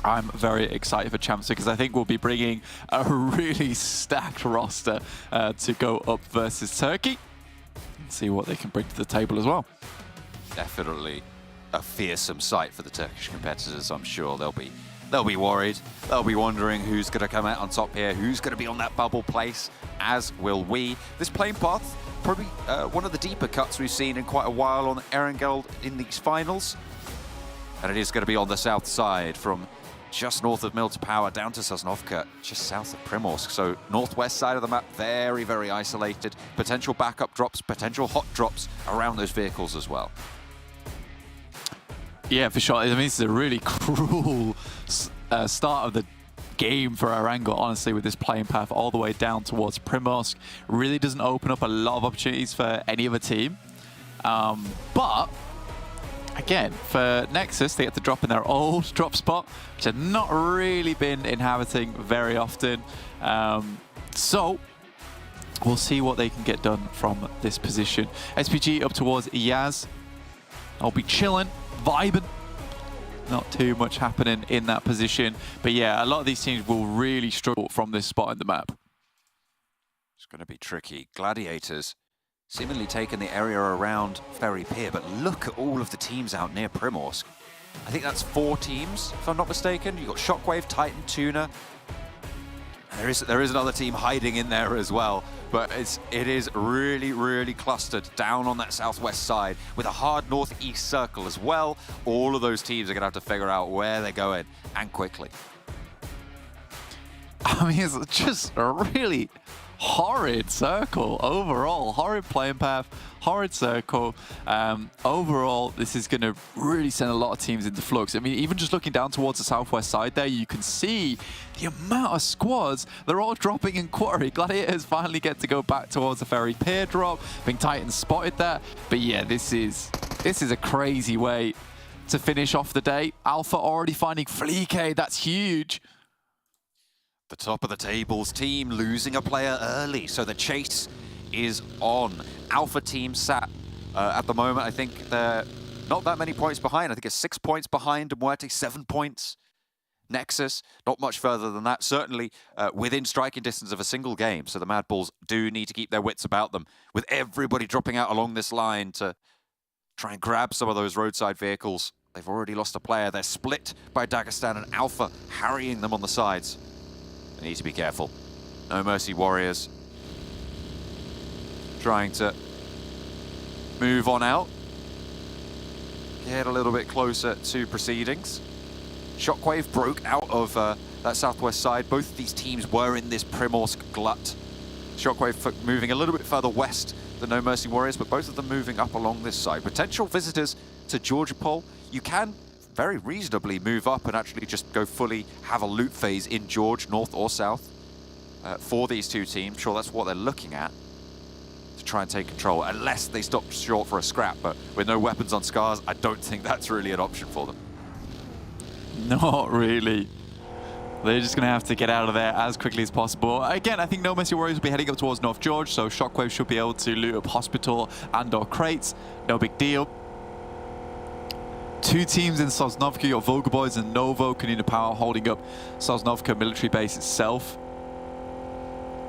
S7: I'm very excited for Champs because I think we'll be bringing a really stacked roster to go up versus Turkey and see what they can bring to the table as well.
S6: Definitely a fearsome sight for the Turkish competitors. I'm sure they'll be worried. They'll be wondering who's going to come out on top here, who's going to be on that bubble place, as will we. This playing path, probably one of the deeper cuts we've seen in quite a while on Erangel in these finals. And it is going to be on the south side from just north of MUERTE Power down to Sosnovka, just south of Primorsk. So northwest side of the map, very, very isolated. Potential backup drops, potential hot drops around those vehicles as well.
S7: Yeah, for sure. I mean, this is a really cruel start of the game for Erangel, honestly, with this playing path all the way down towards Primorsk. Really doesn't open up a lot of opportunities for any other team. But again, for NEXUS, they get to drop in their old drop spot, which have not really been inhabiting very often. So we'll see what they can get done from this position. SPG up towards Iyaz. I'll be chilling, vibing. Not too much happening in that position. But yeah, a lot of these teams will really struggle from this spot in the map.
S6: It's going to be tricky. Gladiators seemingly taking the area around Ferry Pier, but look at all of the teams out near Primorsk. I think that's 4 teams, if I'm not mistaken. You've got Shockwave, Titan, Tuna. There is another team hiding in there as well, but it is really, really clustered down on that southwest side with a hard northeast circle as well. All of those teams are going to have to figure out where they're going, and quickly.
S7: I mean, it's just a really horrid circle overall. Horrid playing path, horrid circle. Overall, this is going to really send a lot of teams into flux. I mean, even just looking down towards the southwest side there, you can see the amount of squads. They're all dropping in Quarry. Gladiators finally get to go back towards the Ferry Pier drop. I think Titan spotted that. But yeah, this is a crazy way to finish off the day. Alpha already finding Fleeke. That's huge.
S6: The top of the tables team losing a player early, so the chase is on. Alpha team sat at the moment, I think they're not that many points behind. I think it's 6 points behind MUERTE, 7 points. NEXUS, not much further than that. Certainly within striking distance of a single game, so the MADBULLS do need to keep their wits about them, with everybody dropping out along this line to try and grab some of those roadside vehicles. They've already lost a player. They're split by Dagestan and Alpha, harrying them on the sides. They need to be careful. No Mercy Warriors trying to move on out. Get a little bit closer to proceedings. Shockwave broke out of that southwest side. Both of these teams were in this Primorsk glut. Shockwave moving a little bit further west than No Mercy Warriors, but both of them moving up along this side. Potential visitors to Georgopol. You can very reasonably move up and actually just go fully have a loot phase in George, north or south, for these two teams. Sure, that's what they're looking at, to try and take control, unless they stop short for a scrap. But with no weapons on Scars, I don't think that's really an option for them.
S7: Not really. They're just going to have to get out of there as quickly as possible. Again, I think No Mercy Warriors will be heading up towards North George, so Shockwave should be able to loot up Hospital and/or crates. No big deal. 2 teams in Sosnovka, your VULGAR boys and Novo, KONINA Power holding up Sosnovka military base itself.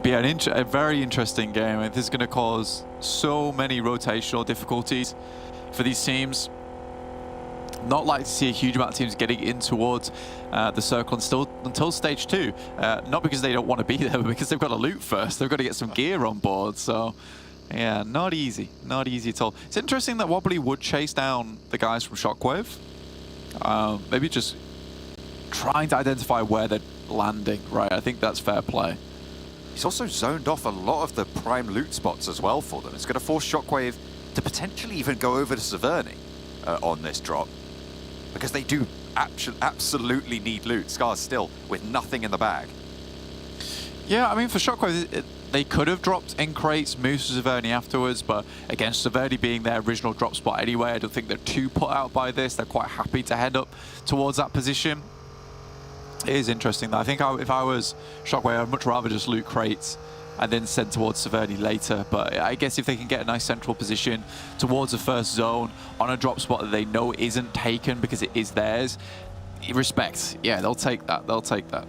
S7: But yeah, a very interesting game. I mean, this is going to cause so many rotational difficulties for these teams. Not like to see a huge amount of teams getting in towards the circle until stage 2. Not because they don't want to be there, but because they've got to loot first. They've got to get some gear on board. So yeah, not easy at all. It's interesting that Wobbly would chase down the guys from Shockwave. Maybe just trying to identify where they're landing, right? I think that's fair play.
S6: He's also zoned off a lot of the prime loot spots as well for them. It's going to force Shockwave to potentially even go over to Severny on this drop, because they do absolutely need loot. Scars still with nothing in the bag.
S7: Yeah, I mean, for SHOCKWAVE, they could have dropped in crates, Moose to Severny afterwards, but again, Severny being their original drop spot anyway, I don't think they're too put out by this. They're quite happy to head up towards that position. It is interesting, though. I think if I was SHOCKWAVE, I'd much rather just loot crates and then send towards Severny later. But I guess if they can get a nice central position towards the first zone on a drop spot that they know isn't taken because it is theirs, respect. Yeah, they'll take that. They'll take that.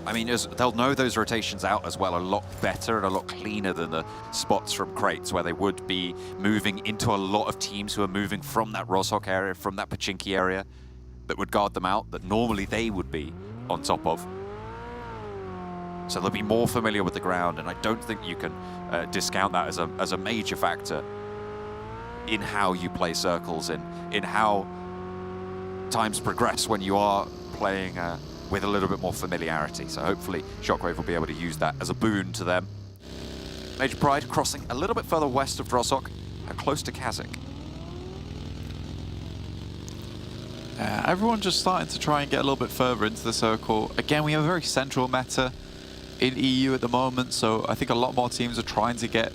S6: I mean, they'll know those rotations out as well a lot better and a lot cleaner than the spots from crates where they would be moving into a lot of teams who are moving from that Rozhok area, from that Pachinki area, that would guard them out, that normally they would be on top of. So they'll be more familiar with the ground, and I don't think you can discount that as a major factor in how you play circles and in how times progress when you are playing with a little bit more familiarity. So hopefully SHOCKWAVE will be able to use that as a boon to them. Major Pride crossing a little bit further west of Rozhok and close to KASIK.
S7: Everyone just starting to try and get a little bit further into the circle. Again, we have a very central meta in EU at the moment, so I think a lot more teams are trying to get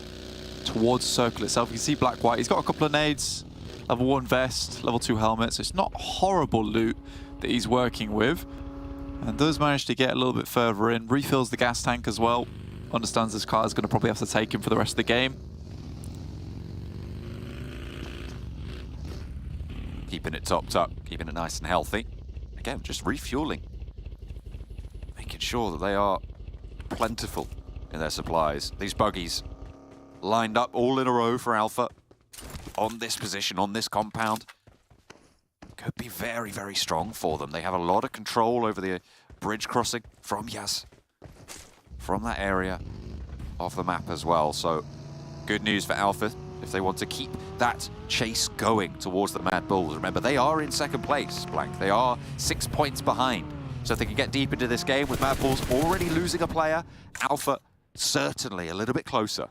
S7: towards the circle itself. You can see Black White, he's got a couple of nades, level 1 vest, level 2 helmet, so it's not horrible loot that he's working with. And does manage to get a little bit further in, refills the gas tank as well. Understands this car is going to probably have to take him for the rest of the game.
S6: Keeping it topped up, keeping it nice and healthy. Again, just refueling. Making sure that they are plentiful in their supplies. These buggies lined up all in a row for Alpha on this position, on this compound. Could be very, very strong for them. They have a lot of control over the bridge crossing from Yas, from that area of the map as well. So good news for Alpha if they want to keep that chase going towards the MADBULLS. Remember, they are in second place, Blank. They are 6 points behind. So if they can get deep into this game with MADBULLS already losing a player, Alpha certainly a little bit closer.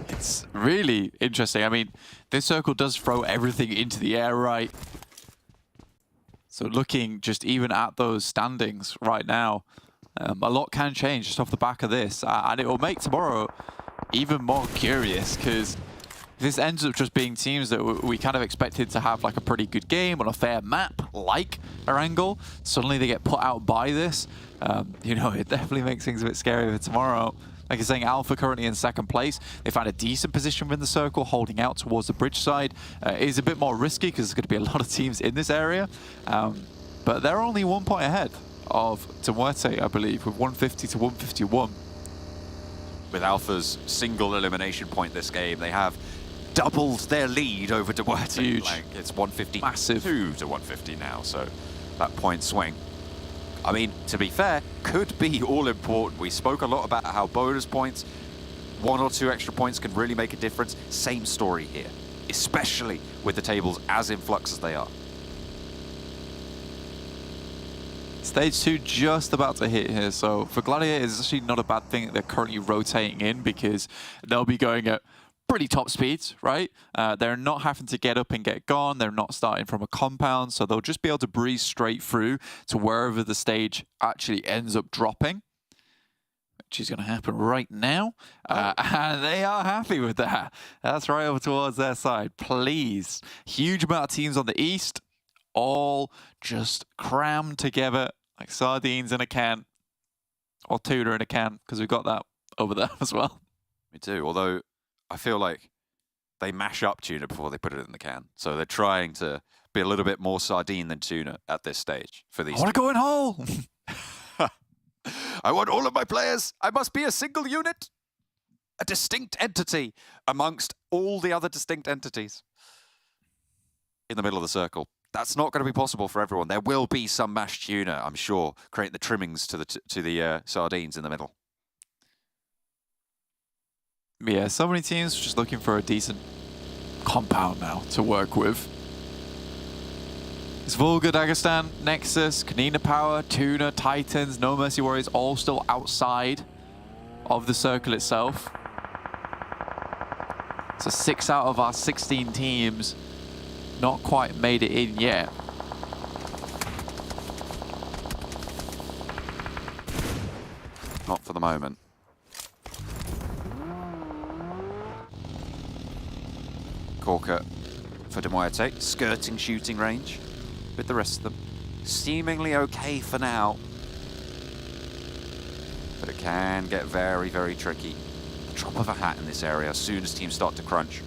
S7: It's really interesting. I mean, this circle does throw everything into the air, right? So looking just even at those standings right now, a lot can change just off the back of this. And it will make tomorrow even more curious, because this ends up just being teams that we kind of expected to have like a pretty good game on a fair map, like Erangel. Suddenly they get put out by this. You know, it definitely makes things a bit scary for tomorrow. Like you're saying, Alpha currently in second place. They found a decent position within the circle, holding out towards the bridge side. It is a bit more risky because there's going to be a lot of teams in this area. But they're only 1 point ahead of MUERTE, I believe, with 150 to 151.
S6: With Alpha's single elimination point this game, they have doubled their lead over MUERTE.
S7: Huge.
S6: Like, it's 152
S7: Massive.
S6: to 150 now, so that point swing. I mean, to be fair, could be all important. We spoke a lot about how bonus points, 1 or 2 extra points can really make a difference. Same story here, especially with the tables as in flux as they are.
S7: Stage 2 just about to hit here, so for Gladiators, it's actually not a bad thing that they're currently rotating in, because they'll be going at pretty top speeds, right? They're not having to get up and get gone. They're not starting from a compound, so they'll just be able to breeze straight through to wherever the stage actually ends up dropping, which is going to happen right now. And they are happy with that. That's right over towards their side. Please. Huge amount of teams on the east, all just crammed together like sardines in a can, or tuna in a can, because we've got that over there as well.
S6: Me too, although I feel like they mash up tuna before they put it in the can. So they're trying to be a little bit more sardine than tuna at this stage for these.
S7: I want to go in whole.
S6: I want all of my players. I must be a single unit, a distinct entity amongst all the other distinct entities in the middle of the circle. That's not going to be possible for everyone. There will be some mashed tuna, I'm sure, create the trimmings to the sardines in the middle.
S7: Yeah, so many teams just looking for a decent compound now to work with. It's VULGAR, Dagestan, NEXUS, KONINA Power, TUNA, Titans, No Mercy Warriors, all still outside of the circle itself. So 6 out of our 16 teams not quite made it in yet.
S6: Not for the moment. Corker for MUERTE, skirting shooting range with the rest of them. Seemingly okay for now. But it can get very, very tricky. The drop of a hat in this area as soon as teams start to crunch.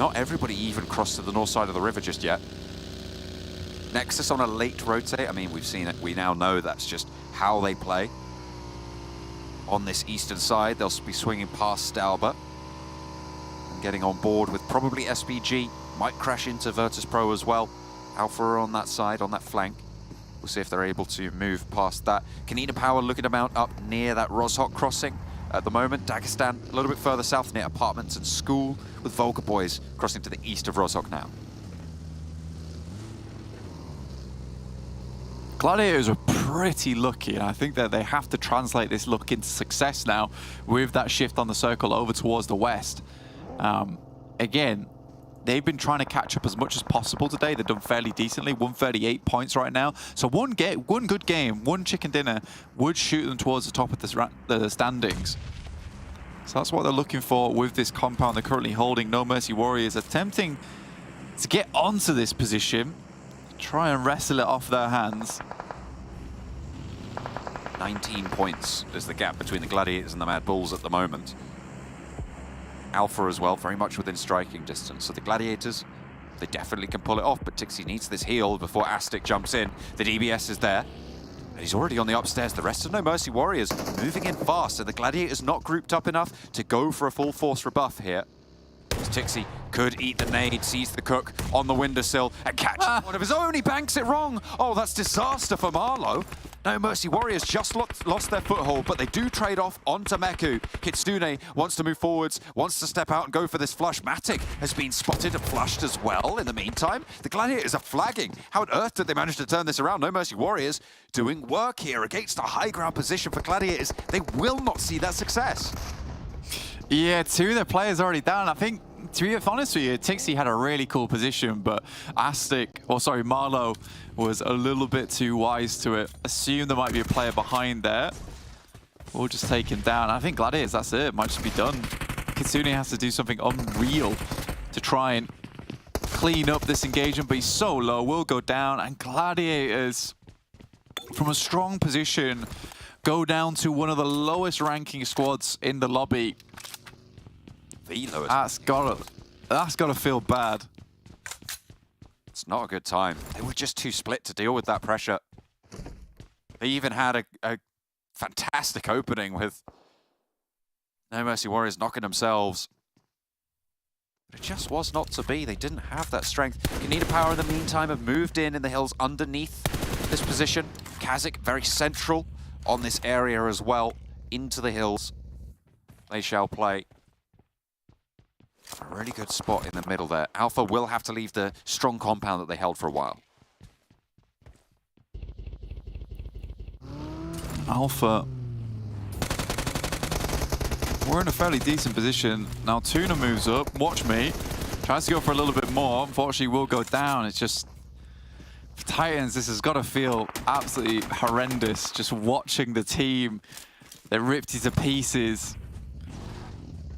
S6: Not everybody even crossed to the north side of the river just yet. NEXUS on a late rotate. I mean, we've seen it. We now know that's just how they play. On this eastern side, they'll be swinging past Stalber. And getting on board with probably SPG. Might crash into VIRTUS.PRO as well. Alpha are on that side, on that flank. We'll see if they're able to move past that. KONINA Power looking about up near that Rozhok crossing. At the moment, Dagestan a little bit further south near apartments and school, with VULGAR boys crossing to the east of Rozhok now.
S7: Gladiators are pretty lucky, and I think that they have to translate this luck into success now with that shift on the circle over towards the west. Again, they've been trying to catch up as much as possible today. They've done fairly decently, 138 points right now. So one good game, one chicken dinner would shoot them towards the top of the standings. So that's what they're looking for with this compound they're currently holding. No Mercy Warriors attempting to get onto this position, try and wrestle it off their hands.
S6: 19 points is the gap between the Gladiators and the MADBULLS at the moment. Alpha as well, very much within striking distance. So the Gladiators, they definitely can pull it off, but Tixi needs this heal before Astic jumps in. The DBS is there, and he's already on the upstairs. The rest of No Mercy Warriors moving in fast, and the Gladiators not grouped up enough to go for a full force rebuff here. Tixi could eat the nade, sees the cook on the windowsill, and catches one of his own. He banks it wrong. Oh, that's disaster for Marlow. No Mercy Warriors just lost their foothold, but they do trade off onto Meku. Kitsune wants to move forwards, wants to step out and go for this flush. Matic has been spotted and flushed as well in the meantime. The Gladiators are flagging. How on earth did they manage to turn this around? No Mercy Warriors doing work here against a high ground position for Gladiators. They will not see that success.
S7: Yeah, two of their players already down. I think, to be honest with you, Tixi had a really cool position, but Marlow was a little bit too wise to it. Assume there might be a player behind there. We'll just take him down. I think Gladiators, that's it. Might just be done. Kitsune has to do something unreal to try and clean up this engagement, but he's so low, will go down. And Gladiators, from a strong position, go down to one of the lowest ranking squads in the lobby.
S6: The lowest.
S7: That's gotta feel bad.
S6: It's not a good time. They were just too split to deal with that pressure. They even had a fantastic opening with No Mercy Warriors knocking themselves. But it just was not to be. They didn't have that strength. KONINA Power in the meantime have moved in the hills underneath this position. KASIK very central on this area as well, into the hills. They shall play. A really good spot in the middle there. Alpha will have to leave the strong compound that they held for a while.
S7: Alpha, we're in a fairly decent position. Now TUNA moves up, watch me. Tries to go for a little bit more, unfortunately will go down. It's just, for Titans, this has got to feel absolutely horrendous, just watching the team that ripped you to pieces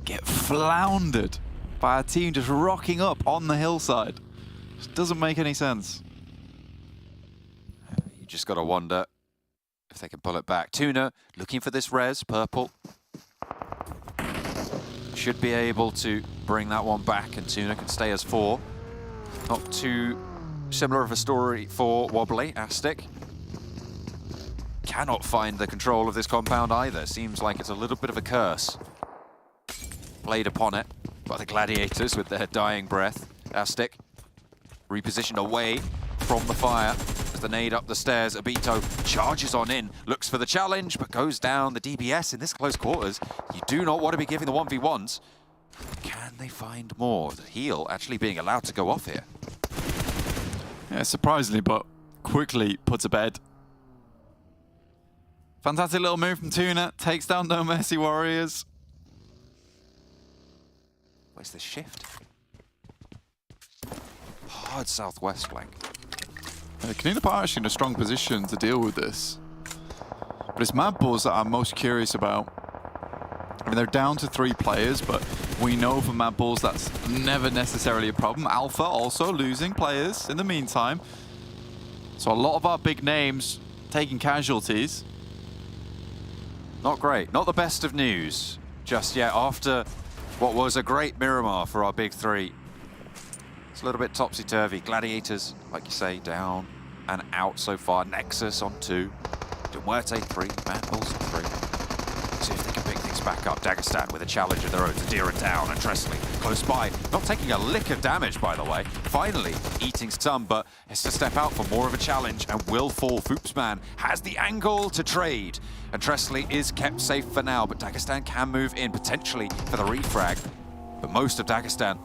S7: get floundered by a team just rocking up on the hillside. Just doesn't make any sense.
S6: You just got to wonder if they can pull it back. TUNA looking for this res, purple. Should be able to bring that one back, and TUNA can stay as 4. Not too similar of a story for Wobbly. Astic cannot find the control of this compound either. Seems like it's a little bit of a curse played upon it by the Gladiators with their dying breath. Astic repositioned away from the fire as the nade up the stairs. Abito charges on in, looks for the challenge, but goes down. The DBS in this close quarters, you do not want to be giving the 1v1s. Can they find more? The heal actually being allowed to go off here.
S7: Yeah, surprisingly, but quickly put to bed. Fantastic little move from TUNA, takes down No Mercy Warriors.
S6: Where's the shift? Hard southwest flank.
S7: KONINA Power actually in a strong position to deal with this. But it's MADBULLS that I'm most curious about. I mean, they're down to 3 players, but we know for MADBULLS that's never necessarily a problem. Alpha also losing players in the meantime. So a lot of our big names taking casualties.
S6: Not great. Not the best of news just yet after what was a great Miramar for our big 3. It's a little bit topsy-turvy. Gladiators, like you say, down and out so far. NEXUS on 2. MUERTE 3. MADBULLS on 3. See if they can pick things back up. Dagestan with a challenge of their own. Tadira down and Tresley close by. Not taking a lick of damage, by the way. Finally eating some, but has to step out for more of a challenge and will fall. Foopsman has the angle to trade. And Tresley is kept safe for now, but Dagestan can move in potentially for the refrag. But most of Dagestan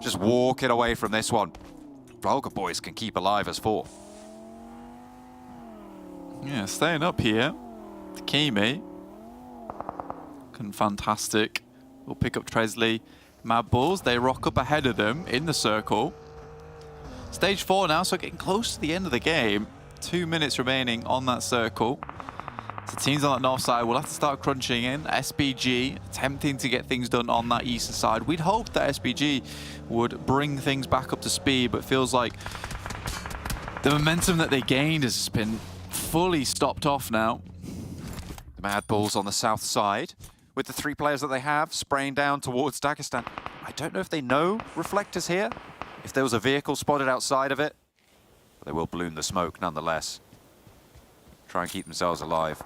S6: just walking away from this one. VULGAR boys can keep alive as 4.
S7: Yeah, staying up here. Takimi. Looking fantastic. We'll pick up Tresley. MADBULLS, they rock up ahead of them in the circle. Stage 4 now, so getting close to the end of the game. 2 minutes remaining on that circle. So teams on that north side will have to start crunching in. SBG attempting to get things done on that eastern side. We'd hoped that SBG would bring things back up to speed, but feels like the momentum that they gained has been fully stopped off now.
S6: The MADBULLS on the south side with the 3 players that they have spraying down towards Dagestan. I don't know if they know Reflector's here, if there was a vehicle spotted outside of it, but they will bloom the smoke nonetheless. Try and keep themselves alive.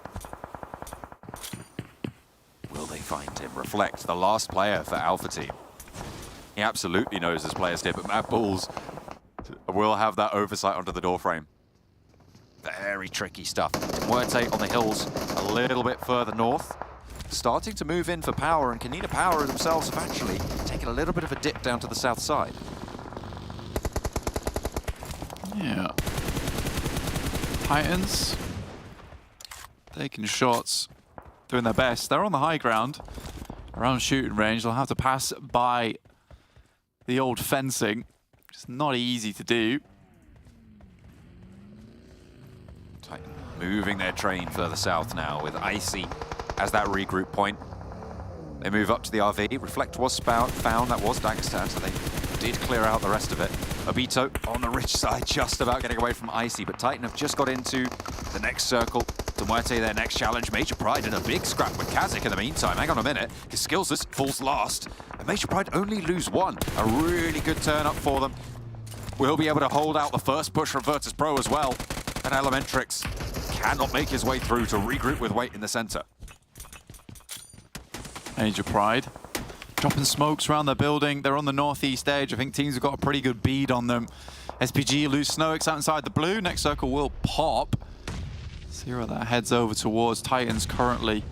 S6: Will they find him? Reflect, the last player for Alpha Team. He absolutely knows his players did, but MADBULLS will have that oversight onto the doorframe. Very tricky stuff. MUERTE on the hills a little bit further north. Starting to move in for power, and KONINA Power themselves have actually taken a little bit of a dip down to the south side.
S7: Yeah. Titans taking shots, doing their best. They're on the high ground, around shooting range. They'll have to pass by the old fencing. It's not easy to do.
S6: Titan moving their train further south now with Icy as that regroup point. They move up to the RV. Reflect was found. That was Dagestan, so they did clear out the rest of it. Obito on the rich side, just about getting away from Icy, but Titan have just got into the next circle. MUERTE their next challenge. Major Pride in a big scrap with KASIK in the meantime. Hang on a minute. His skills falls last. And Major Pride only lose 1. A really good turn up for them. Will be able to hold out the first push from VIRTUS.PRO as well. And Elementrix cannot make his way through to regroup with weight in the center.
S7: Major Pride dropping smokes around their building. They're on the northeast edge. I think teams have got a pretty good bead on them. SPG lose Snowix outside the blue. Next circle will pop. See where that heads over towards. Titans currently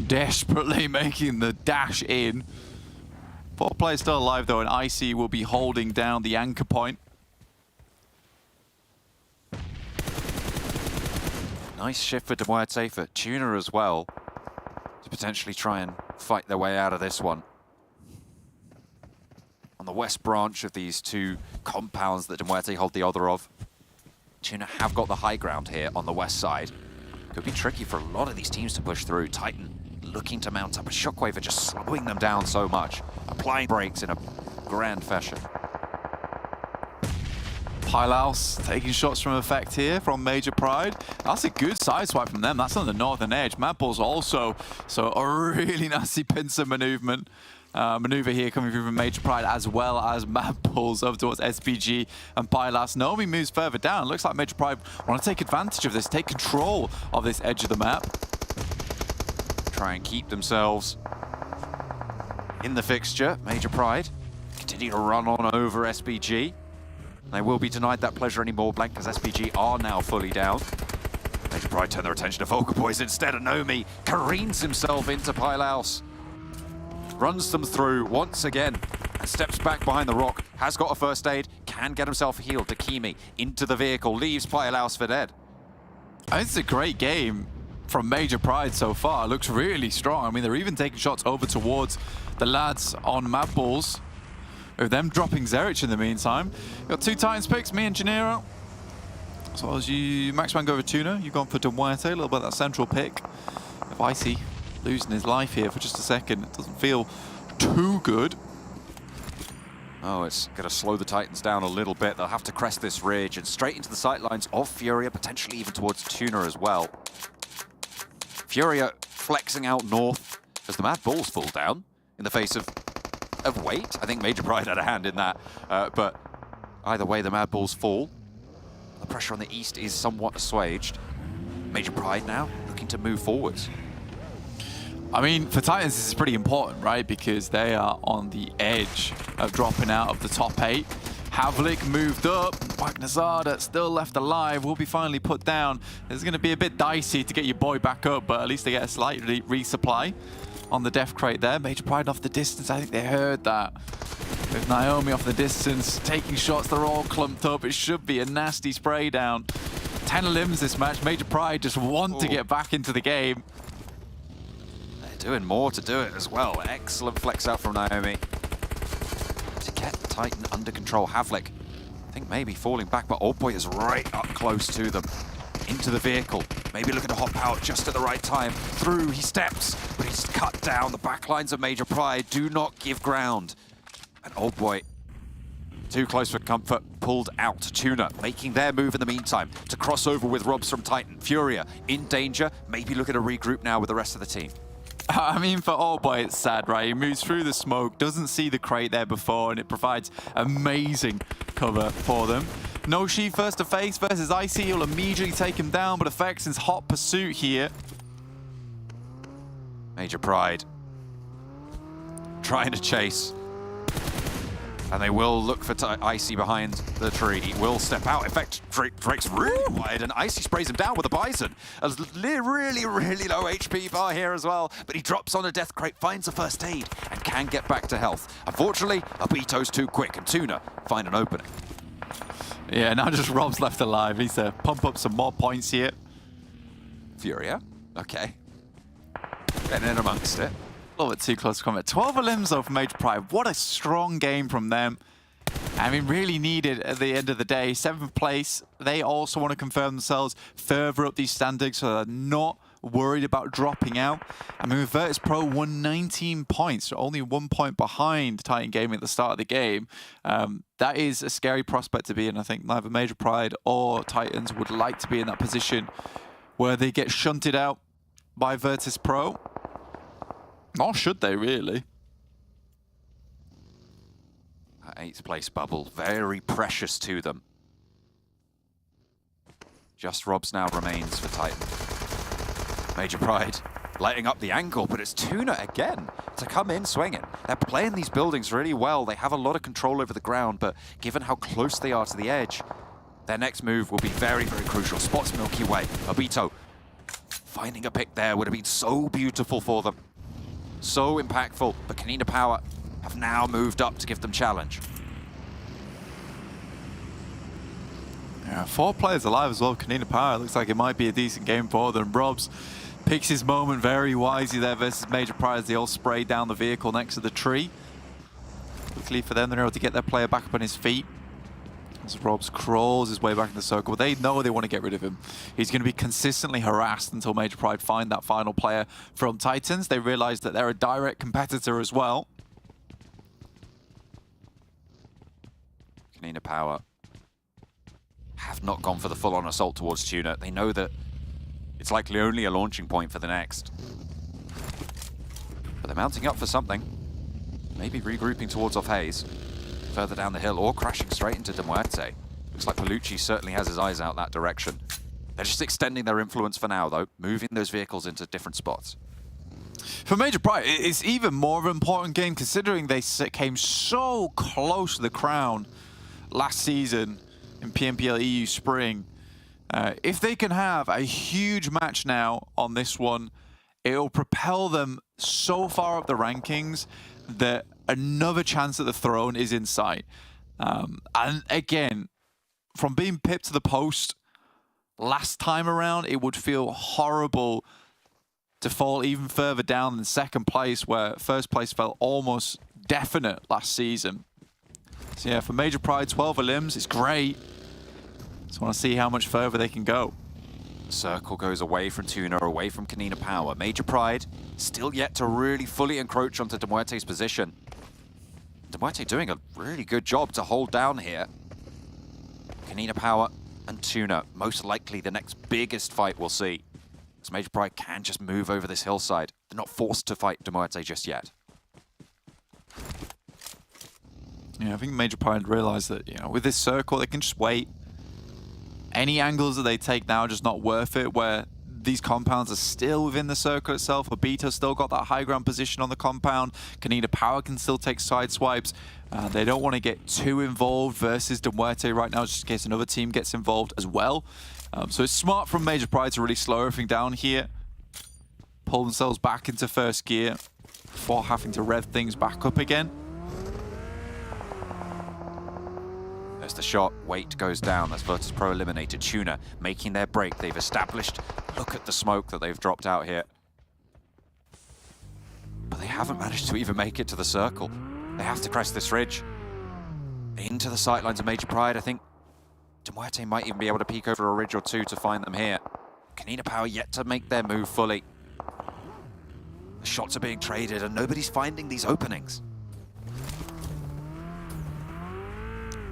S7: desperately making the dash in. 4 players still alive though, and Icy will be holding down the anchor point.
S6: Nice shift for MUERTE, for TUNA as well, to potentially try and fight their way out of this one. On the west branch of these 2 compounds that MUERTE hold the other of, TUNA have got the high ground here on the west side. Could be tricky for a lot of these teams to push through. Titan looking to mount up. A Shockwave are just slowing them down so much, applying brakes in a grand fashion.
S7: Pylaus taking shots from effect here from Major Pride. That's a good side swipe from them. That's on the northern edge. MADBULLS also, so a really nasty pincer maneuver here coming through from Major Pride, as well as MADBULLS over towards SPG and Pylaus. Naomi moves further down. Looks like Major Pride want to take advantage of this, take control of this edge of the map.
S6: Try and keep themselves in the fixture. Major Pride continue to run on over SPG. They will be denied that pleasure anymore, Blank, because SPG are now fully down. Major Pride turn their attention to VULGAR boys instead. Nomi careens himself into Pylaus. Runs them through once again and steps back behind the rock. Has got a first aid, can get himself healed. Takimi into the vehicle, leaves Pylaus for dead.
S7: I think it's a great game from Major Pride so far. It looks really strong. I mean, they're even taking shots over towards the lads on MADBULLS. With them dropping Zerich in the meantime. Got 2 Titans picks, me and Janiro. So as you, Maxman go over TUNA, you've gone for MUERTE, a little bit of that central pick. If Icy losing his life here for just a second, it doesn't feel too good.
S6: Oh, it's going to slow the Titans down a little bit. They'll have to crest this ridge and straight into the sightlines of Furia, potentially even towards TUNA as well. Furia flexing out north as the MADBULLS fall down in the face of weight. I think Major Pride had a hand in that, but either way, the MADBULLS fall. The pressure on the east is somewhat assuaged. Major Pride now looking to move forwards.
S7: I mean, for Titans, this is pretty important, right? Because they are on the edge of dropping out of the top 8. Havlik moved up. Wagnazada still left alive. Will be finally put down. It's going to be a bit dicey to get your boy back up, but at least they get a slight resupply on the death crate there. Major Pride off the distance. I think they heard that. With Naomi off the distance, taking shots, they're all clumped up. It should be a nasty spray down. 10 limbs this match. Major Pride just want to get back into the game.
S6: They're doing more to do it as well. Excellent flex out from Naomi to get the Titan under control. Havlik, I think maybe falling back, but Old Boy is right up close to them. Into the vehicle. Maybe looking to hop out just at the right time. Through, he steps, but he's cut down. The backlines of Major Pride do not give ground. And Old Boy, too close for comfort, pulled out. TUNA making their move in the meantime to cross over with Robs from Titan. Furia in danger, maybe looking to regroup now with the rest of the team.
S7: I mean, for Old Boy, it's sad, right? He moves through the smoke, doesn't see the crate there before, and it provides amazing cover for them. Noshi first to face versus Icy. He'll immediately take him down, but Affection's hot pursuit here.
S6: Major Pride trying to chase. And they will look for Icy behind the tree. He will step out. In fact, Drake's really wide, and Icy sprays him down with a Bison. A really low HP bar here as well. But he drops on a death crate, finds a first aid, and can get back to health. Unfortunately, Abito's too quick, and TUNA find an opening.
S7: Yeah, now just Rob's left alive. He's to pump up some more points here.
S6: Furia, okay. Getting in amongst it.
S7: A little bit too close to combat. 12 limbs though from Major Pride. What a strong game from them. I mean, really needed at the end of the day. 7th place. They also want to confirm themselves further up these standings, so they're not worried about dropping out. I mean, with VIRTUS.PRO won 19 points, so only 1 point behind Titan Gaming at the start of the game. That is a scary prospect to be in. I think neither Major Pride or Titans would like to be in that position where they get shunted out by VIRTUS.PRO. Nor should they, really.
S6: 8th place bubble, very precious to them. Just Robs now remains for Titan. Major Pride lighting up the angle, but it's TUNA again to come in swinging. They're playing these buildings really well. They have a lot of control over the ground, but given how close they are to the edge, their next move will be very crucial. Spots Milky Way. Abito finding a pick there would have been so beautiful for them. So impactful, but KONINA Power have now moved up to give them challenge.
S7: Yeah, 4 players alive as well. KONINA Power looks like it might be a decent game for them. Robs picks his moment very wisely there versus Major Pride as they all spray down the vehicle next to the tree. Quickly for them, they're able to get their player back up on his feet. As Robs crawls his way back in the circle, but they know they want to get rid of him. He's going to be consistently harassed until Major Pride find that final player from Titans. They realize that they're a direct competitor as well.
S6: KONINA Power have not gone for the full-on assault towards TUNA. They know that it's likely only a launching point for the next. But they're mounting up for something. Maybe regrouping towards off Haze. Further down the hill, or crashing straight into MUERTE. Looks like Palucci certainly has his eyes out that direction. They're just extending their influence for now, though, moving those vehicles into different spots.
S7: For Major Pride, it's even more of an important game considering they came so close to the crown last season in PMPL EU Spring. If they can have a huge match now on this one, it'll propel them so far up the rankings that another chance at the throne is in sight. And again, from being pipped to the post last time around, it would feel horrible to fall even further down than 2nd place, where 1st place felt almost definite last season. So yeah, for Major Pride, 12 limbs, it's great. Just want to see how much further they can go.
S6: Circle goes away from TUNA, away from KONINA Power. Major Pride still yet to really fully encroach onto DeMuerte's position. DeMuerte doing a really good job to hold down here. KONINA Power and TUNA, most likely the next biggest fight we'll see. As Major Pride can just move over this hillside. They're not forced to fight DeMuerte just yet.
S7: Yeah, I think Major Pride realized that, you know, with this circle, they can just wait. Any angles that they take now are just not worth it, where these compounds are still within the circle itself. Obito's still got that high ground position on the compound. KONINA Power can still take side swipes. They don't want to get too involved versus DeMuerte right now, just in case another team gets involved as well. So it's smart from Major Pride to really slow everything down here. Pull themselves back into first gear before having to rev things back up again.
S6: As the shot, weight goes down as VIRTUS.PRO eliminated. TUNA making their break. They've established. Look at the smoke that they've dropped out here. But they haven't managed to even make it to the circle. They have to crest this ridge. Into the sightlines of Major Pride. I think DeMuerte might even be able to peek over a ridge or two to find them here. KONINA Power yet to make their move fully. The shots are being traded and nobody's finding these openings.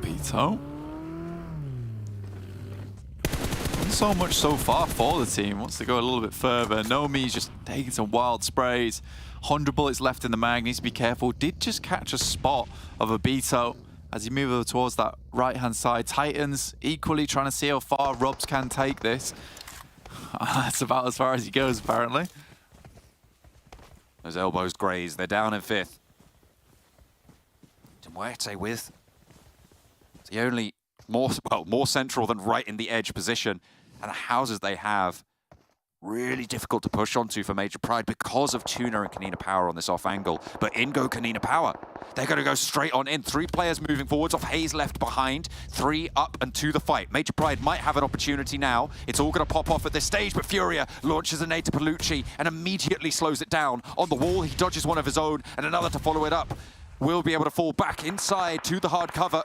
S7: Obito. Not so much so far for the team. Wants to go a little bit further. Nomi's just taking some wild sprays. 100 bullets left in the mag. Needs to be careful. Did just catch a spot of Obito as he moves over towards that right-hand side. Titans equally trying to see how far Rubs can take this. That's about as far as he goes, apparently.
S6: Those elbows graze. They're down in 5th. DeMuerte with the only more central than right in the edge position, and the houses they have really difficult to push onto for Major Pride because of TUNA and KONINA Power on this off angle. But in go KONINA Power. They're going to go straight on in. 3 players moving forwards off Hayes left behind. 3 up and to the fight. Major Pride might have an opportunity now. It's all going to pop off at this stage, but Furia launches a nade to Palucci and immediately slows it down. On the wall, he dodges one of his own and another to follow it up. Will be able to fall back inside to the hard cover.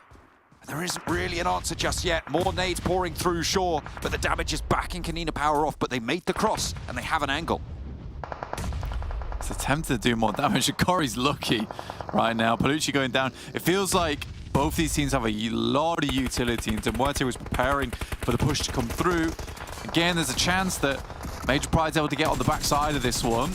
S6: There isn't really an answer just yet. More nades pouring through, sure, but the damage is backing KONINA Power off, but they made the cross and they have an angle.
S7: It's attempted to do more damage. Corey's lucky right now. Palucci going down. It feels like both these teams have a lot of utility, and DeMuerte was preparing for the push to come through. Again, there's a chance that Major Pride's able to get on the backside of this one.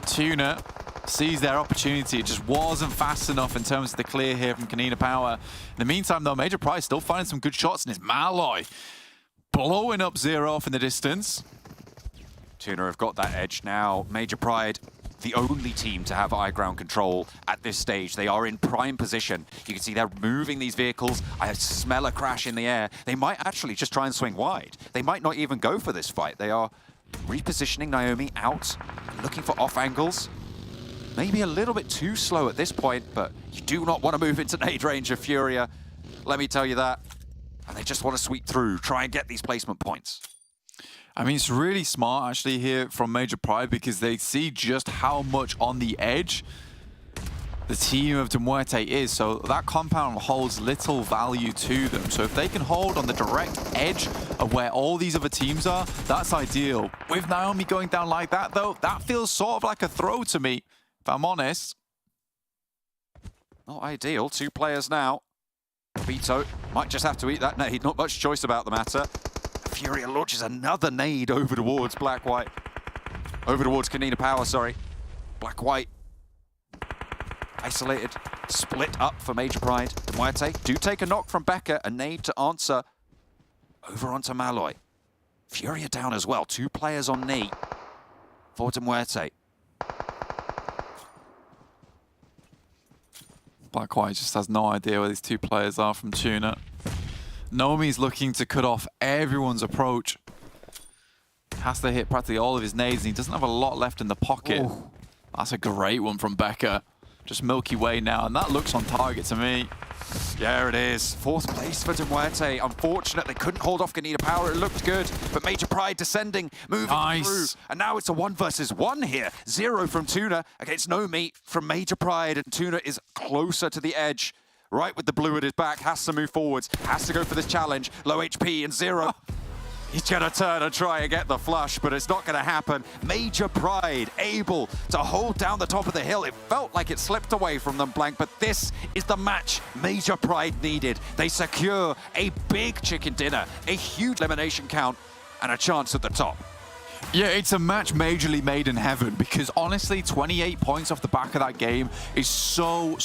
S7: TUNA sees their opportunity. It just wasn't fast enough in terms of the clear here from KONINA Power. In the meantime, though, Major Pride still finding some good shots, and it's Malloy blowing up 0 off in the distance.
S6: TUNA have got that edge now. Major Pride, the only team to have high ground control at this stage. They are in prime position. You can see they're moving these vehicles. I smell a crash in the air. They might actually just try and swing wide. They might not even go for this fight. They are repositioning Naomi out, looking for off angles. Maybe a little bit too slow at this point, but you do not want to move into nade range of Furia. Let me tell you that. And they just want to sweep through, try and get these placement points.
S7: I mean, it's really smart actually here from Major Pride because they see just how much on the edge the team of DeMuerte is. So that compound holds little value to them. So if they can hold on the direct edge of where all these other teams are, that's ideal. With Naomi going down like that, though, that feels sort of like a throw to me, if I'm honest.
S6: Not ideal. 2 players now. Obito might just have to eat that nade. Not much choice about the matter. Furia launches another nade over towards Black-White. Over towards KONINA Power, sorry. Black-White. Isolated. Split up for Major Pride. DeMuerte do take a knock from Becker. A nade to answer. Over onto Malloy. Furia down as well. 2 players on knee for DeMuerte.
S7: Black-White just has no idea where these 2 players are from TUNA. Nomi's looking to cut off everyone's approach. Has to hit practically all of his nades, and he doesn't have a lot left in the pocket. Ooh. That's a great one from Becker. Just Milky Way now, and that looks on target to me.
S6: Yeah, it is. 4th place for DeMuerte. Unfortunate, they couldn't hold off KONINA Power. It looked good, but Major Pride descending, moving through. And now it's a 1 versus 1 here. 0 from TUNA against Nomi from Major Pride, and TUNA is closer to the edge. right with the blue at his back, has to move forwards, has to go for this challenge. Low HP and 0. He's gonna turn and try and get the flush, but it's not gonna happen. Major Pride able to hold down the top of the hill. It felt like it slipped away from them, Blank, but this is the match Major Pride needed. They secure a big chicken dinner, a huge elimination count, and a chance at the top.
S7: Yeah, it's a match majorly made in heaven because honestly, 28 points off the back of that game is so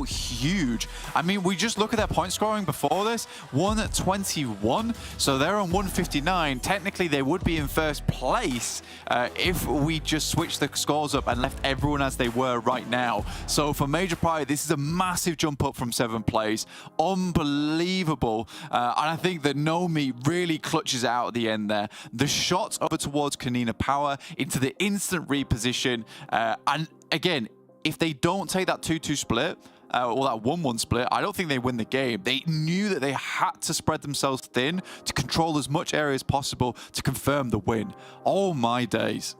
S7: huge. I mean, we just look at their point scoring before this, 121, so they're on 159. Technically, they would be in first place if we just switched the scores up and left everyone as they were right now. So for Major Pride, this is a massive jump up from 7th place. Unbelievable. And I think that Nomi really clutches out at the end there. The shot over towards KONINA Power into the instant reposition. And again, if they don't take that 2-2 split, or that 1-1 split, I don't think they win the game. They knew that they had to spread themselves thin to control as much area as possible to confirm the win. Oh my days.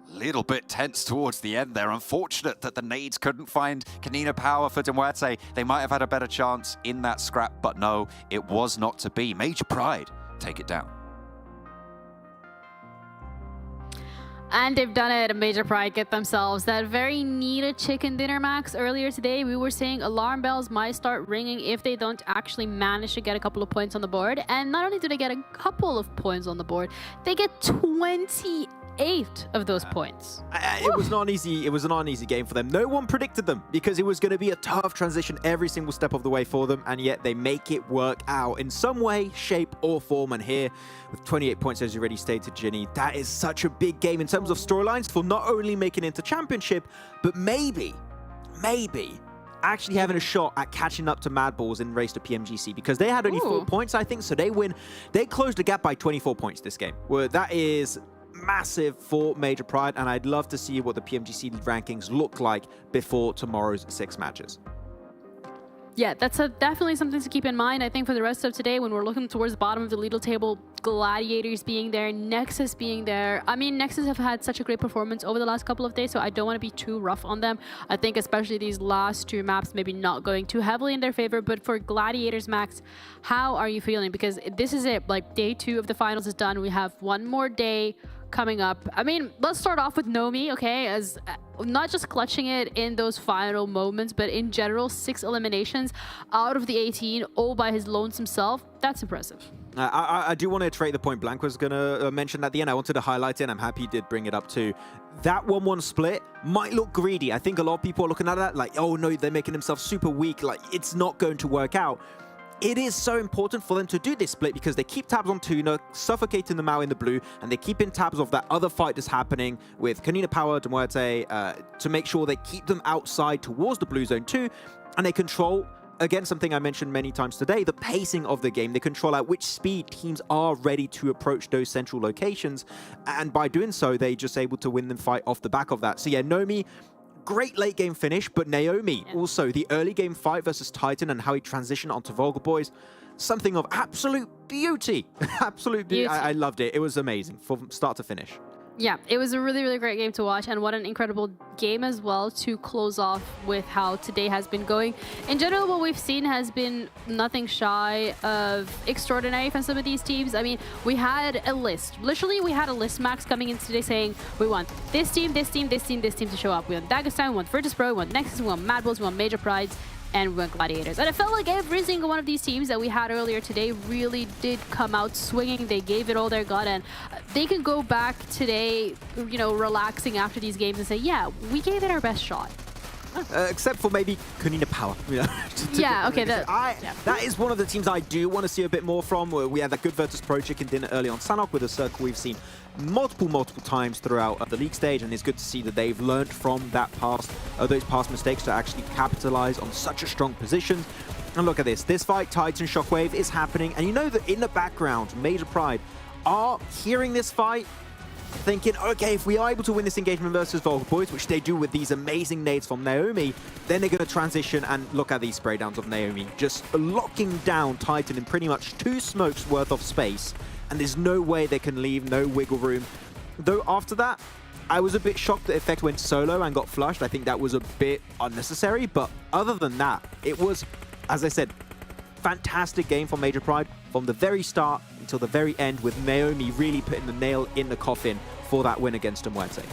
S6: Little bit tense towards the end there. Unfortunate that the nades couldn't find KONINA Power for MUERTE. They might have had a better chance in that scrap, but no, it was not to be. Major Pride take it down.
S4: And they've done it. Major Pride get themselves that very needed chicken dinner, Max. Earlier today, we were saying alarm bells might start ringing if they don't actually manage to get a couple of points on the board. And not only do they get a couple of points on the board, they get 28 of those points.
S5: It was not an easy game for them. No one predicted them because it was going to be a tough transition every single step of the way for them, and yet they make it work out in some way, shape, or form. And here, with 28 points, as you already stated, Ginny, that is such a big game in terms of storylines for not only making it into championship, but maybe actually having a shot at catching up to MADBULLS in race to PMGC, because they had only 4 points, I think, so they win. They closed the gap by 24 points this game. Well, that is massive for Major Pride, and I'd love to see what the PMGC rankings look like before tomorrow's 6 matches.
S4: Yeah, that's definitely something to keep in mind. I think for the rest of today, when we're looking towards the bottom of the leader table, Gladiators being there, NEXUS being there. I mean, NEXUS have had such a great performance over the last couple of days, so I don't want to be too rough on them. I think especially these last 2 maps maybe not going too heavily in their favor. But for Gladiators, Max, how are you feeling? Because this is it. Like, day 2 of the finals is done. We have 1 more day coming up. I mean, let's start off with Nomi, okay, as not just clutching it in those final moments, but in general, 6 eliminations out of the 18, all by his lonesome self. That's impressive.
S5: I do want to iterate the point Blank was going to mention at the end. I wanted to highlight it, and I'm happy he did bring it up too. That 1-1 split might look greedy. I think a lot of people are looking at that like, oh no, they're making themselves super weak. Like, it's not going to work out. It is so important for them to do this split because they keep tabs on TUNA, suffocating them out in the blue, and they keep in tabs of that other fight that's happening with KONINA Power, MUERTE, to make sure they keep them outside towards the blue zone too, and they control, again, something I mentioned many times today, the pacing of the game. They control at which speed teams are ready to approach those central locations, and by doing so, they're just able to win the fight off the back of that. So yeah, Nomi, great late game finish, but Naomi also the early game fight versus Titan and how he transitioned onto VULGAR boys, something of absolute beauty. Absolute beauty. I loved it. It was amazing from start to finish.
S4: Yeah, it was a really, really great game to watch, and what an incredible game as well to close off with how today has been going. In general, what we've seen has been nothing shy of extraordinary from some of these teams. I mean, we had a list. Literally, we had a list, Max, coming in today saying, we want this team, this team, this team, this team to show up. We want Dagestan, we want VIRTUS.PRO, we want NEXUS, we want MADBULLS, we want Major Prides, and we want Gladiators. And it felt like every single one of these teams that we had earlier today really did come out swinging. They gave it all their got, and they can go back today, you know, relaxing after these games and say, yeah, we gave it our best shot.
S5: Except for maybe KONINA Power. You know,
S4: yeah, okay.
S5: That is one of the teams I do want to see a bit more from. We had that good VIRTUS.PRO chicken dinner early on Sanhok with a circle we've seen multiple times throughout the league stage, and it's good to see that they've learned from that those past mistakes to actually capitalize on such a strong position. And look at this. This fight, Titan Shockwave, is happening, and you know that in the background, Major Pride are hearing this fight, thinking, okay, if we are able to win this engagement versus VULGAR boys, which they do with these amazing nades from Naomi, then they're going to transition and look at these spray downs of Naomi, just locking down Titan in pretty much 2 smokes worth of space, and there's no way they can leave, no wiggle room. Though after that, I was a bit shocked that Effect went solo and got flushed. I think that was a bit unnecessary, but other than that, it was as I said, fantastic game from Major Pride from the very start until the very end, with Naomi really putting the nail in the coffin for that win against MUERTE.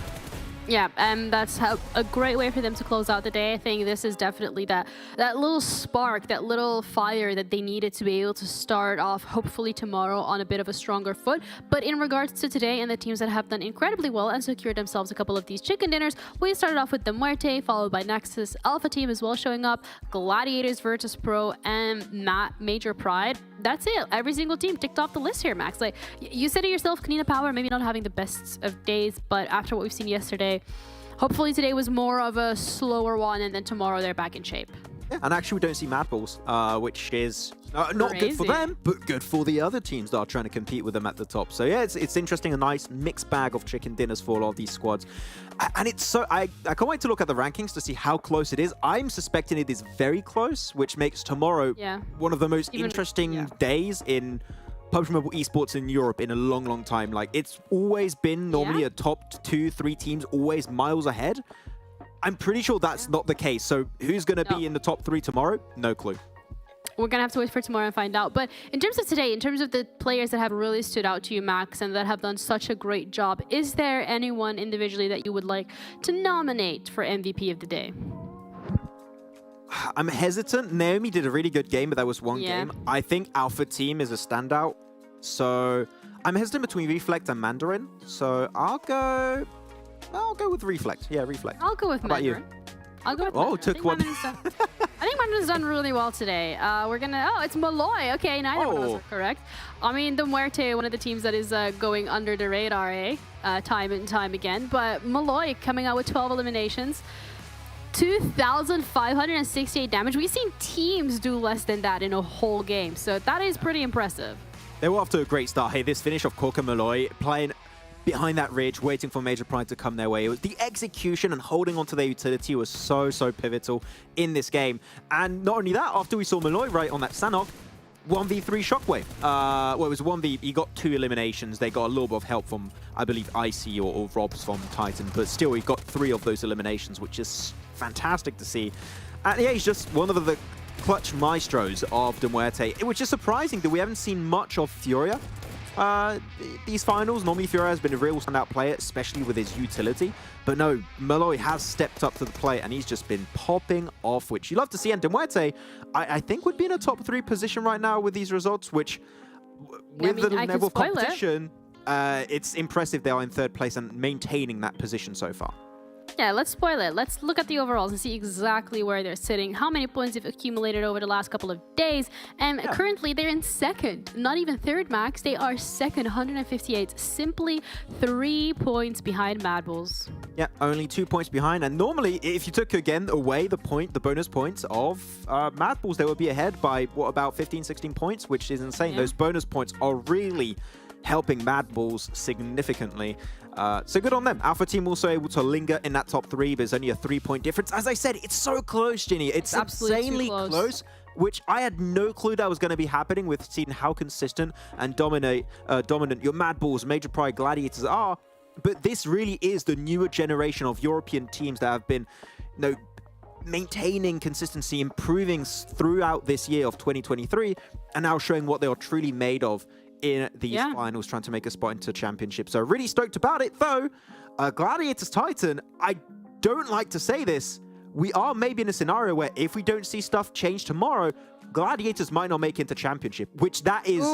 S4: Yeah, and that's a great way for them to close out the day. I think this is definitely that little spark, that little fire that they needed to be able to start off, hopefully tomorrow, on a bit of a stronger foot. But in regards to today and the teams that have done incredibly well and secured themselves a couple of these chicken dinners, we started off with the MUERTE, followed by NEXUS, Alpha Team as well showing up, Gladiators, VIRTUS.PRO, and Major Pride. That's it. Every single team ticked off the list here, Max. Like, you said it yourself, KONINA Power maybe not having the best of days, but after what we've seen yesterday, hopefully today was more of a slower one, and then tomorrow they're back in shape.
S5: Yeah, and actually we don't see MADBULLS, which is not good for them, but good for the other teams that are trying to compete with them at the top. So yeah, it's interesting, a nice mixed bag of chicken dinners for a lot of these squads. And it's so, I can't wait to look at the rankings to see how close it is. I'm suspecting it is very close, which makes tomorrow one of the most interesting days in PUBG Mobile Esports in Europe in a long, long time. Like, it's always been normally a top 2-3 teams always miles ahead. I'm pretty sure that's not the case. So who's going to be in the top 3 tomorrow? No clue.
S4: We're going to have to wait for tomorrow and find out. But in terms of today, in terms of the players that have really stood out to you, Max, and that have done such a great job, is there anyone individually that you would like to nominate for MVP of the day?
S5: I'm hesitant. Naomi did a really good game, but that was one game. I think Alpha Team is a standout. So I'm hesitant between Reflect and Mandarin. So I'll go with Reflect. Yeah, Reflect.
S4: I'll go with Mandarin. I'll go with Mandarin.
S5: Took one.
S4: I think Mandarin's done really well today. We're gonna... Oh, it's Malloy. Okay, neither one of us are correct. I mean, the MUERTE, one of the teams that is going under the radar, time and time again. But Malloy coming out with 12 eliminations. 2,568 damage. We've seen teams do less than that in a whole game. So that is pretty impressive.
S5: They were off to a great start. Hey, this finish of Cork and Malloy playing behind that ridge, waiting for Major Pride to come their way. It was the execution and holding onto their utility was so pivotal in this game. And not only that, after we saw Malloy right on that Sanhok, 1v3 Shockwave. Well, it was 1v... He got 2 eliminations. They got a little bit of help from, I believe, Icy or Robs from Titan. But still, he got 3 of those eliminations, which is fantastic to see. And yeah, he's just one of the clutch maestros of the MUERTE. It was just surprising that we haven't seen much of Furia these finals. Normally, Furia has been a real standout player, especially with his utility. But no, Malloy has stepped up to the plate, and he's just been popping off, which you love to see. And MUERTE, I think, would be in a top 3 position right now with these results, which, with the level of competition, it's impressive they are in 3rd place and maintaining that position so far.
S4: Yeah, let's spoil it. Let's look at the overalls and see exactly where they're sitting, how many points they've accumulated over the last couple of days. And currently, they're in 2nd, not even 3rd, Max. They are 2nd, 158, simply 3 points behind MADBULLS.
S5: Yeah, only 2 points behind. And normally, if you took, again, away the bonus points of MADBULLS, they would be ahead by, what, about 15, 16 points, which is insane. Yeah. Those bonus points are really helping MADBULLS significantly. So good on them. Alpha Team also able to linger in that top 3, but there's only a 3-point difference. As I said, it's so close, Ginny. It's insanely close, which I had no clue that was going to be happening with seeing how consistent and dominant your MADBULLS, Major Pride, Gladiators are. But this really is the newer generation of European teams that have been, maintaining consistency, improving throughout this year of 2023, and now showing what they are truly made of in these finals, trying to make a spot into championship. So really stoked about it, though. Gladiators Titan, I don't like to say this, we are maybe in a scenario where if we don't see stuff change tomorrow, Gladiators might not make it into championship, which that is...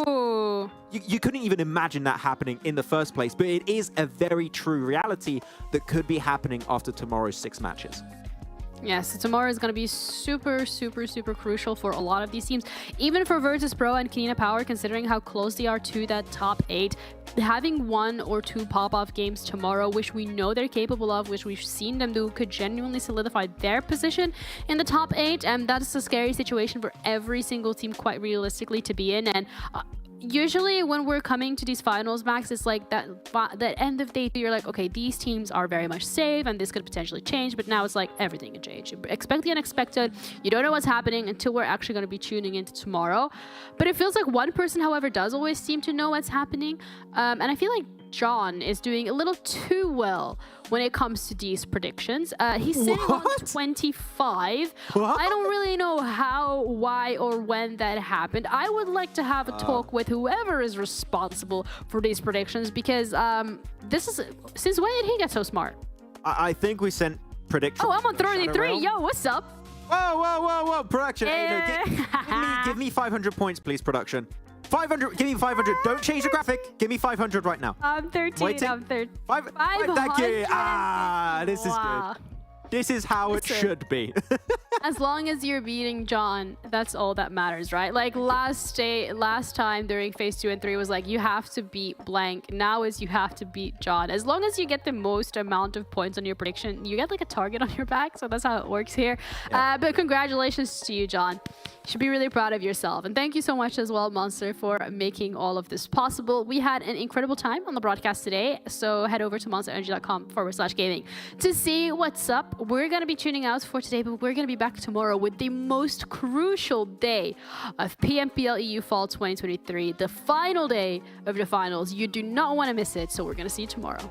S5: You couldn't even imagine that happening in the first place, but it is a very true reality that could be happening after tomorrow's 6 matches.
S4: Yeah, so tomorrow is going to be super crucial for a lot of these teams. Even for VIRTUS.PRO and KONINA Power, considering how close they are to that top 8. Having 1 or 2 pop-off games tomorrow, which we know they're capable of, which we've seen them do, could genuinely solidify their position in the top 8. And that is a scary situation for every single team, quite realistically, to be in. And usually when we're coming to these finals, Max, it's like that end of day, you're like, okay, these teams are very much safe and this could potentially change, but now it's like everything can change. Expect the unexpected. You don't know what's happening until we're actually going to be tuning into tomorrow. But it feels like one person, however, does always seem to know what's happening. And I feel like John is doing a little too well when it comes to these predictions. He's sitting on 25.
S5: What?
S4: I don't really know how, why, or when that happened. I would like to have a talk with whoever is responsible for these predictions, because this is, since when did he get so smart?
S5: I think we sent predictions.
S4: Oh, I'm on 33. Yo, what's up?
S5: Whoa, production.
S4: Yeah.
S5: Hey, no, give me 500 points, please, production. 500, give me 500. Don't change the graphic. Give me 500 right now.
S4: I'm 13.
S5: Waiting.
S4: I'm 13.
S5: 500. Thank you. This is good. This is how it should be.
S4: As long as you're beating John, that's all that matters, right? Like last time during phase 2 and 3 was like, you have to beat blank. Now is you have to beat John. As long as you get the most amount of points on your prediction, you get like a target on your back. So that's how it works here. Yeah. But congratulations to you, John. You should be really proud of yourself. And thank you so much as well, Monster, for making all of this possible. We had an incredible time on the broadcast today. So head over to monsterenergy.com/gaming to see what's up. We're going to be tuning out for today, but we're going to be back tomorrow with the most crucial day of PMPL EU Fall 2023, the final day of the finals. You do not want to miss it. So we're going to see you tomorrow.